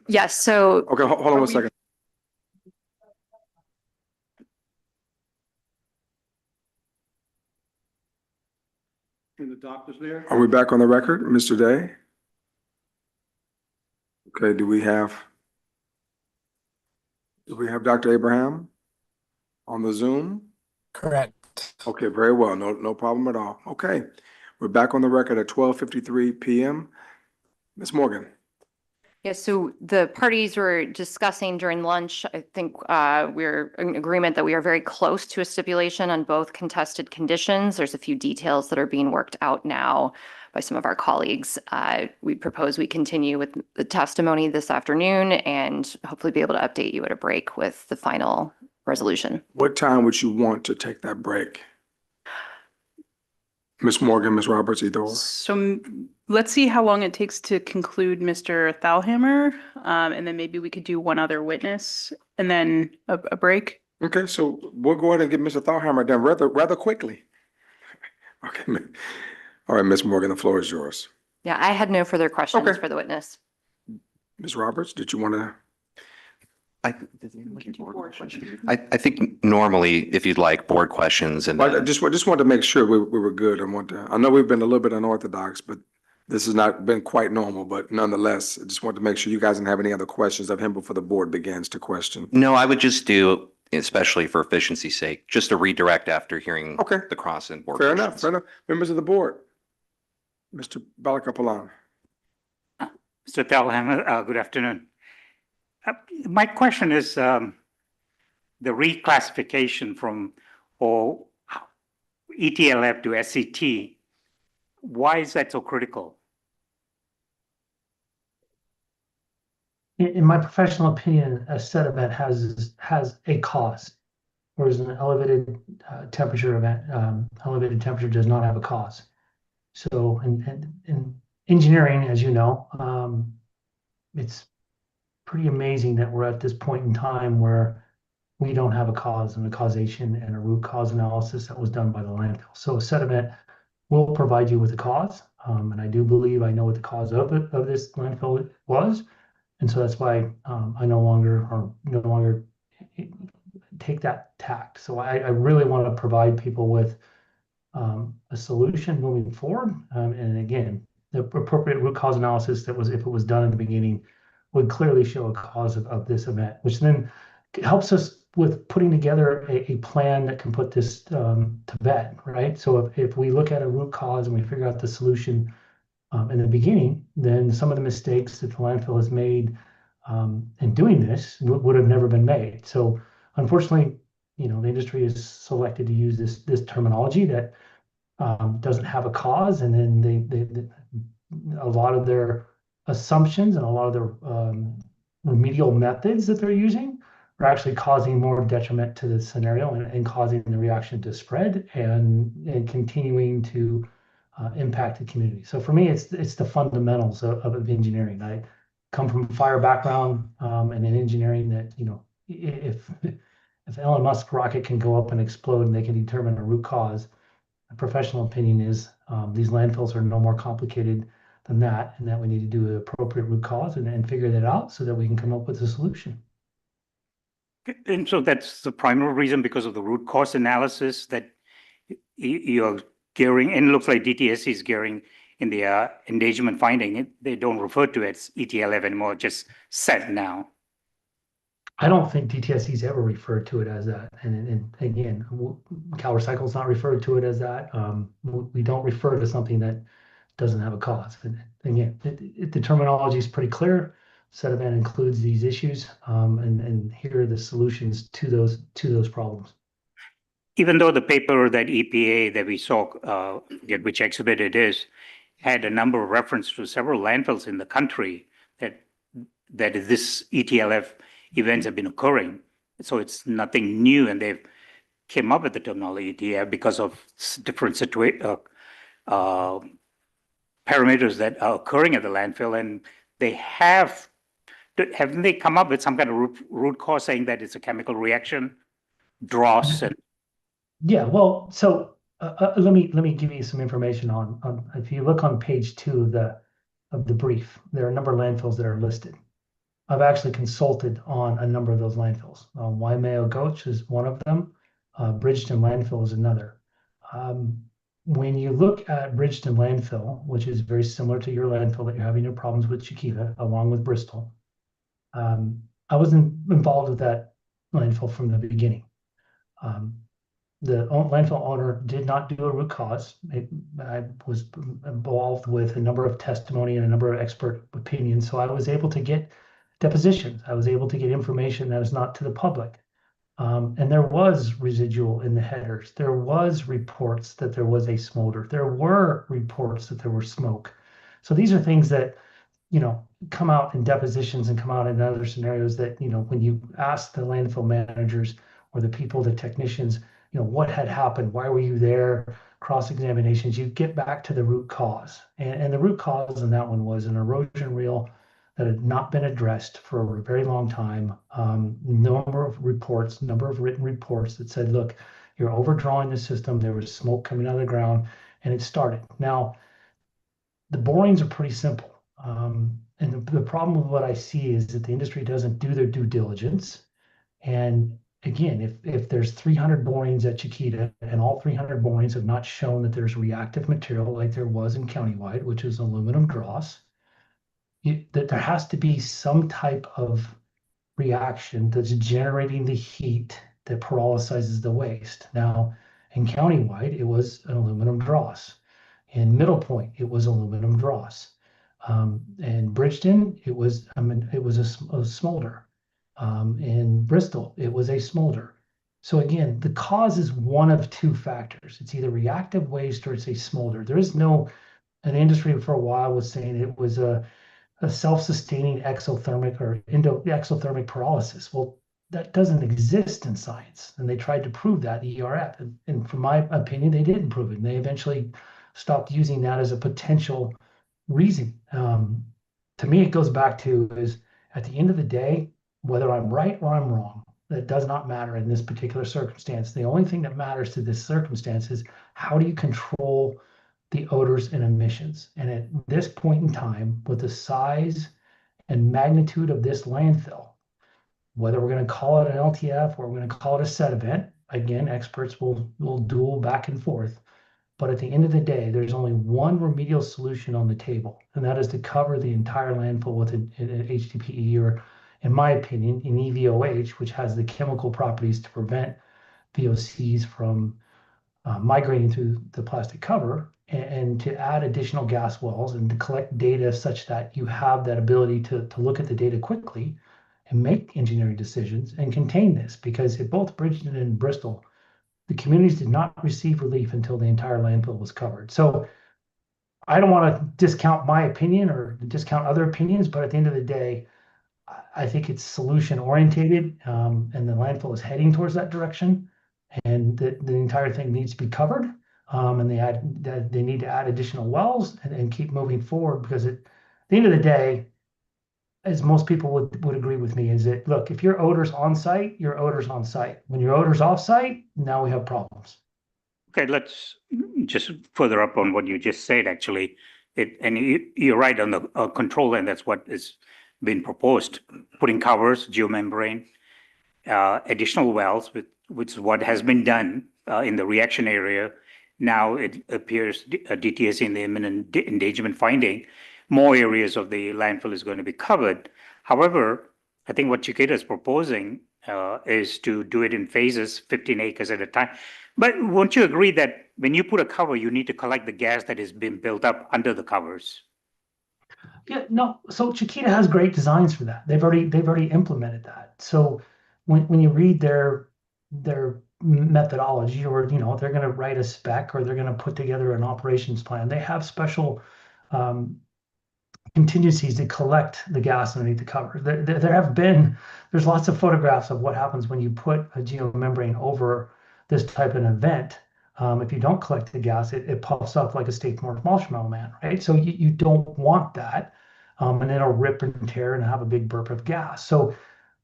Yes, so Okay, hold on one second. And the doctor's there? Are we back on the record, Mr. Day? Okay, do we have Dr. Abraham on the Zoom? Correct. Okay, very well. No problem at all. Okay, we're back on the record at 12:53 p.m. Ms. Morgan. yes, so the parties were discussing during lunch. I think we're in agreement that we are very close to a stipulation on both contested conditions. There's a few details that are being worked out now by some of our colleagues. We propose we continue with the testimony this afternoon and hopefully be able to update you at a break with the final resolution. What time would you want to take that break? Ms. Morgan, Ms. Roberts, either or. So let's see how long it takes to conclude Mr. Thalheimer. And then maybe we could do one other witness and then a break. Okay, so we'll go ahead and get Mr. Thalheimer done rather quickly. Okay, all right, Ms. Morgan, the floor is yours. Yeah, I had no further questions Okay. for the witness. Ms. Roberts, did you want to? I think normally, if you'd like, board questions and Well, I then, just wanted to make sure we were good. I know we've been a little bit unorthodox, but this has not been quite normal, but nonetheless, I just wanted to make sure you guys didn't have any other questions of him before the board begins to question. no, I would just do, especially for efficiency's sake, just a redirect after hearing Okay. the cross and board Fair enough, questions. fair enough. Members of the board. Mr. Balakapalan. Mr. Thalheimer, good afternoon. My question is the reclassification from ETLF to SCT. Why is that so critical? In my professional opinion, a set event has a cause, whereas an elevated temperature event, elevated temperature does not have a cause. So in engineering, as you know, it's pretty amazing that we're at this point in time where we don't have a cause and a causation and a root cause analysis that was done by the landfill. So a set event will provide you with a cause, and I do believe I know what the cause of this landfill was. And so that's why I no longer take that tact. So I really want to provide people with a solution moving forward. And again, the appropriate root cause analysis if it was done in the beginning, would clearly show a cause of this event, which then helps us with putting together a plan that can put this to bed, right? So if we look at a root cause and we figure out the solution in the beginning, then some of the mistakes that the landfill has made in doing this would have never been made. So unfortunately, the industry has selected to use this terminology that doesn't have a cause, and then they a lot of their assumptions and a lot of their remedial methods that they're using are actually causing more detriment to the scenario and causing the reaction to spread and continuing to impact the community. So for me, it's the fundamentals of engineering. I come from a fire background and in engineering that, if Elon Musk rocket can go up and explode and they can determine a root cause, my professional opinion is these landfills are no more complicated than that, and that we need to do an appropriate root cause and figure that out so that we can come up with a solution. And so that's the primary reason, because of the root cause analysis that you're gearing, and it looks like DTSC is gearing in the endangerment finding. They don't refer to it as ETLF anymore, just set now. I don't think DTSC's ever referred to it as that. And again, CalRecycle's not referred to it as that. We don't refer to something that doesn't have a cause. And again, the terminology is pretty clear. Set event includes these issues, and here are the solutions to those problems. Even though the paper that EPA that we saw, which exhibit it is, had a number of references to several landfills in the country that this ETLF events have been occurring. So it's nothing new, and they've came up with the terminology ETLF because of different parameters that are occurring at the landfill, and they have haven't they come up with some kind of root cause saying that it's a chemical reaction, dross and Yeah, well, so let me give you some information on if you look on page 2 of the brief, there are a number of landfills that are listed. I've actually consulted on a number of those landfills. Waimea Gulch is one of them. Bridgeton landfill is another. When you look at Bridgeton landfill, which is very similar to your landfill that you're having your problems with Chiquita, along with Bristol, I wasn't involved with that landfill from the beginning. The landfill owner did not do a root cause. I was involved with a number of testimony and a number of expert opinions, so I was able to get depositions. I was able to get information that is not to the public. And there was residual in the headers. There was reports that there was a smolder. There were reports that there were smoke. So these are things that, come out in depositions and come out in other scenarios that, when you ask the landfill managers or the people, the technicians, what had happened, why were you there, cross-examinations, you get back to the root cause. And the root cause in that one was an erosion reel that had not been addressed for a very long time. Number of written reports that said, look, you're overdrawing the system. There was smoke coming out of the ground, and it started. Now, the borings are pretty simple. And the problem with what I see is that the industry doesn't do their due diligence. And again, if there's 300 borings at Chiquita and all 300 borings have not shown that there's reactive material like there was in countywide, which is aluminum dross, that there has to be some type of reaction that's generating the heat that peroxizes the waste. Now, in countywide, it was an aluminum dross. In Middle Point, it was aluminum dross. In Bridgeton, it was a smolder. In Bristol, it was a smolder. So again, the cause is one of two factors. It's either reactive waste or it's a smolder. There is no, an industry for a while was saying it was a self-sustaining exothermic or exothermic pyrolysis. Well, that doesn't exist in science. And they tried to prove that, the ERF. And from my opinion, they didn't prove it. And they eventually stopped using that as a potential reason. To me, it goes back to is at the end of the day, whether I'm right or I'm wrong, that does not matter in this particular circumstance. The only thing that matters to this circumstance is how do you control the odors and emissions. And at this point in time, with the size and magnitude of this landfill, whether we're going to call it an LTF or we're going to call it a set event, again, experts will duel back and forth. But at the end of the day, there's only one remedial solution on the table, and that is to cover the entire landfill with an HDPE or, in my opinion, an EVOH, which has the chemical properties to prevent VOCs from migrating through the plastic cover, and to add additional gas wells and to collect data such that you have that ability to look at the data quickly and make engineering decisions and contain this. Because at both Bridgeton and Bristol, the communities did not receive relief until the entire landfill was covered. So I don't want to discount my opinion or discount other opinions, but at the end of the day, I think it's solution orientated, and the landfill is heading towards that direction, and the entire thing needs to be covered. And they need to add additional wells and keep moving forward, because at the end of the day, as most people would agree with me, is that, look, if your odor's on site, your odor's on site. When your odor's off site, now we have problems. Okay, let's just further up on what you just said, actually. You're right on the control, and that's what is being proposed, putting covers, geomembrane, additional wells, which is what has been done in the reaction area. Now it appears DTS in the imminent endangerment finding, more areas of the landfill is going to be covered. However, I think what Chiquita is proposing is to do it in phases, 15 acres at a time. But won't you agree that when you put a cover, you need to collect the gas that has been built up under the covers? Yeah, no. So Chiquita has great designs for that. They've already implemented that. So when you read their methodology, or they're going to write a spec or they're going to put together an operations plan, they have special contingencies to collect the gas underneath the cover. There's lots of photographs of what happens when you put a geomembrane over this type of event. If you don't collect the gas, it puffs up like a steak marshmallow man, right? So you don't want that. and it'll rip and tear and have a big burp of gas. So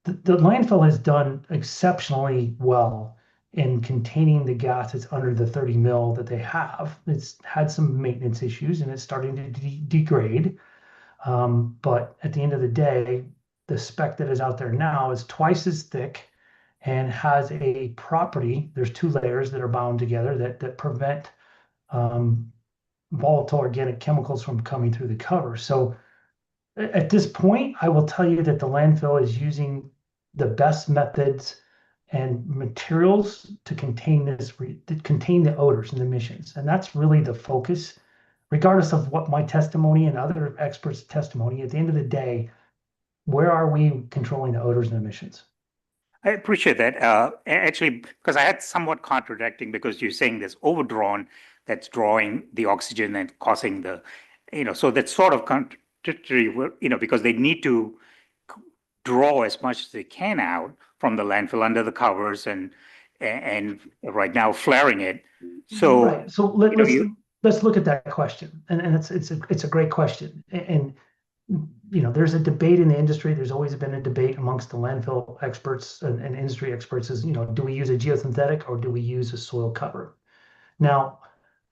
the landfill has done exceptionally well in containing the gas that's under the 30 mil that they have. It's had some maintenance issues and it's starting to degrade. But at the end of the day, the spec that is out there now is twice as thick and has a property. There's two layers that are bound together that prevent volatile organic chemicals from coming through the cover. So at this point, I will tell you that the landfill is using the best methods and materials to contain the odors and emissions. And that's really the focus, regardless of what my testimony and other experts' testimony. At the end of the day, where are we controlling the odors and emissions? I appreciate that. Actually, because I had somewhat contradicting, because you're saying there's overdrawn that's drawing the oxygen and causing the, so that's sort of contradictory, because they need to draw as much as they can out from the landfill under the covers and right now flaring it. So, right. So let's look at that question. And it's a great question. And there's a debate in the industry. There's always been a debate amongst the landfill experts and industry experts is, do we use a geosynthetic or do we use a soil cover? Now,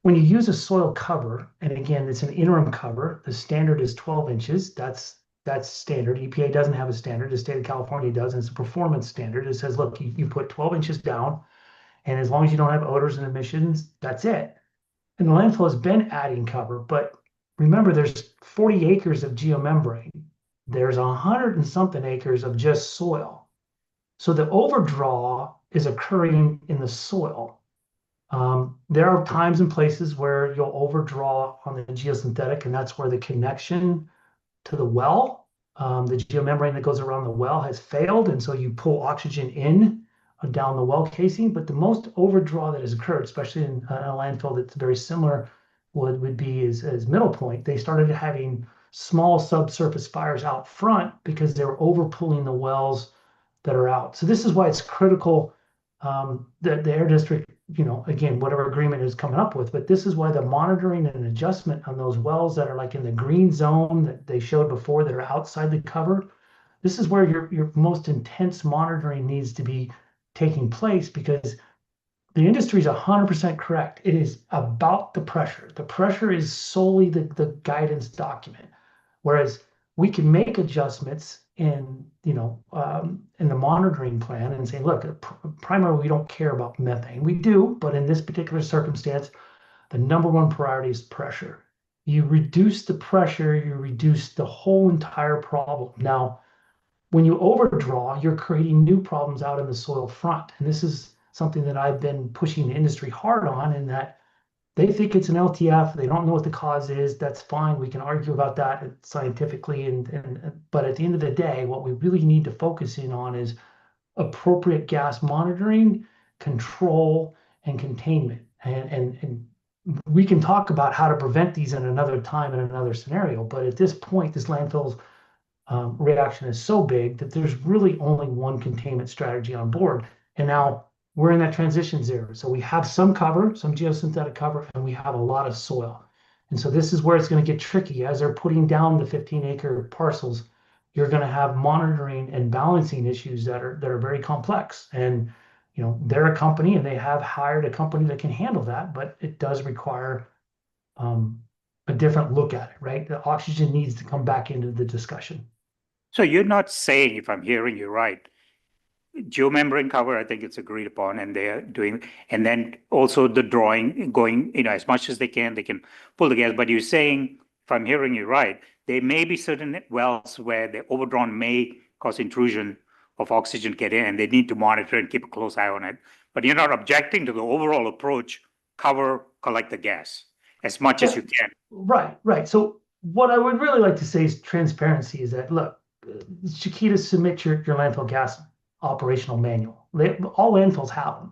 when you use a soil cover, and again, it's an interim cover, the standard is 12 inches. That's standard. EPA doesn't have a standard. The state of California does, and it's a performance standard. It says, look, you put 12 inches down, and as long as you don't have odors and emissions, that's it. And the landfill has been adding cover, but remember, there's 40 acres of geomembrane. There's 100 and something acres of just soil. So the overdraw is occurring in the soil. There are times and places where you'll overdraw on the geosynthetic, and that's where the connection to the well, the geomembrane that goes around the well has failed, and so you pull oxygen in down the well casing. But the most overdraw that has occurred, especially in a landfill that's very similar, would be as Middle Point. They started having small subsurface fires out front because they were overpulling the wells that are out. So this is why it's critical that the Air District, again, whatever agreement is coming up with, but this is why the monitoring and adjustment on those wells that are like in the green zone that they showed before that are outside the cover, this is where your most intense monitoring needs to be taking place, because the industry is 100% correct. It is about the pressure. The pressure is solely the guidance document, whereas we can make adjustments in the monitoring plan and say, look, primarily we don't care about methane. We do, but in this particular circumstance, the number one priority is pressure. You reduce the pressure, you reduce the whole entire problem. Now, when you overdraw, you're creating new problems out in the soil front. And this is something that I've been pushing the industry hard on, in that they think it's an LTF. They don't know what the cause is. That's fine. We can argue about that scientifically. But at the end of the day, what we really need to focus in on is appropriate gas monitoring, control, and containment. And we can talk about how to prevent these in another time in another scenario. But at this point, this landfill's reaction is so big that there's really only one containment strategy on board. And now we're in that transition zone. So we have some cover, some geosynthetic cover, and we have a lot of soil. And so this is where it's going to get tricky. As they're putting down the 15-acre parcels, you're going to have monitoring and balancing issues that are very complex. And they're a company, and they have hired a company that can handle that, but it does require a different look at it, right? The oxygen needs to come back into the discussion. So you're not saying, if I'm hearing you right, geomembrane cover, I think it's agreed upon, and they're doing, and then also the drawing going, as much as they can pull the gas. But you're saying, if I'm hearing you right, there may be certain wells where the overdrawn may cause intrusion of oxygen get in, and they need to monitor and keep a close eye on it. But you're not objecting to the overall approach, cover, collect the gas as much as you can. Right. So what I would really like to say is transparency is that, look, Chiquita, submit your landfill gas operational manual. All landfills have them.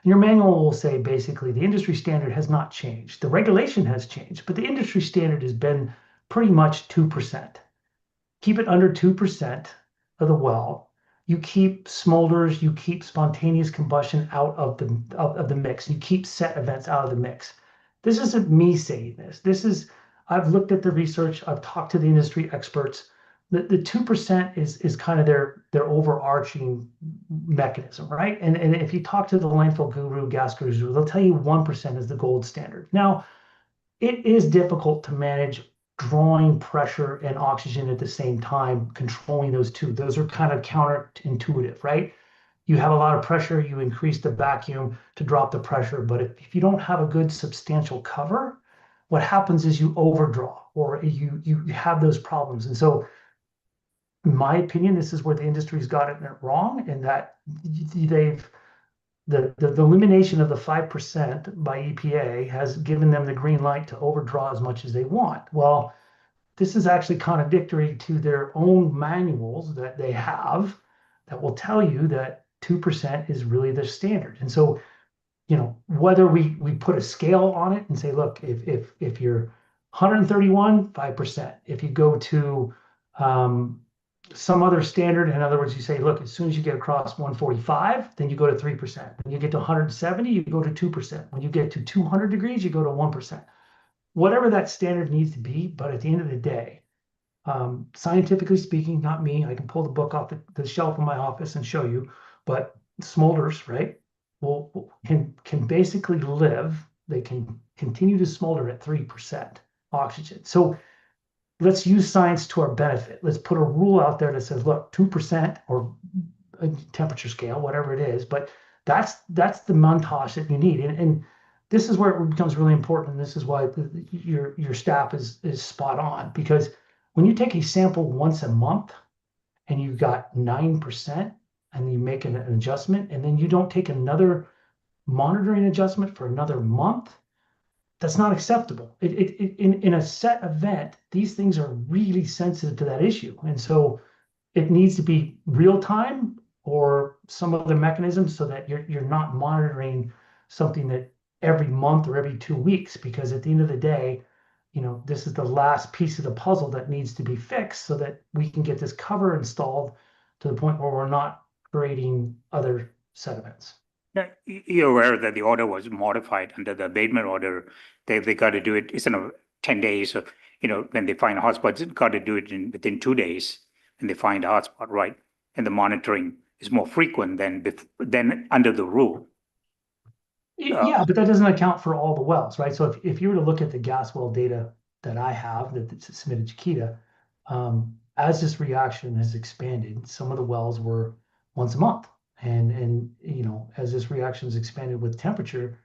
And your manual will say basically the industry standard has not changed. The regulation has changed, but the industry standard has been pretty much 2%. Keep it under 2% of the well. You keep smolders, you keep spontaneous combustion out of the mix. You keep set events out of the mix. This isn't me saying this. This is I've looked at the research, I've talked to the industry experts. The 2% is kind of their overarching mechanism, right? And if you talk to the landfill guru, gas guru, they'll tell you 1% is the gold standard. Now, it is difficult to manage drawing pressure and oxygen at the same time, controlling those two. Those are kind of counterintuitive, right? You have a lot of pressure, you increase the vacuum to drop the pressure. But if you don't have a good substantial cover, what happens is you overdraw or you have those problems. And so, in my opinion, this is where the industry's gotten it wrong, and that the elimination of the 5% by EPA has given them the green light to overdraw as much as they want. Well, this is actually contradictory to their own manuals that they have that will tell you that 2% is really the standard. And so, whether we put a scale on it and say, look, if you're 131, 5%. If you go to some other standard, in other words, you say, look, as soon as you get across 145, then you go to 3%. When you get to 170, you go to 2%. When you get to 200 degrees, you go to 1%. Whatever that standard needs to be, but at the end of the day, scientifically speaking, not me, I can pull the book off the shelf in my office and show you, but smolders, right, can basically live, they can continue to smolder at 3% oxygen. So let's use science to our benefit. Let's put a rule out there that says, look, 2% or a temperature scale, whatever it is, but that's the montage that you need. And this is where it becomes really important. And this is why your staff is spot on, because when you take a sample once a month and you've got 9% and you make an adjustment, and then you don't take another monitoring adjustment for another month, that's not acceptable. In a set event, these things are really sensitive to that issue. And so it needs to be real time or some other mechanism so that you're not monitoring something that every month or every 2 weeks, because at the end of the day, this is the last piece of the puzzle that needs to be fixed so that we can get this cover installed to the point where we're not creating other sediments. Now, you're aware that the order was modified under the abatement order. They got to do it instead of 10 days. So, when they find a hotspot, it's got to do it within 2 days. And they find a hotspot, right? And the monitoring is more frequent than under the rule. Yeah, but that doesn't account for all the wells, right? So if you were to look at the gas well data that I have that's submitted to Chiquita, as this reaction has expanded, some of the wells were once a month. And as this reaction has expanded with temperature,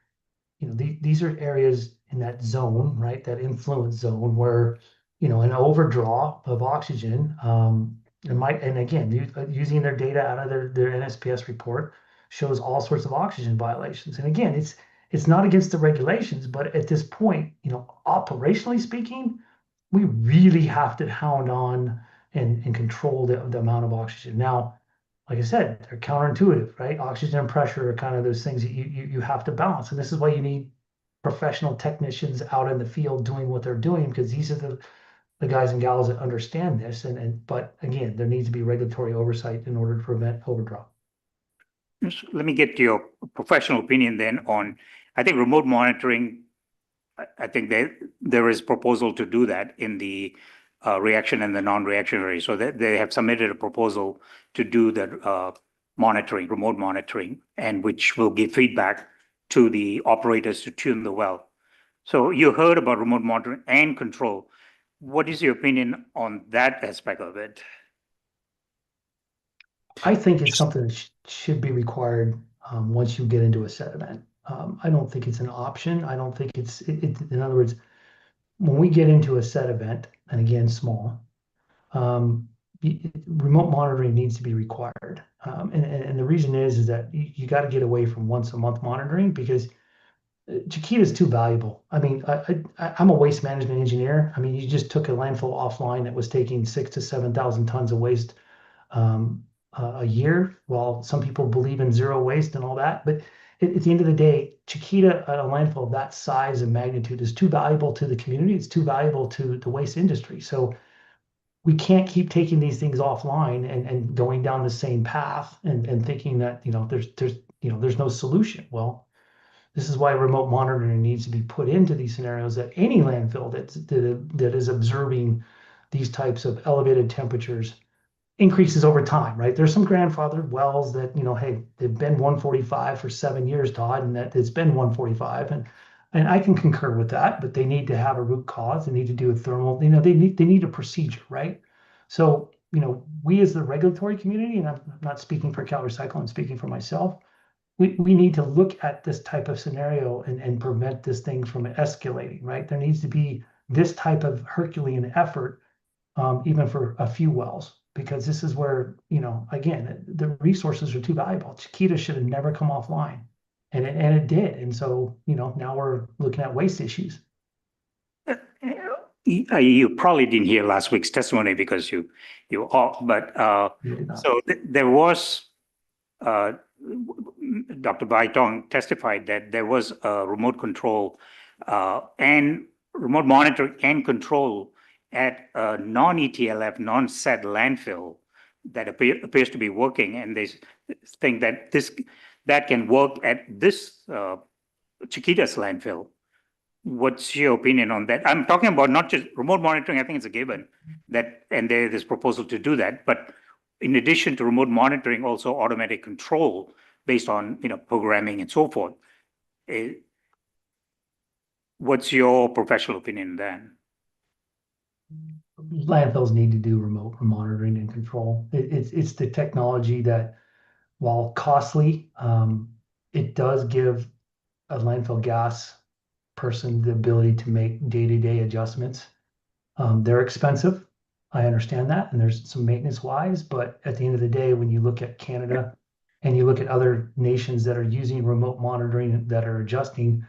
these are areas in that zone, right? That influence zone where, an overdraw of oxygen, and again, using their data out of their NSPS report, shows all sorts of oxygen violations. And again, it's not against the regulations, but at this point, operationally speaking, we really have to hound on and control the amount of oxygen. Now, like I said, they're counterintuitive, right? Oxygen and pressure are kind of those things that you have to balance. And this is why you need professional technicians out in the field doing what they're doing, because these are the guys and gals that understand this. But again, there needs to be regulatory oversight in order to prevent overdraw. Let me get your professional opinion then on, I think, remote monitoring. I think there is proposal to do that in the reaction and the non-reactionary. So they have submitted a proposal to do the monitoring, remote monitoring, and which will give feedback to the operators to tune the well. So you heard about remote monitoring and control. What is your opinion on that aspect of it? I think it's something that should be required once you get into a set event. I don't think it's an option. I don't think it's, in other words, when we get into a set event, and again, small, remote monitoring needs to be required. And the reason is that you got to get away from once a month monitoring, because Chiquita is too valuable. I mean, I'm a waste management engineer. I mean, you just took a landfill offline that was taking 6,000 to 7,000 tons of waste a year. Well, some people believe in zero waste and all that, but at the end of the day, Chiquita, a landfill of that size and magnitude, is too valuable to the community. It's too valuable to the waste industry. So we can't keep taking these things offline and going down the same path and thinking that there's no solution. Well, This is why remote monitoring needs to be put into these scenarios at any landfill that is observing these types of elevated temperatures increases over time, right? There's some grandfathered wells that, hey, they've been 145 for 7 years, Todd, and that it's been 145. And I can concur with that, but they need to have a root cause. They need to do a thermal, they need a procedure, right? So, we as the regulatory community, and I'm not speaking for CalRecycle, I'm speaking for myself, we need to look at this type of scenario and prevent this thing from escalating, right? There needs to be this type of Herculean effort, even for a few wells, because this is where, again, the resources are too valuable. Chiquita should have never come offline, and it did. And so, now we're looking at waste issues. You probably didn't hear last week's testimony because you off, but so there was Dr. Baitong testified that there was a remote control and remote monitoring and control at a non-ETLF, non-SED landfill that appears to be working, and they think that that can work at this Chiquita's landfill. What's your opinion on that? I'm talking about not just remote monitoring. I think it's a given that, and there's this proposal to do that. But in addition to remote monitoring, also automatic control based on programming and so forth. What's your professional opinion then? Landfills need to do remote monitoring and control. It's the technology that, while costly, it does give a landfill gas person the ability to make day-to-day adjustments. They're expensive. I understand that, and there's some maintenance wise, but at the end of the day, when you look at Canada and you look at other nations that are using remote monitoring that are adjusting,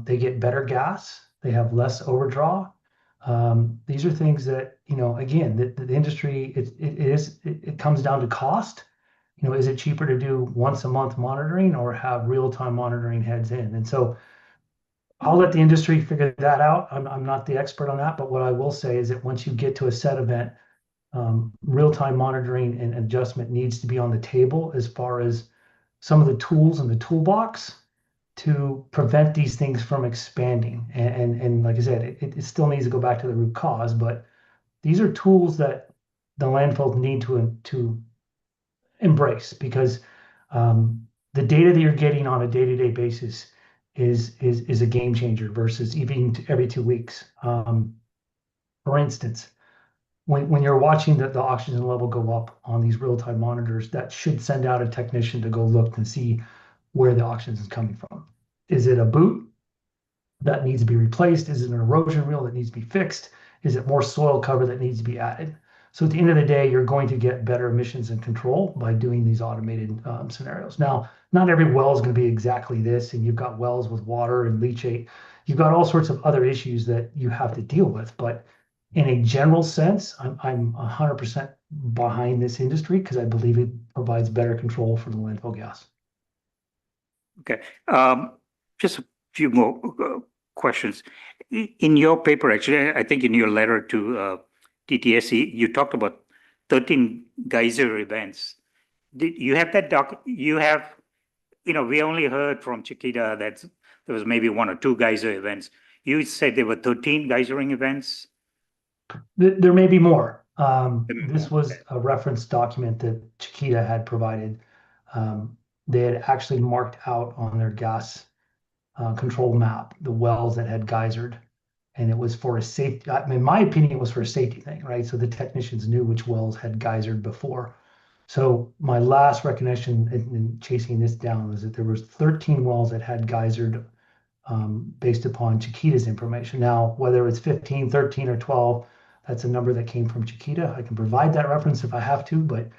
they get better gas, they have less overdraw. These are things that, again, the industry, it comes down to cost. Is it cheaper to do once a month monitoring or have real-time monitoring heads in? And so I'll let the industry figure that out. I'm not the expert on that, but what I will say is that once you get to a set event, real-time monitoring and adjustment needs to be on the table as far as some of the tools in the toolbox to prevent these things from expanding. And like I said, it still needs to go back to the root cause, but these are tools that the landfills need to embrace, because the data that you're getting on a day-to-day basis is a game changer versus even every 2 weeks. For instance, when you're watching the oxygen level go up on these real-time monitors, that should send out a technician to go look and see where the oxygen is coming from. Is it a boot that needs to be replaced? Is it an erosion reel that needs to be fixed? Is it more soil cover that needs to be added? So at the end of the day, you're going to get better emissions and control by doing these automated scenarios. Now, not every well is going to be exactly this, and you've got wells with water and leachate. You've got all sorts of other issues that you have to deal with. But in a general sense, I'm 100% behind this industry because I believe it provides better control for the landfill gas. Okay, just a few more questions. In your paper, actually, I think in your letter to TTSC, you talked about 13 geyser events. Did you have that we only heard from Chiquita that there was maybe 1 or 2 geyser events. You said there were 13 geysering events? There may be more. This was a reference document that Chiquita had provided. They had actually marked out on their gas control map the wells that had geysered. And it was for a safety, in my opinion, it was for a safety thing, right? So the technicians knew which wells had geysered before. So my last recognition in chasing this down was that there was 13 wells that had geysered based upon Chiquita's information. Now, whether it's 15, 13, or 12, that's a number that came from Chiquita. I can provide that reference if I have to, but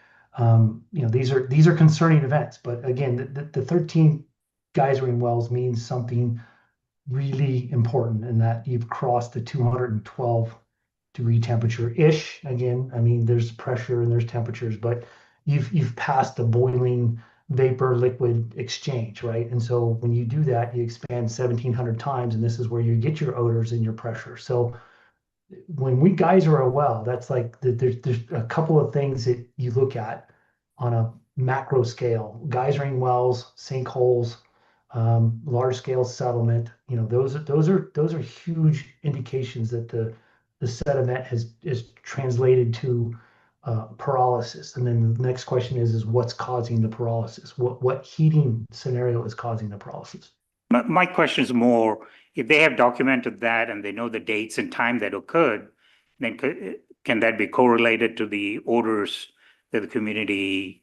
these are concerning events. But again, the 13 geysering wells means something really important in that you've crossed the 212-degree temperature-ish. Again, I mean, there's pressure and there's temperatures, but you've passed the boiling vapor liquid exchange, right? And so when you do that, you expand 1,700 times, and this is where you get your odors and your pressure. So when we geyser a well, that's like there's a couple of things that you look at on a macro scale: geysering wells, sinkholes, large scale settlement. Those are huge indications that the set event is translated to pyrolysis. And then the next question is what's causing the pyrolysis? What heating scenario is causing the pyrolysis? My question is more, if they have documented that and they know the dates and time that occurred, then can that be correlated to the odors that the community,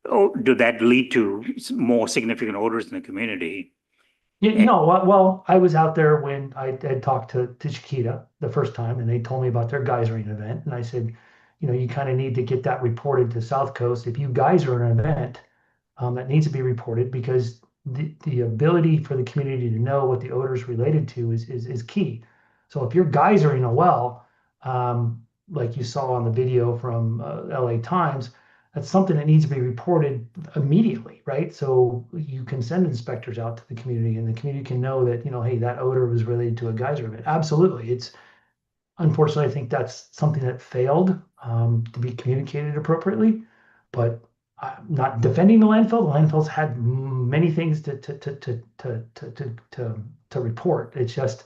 or do that lead to more significant odors in the community? Yeah, no, well, I was out there when I had talked to Chiquita the first time, and they told me about their geysering event. And I said, you kind of need to get that reported to South Coast. If you geyser an event, that needs to be reported, because the ability for the community to know what the odor is related to is key. So if you're geysering a well, like you saw on the video from LA Times, that's something that needs to be reported immediately, right? So you can send inspectors out to the community, and the community can know that, hey, that odor was related to a geyser event. Absolutely. Unfortunately, I think that's something that failed to be communicated appropriately, but I'm not defending the landfill. The landfill's had many things to report. It's just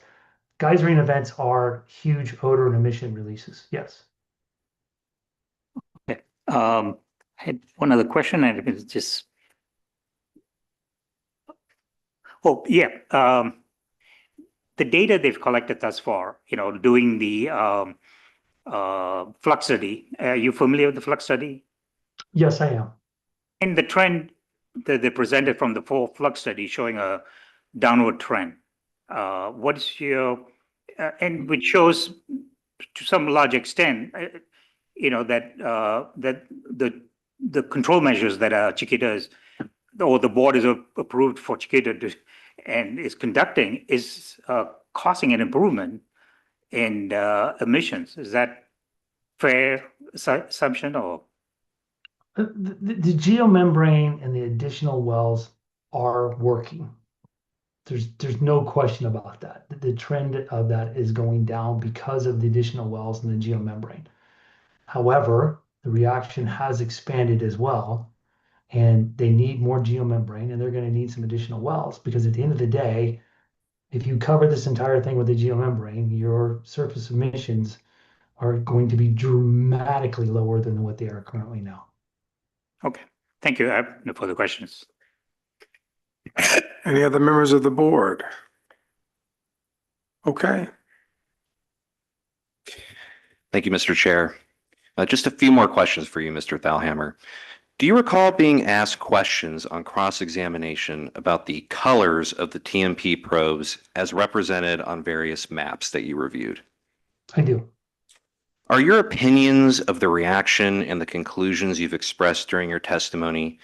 geysering events are huge odor and emission releases. Yes. Okay. I had one other question, and it was just, the data they've collected thus far, doing the flux study. Are you familiar with the flux study? Yes, I am. And the trend that they presented from the full flux study showing a downward trend. What is your, and which shows to some large extent, that the control measures that Chiquita or the board is approved for Chiquita to, and is conducting, is causing an improvement in emissions. Is that fair assumption, or? The geomembrane and the additional wells are working. There's no question about that. The trend of that is going down because of the additional wells and the geomembrane. However, the reaction has expanded as well, and they need more geomembrane, and they're going to need some additional wells, because at the end of the day, if you cover this entire thing with the geomembrane, your surface emissions are going to be dramatically lower than what they are currently now. Okay, thank you. I have no further questions. Any other members of the board? Okay. Thank you, Mr. Chair. Just a few more questions for you, Mr. Thalheimer. Do you recall being asked questions on cross-examination about the colors of the TMP probes as represented on various maps that you reviewed? I do. Are your opinions of the reaction and the conclusions you've expressed during your testimony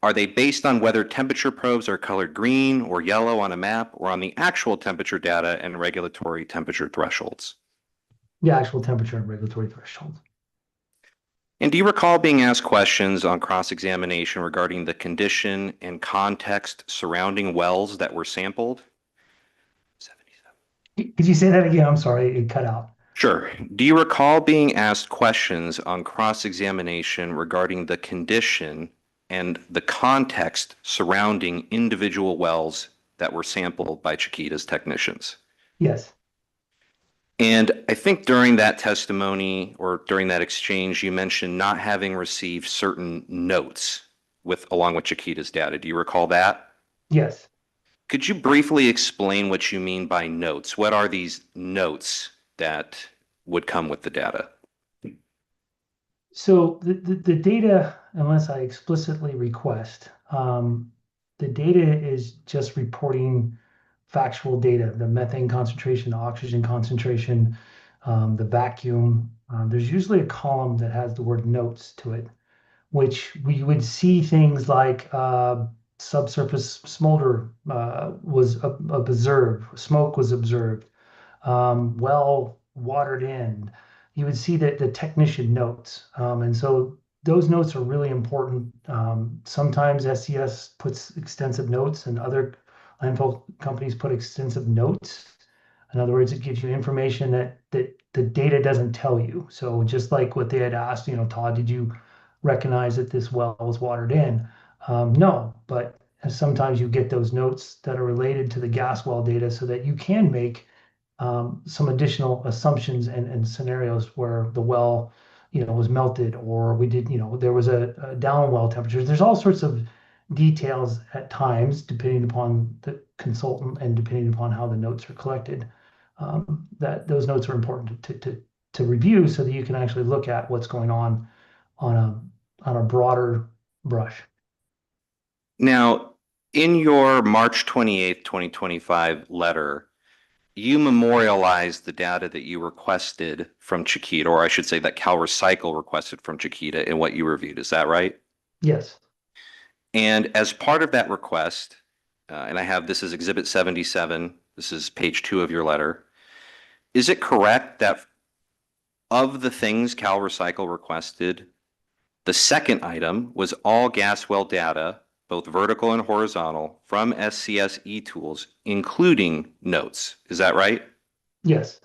are they based on whether temperature probes are colored green or yellow on a map, or on the actual temperature data and regulatory temperature thresholds? The actual temperature and regulatory thresholds. And do you recall being asked questions on cross-examination regarding the condition and context surrounding wells that were sampled? 77. Could you say that again? I'm sorry, it cut out. Sure. Do you recall being asked questions on cross-examination regarding the condition and the context surrounding individual wells that were sampled by Chiquita's technicians? Yes. And I think during that testimony or during that exchange, you mentioned not having received certain notes along with Chiquita's data. Do you recall that? Yes. Could you briefly explain what you mean by notes? What are these notes that would come with the data? So the data, unless I explicitly request, the data is just reporting factual data, the methane concentration, the oxygen concentration, the vacuum. There's usually a column that has the word notes to it, which we would see things like subsurface smolder was observed, smoke was observed, well watered in. You would see that the technician notes. And so those notes are really important. Sometimes SCS puts extensive notes, and other landfill companies put extensive notes. In other words, it gives you information that the data doesn't tell you. So just like what they had asked, Todd, did you recognize that this well was watered in? No, but And sometimes you get those notes that are related to the gas well data so that you can make some additional assumptions and scenarios where the well, was melted, or we did, there was a down well temperature. There's all sorts of details at times, depending upon the consultant and depending upon how the notes are collected, that those notes are important to review so that you can actually look at what's going on a broader brush. Now, in your March 28th, 2025 letter, you memorialized the data that you requested from Chiquita, or I should say that Cal Recycle requested from Chiquita in what you reviewed. Is that right? Yes. And as part of that request, and I have this as Exhibit 77, this is page 2 of your letter, is it correct that of the things Cal Recycle requested, the second item was all gas well data, both vertical and horizontal, from SCS eTools, including notes? Is that right? Yes.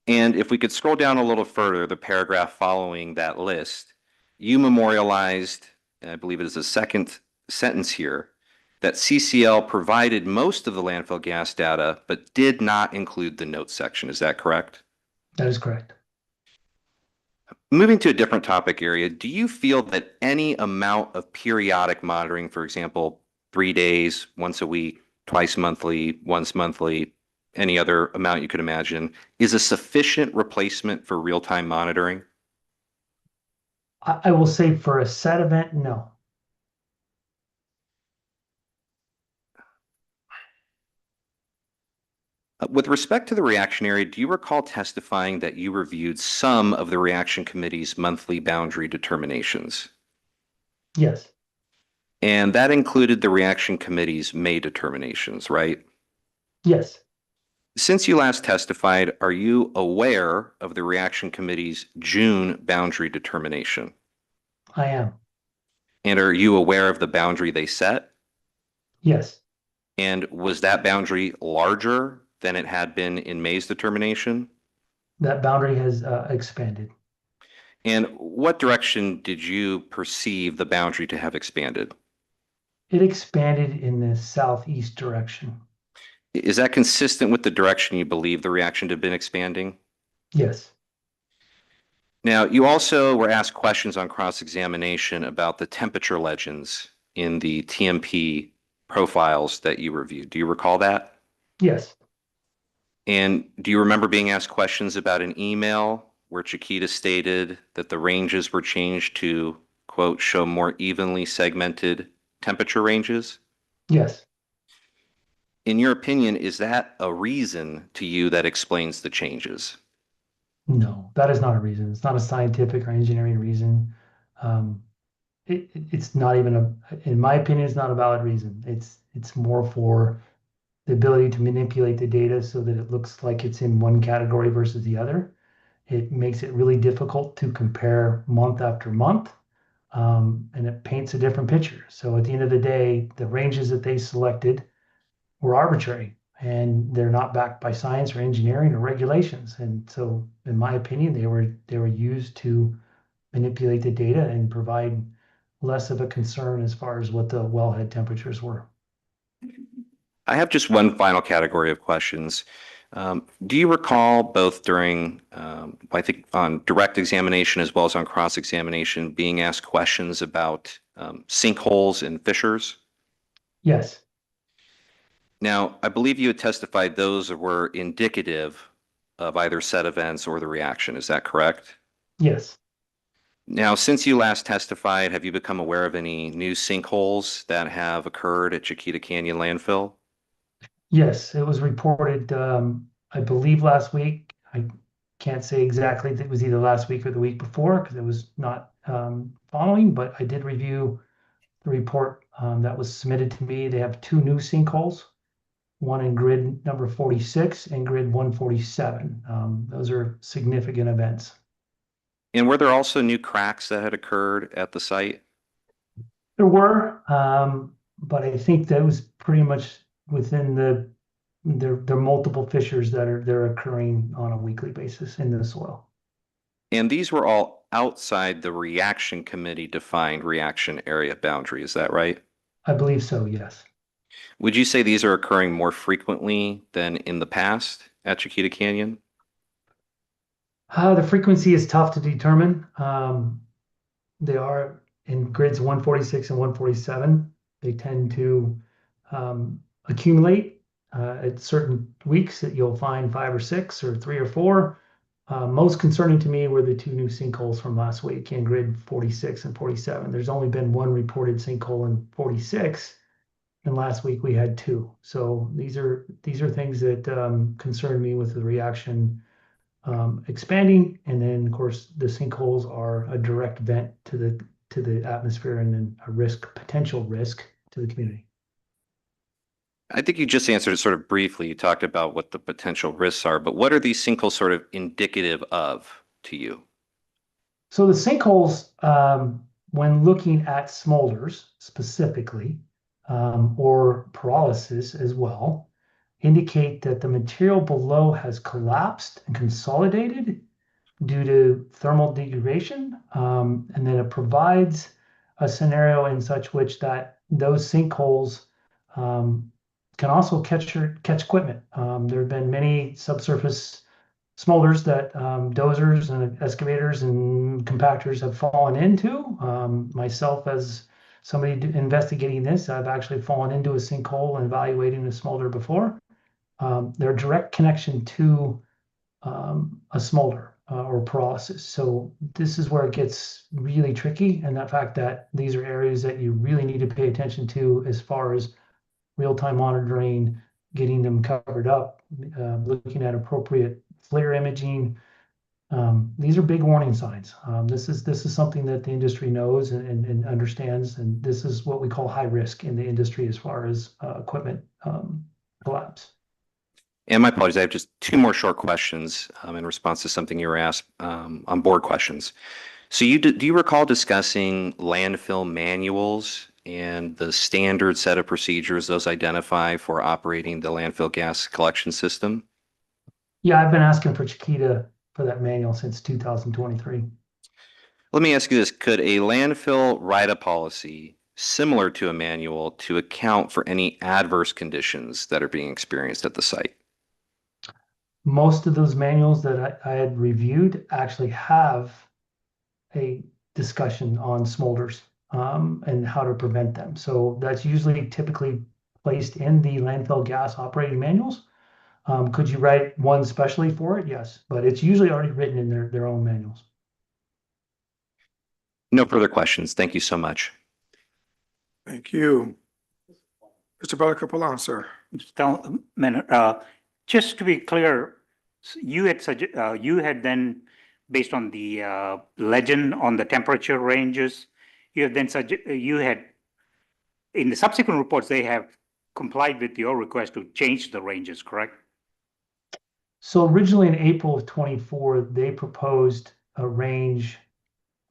And if we could scroll down a little further, the paragraph following that list, you memorialized, I believe it is the second sentence here, that CCL provided most of the landfill gas data, but did not include the notes section. Is that correct? That is correct. Moving to a different topic area, do you feel that any amount of periodic monitoring, for example, 3 days, once a week, twice monthly, once monthly, any other amount you could imagine, is a sufficient replacement for real-time monitoring? I will say for a set event, no. With respect to the reaction area, do you recall testifying that you reviewed some of the reaction committee's monthly boundary determinations? Yes. And that included the reaction committee's May determinations, right? Yes. Since you last testified, are you aware of the reaction committee's June boundary determination? I am. And are you aware of the boundary they set? Yes. And was that boundary larger than it had been in May's determination? That boundary has expanded. And what direction did you perceive the boundary to have expanded? It expanded in the southeast direction. Is that consistent with the direction you believe the reaction to have been expanding? Yes. Now, you also were asked questions on cross-examination about the temperature legends in the TMP profiles that you reviewed. Do you recall that? Yes. And do you remember being asked questions about an email where Chiquita stated that the ranges were changed to, quote, show more evenly segmented temperature ranges? Yes. In your opinion, is that a reason to you that explains the changes? No, that is not a reason. It's not a scientific or engineering reason. It's not even in my opinion, it's not a valid reason. It's more for the ability to manipulate the data so that it looks like it's in one category versus the other. It makes it really difficult to compare month after month, and it paints a different picture. So at the end of the day, the ranges that they selected were arbitrary, and they're not backed by science or engineering or regulations. And so, in my opinion, they were used to manipulate the data and provide less of a concern as far as what the wellhead temperatures were. I have just one final category of questions. Do you recall both during, I think on direct examination as well as on cross-examination, being asked questions about sinkholes and fissures? Yes. Now, I believe you had testified those were indicative of either set events or the reaction. Is that correct? Yes. Now, since you last testified, have you become aware of any new sinkholes that have occurred at Chiquita Canyon landfill? Yes, it was reported, I believe last week. I can't say exactly if it was either last week or the week before because it was not following, but I did review the report that was submitted to me. They have 2 new sinkholes, one in grid number 46 and grid 147. Those are significant events. And were there also new cracks that had occurred at the site? There were, but I think that was pretty much within there are multiple fissures that are occurring on a weekly basis in the soil. And these were all outside the reaction committee defined reaction area boundary, is that right? I believe so, yes. Would you say these are occurring more frequently than in the past at Chiquita Canyon? The frequency is tough to determine. They are in grids 146 and 147. They tend to accumulate at certain weeks that you'll find 5 or 6 or 3 or 4. Most concerning to me were the 2 new sinkholes from last week in grid 46 and 47. There's only been 1 reported sinkhole in 46, and last week we had 2. So these are things that concern me with the reaction expanding, and then of course the sinkholes are a direct vent to the atmosphere and then a potential risk to the community. I think you just answered it sort of briefly. You talked about what the potential risks are, but what are these sinkholes sort of indicative of to you? So the sinkholes, when looking at smolders specifically, or pyrolysis as well, indicate that the material below has collapsed and consolidated due to thermal degradation, and then it provides a scenario in such which that those sinkholes can also catch equipment. There have been many subsurface smolders that dozers and excavators and compactors have fallen into. Myself, as somebody investigating this, I've actually fallen into a sinkhole and evaluating a smolder before. They're a direct connection to a smolder or pyrolysis. So this is where it gets really tricky, and the fact that these are areas that you really need to pay attention to as far as real-time monitoring, getting them covered up, looking at appropriate flare imaging. These are big warning signs. This is something that the industry knows and understands, and this is what we call high risk in the industry as far as equipment collapse. And my apologies, I have just 2 more short questions in response to something you were asked on board questions. So do you recall discussing landfill manuals and the standard set of procedures those identify for operating the landfill gas collection system? Yeah, I've been asking for Chiquita for that manual since 2023. Let me ask you this. Could a landfill write a policy similar to a manual to account for any adverse conditions that are being experienced at the site? Most of those manuals that I had reviewed actually have a discussion on smolders and how to prevent them. So that's usually typically placed in the landfill gas operating manuals. Could you write one specially for it? Yes, but it's usually already written in their own manuals. No further questions. Thank you so much. Thank you. Mr. Bella sir. Just to be clear, you had then, based on the legend on the temperature ranges, you had in the subsequent reports, they have complied with your request to change the ranges, correct? So originally in April of 24, they proposed a range,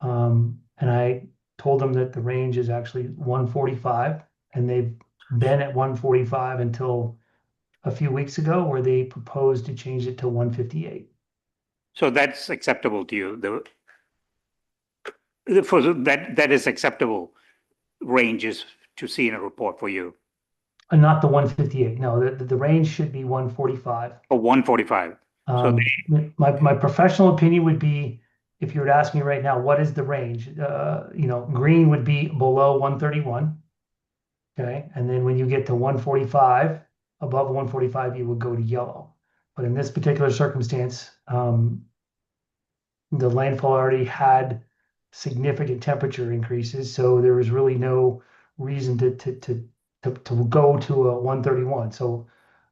and I told them that the range is actually 145, and they've been at 145 until a few weeks ago, where they proposed to change it to 158. So that's acceptable to you. That is acceptable ranges to see in a report for you. And not the 158. No, the range should be 145. Oh, 145. So my professional opinion would be, if you were to ask me right now, what is the range? Green would be below 131. Okay, and then when you get to 145, above 145, you would go to yellow. But in this particular circumstance, the landfill already had significant temperature increases, so there was really no reason to go to a 131. So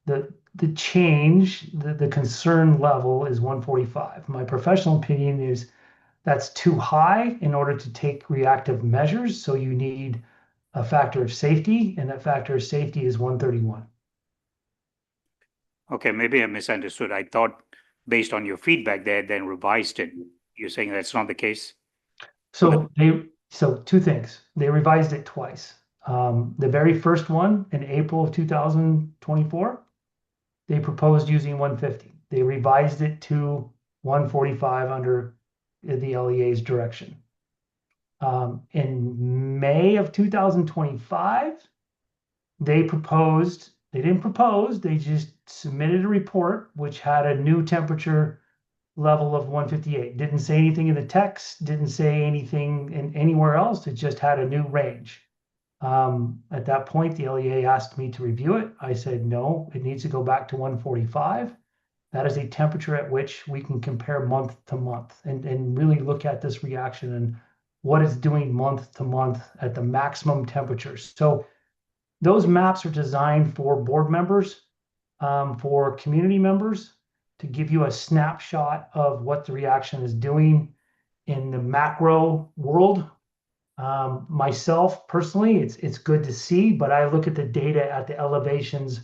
the change, the concern level is 145. My professional opinion is that's too high in order to take reactive measures. So you need a factor of safety, and that factor of safety is 131. Okay, maybe I misunderstood. I thought based on your feedback, they had then revised it. You're saying that's not the case? So 2 things. They revised it twice. The very first one in April of 2024, they proposed using 150. They revised it to 145 under the LEA's direction. In May of 2025, they didn't propose, they just submitted a report which had a new temperature level of 158. Didn't say anything in the text, didn't say anything in anywhere else. It just had a new range. At that point, the LEA asked me to review it. I said, no, it needs to go back to 145. That is a temperature at which we can compare month to month and really look at this reaction and what it's doing month to month at the maximum temperatures. So those maps are designed for board members, for community members, to give you a snapshot of what the reaction is doing in the macro world. Myself personally, it's good to see, but I look at the data at the elevations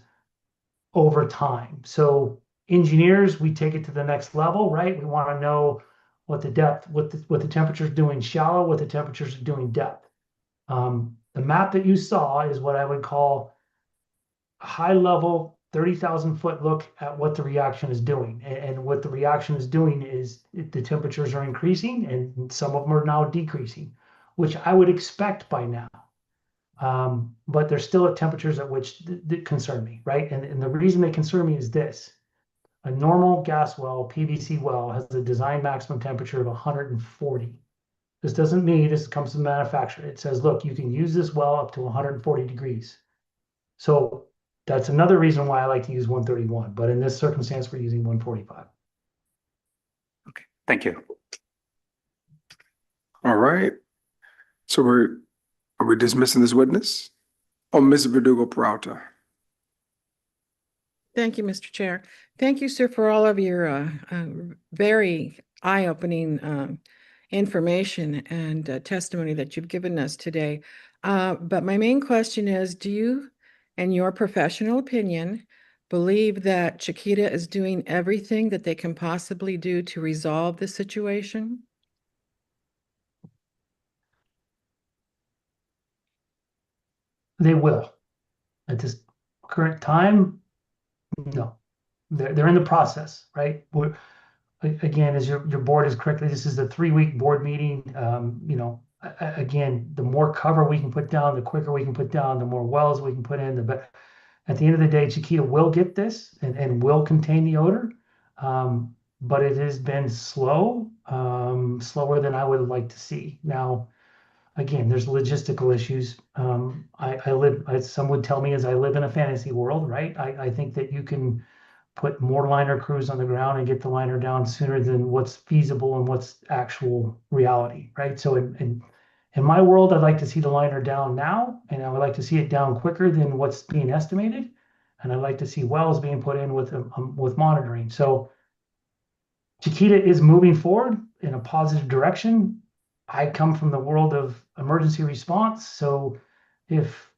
over time. So engineers, we take it to the next level, right? We want to know what the depth, what the temperature is doing shallow, what the temperatures are doing depth. The map that you saw is what I would call a high level 30,000 foot look at what the reaction is doing. And what the reaction is doing is the temperatures are increasing and some of them are now decreasing, which I would expect by now. But there's still at temperatures at which that concern me, right? And the reason they concern me is this. A normal gas well, PVC well, has a design maximum temperature of 140. This doesn't mean, this comes from the manufacturer. It says, look, you can use this well up to 140 degrees. So that's another reason why I like to use 131, but in this circumstance, we're using 145. Okay, thank you. All right. So are we dismissing this witness? Oh, Ms. Verdugo Peralta. Thank you, Mr. Chair. Thank you, sir, for all of your very eye-opening information and testimony that you've given us today. But my main question is, do you, in your professional opinion, believe that Chiquita is doing everything that they can possibly do to resolve the situation? They will. At this current time, no. They're in the process, right? Again, as your board is correctly, this is a 3-week board meeting. Again, the more cover we can put down, the quicker we can put down, the more wells we can put in, the better. At the end of the day, Chiquita will get this and will contain the odor. But it has been slow, slower than I would like to see. Now, again, there's logistical issues. I live, as some would tell me, as I live in a fantasy world, right? I think that you can put more liner crews on the ground and get the liner down sooner than what's feasible and what's actual reality, right? So in my world, I'd like to see the liner down now, and I would like to see it down quicker than what's being estimated. And I'd like to see wells being put in with monitoring. So Chiquita is moving forward in a positive direction. I come from the world of emergency response. So if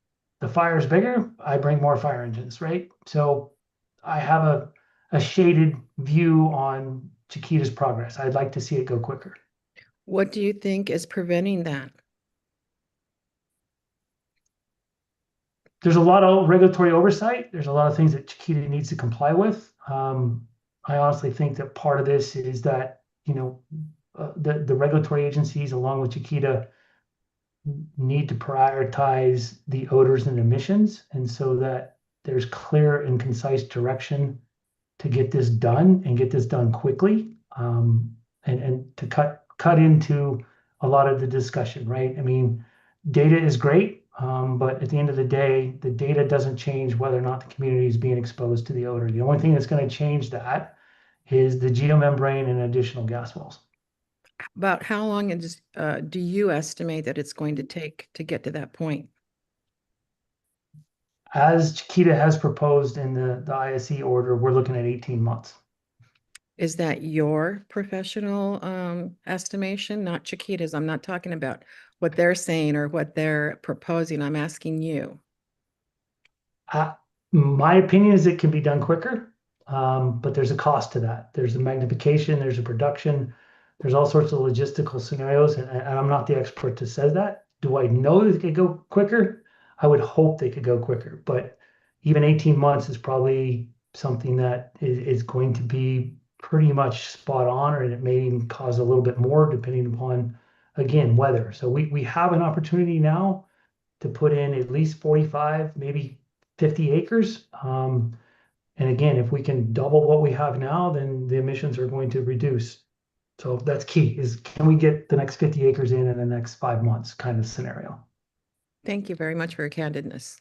the fire is bigger, I bring more fire engines, right? So I have a shaded view on Chiquita's progress. I'd like to see it go quicker. What do you think is preventing that? There's a lot of regulatory oversight. There's a lot of things that Chiquita needs to comply with. I honestly think that part of this is that, the regulatory agencies, along with Chiquita, need to prioritize the odors and emissions, and so that there's clear and concise direction to get this done and get this done quickly, and to cut into a lot of the discussion, right? I mean, data is great, but at the end of the day, the data doesn't change whether or not the community is being exposed to the odor. The only thing that's going to change that is the geomembrane and additional gas wells. About how long do you estimate that it's going to take to get to that point? As Chiquita has proposed in the ISE order, we're looking at 18 months. Is that your professional estimation, not Chiquita's? I'm not talking about what they're saying or what they're proposing. I'm asking you. My opinion is it can be done quicker, but there's a cost to that. There's a magnification, there's a production, there's all sorts of logistical scenarios, and I'm not the expert to say that. Do I know that it could go quicker? I would hope they could go quicker, but even 18 months is probably something that is going to be pretty much spot on, or it may even cause a little bit more depending upon again, weather. So we have an opportunity now to put in at least 45, maybe 50 acres. And again, if we can double what we have now, then the emissions are going to reduce. So that's key, is can we get the next 50 acres in the next 5 months kind of scenario? Thank you very much for your candidness.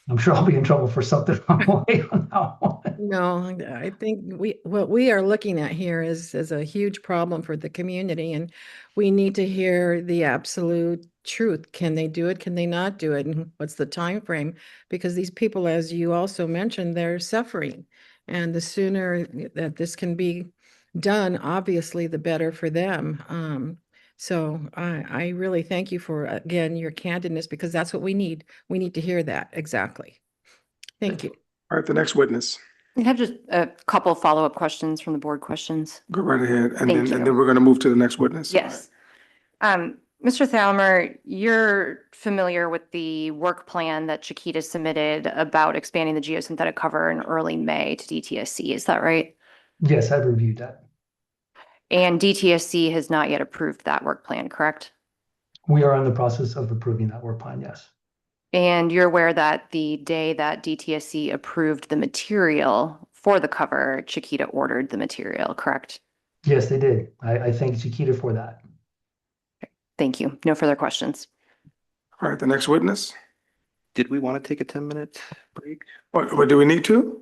I'm sure I'll be in trouble for something on the way on that one. No, I think what we are looking at here is a huge problem for the community, and we need to hear the absolute truth. Can they do it? Can they not do it? And what's the time frame? Because these people, as you also mentioned, they're suffering. And the sooner that this can be done, obviously, the better for them. So I really thank you for, again, your candidness, because that's what we need. We need to hear that. Exactly. Thank you. All right, the next witness. I have just a couple follow-up questions from the board questions. Go right ahead. And Thank then you. we're going to move to the next witness. Yes. Mr. Thalheimer, you're familiar with the work plan that Chiquita submitted about expanding the geosynthetic cover in early May to DTSC, is that right? Yes, I've reviewed that. And DTSC has not yet approved that work plan, correct? We are in the process of approving that work plan, yes. And you're aware that the day that DTSC approved the material for the cover, Chiquita ordered the material, correct? Yes, they did. I thank Chiquita for that. Thank you. No further questions. All right, the next witness. Did we want to take a 10-minute break? What do we need to?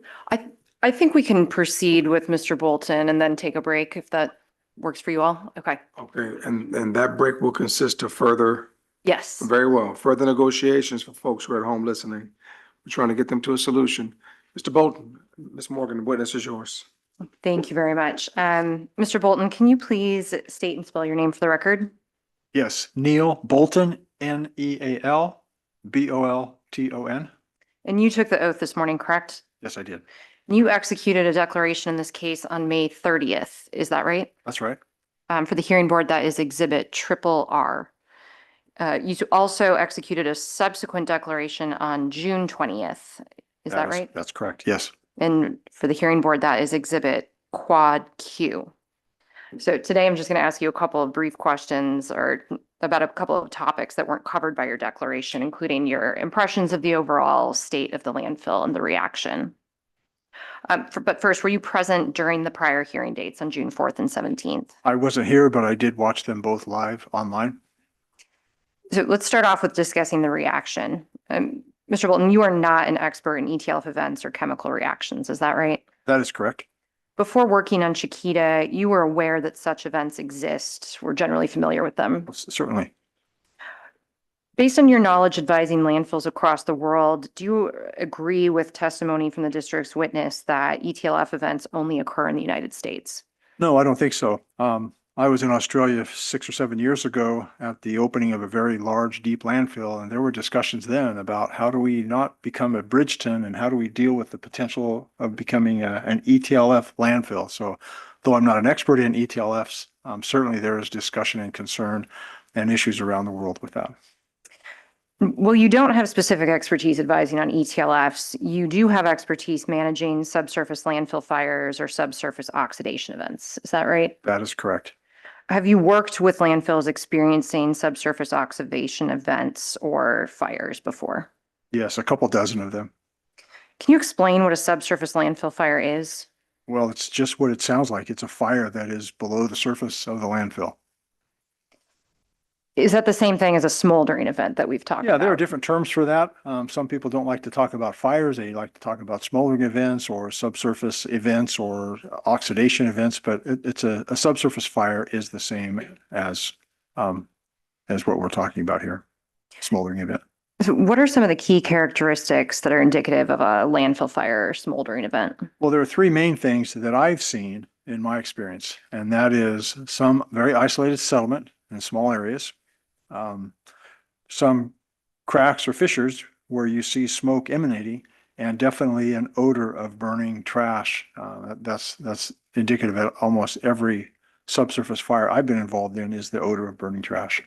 I think we can proceed with Mr. Bolton and then take a break if that works for you all. Okay. Okay, and that break will consist of further, Yes. very well, further negotiations for folks who are at home listening. We're trying to get them to a solution. Mr. Bolton, Ms. Morgan, the witness is yours. Thank you very much. Mr. Bolton, can you please state and spell your name for the record? Yes, Neil Bolton, Nealbolton. And you took the oath this morning, correct? Yes, I did. You executed a declaration in this case on May 30th. Is that right? That's right. For the hearing board, that is exhibit RRR. You also executed a subsequent declaration on June 20th. Is that right? That's correct. Yes. And for the hearing board, that is exhibit quad Q. So today I'm just going to ask you a couple of brief questions or about a couple of topics that weren't covered by your declaration, including your impressions of the overall state of the landfill and the reaction. But first, were you present during the prior hearing dates on June 4th and 17th? I wasn't here, but I did watch them both live online. So let's start off with discussing the reaction. Mr. Bolton, you are not an expert in ETLF events or chemical reactions, is that right? That is correct. Before working on Chiquita, you were aware that such events exist. We're generally familiar with them. Certainly. Based on your knowledge advising landfills across the world, do you agree with testimony from the district's witness that ETLF events only occur in the United States? No, I don't think so. I was in Australia 6 or 7 years ago at the opening of a very large, deep landfill, and there were discussions then about how do we not become a Bridgeton and how do we deal with the potential of becoming an ETLF landfill. So though I'm not an expert in ETLFs, certainly there is discussion and concern and issues around the world with that. Well, you don't have specific expertise advising on ETLFs. You do have expertise managing subsurface landfill fires or subsurface oxidation events. Is that right? That is correct. Have you worked with landfills experiencing subsurface oxidation events or fires before? Yes, a couple dozen of them. Can you explain what a subsurface landfill fire is? Well, it's just what it sounds like. It's a fire that is below the surface of the landfill. Is that the same thing as a smoldering event that we've talked about? Yeah, there are different terms for that. Some people don't like to talk about fires. They like to talk about smoldering events or subsurface events or oxidation events, but it's a subsurface fire is the same as what we're talking about here, smoldering event. So what are some of the key characteristics that are indicative of a landfill fire or smoldering event? Well, there are three main things that I've seen in my experience, and that is some very isolated settlement in small areas. Some cracks or fissures where you see smoke emanating, and definitely an odor of burning trash. That's indicative of almost every subsurface fire I've been involved in is the odor of burning trash.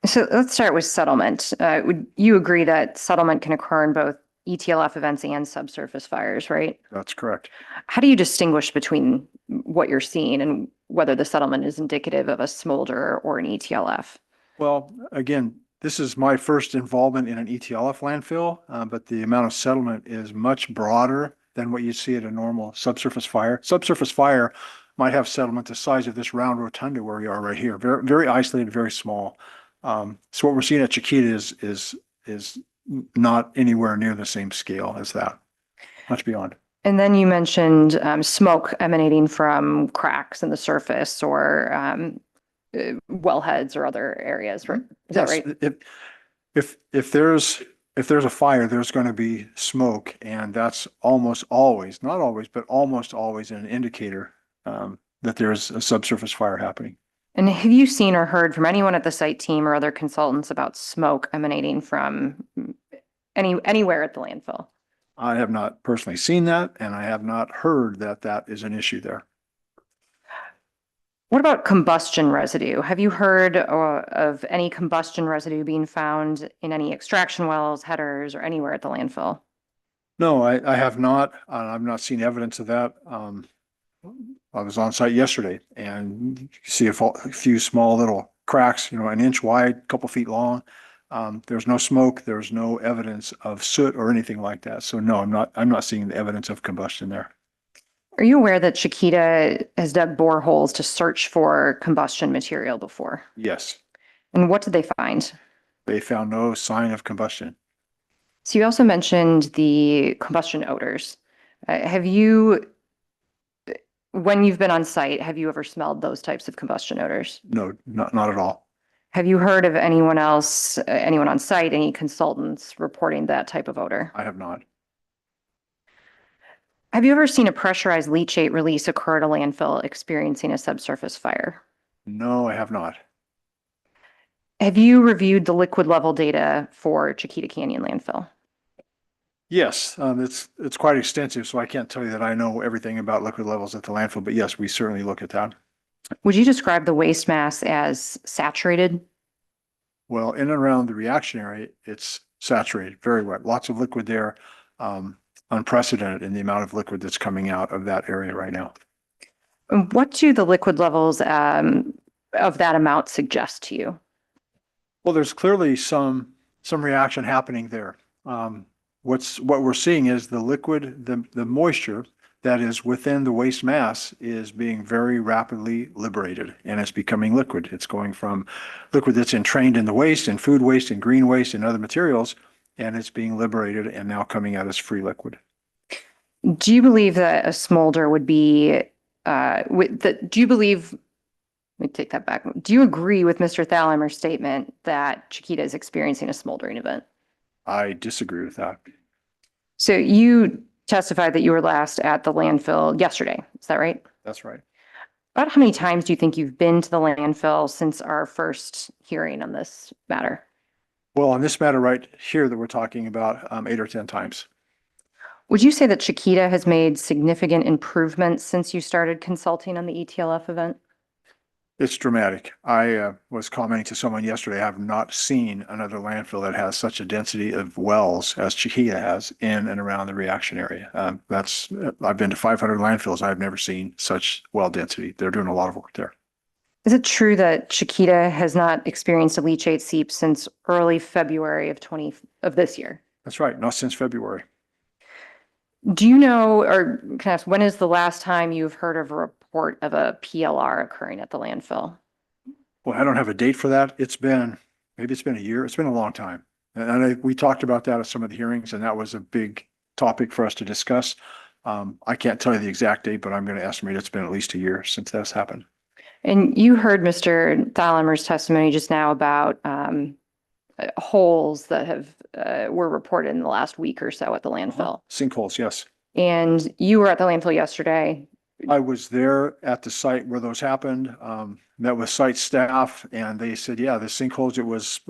So let's start with settlement. Would you agree that settlement can occur in both ETLF events and subsurface fires, right? That's correct. How do you distinguish between what you're seeing and whether the settlement is indicative of a smolder or an ETLF. Well, again, this is my first involvement in an ETLF landfill, but the amount of settlement is much broader than what you see at a normal subsurface fire. Subsurface fire might have settlement the size of this round rotunda where we are right here, very, very isolated, very small. So what we're seeing at Chiquita is not anywhere near the same scale as that, much beyond. And then you mentioned smoke emanating from cracks in the surface or wellheads or other areas, right? Is that Yes, right? if there's a fire, there's going to be smoke, and that's almost always, not always, but almost always an indicator that there's a subsurface fire happening. And have you seen or heard from anyone at the site team or other consultants about smoke emanating from anywhere at the landfill? I have not personally seen that, and I have not heard that that is an issue there. What about combustion residue? Have you heard of any combustion residue being found in any extraction wells, headers, or anywhere at the landfill? No, I have not. I've not seen evidence of that. I was on site yesterday, and you see a few small little cracks, an inch wide, a couple feet long. There's no smoke. There's no evidence of soot or anything like that. So no, I'm not seeing the evidence of combustion there. Are you aware that Chiquita has dug boreholes to search for combustion material before? Yes, And what did they find? they found no sign of combustion. So you also mentioned the combustion odors. When you've been on site, have you ever smelled those types of combustion odors? No, not at all. Have you heard of anyone else, anyone on site, any consultants reporting that type of odor? I have not. Have you ever seen a pressurized leachate release occur at a landfill experiencing a subsurface fire? No, I have not. Have you reviewed the liquid level data for Chiquita Canyon landfill? Yes, it's quite extensive, so I can't tell you that I know everything about liquid levels at the landfill, but yes, we certainly look at that. Would you describe the waste mass as saturated? Well, in and around the reaction area, it's saturated, very wet, lots of liquid there. Unprecedented in the amount of liquid that's coming out of that area right now. What do the liquid levels of that amount suggest to you? Well, there's clearly some reaction happening there. What we're seeing is the liquid, the moisture that is within the waste mass is being very rapidly liberated, and it's becoming liquid. It's going from liquid that's entrained in the waste and food waste and green waste and other materials, and it's being liberated and now coming out as free liquid. Do you believe that a smolder would be, let me take that back. Do you agree with Mr. Thalheimer's statement that Chiquita is experiencing a smoldering event? I disagree with that. So you testified that you were last at the landfill yesterday. Is that right? That's right. About how many times do you think you've been to the landfill since our first hearing on this matter? Well, on this matter right here that we're talking about, 8 or 10 times. Would you say that Chiquita has made significant improvements since you started consulting on the ETLF event? It's dramatic. I was commenting to someone yesterday, I have not seen another landfill that has such a density of wells as Chiquita has in and around the reaction area. I've been to 500 landfills. I've never seen such well density. They're doing a lot of work there. Is it true that Chiquita has not experienced a leachate seep since early February of this year? That's right. Not since February. Do you know, or can I ask, when is the last time you've heard of a report of a PLR occurring at the landfill? Well, I don't have a date for that. Maybe it's been a year. It's been a long time. And we talked about that at some of the hearings, and that was a big topic for us to discuss. I can't tell you the exact date, but I'm going to estimate it's been at least a year since that's happened. And you heard Mr. Thalheimer's testimony just now about holes that were reported in the last week or so at the landfill. Sinkholes, yes. And you were at the landfill yesterday. I was there at the site where those happened, met with site staff, and they said, yeah, the sinkholes, it was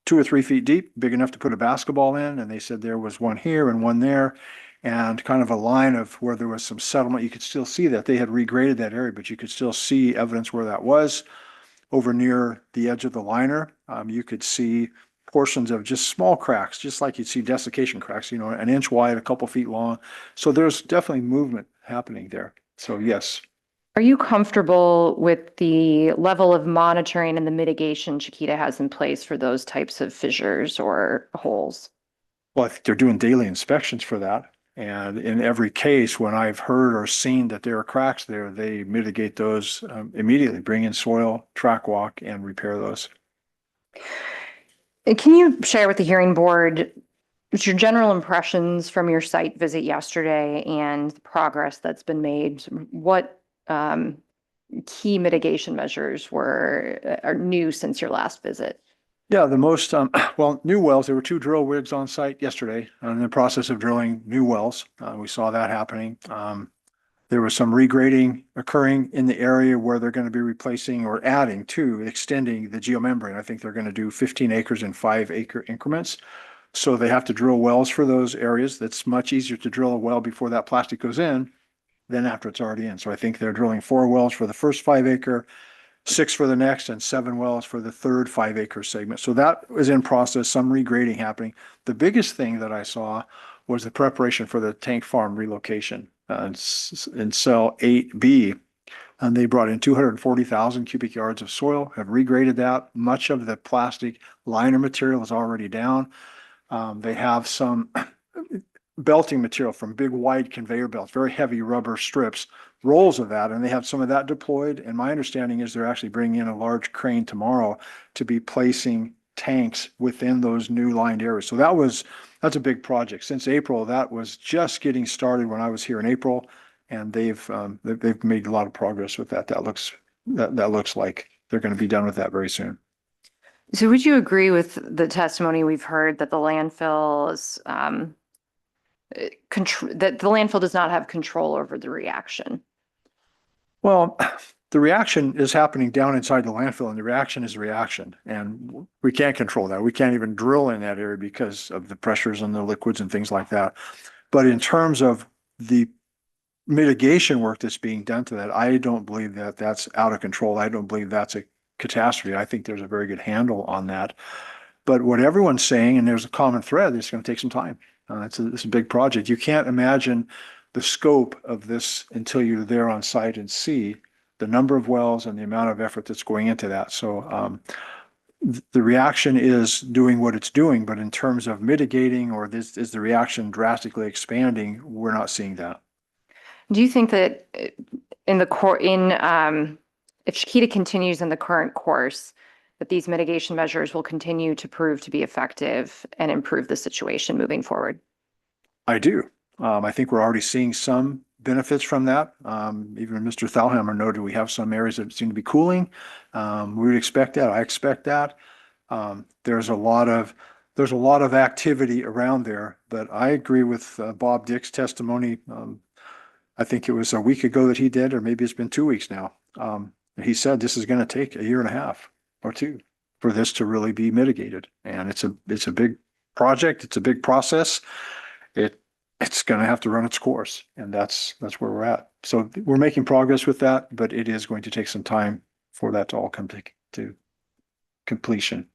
2 or 3 feet deep, big enough to put a basketball in. And they said there was one here and one there, and kind of a line of where there was some settlement. You could still see that they had regraded that area, but you could still see evidence where that was. Over near the edge of the liner, you could see portions of just small cracks, just like you'd see desiccation cracks, an inch wide, a couple feet long. So there's definitely movement happening there. So yes. Are you comfortable with the level of monitoring and the mitigation Chiquita has in place for those types of fissures or holes? Well, I think they're doing daily inspections for that. And in every case, when I've heard or seen that there are cracks there, they mitigate those immediately, bring in soil, track walk, and repair those. Can you share with the hearing board your general impressions from your site visit yesterday and the progress that's been made? What key mitigation measures are new since your last visit? Yeah, the most, well, new wells, there were 2 drill rigs on site yesterday in the process of drilling new wells. We saw that happening. There was some regrading occurring in the area where they're going to be replacing or adding to extending the geomembrane. I think they're going to do 15 acres in 5-acre increments. So they have to drill wells for those areas. That's much easier to drill a well before that plastic goes in than after it's already in. So I think they're drilling 4 wells for the first 5-acre, 6 for the next, and 7 wells for the third 5-acre segment. So that was in process, some regrading happening. The biggest thing that I saw was the preparation for the tank farm relocation in cell 8B. And they brought in 240,000 cubic yards of soil, have regraded that. Much of the plastic liner material is already down. They have some belting material from big wide conveyor belts, very heavy rubber strips, rolls of that, and they have some of that deployed. And my understanding is they're actually bringing in a large crane tomorrow to be placing tanks within those new lined areas. So that's a big project. Since April, that was just getting started when I was here in April, and they've made a lot of progress with that. That looks like they're going to be done with that very soon. So would you agree with the testimony we've heard that the landfill is that the landfill does not have control over the reaction? Well, the reaction is happening down inside the landfill, and the reaction is a reaction, and we can't control that. We can't even drill in that area because of the pressures and the liquids and things like that. But in terms of the mitigation work that's being done to that, I don't believe that that's out of control. I don't believe that's a catastrophe. I think there's a very good handle on that. But what everyone's saying, and there's a common thread, it's going to take some time. It's a big project. You can't imagine the scope of this until you're there on site and see the number of wells and the amount of effort that's going into that. So the reaction is doing what it's doing, but in terms of mitigating or is the reaction drastically expanding, we're not seeing that. Do you think that if Chiquita continues in the current course, that these mitigation measures will continue to prove to be effective and improve the situation moving forward? I do. I think we're already seeing some benefits from that. Even Mr. Thalheimer noted we have some areas that seem to be cooling. We would expect that. I expect that. There's a lot of activity around there, but I agree with Bob Dick's testimony. I think it was a week ago that he did, or maybe it's been 2 weeks now. He said this is going to take 1.5 years or 2 for this to really be mitigated. And it's a big project. It's a big process. It's going to have to run its course, and that's where we're at. So we're making progress with that, but it is going to take some time for that to all come to completion.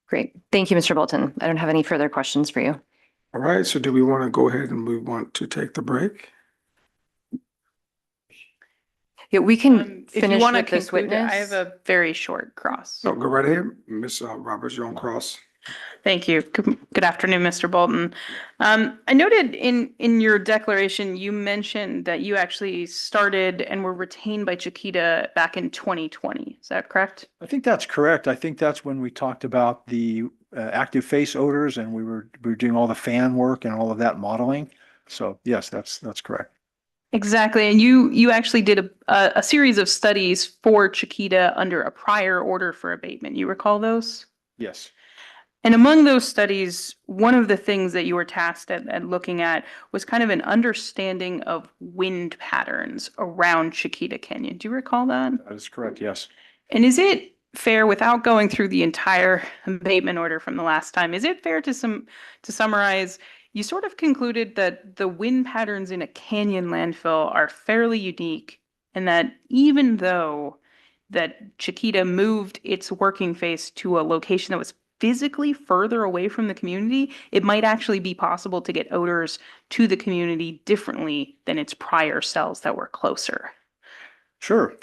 Great. Thank you, Mr. Bolton. I don't have any further questions for you. All right, so do we want to go ahead and we want to take the break? Yeah, we can If you finish want to with this conclude, witness. I have a very short cross. No, go right ahead, Ms. Roberts, you're on cross. Thank you. Good afternoon, Mr. Bolton. I noted in your declaration, you mentioned that you actually started and were retained by Chiquita back in 2020. Is that correct? I think that's correct. I think that's when we talked about the active face odors, and we were doing all the fan work and all of that modeling. So yes, that's correct. Exactly. And you actually did a series of studies for Chiquita under a prior order for abatement. You recall those? Yes. And among those studies, one of the things that you were tasked at looking at was kind of an understanding of wind patterns around Chiquita Canyon. Do you recall that? That is correct, yes. And is it fair, without going through the entire abatement order from the last time, is it fair to summarize, you sort of concluded that the wind patterns in a canyon landfill are fairly unique, and that even though that Chiquita moved its working face to a location that was physically further away from the community, it might actually be possible to get odors to the community differently than its prior cells that were closer. Sure.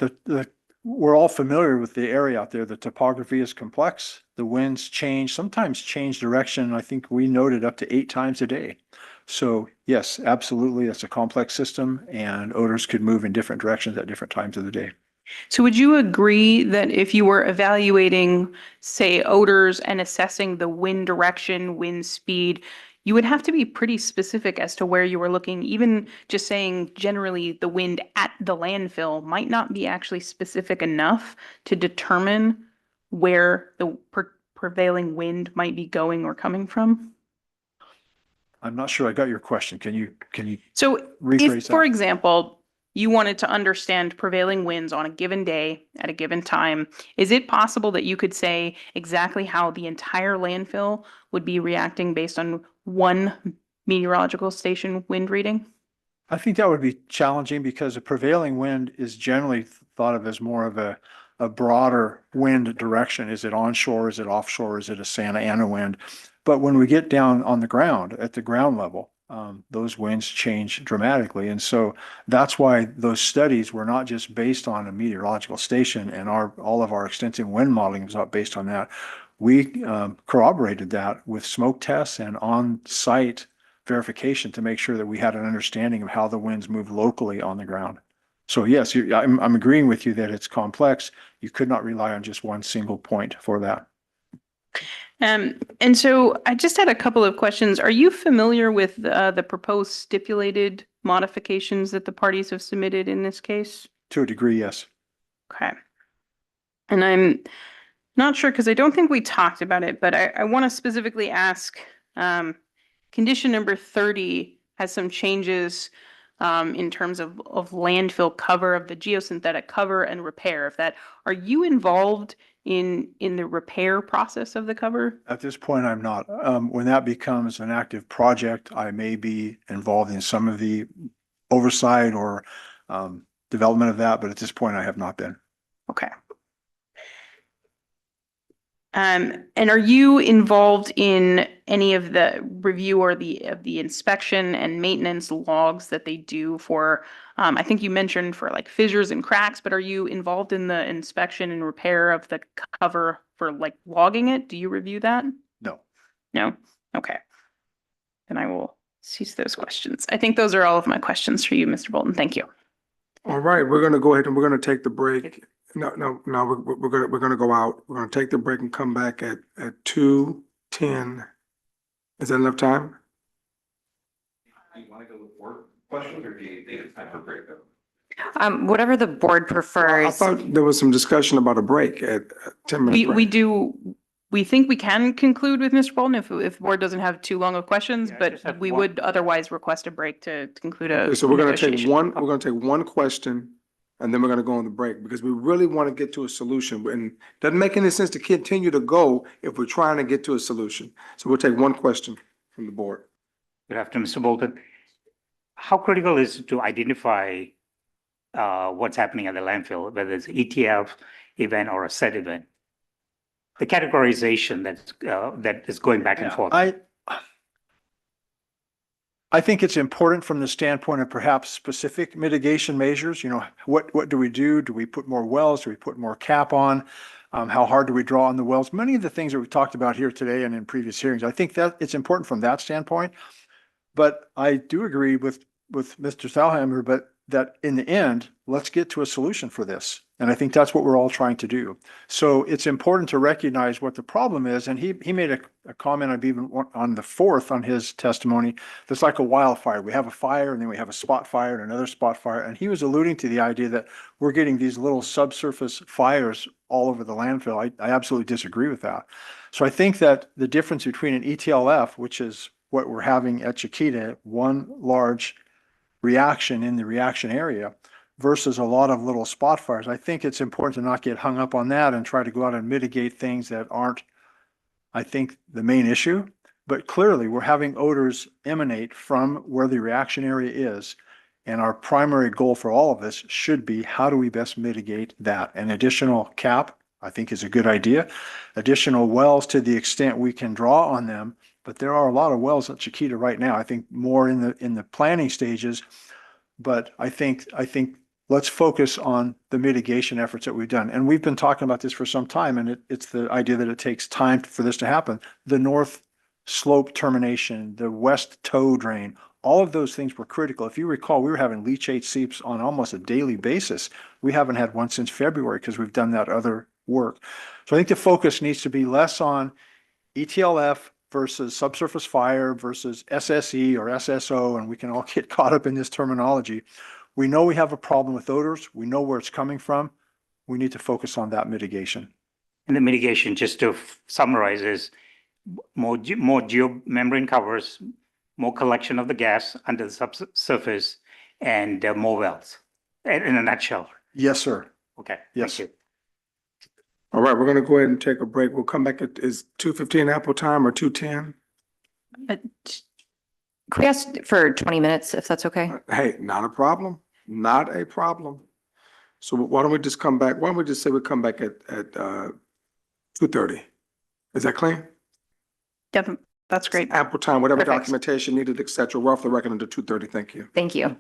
We're all familiar with the area out there. The topography is complex. The winds change, sometimes change direction. I think we noted up to 8 times a day. So yes, absolutely. That's a complex system and odors could move in different directions at different times of the day. So would you agree that if you were evaluating, say, odors and assessing the wind direction, wind speed, you would have to be pretty specific as to where you were looking? Even just saying generally the wind at the landfill might not be actually specific enough to determine where the prevailing wind might be going or coming from? I'm not sure I got your question. Can you So rephrase if, for that? example, you wanted to understand prevailing winds on a given day at a given time, is it possible that you could say exactly how the entire landfill would be reacting based on one meteorological station wind reading? I think that would be challenging because a prevailing wind is generally thought of as more of a broader wind direction. Is it onshore? Is it offshore? Is it a Santa Ana wind? But when we get down on the ground, at the ground level, those winds change dramatically. And so that's why those studies were not just based on a meteorological station, and all of our extensive wind modeling was not based on that. We corroborated that with smoke tests and on-site verification to make sure that we had an understanding of how the winds move locally on the ground. So yes, I'm agreeing with you that it's complex. You could not rely on just one single point for that. And so I just had a couple of questions. Are you familiar with the proposed stipulated modifications that the parties have submitted in this case? To a degree, yes. Okay. And I'm not sure because I don't think we talked about it, but I want to specifically ask, condition number 30 has some changes in terms of landfill cover, of the geosynthetic cover and repair of that. Are you involved in the repair process of the cover? At this point, I'm not. When that becomes an active project, I may be involved in some of the oversight or development of that, but at this point, I have not been. Okay. And are you involved in any of the review or the inspection and maintenance logs that they do for, I think you mentioned for like fissures and cracks, but are you involved in the inspection and repair of the cover for like logging it? Do you review that? No. No? Okay. Then I will cease those questions. I think those are all of my questions for you, Mr. Bolton. Thank you. All right, we're gonna go ahead and we're gonna take the break. No, we're gonna go out. We're gonna take the break and come back at 2:10. Is that enough time? Do you want to go with board questions or do you think it's time for break? Whatever the board I prefers. thought there was some discussion about a break at 10-minute break. We think we can conclude with Mr. Bolton if the board doesn't have too long of questions, Yeah, I but just have we one. would otherwise request a break to conclude a Okay, so we're gonna take negotiation. we're gonna take one question and then we're gonna go on the break because we really want to get to a solution. And it doesn't make any sense to continue to go if we're trying to get to a solution. So we'll take one question from the board. Good afternoon, Mr. Bolton. How critical is it to identify what's happening at the landfill, whether it's ETF event or a set event? The categorization that is going back and forth. I think it's important from the standpoint of perhaps specific mitigation measures. You know, what do we do? Do we put more wells? Do we put more cap on? How hard do we draw on the wells? Many of the things that we've talked about here today and in previous hearings, I think that it's important from that standpoint. But I do agree with Mr. Thalheimer, but that in the end, let's get to a solution for this. And I think that's what we're all trying to do. So it's important to recognize what the problem is. And he made a comment, I believe, on the 4th on his testimony, that's like a wildfire. We have a fire and then we have a spot fire and another spot fire. And he was alluding to the idea that we're getting these little subsurface fires all over the landfill. I absolutely disagree with that. So I think that the difference between an ETLF, which is what we're having at Chiquita, one large reaction in the reaction area, versus a lot of little spot fires. I think it's important to not get hung up on that and try to go out and mitigate things that aren't, I think, the main issue. But clearly, we're having odors emanate from where the reaction area is. And our primary goal for all of this should be, how do we best mitigate that? An additional cap, I think, is a good idea. Additional wells to the extent we can draw on them. But there are a lot of wells at Chiquita right now. I think more in the planning stages. But I think let's focus on the mitigation efforts that we've done. And we've been talking about this for some time, and it's the idea that it takes time for this to happen. The north slope termination, the west tow drain, all of those things were critical. If you recall, we were having leachate seeps on almost a daily basis. We haven't had one since February because we've done that other work. So I think the focus needs to be less on ETLF versus subsurface fire versus SSE or SSO, and we can all get caught up in this terminology. We know we have a problem with odors. We know where it's coming from. We need to focus on that mitigation. And the mitigation, just to summarize, is more geomembrane covers, more collection of the gas under the subsurface, and more wells, in a nutshell. Yes, sir. Okay, Yes. thank you. All right, we're going to go ahead and take a break. We'll come back at, is 2:15 Apple time or 2:10? Could we ask for 20 minutes, if that's okay? Hey, not a problem, not a problem. So why don't we just come back? Why don't we just say we come back at 2:30? Is that clean? Definitely, that's great. Ample time, whatever Perfect. documentation needed, et cetera. We're off the record until 2:30. Thank you. Thank you.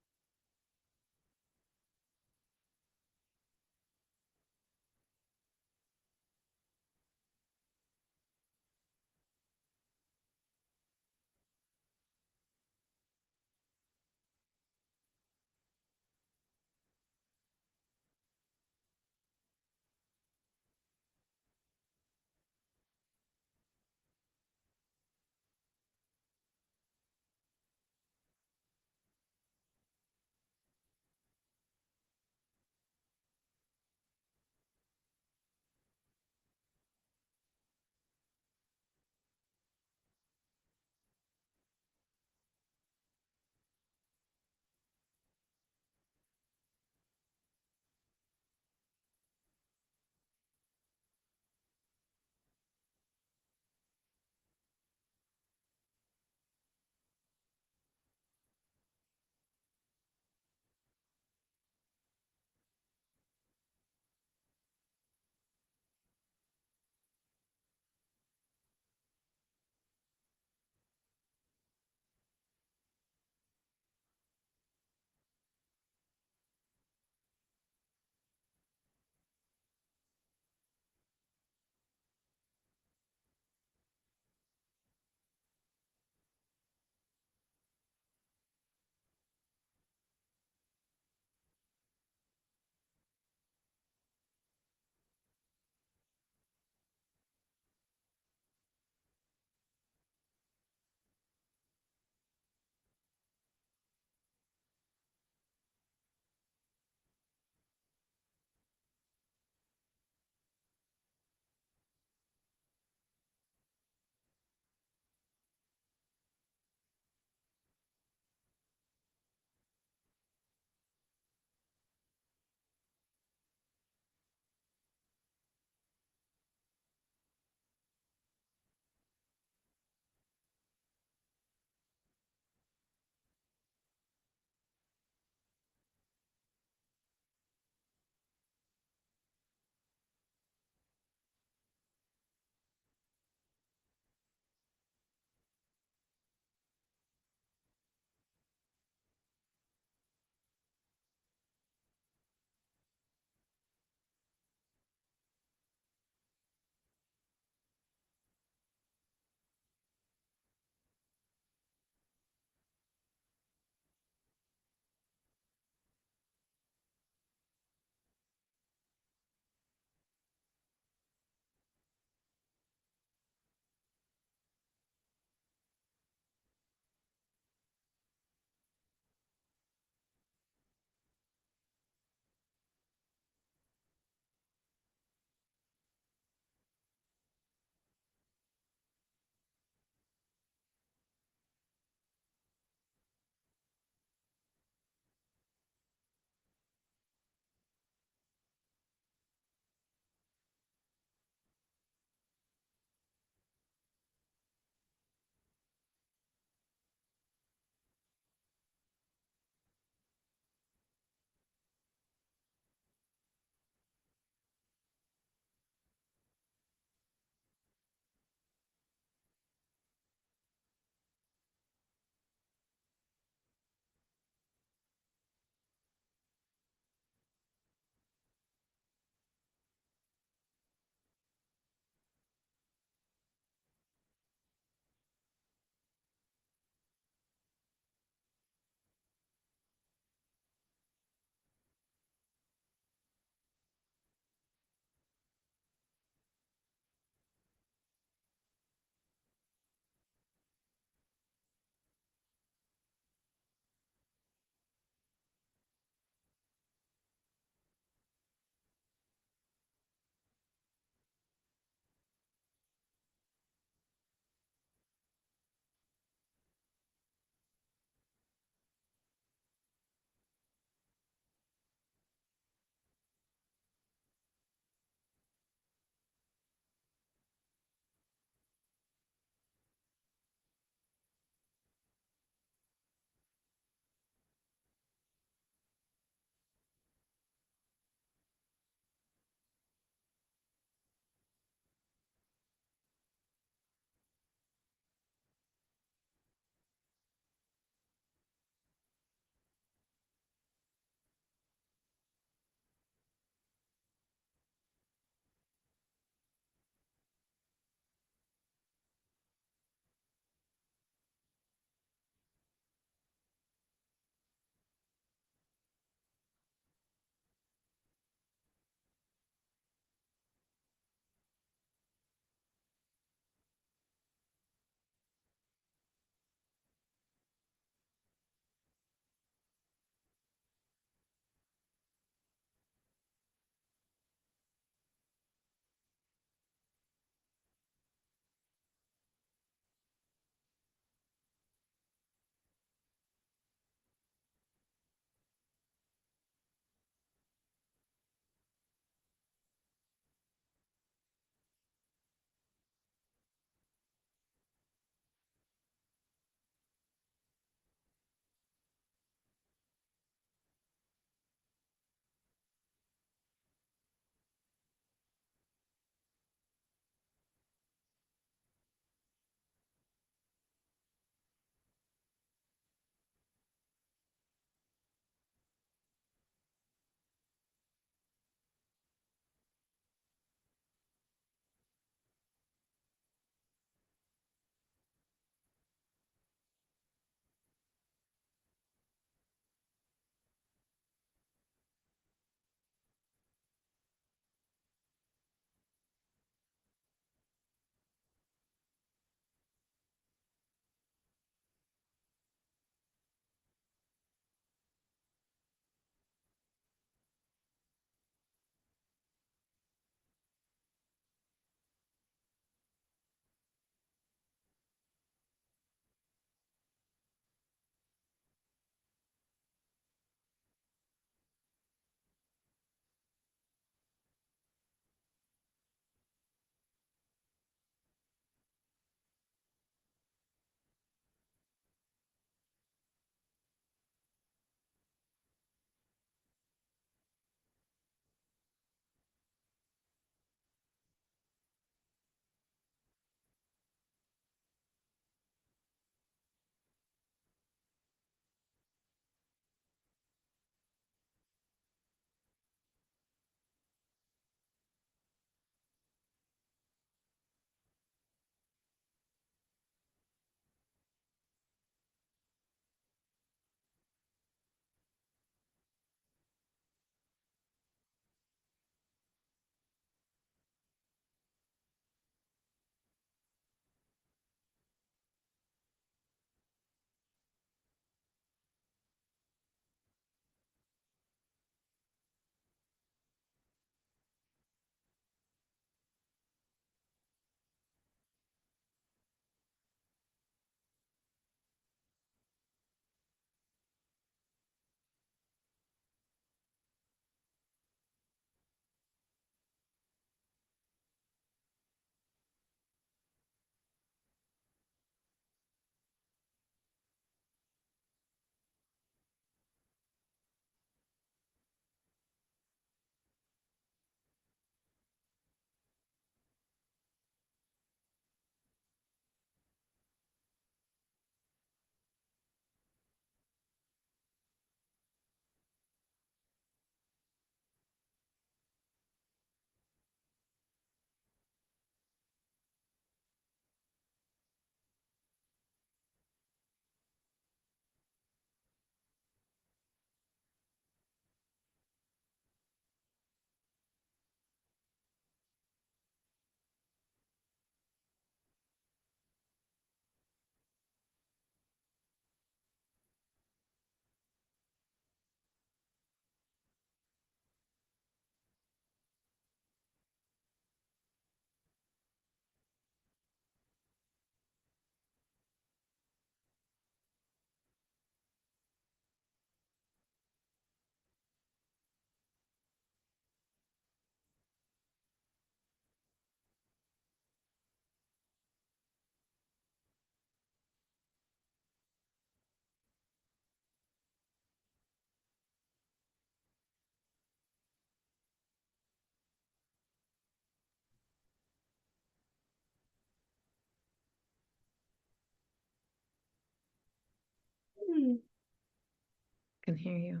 can hear you.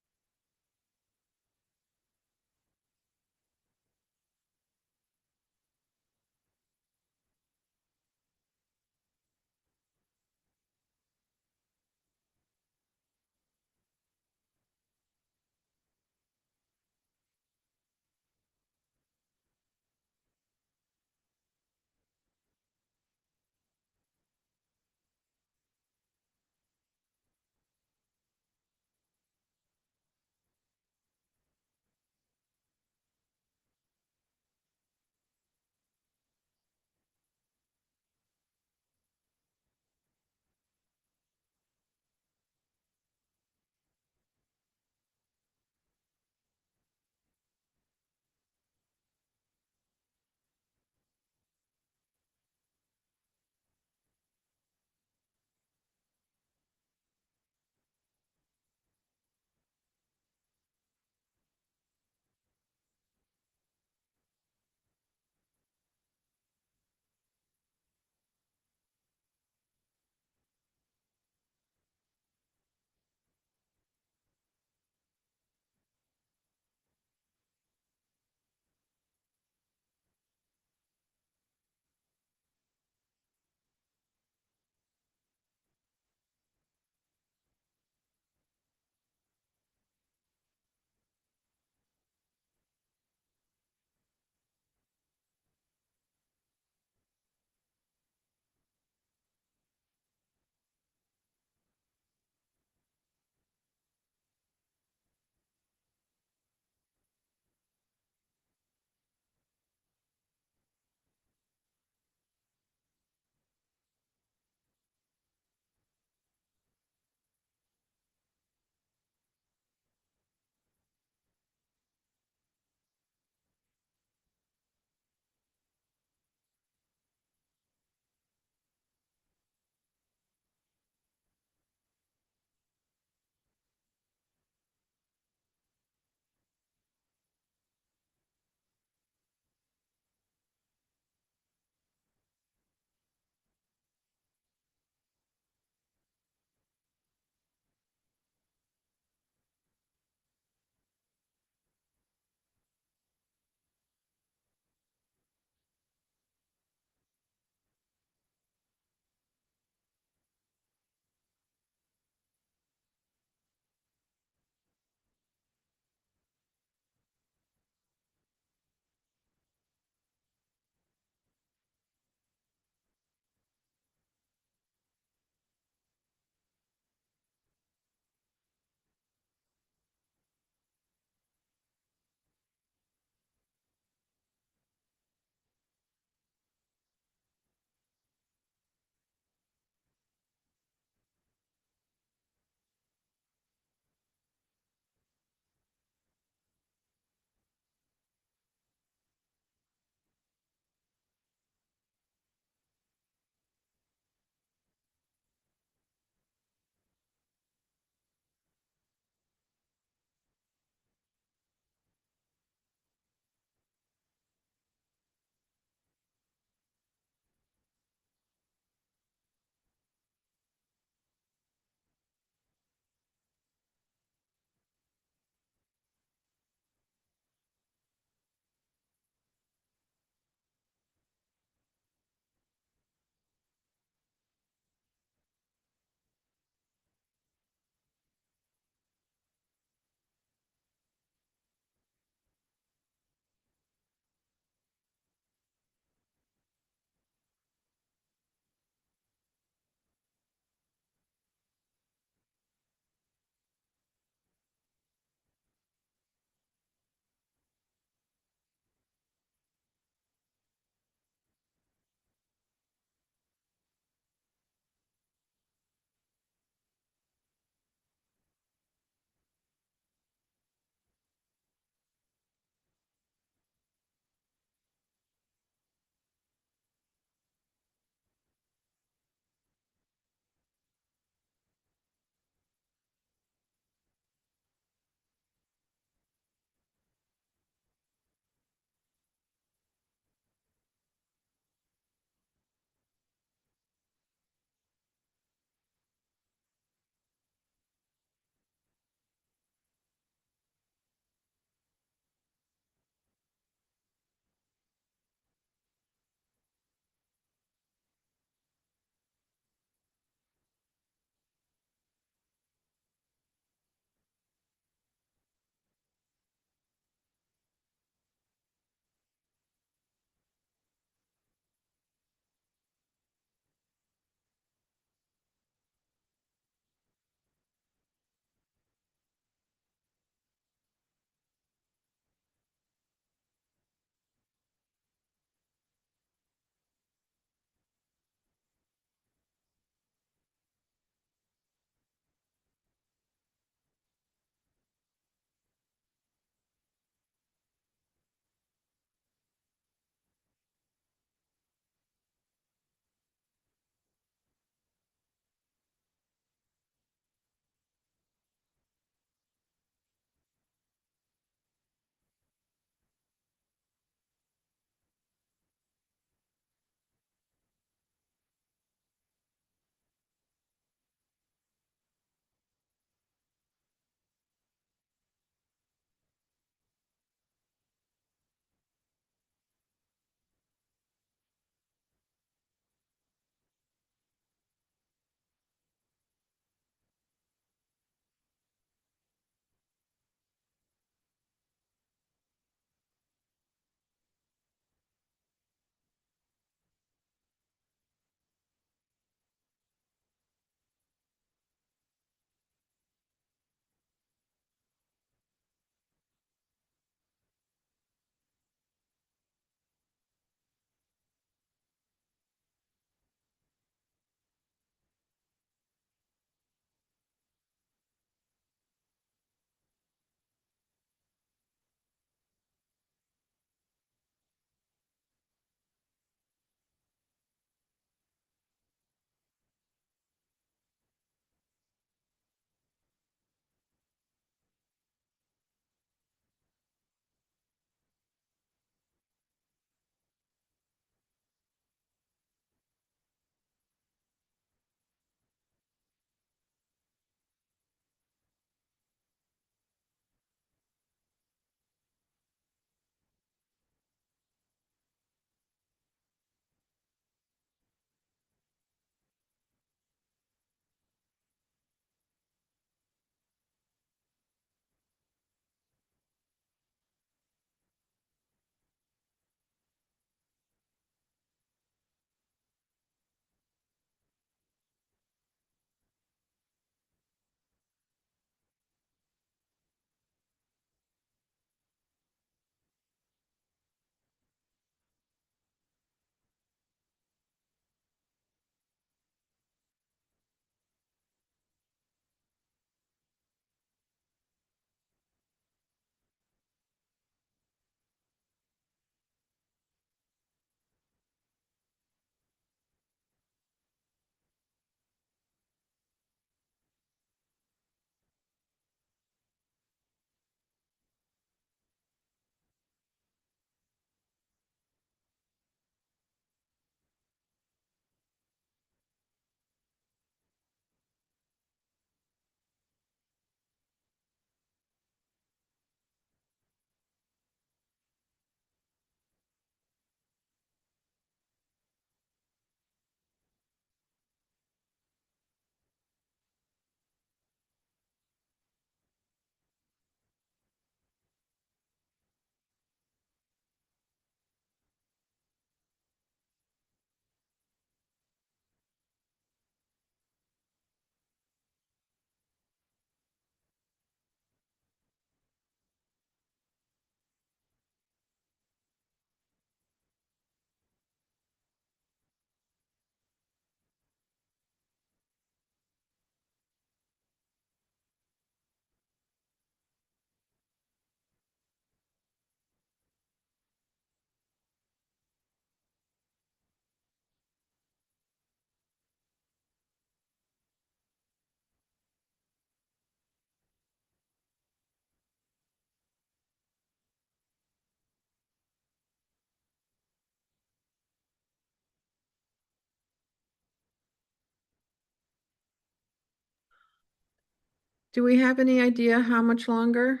Do we have any idea how much longer?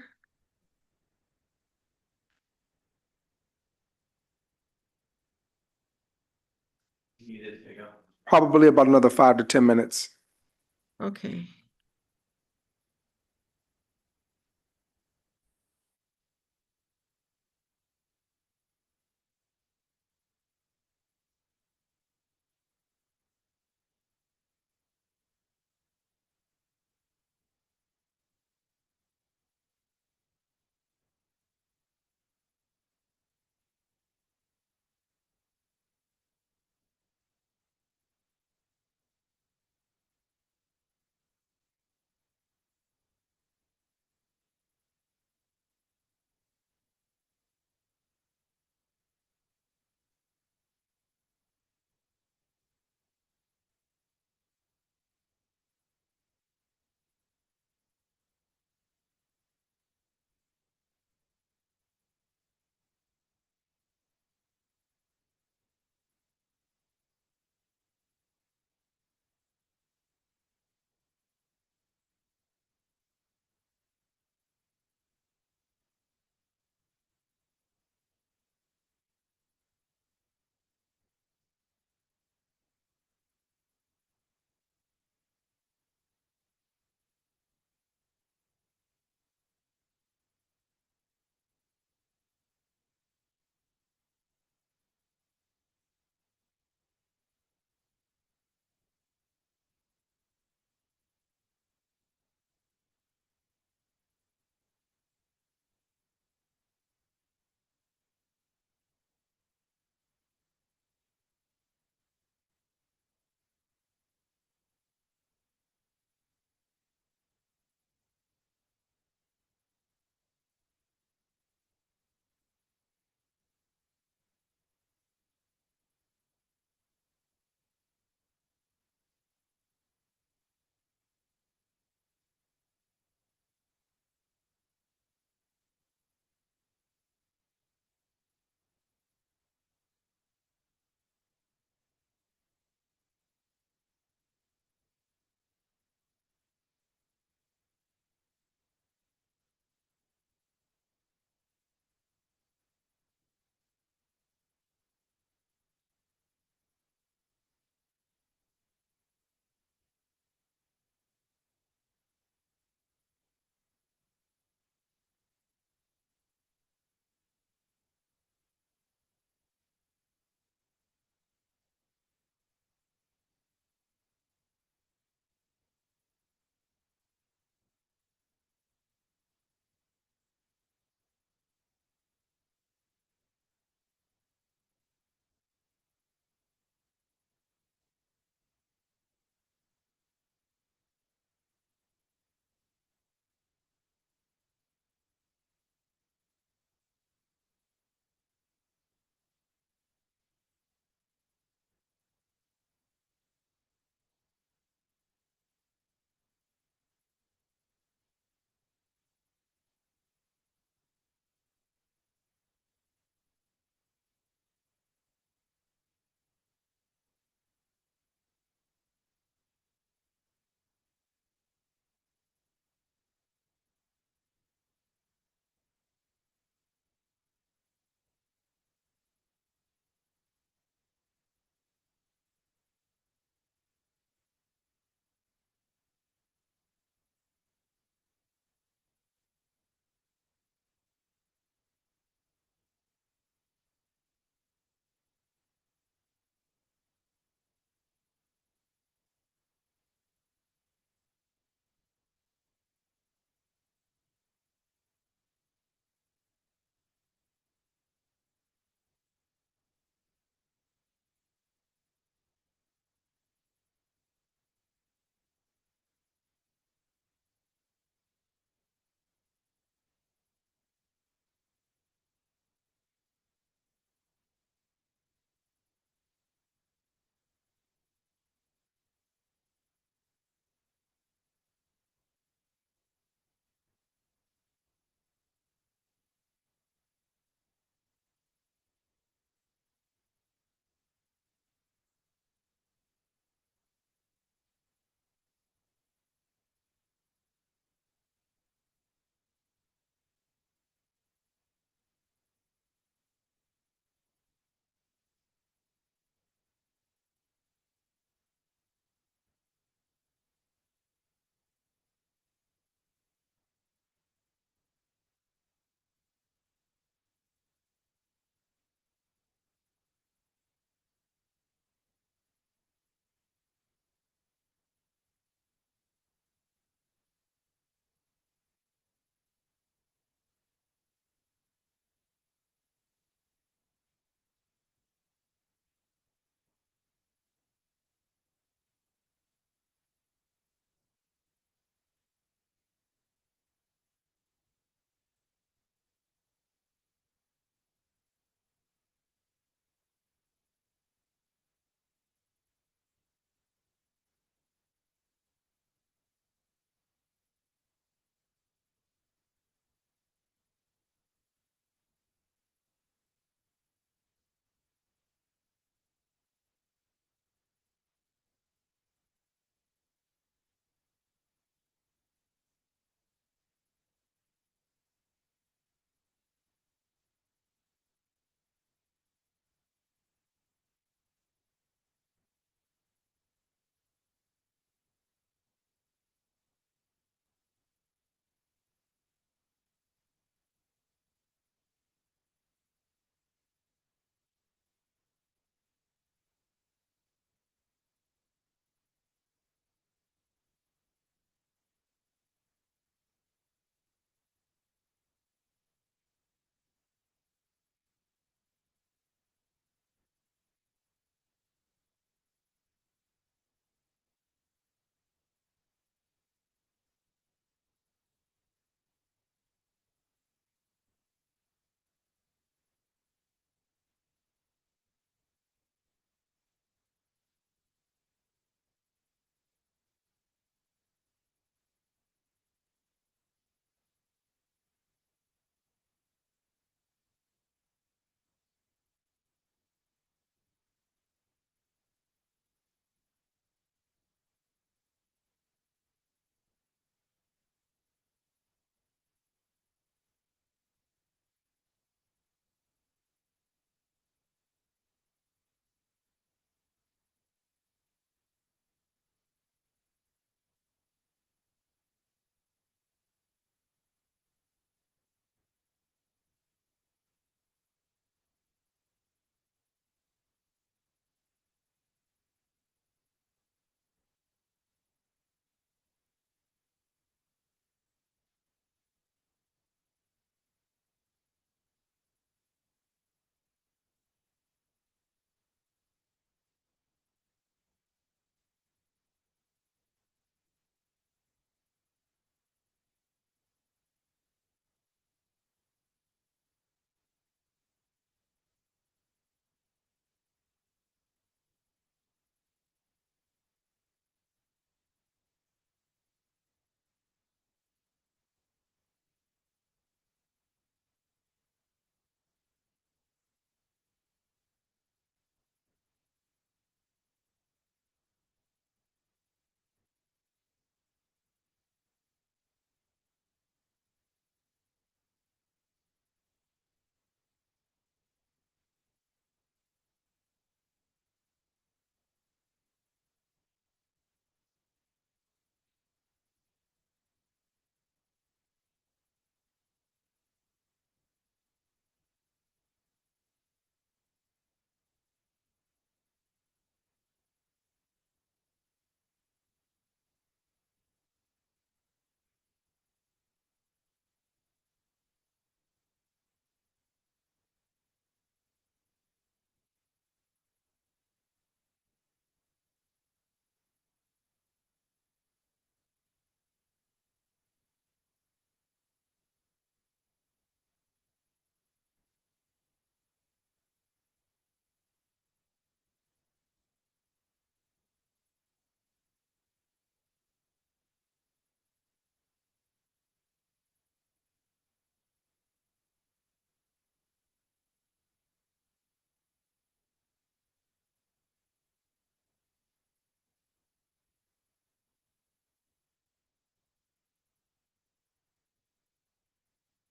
Probably about another 5 to 10 minutes. Okay.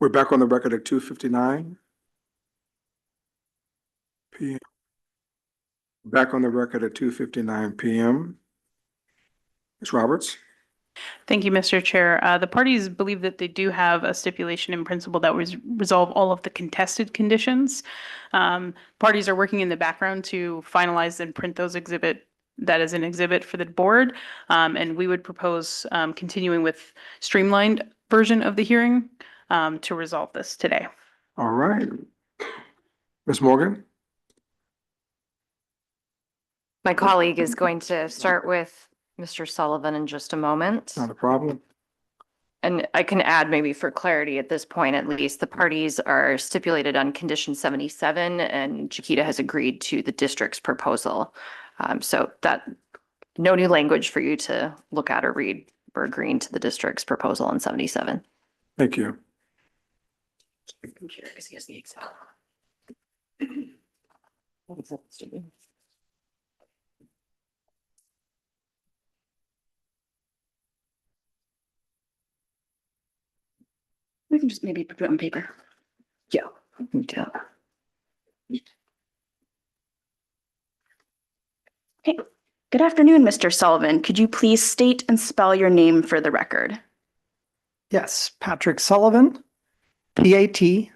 We're back on the record at 2:59 p.m. Back on the record at 2:59 p.m. Ms. Roberts? Thank you, Mr. Chair. The parties believe that they do have a stipulation in principle that would resolve all of the contested conditions. Parties are working in the background to finalize and print those that is an exhibit for the board. And we would propose continuing with streamlined version of the hearing to resolve this today. All right. Ms. Morgan? My colleague is going to start with Mr. Sullivan in just a moment. Not a problem. And I can add maybe for clarity at this point, at least, the parties are stipulated on condition 77 and Chiquita has agreed to the district's proposal. So that no new language for you to look at or read. We're agreeing to the district's proposal on 77. Thank you. Computer, because he has the Excel. We can just maybe put it on paper. Yeah. We do. Okay. Good afternoon, Mr. Sullivan. Could you please state and spell your name for the record? Yes, Patrick Sullivan, PatrickSullivan.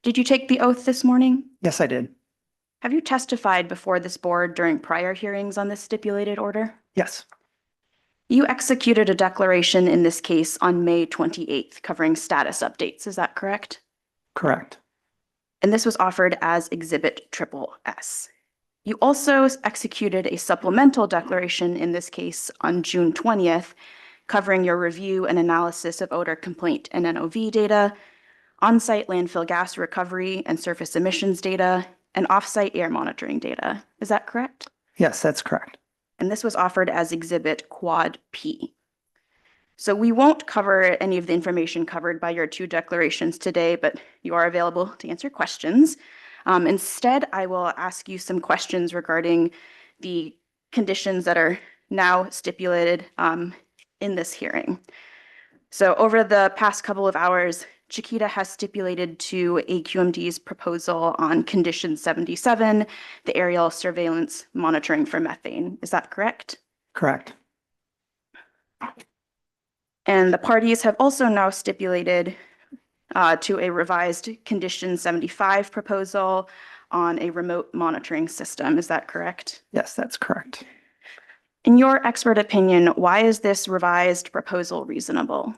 Did you take the oath this morning? Yes, I did. Have you testified before this board during prior hearings on this stipulated order? Yes, You executed a declaration in this case on May 28th covering status updates. Is that correct? correct. And this was offered as Exhibit SSS. You also executed a supplemental declaration in this case on June 20th, covering your review and analysis of odor complaint and NOV data, on-site landfill gas recovery and surface emissions data, and off-site air monitoring data. Is that correct? Yes, that's correct. And this was offered as Exhibit Quad P. So we won't cover any of the information covered by your two declarations today, but you are available to answer questions. Instead, I will ask you some questions regarding the conditions that are now stipulated in this hearing. So over the past couple of hours, Chiquita has stipulated to AQMD's proposal on condition 77, the aerial surveillance monitoring for methane. Is that correct? Correct. And the parties have also now stipulated to a revised condition 75 proposal on a remote monitoring system. Is that correct? Yes, that's correct. In your expert opinion, why is this revised proposal reasonable?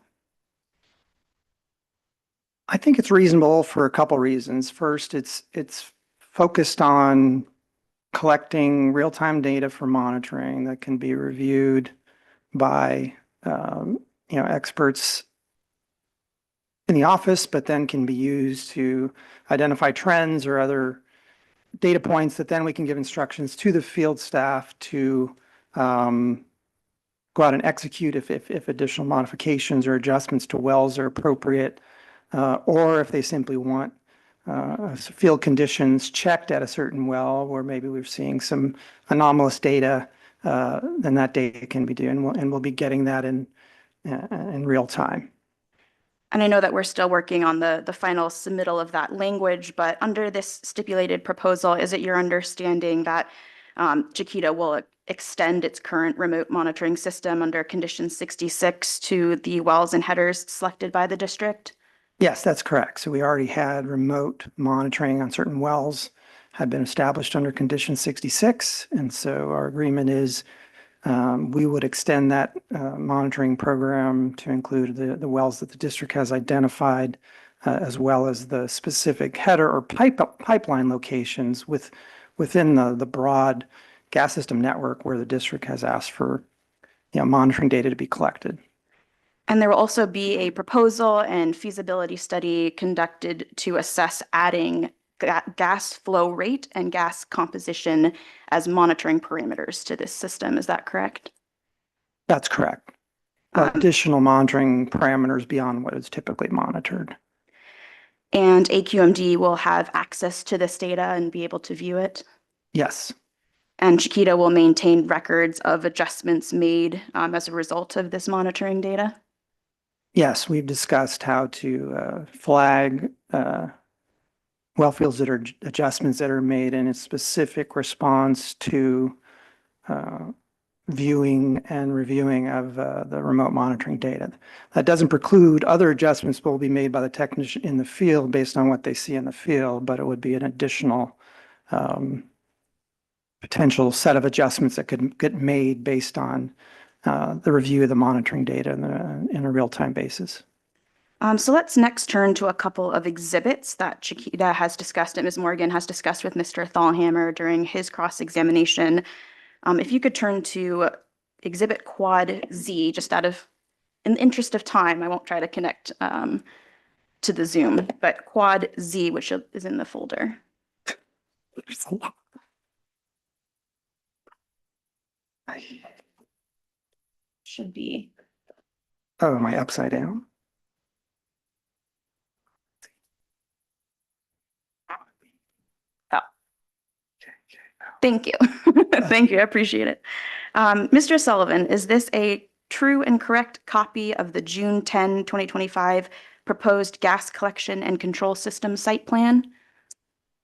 I think it's reasonable for a couple reasons. First, it's focused on collecting real-time data for monitoring that can be reviewed by experts in the office, but then can be used to identify trends or other data points that then we can give instructions to the field staff to go out and execute if additional modifications or adjustments to wells are appropriate, or if they simply want field conditions checked at a certain well where maybe we're seeing some anomalous data, then that data can be due, and we'll be getting that in real time. And I know that we're still working on the final submittal of that language, but under this stipulated proposal, is it your understanding that Chiquita will extend its current remote monitoring system under condition 66 to the wells and headers selected by the district? Yes, that's correct. So we already had remote monitoring on certain wells had been established under condition 66. And so our agreement is we would extend that monitoring program to include the wells that the district has identified, as well as the specific header or pipeline locations within the broad gas system network where the district has asked for monitoring data to be collected. And there will also be a proposal and feasibility study conducted to assess adding gas flow rate and gas composition as monitoring parameters to this system. Is that correct? That's correct. Additional monitoring parameters beyond what is typically monitored. And AQMD will have access to this data and be able to view it? Yes. And Chiquita will maintain records of adjustments made as a result of this monitoring data. Yes, we've discussed how to flag well fields that are adjustments that are made in a specific response to viewing and reviewing of the remote monitoring data. That doesn't preclude other adjustments will be made by the technician in the field based on what they see in the field, but it would be an additional potential set of adjustments that could get made based on the review of the monitoring data in a real-time basis. So let's next turn to a couple of exhibits that Chiquita has discussed and Ms. Morgan has discussed with Mr. Thalheimer during his cross-examination. If you could turn to Exhibit Quad Z, just in the interest of time, I won't try to connect to the Zoom, but Quad Z, which is in the folder. There's a lot. Should be. Oh, am I upside down? Oh. Thank you. Thank you. I appreciate it. Mr. Sullivan, is this a true and correct copy of the June 10, 2025 proposed gas collection and control system site plan?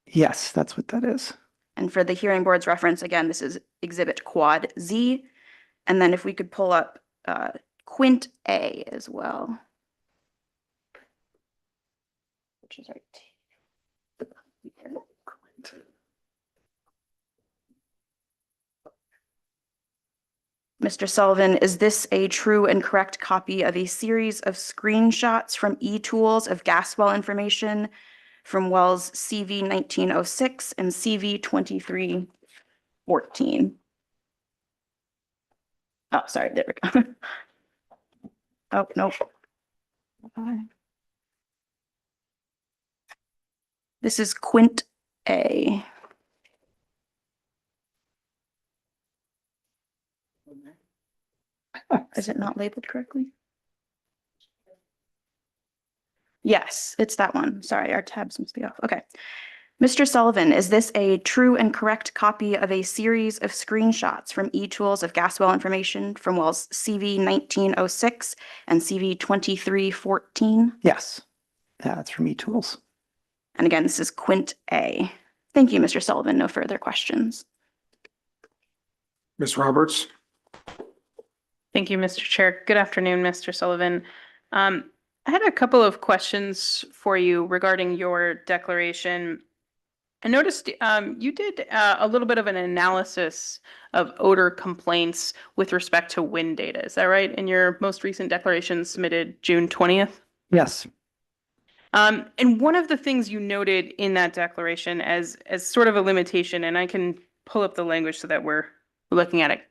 Yes, that's what that is. And for the hearing board's reference, again, this is Exhibit Quad Z. And then if we could pull up Quint A as well. Which is right here. Mr. Sullivan, is this a true and correct copy of a series of screenshots from e-tools of gas well information from wells CV 1906 and CV 2314? Oh, sorry, there we go. Oh, nope. This is Quint A. Is it not labeled correctly? Yes, it's that one. Sorry, our tabs must be off. Okay. Mr. Sullivan, is this a true and correct copy of a series of screenshots from e-tools of gas well information from wells CV 1906 and CV 2314? Yes, that's from e-tools. And again, this is Quint A. Thank you, Mr. Sullivan. No further questions. Ms. Roberts? Thank you, Mr. Chair. Good afternoon, Mr. Sullivan. I had a couple of questions for you regarding your declaration. I noticed you did a little bit of an analysis of odor complaints with respect to wind data. Is that right? In your most recent declaration submitted June 20th? Yes. And one of the things you noted in that declaration as sort of a limitation, and I can pull up the language so that we're looking at it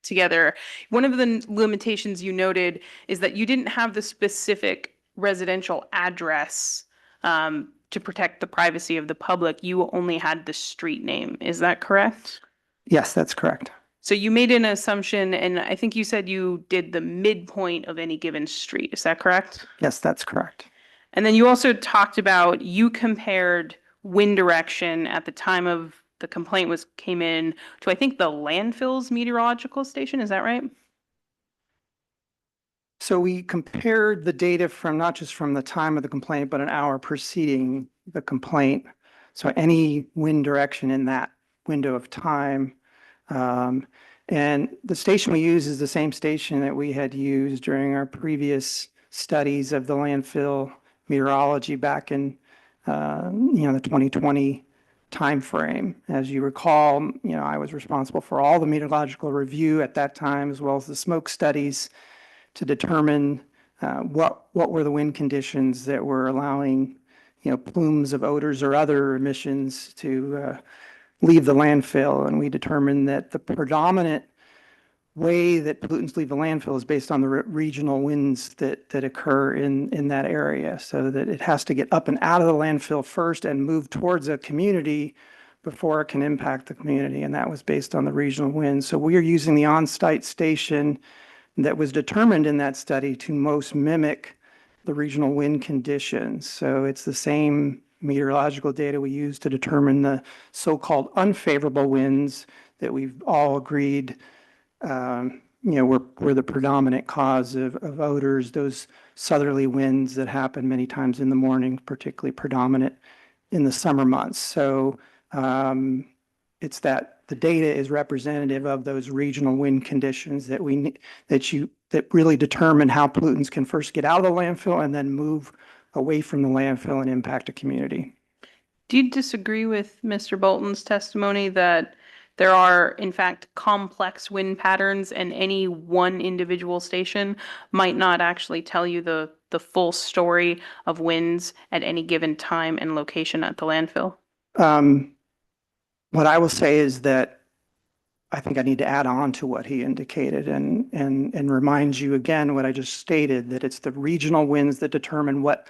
together. One of the limitations you noted is that you didn't have the specific residential address to protect the privacy of the public. You only had the street name. Is that correct? Yes, that's correct. So you made an assumption, and I think you said you did the midpoint of any given street. Is that correct? Yes, that's correct. And then you also talked about you compared wind direction at the time of the complaint came in to, I think, the landfill's meteorological station. Is that right? So we compared the data from not just from the time of the complaint, but an hour preceding the complaint. So any wind direction in that window of time. And the station we use is the same station that we had used during our previous studies of the landfill meteorology back in the 2020 timeframe. As you recall, I was responsible for all the meteorological review at that time, as well as the smoke studies to determine what were the wind conditions that were allowing plumes of odors or other emissions to leave the landfill. And we determined that the predominant way that pollutants leave the landfill is based on the regional winds that occur in that area, so that it has to get up and out of the landfill first and move towards a community before it can impact the community. And that was based on the regional winds. So we are using the on-site station that was determined in that study to most mimic the regional wind conditions. So it's the same meteorological data we use to determine the so-called unfavorable winds that we've all agreed, were the predominant cause of odors, those southerly winds that happen many times in the morning, particularly predominant in the summer months. So it's that the data is representative of those regional wind conditions that that really determine how pollutants can first get out of the landfill and then move away from the landfill and impact a community. Do you disagree with Mr. Bolton's testimony that there are, in fact, complex wind patterns and any one individual station might not actually tell you the full story of winds at any given time and location at the landfill? What I will say is that I think I need to add on to what he indicated and remind you again what I just stated, that it's the regional winds that determine what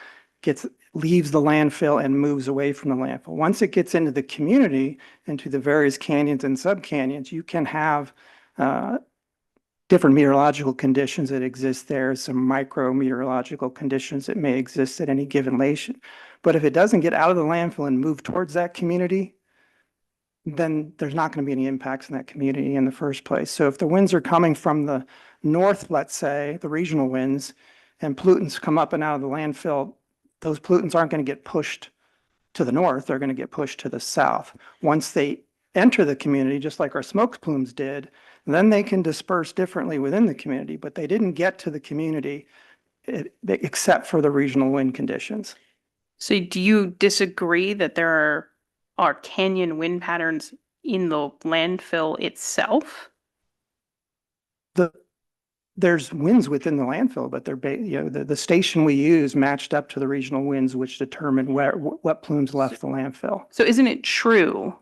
leaves the landfill and moves away from the landfill. Once it gets into the community, into the various canyons and sub-canyons, you can have different meteorological conditions that exist there, some micro-meteorological conditions that may exist at any given location. But if it doesn't get out of the landfill and move towards that community, then there's not going to be any impacts in that community in the first place. So if the winds are coming from the north, let's say, the regional winds, and pollutants come up and out of the landfill, those pollutants aren't going to get pushed to the north, they're going to get pushed to the south. Once they enter the community, just like our smoke plumes did, then they can disperse differently within the community, but they didn't get to the community except for the regional wind conditions. So do you disagree that there are canyon wind patterns in the landfill itself? There's winds within the landfill, but the station we use matched up to the regional winds, which determine what plumes left the landfill. So isn't it true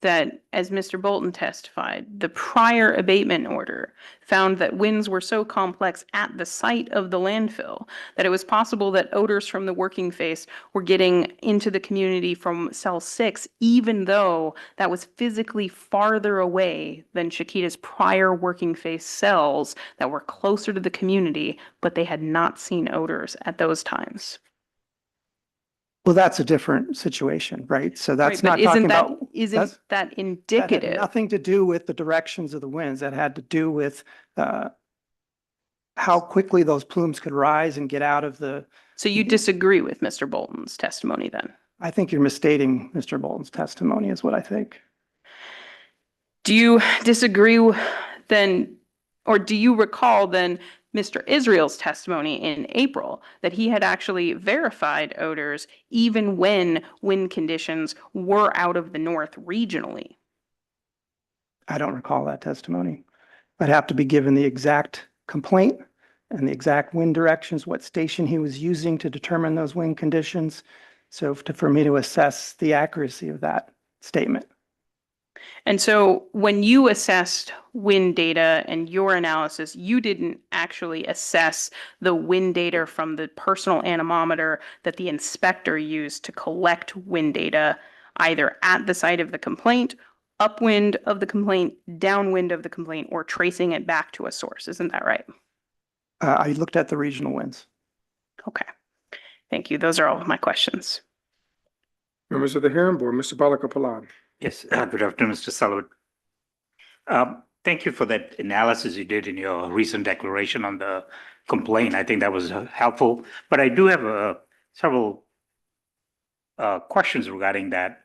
that, as Mr. Bolton testified, the prior abatement order found that winds were so complex at the site of the landfill that it was possible that odors from the working face were getting into the community from cell 6, even though that was physically farther away than Chiquita's prior working face cells that were closer to the community, but they had not seen odors at those times? Well, that's a different situation, right? So that's Right, not talking about. Isn't that That indicative? had nothing to do with the directions of the winds. That had to do with how quickly those plumes could rise and get out of the. So you disagree with Mr. Bolton's testimony then? I think you're misstating Mr. Bolton's testimony is what I think. Do you disagree then, or do you recall then Mr. Israel's testimony in April that he had actually verified odors even when wind conditions were out of the north regionally? I don't recall that testimony. I'd have to be given the exact complaint and the exact wind directions, what station he was using to determine those wind conditions. So for me to assess the accuracy of that statement. And so when you assessed wind data and your analysis, you didn't actually assess the wind data from the personal anemometer that the inspector used to collect wind data either at the site of the complaint, upwind of the complaint, downwind of the complaint, or tracing it back to a source. Isn't that right? I looked at the regional winds. Okay. Thank you. Those are all of my questions. Members of the hearing board, Mr. Balakapalan. Yes, good afternoon, Mr. Sullivan. Thank you for that analysis you did in your recent declaration on the complaint. I think that was helpful, but I do have several questions regarding that.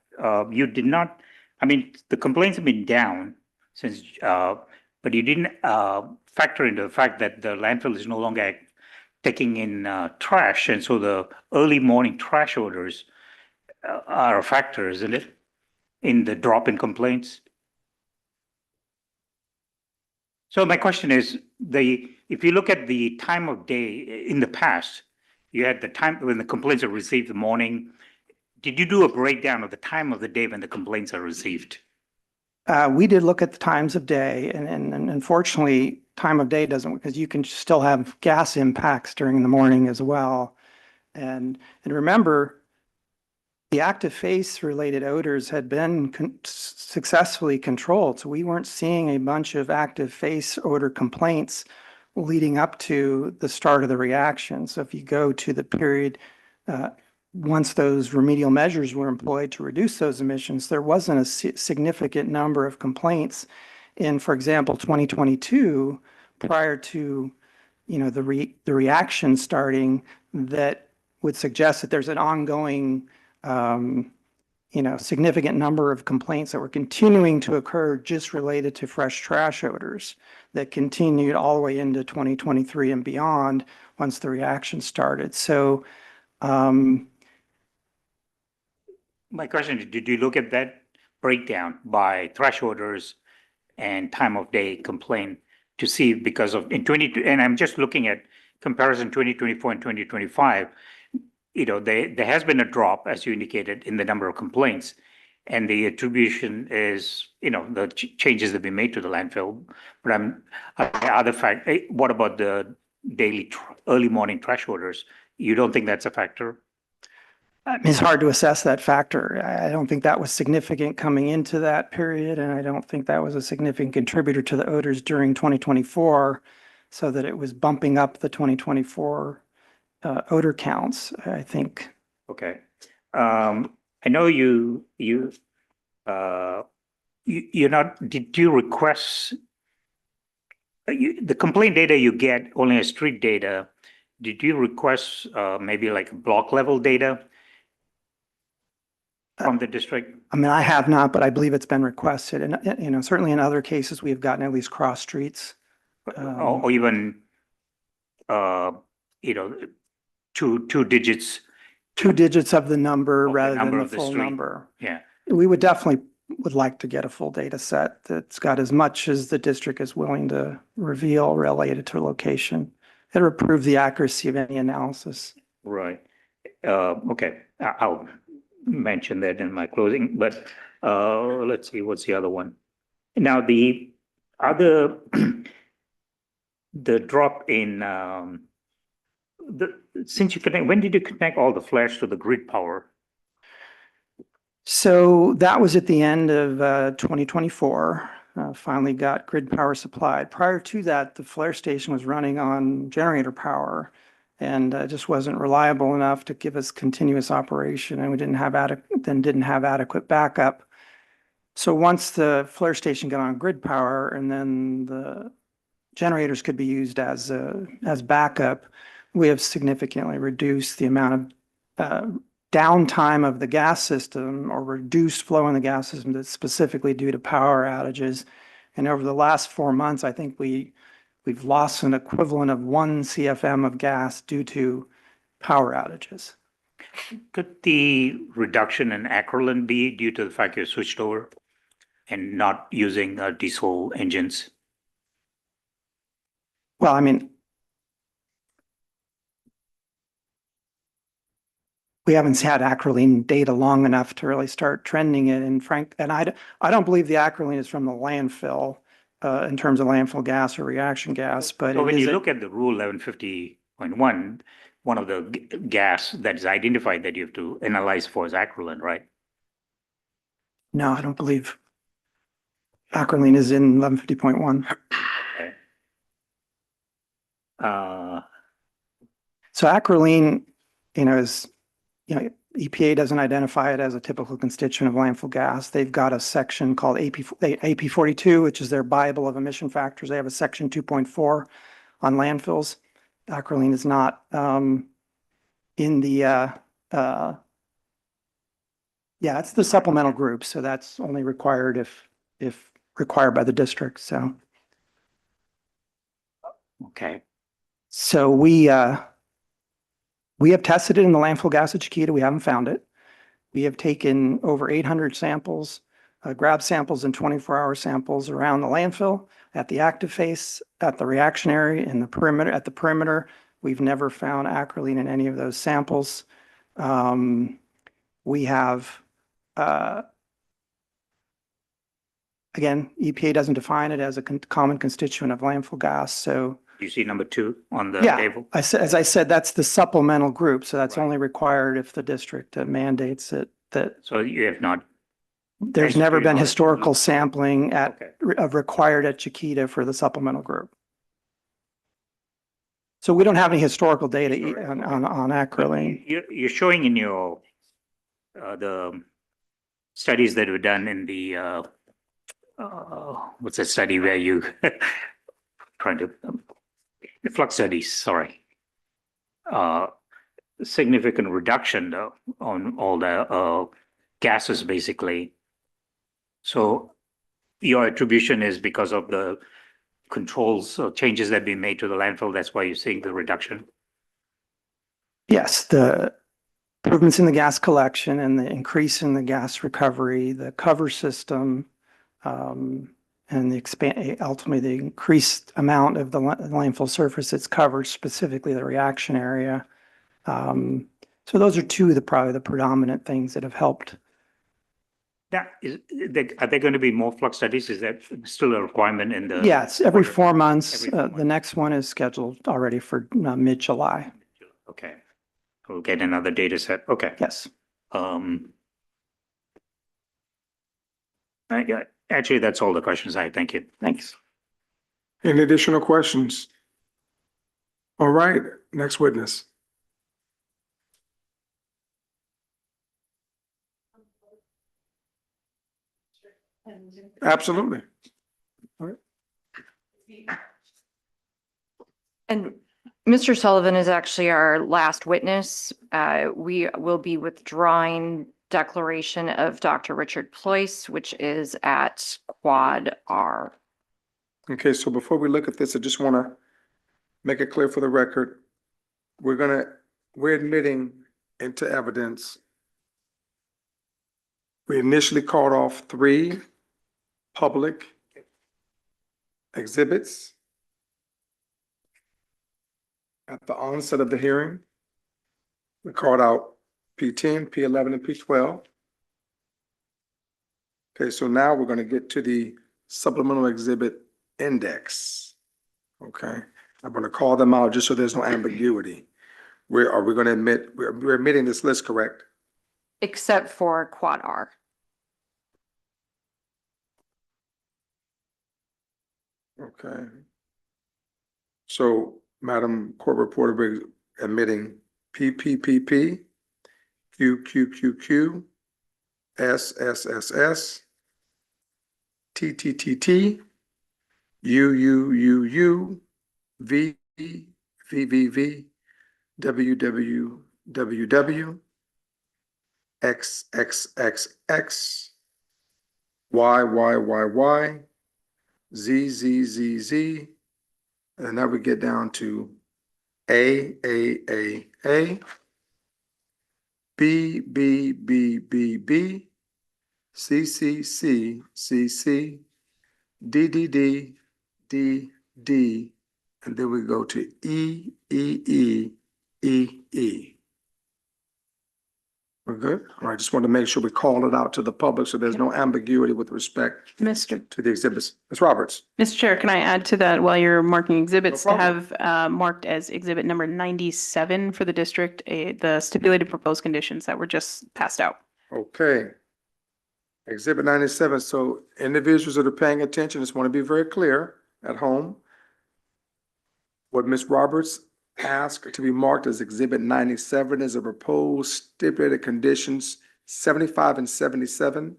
You did not, the complaints have been down since, but you didn't factor into the fact that the landfill is no longer taking in trash, and so the early morning trash odors are a factor, isn't it, in the drop in complaints? So my question is, if you look at the time of day in the past, you had the time when the complaints are received, the morning. Did you do a breakdown of the time of the day when the complaints are received? We did look at the times of day, and unfortunately, time of day doesn't, because you can still have gas impacts during the morning as well. And remember, the active face related odors had been successfully controlled. So we weren't seeing a bunch of active face odor complaints leading up to the start of the reaction. So if you go to the period once those remedial measures were employed to reduce those emissions, there wasn't a significant number of complaints in, for example, 2022, prior to, the reaction starting, that would suggest that there's an ongoing, significant number of complaints that were continuing to occur just related to fresh trash odors that continued all the way into 2023 and beyond once the reaction started. So, my question is, did you look at that breakdown by trash orders and time of day complaint to see, because of in 22, and I'm just looking at comparison 2024 and 2025, there has been a drop, as you indicated, in the number of complaints. And the attribution is, the changes that we made to the landfill. But other fact, what about the daily early morning trash orders? You don't think that's a factor? It's hard to assess that factor. I don't think that was significant coming into that period, and I don't think that was a significant contributor to the odors during 2024, so that it was bumping up the 2024 odor counts, I think. Okay. I know you're not, did you request, the complaint data you get only as street data, did you request maybe like block level data from the district? I mean, I have not, but I believe it's been requested. And, certainly in other cases, we've gotten at least cross streets. Or even, two digits. 2 digits of the number Of the rather number than the of the full street. number. Yeah. We would like to get a full data set that's got as much as the district is willing to reveal related to location. It'll improve the accuracy of any analysis. Right. Okay. I'll mention that in my closing, but let's see, what's the other one? Now, the other, the drop in, since you connect, when did you connect all the flares to the grid power? So that was at the end of 2024. Finally got grid power supplied. Prior to that, the flare station was running on generator power, and just wasn't reliable enough to give us continuous operation, and we didn't have adequate backup. So once the flare station got on grid power, and then the generators could be used as backup, we have significantly reduced the amount of downtime of the gas system, or reduced flow in the gas system that's specifically due to power outages. And over the last 4 months, I think we've lost an equivalent of 1 CFM of gas due to power outages. Could the reduction in acrolein be due to the fact you switched over and not using diesel engines? Well, I mean, we haven't had acrolein data long enough to really start trending it. And I don't believe the acrolein is from the landfill in terms of landfill gas or reaction gas. But so when you look at the rule 1150.1, one of the gas that is identified that you have to analyze for is acrolein, right? No, I don't believe acrolein is in 1150.1. Okay. So acrolein, is, EPA doesn't identify it as a typical constituent of landfill gas. They've got a section called AP42, which is their Bible of emission factors. They have a section 2.4 on landfills. Acrolein is not in the, it's the supplemental group. So that's only required if required by the district. So. Okay. So we have tested it in the landfill gas at Chiquita. We haven't found it. We have taken over 800 samples, grab samples and 24-hour samples around the landfill, at the active face, at the reactionary, in the perimeter. At the perimeter, we've never found acrolein in any of those samples. We have, again, EPA doesn't define it as a common constituent of landfill gas. So you see number 2 on the table? As I said, that's the supplemental group. So that's only required if the district mandates it. So you have not. There's never been historical sampling required at Chiquita for the supplemental group. So we don't have any historical data on acrolein. You're showing in your, the studies that were done in the, what's that study where you, trying to, the flux studies, sorry. Significant reduction though, on all the gases basically. So your attribution is because of the controls or changes that have been made to the landfill. That's why you're seeing the reduction. Yes, the improvements in the gas collection and the increase in the gas recovery, the cover system, and the ultimately the increased amount of the landfill surface that's covered, specifically the reaction area. So those are two of probably the predominant things that have helped. Are there going to be more flux studies? Is that still a requirement in the? Yes, every 4 months. Every 4 The months. next one is scheduled already for mid-July. Okay. We'll get another data set. Okay. Yes. Actually, that's all the questions I had. Thank you. Thanks. Any additional questions? All right, next witness. Absolutely. And Mr. Sullivan is actually our last witness. We will be withdrawing declaration of Dr. Richard Ployce, which is at Quad R. Okay, so before we look at this, I just want to make it clear for the record. We're admitting into evidence. We initially called off 3 public exhibits at the onset of the hearing. We called out P10, P11, and P12. Okay, so now we're going to get to the supplemental exhibit index. Okay, I'm going to call them out just so there's no ambiguity. We're admitting this list, correct? Except for Quad R. Okay. So, Madam Court Reporter, we're admitting PPPP, QQQQ, SSSS, TTTT, UUUU, VVV, WWWW, XXXX, YYYY, ZZZZ, and now we get down to AAAA, BBBBB, CCCCC, DDD, and then we go to EEEEE. We're good? All right, just want to make sure we call it out to the public so there's no ambiguity with respect Mr. to the exhibits. Ms. Roberts. Mr. Chair, can I add to that while you're marking exhibits to problem. have marked as exhibit number 97 for the district, the stipulated proposed conditions that were just passed out? Okay. Exhibit 97. So individuals that are paying attention, just want to be very clear at home. What Ms. Roberts asked to be marked as exhibit 97 is a proposed stipulated conditions 75 and 77,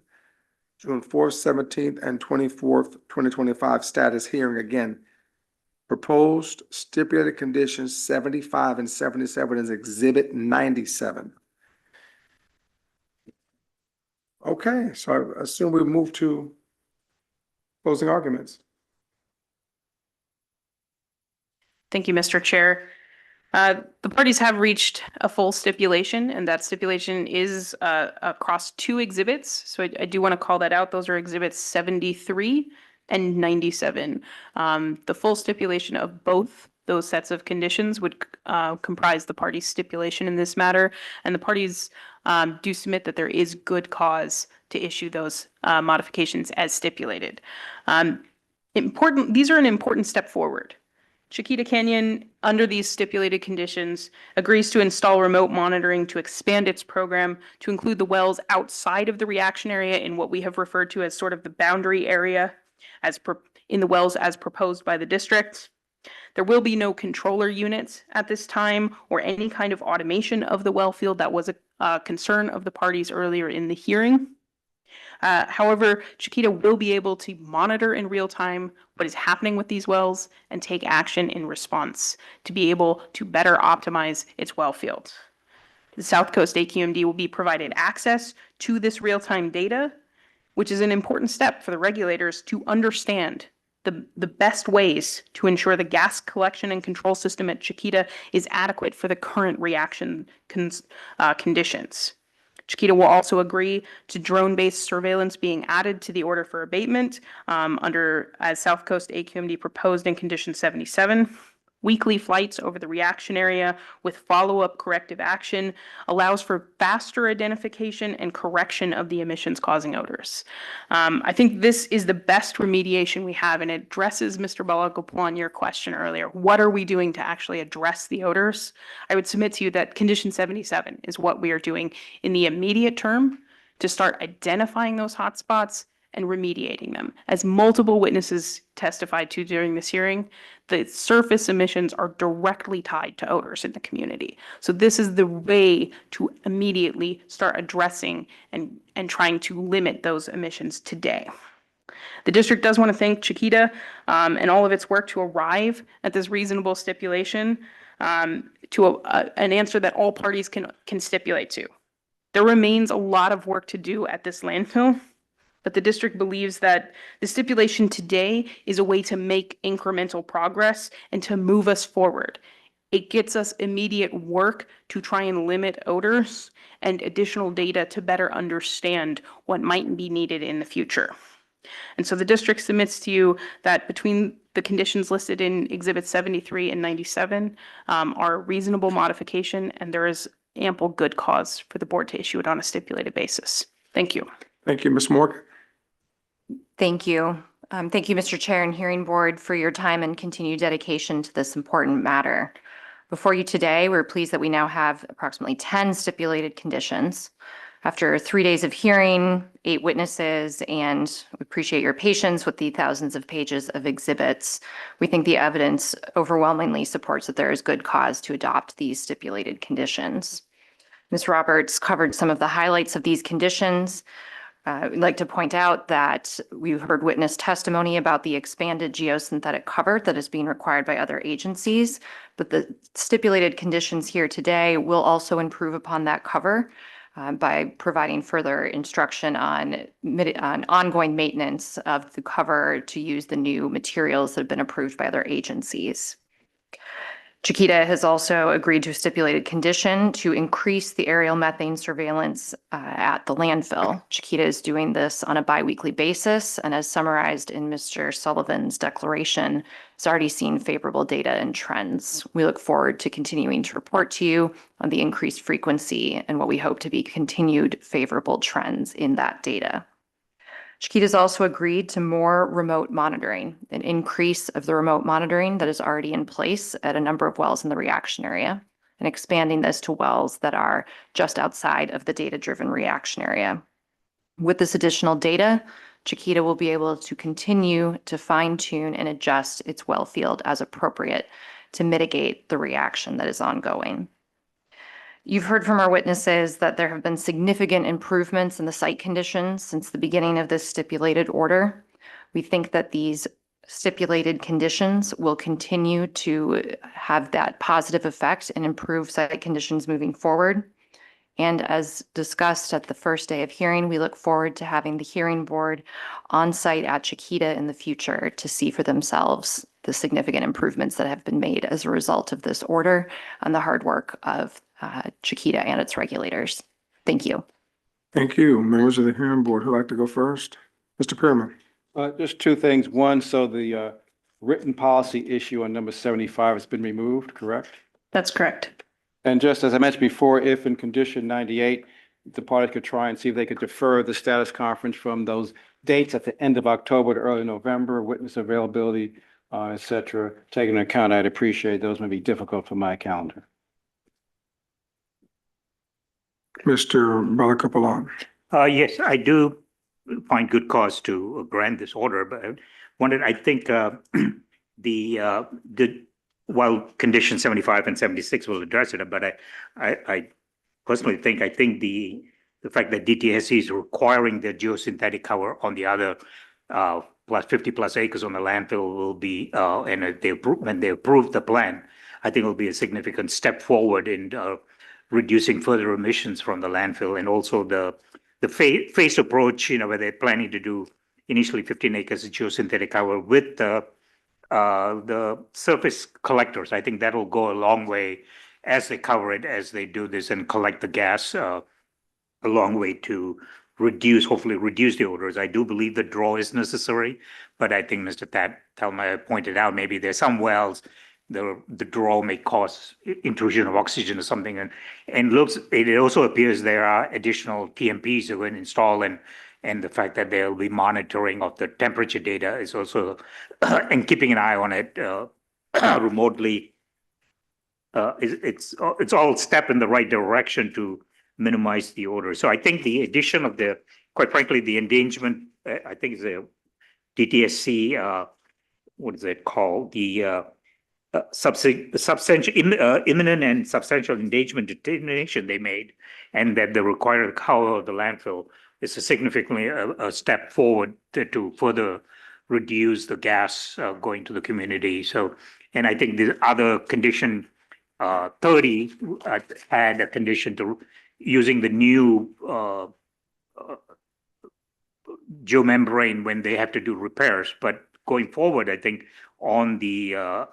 June 4th, 17th, and 24th, 2025 status hearing again. Proposed stipulated conditions 75 and 77 is exhibit 97. Okay, so I assume we move to closing arguments. Thank you, Mr. Chair. The parties have reached a full stipulation, and that stipulation is across 2 exhibits. So I do want to call that out. Those are exhibits 73 and 97. The full stipulation of both those sets of conditions would comprise the parties' stipulation in this matter, and the parties do submit that there is good cause to issue those modifications as stipulated. These are an important step forward. Chiquita Canyon, under these stipulated conditions, agrees to install remote monitoring to expand its program to include the wells outside of the reaction area in what we have referred to as sort of the boundary area in the wells as proposed by the district. There will be no controller units at this time or any kind of automation of the well field. That was a concern of the parties earlier in the hearing. However, Chiquita will be able to monitor in real time what is happening with these wells and take action in response to be able to better optimize its well field. The South Coast AQMD will be provided access to this real-time data, which is an important step for the regulators to understand the best ways to ensure the gas collection and control system at Chiquita is adequate for the current reaction conditions. Chiquita will also agree to drone-based surveillance being added to the order for abatement as South Coast AQMD proposed in Condition 77. Weekly flights over the reaction area with follow-up corrective action allows for faster identification and correction of the emissions causing odors. I think this is the best remediation we have, and it addresses, Mr. Balagaplan, your question earlier. What are we doing to actually address the odors? I would submit to you that Condition 77 is what we are doing in the immediate term to start identifying those hotspots and remediating them. As multiple witnesses testified to during this hearing, the surface emissions are directly tied to odors in the community. So this is the way to immediately start addressing and trying to limit those emissions today. The district does want to thank Chiquita and all of its work to arrive at this reasonable stipulation to an answer that all parties can stipulate to. There remains a lot of work to do at this landfill, but the district believes that the stipulation today is a way to make incremental progress and to move us forward. It gets us immediate work to try and limit odors and additional data to better understand what might be needed in the future. And so the district submits to you that between the conditions listed in Exhibits 73 and 97 are a reasonable modification, and there is ample good cause for the board to issue it on a stipulated basis. Thank you. Thank you, Ms. Morgan. Thank you. Thank you, Mr. Chair and Hearing Board, for your time and continued dedication to this important matter. Before you today, we're pleased that we now have approximately 10 stipulated conditions. After 3 days of hearing, 8 witnesses, and we appreciate your patience with the thousands of pages of exhibits, we think the evidence overwhelmingly supports that there is good cause to adopt these stipulated conditions. Ms. Roberts covered some of the highlights of these conditions. We'd like to point out that we heard witness testimony about the expanded geosynthetic cover that is being required by other agencies, but the stipulated conditions here today will also improve upon that cover by providing further instruction on ongoing maintenance of the cover to use the new materials that have been approved by other agencies. Chiquita has also agreed to a stipulated condition to increase the aerial methane surveillance at the landfill. Chiquita is doing this on a biweekly basis, and as summarized in Mr. Sullivan's declaration, has already seen favorable data and trends. We look forward to continuing to report to you on the increased frequency and what we hope to be continued favorable trends in that data. Chiquita has also agreed to more remote monitoring, an increase of the remote monitoring that is already in place at a number of wells in the reaction area, and expanding this to wells that are just outside of the data-driven reaction area. With this additional data, Chiquita will be able to continue to fine-tune and adjust its well field as appropriate to mitigate the reaction that is ongoing. You've heard from our witnesses that there have been significant improvements in the site conditions since the beginning of this stipulated order. We think that these stipulated conditions will continue to have that positive effect and improve site conditions moving forward. And as discussed at the first day of hearing, we look forward to having the hearing board on site at Chiquita in the future to see for themselves the significant improvements that have been made as a result of this order and the hard work of Chiquita and its regulators. Thank you. Thank you. Members of the hearing board who'd like to go first? Mr. Pearman. Just 2 things. One, so the written policy issue on number 75 has been removed, correct? That's correct. And just as I mentioned before, if in condition 98, the parties could try and see if they could defer the status conference from those dates at the end of October to early November, witness availability, et cetera, taking into account, I'd appreciate those may be difficult for my calendar. Mr. Balakapalan. Yes, I do find good cause to grant this order, but I think while condition 75 and 76 will address it, but I personally think, the fact that DTSC is requiring the geosynthetic cover on the other plus 50 plus acres on the landfill will be, and when they approve the plan, I think it will be a significant step forward in reducing further emissions from the landfill, and also the phased approach, where they're planning to do initially 15 acres of geosynthetic cover with the surface collectors. I think that'll go a long way as they cover it, as they do this and collect the gas a long way to hopefully reduce the odors. I do believe the draw is necessary, but I think Mr. Thalheimer pointed out maybe there's some wells, the draw may cause intrusion of oxygen or something. And it also appears there are additional TMPs that were installed, and the fact that there will be monitoring of the temperature data is also, and keeping an eye on it remotely. It's all step in the right direction to minimize the odor. So I think the addition of quite frankly, the endangerment, I think it's a DTSC, what is it called? The substantial, imminent and substantial endangerment determination they made, and that the required cover of the landfill is significantly a step forward to further reduce the gas going to the community. So, and I think the other condition 30 had a condition to using the new geomembrane when they have to do repairs. But going forward, I think on the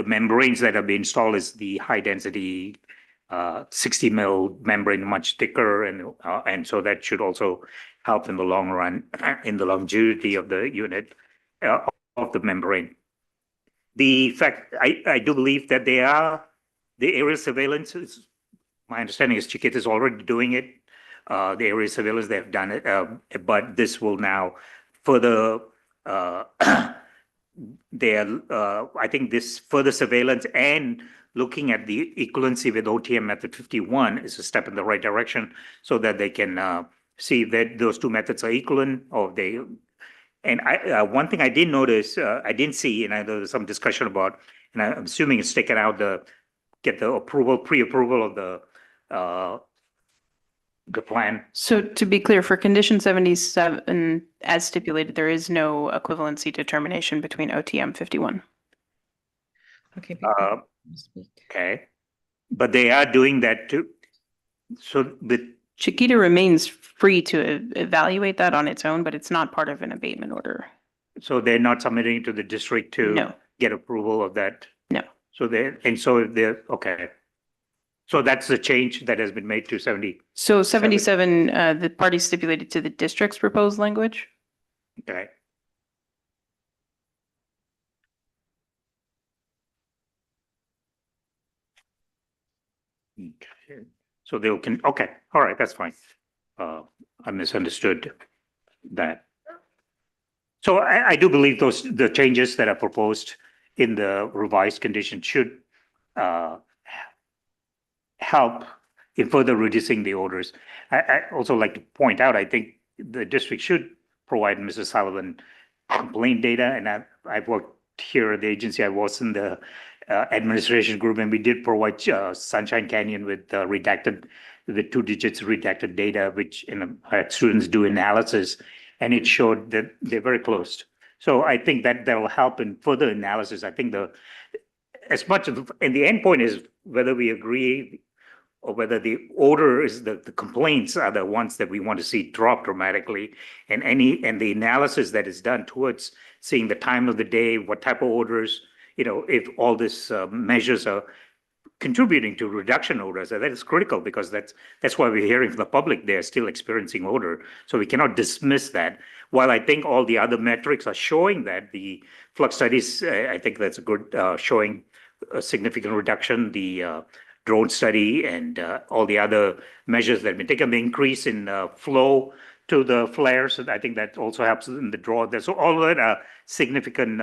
membranes that have been installed is the high density 60 mil membrane, much thicker, and so that should also help in the long run in the longevity of the unit of the membrane. The fact I do believe that the aerial surveillance is, my understanding is Chiquita is already doing it. The aerial surveillance, they've done it, but this will now further. I think this further surveillance and looking at the equivalency with OTM method 51 is a step in the right direction, so that they can see that those two methods are equivalent, or they. And one thing I did notice, I didn't see, and there was some discussion about, and I'm assuming it's taken out get the pre-approval of the plan. So to be clear, for condition 77, as stipulated, there is no equivalency determination between OTM 51. Okay. Okay, but they are doing that too. So Chiquita remains free to evaluate that on its own, but it's not part of an abatement order. So they're not submitting to the district to get approval of that? No. So okay. So that's the change that has been made to 70. So 77, the party stipulated to the district's proposed language. Okay. Okay. So they can, okay, all right, that's fine. I misunderstood that. So I do believe the changes that are proposed in the revised condition should help in further reducing the odors. I also like to point out, I think the district should provide Mrs. Sullivan complaint data, and I've worked here at the agency. I was in the administration group, and we did provide Sunshine Canyon with the 2 digits redacted data, which had students do analysis, and it showed that they're very close. So I think that will help in further analysis. I think and the end point is whether we agree or whether the odor is the complaints are the ones that we want to see drop dramatically, and the analysis that is done towards seeing the time of the day, what type of odors, if all these measures are contributing to reduction odors, that is critical, because that's why we're hearing from the public they're still experiencing odor. So we cannot dismiss that. While I think all the other metrics are showing that, the flux studies, I think that's a good showing a significant reduction. The drone study and all the other measures that have been taken, the increase in flow to the flares, I think that also helps in the draw. So all of that are significant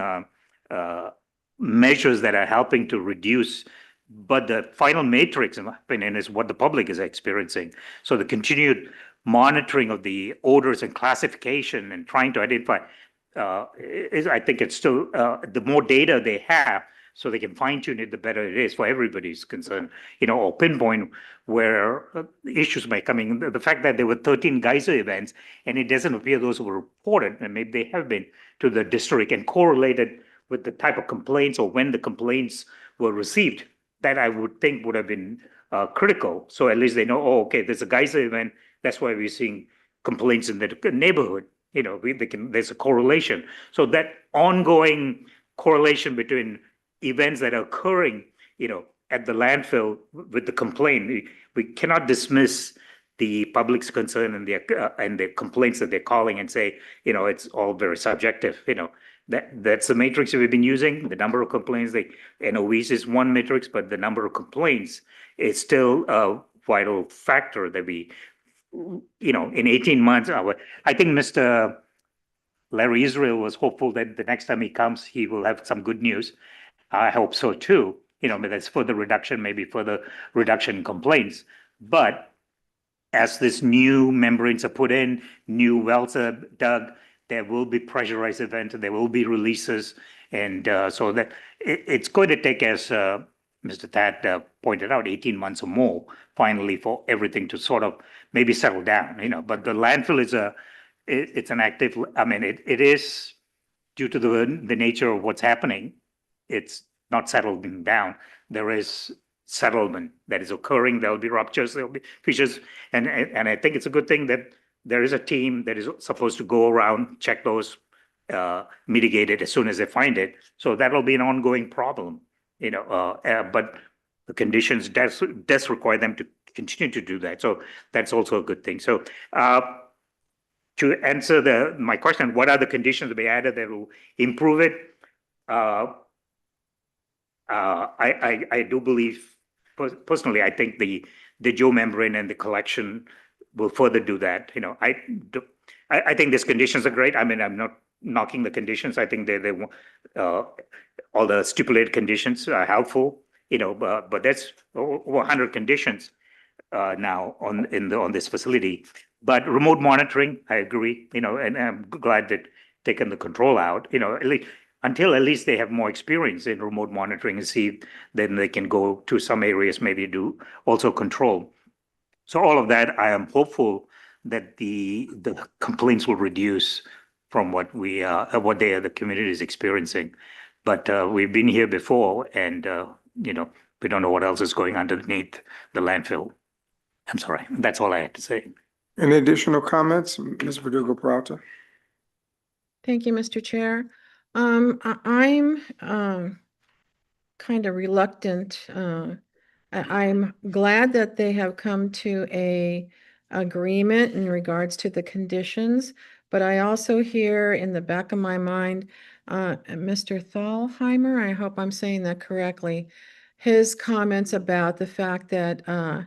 measures that are helping to reduce, but the final matrix, in my opinion, is what the public is experiencing. So the continued monitoring of the odors and classification and trying to identify I think it's still, the more data they have, so they can fine tune it, the better it is for everybody's concerned, or pinpoint where issues may come in. The fact that there were 13 geyser events and it doesn't appear those were reported, and maybe they have been to the district and correlated with the type of complaints or when the complaints were received, that I would think would have been critical. So at least they know, oh, okay, there's a geyser event. That's why we're seeing complaints in the neighborhood. There's a correlation. So that ongoing correlation between events that are occurring, at the landfill with the complaint, we cannot dismiss the public's concern and the complaints that they're calling and say, it's all very subjective. That's the matrix that we've been using. The number of complaints, NOVs is one matrix, but the number of complaints is still a vital factor that we, in 18 months, I think Mr. Larry Israel was hopeful that the next time he comes, he will have some good news. I hope so too. But that's further reduction, maybe further reduction in complaints. But as this new membranes are put in, new wells are dug, there will be pressurized events, there will be releases. And so that it's going to take, as Mr. Thad pointed out, 18 months or more, finally, for everything to sort of maybe settle down, But the landfill is it's an active, it is due to the nature of what's happening. It's not settling down. There is settlement that is occurring. There will be ruptures, there will be fissures. And I think it's a good thing that there is a team that is supposed to go around, check those, mitigate it as soon as they find it. So that'll be an ongoing problem, but the conditions does require them to continue to do that. So that's also a good thing. So to answer my question, what are the conditions to be added that will improve it? I do believe, personally, I think the geomembrane and the collection will further do that. I think these conditions are great. I'm not knocking the conditions. I think they all the stipulated conditions are helpful. But that's over 100 conditions now on this facility. But remote monitoring, I agree. And I'm glad that taken the control out. At least until at least they have more experience in remote monitoring and see, then they can go to some areas, maybe do also control. So all of that, I am hopeful that the complaints will reduce from what the community is experiencing. But we've been here before, and we don't know what else is going underneath the landfill. I'm sorry, that's all I had to say. Any additional comments, Ms. Verdugo-Peralta? Thank you, Mr. Chair. I'm kind of reluctant. I'm glad that they have come to a agreement in regards to the conditions, but I also hear in the back of my mind, Mr. Thalheimer, I hope I'm saying that correctly, his comments about the fact that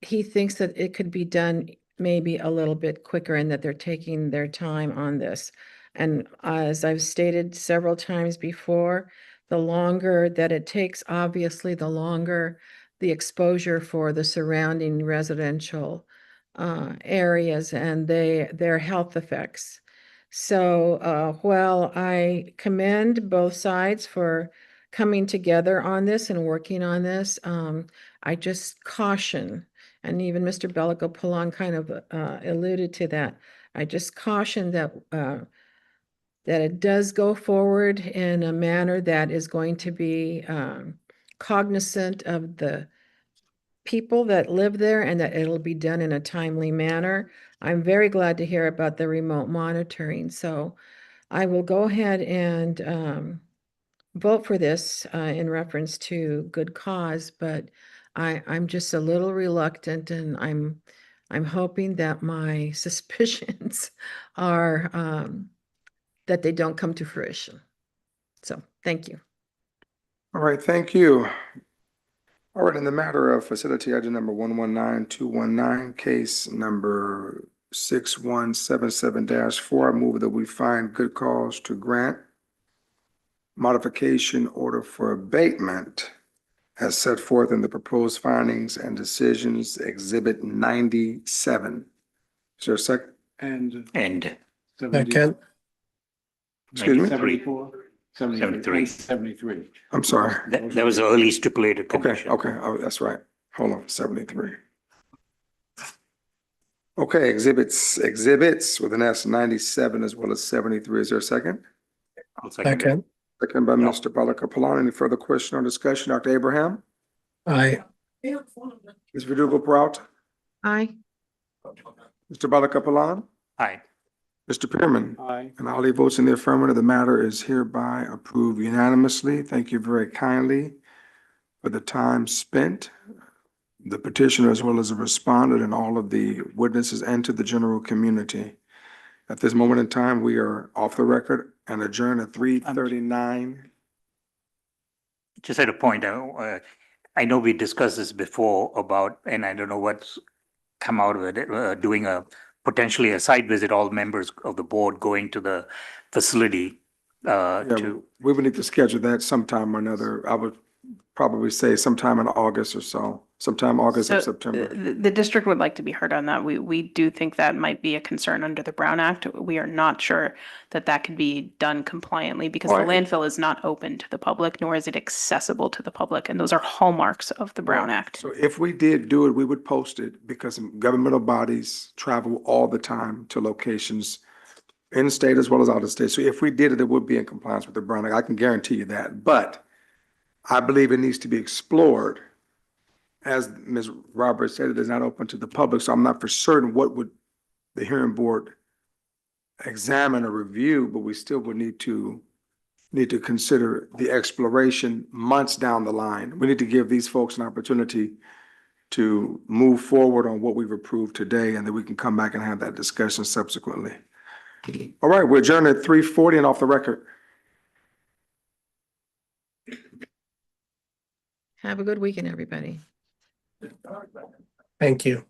he thinks that it could be done maybe a little bit quicker and that they're taking their time on this. And as I've stated several times before, the longer that it takes, obviously, the longer the exposure for the surrounding residential areas and their health effects. So while I commend both sides for coming together on this and working on this, I just caution, and even Mr. Bellico-Pallon kind of alluded to that, I just caution that that it does go forward in a manner that is going to be cognizant of the people that live there and that it'll be done in a timely manner. I'm very glad to hear about the remote monitoring. So I will go ahead and vote for this in reference to good cause, but I'm just a little reluctant, and I'm hoping that my suspicions are that they don't come to fruition. So thank you. All right, thank you. All right, in the matter of facility item number 119219, case number 6177-4, I move that we find good cause to grant modification order for abatement as set forth in the proposed findings and decisions, Exhibit 97. Is there a second? And And 70. Second. Excuse me? 73. 73. 73. I'm sorry. That was the early stipulated Okay, condition. okay, oh, that's right. Hold on, 73. Okay, exhibits with an S, 97 as well as 73. Is there a second? I'll second it. Second. Second by Yeah. Mr. Balakapalan. Any further question or discussion? Dr. Abraham? Aye. Ms. Verdugo Prout? Aye. Mr. Balakapalan? Aye. Mr. Pearman? Aye. And Ali votes in the affirmative. The matter is hereby approved unanimously. Thank you very kindly for the time spent, the petitioner as well as the respondent and all of the witnesses and to the general community. At this moment in time, we are off the record and adjourn at 3:39. Just at a point, I know we discussed this before about, and I don't know what's come out of it, doing potentially a site visit, all members of the board going to the facility Yeah, to. we would need to schedule that sometime or another. I would probably say sometime in August or so, sometime August or So, September. The district would like to be heard on that. We do think that might be a concern under the Brown Act. We are not sure that that could be done compliantly because the Right. landfill is not open to the public, nor is it accessible to the public. And those are hallmarks of the Brown Act. So if we did do it, we would post it because governmental bodies travel all the time to locations in state as well as out of state. So if we did it, it would be in compliance with the Brown Act. I can guarantee you that. But I believe it needs to be explored. As Ms. Roberts said, it is not open to the public, so I'm not for certain what would the hearing board examine or review, but we still would need to consider the exploration months down the line. We need to give these folks an opportunity to move forward on what we've approved today, and then we can come back and have that discussion subsequently. All right, we're adjourned at 3:40 and off the record. Have a good weekend, everybody. Thank you.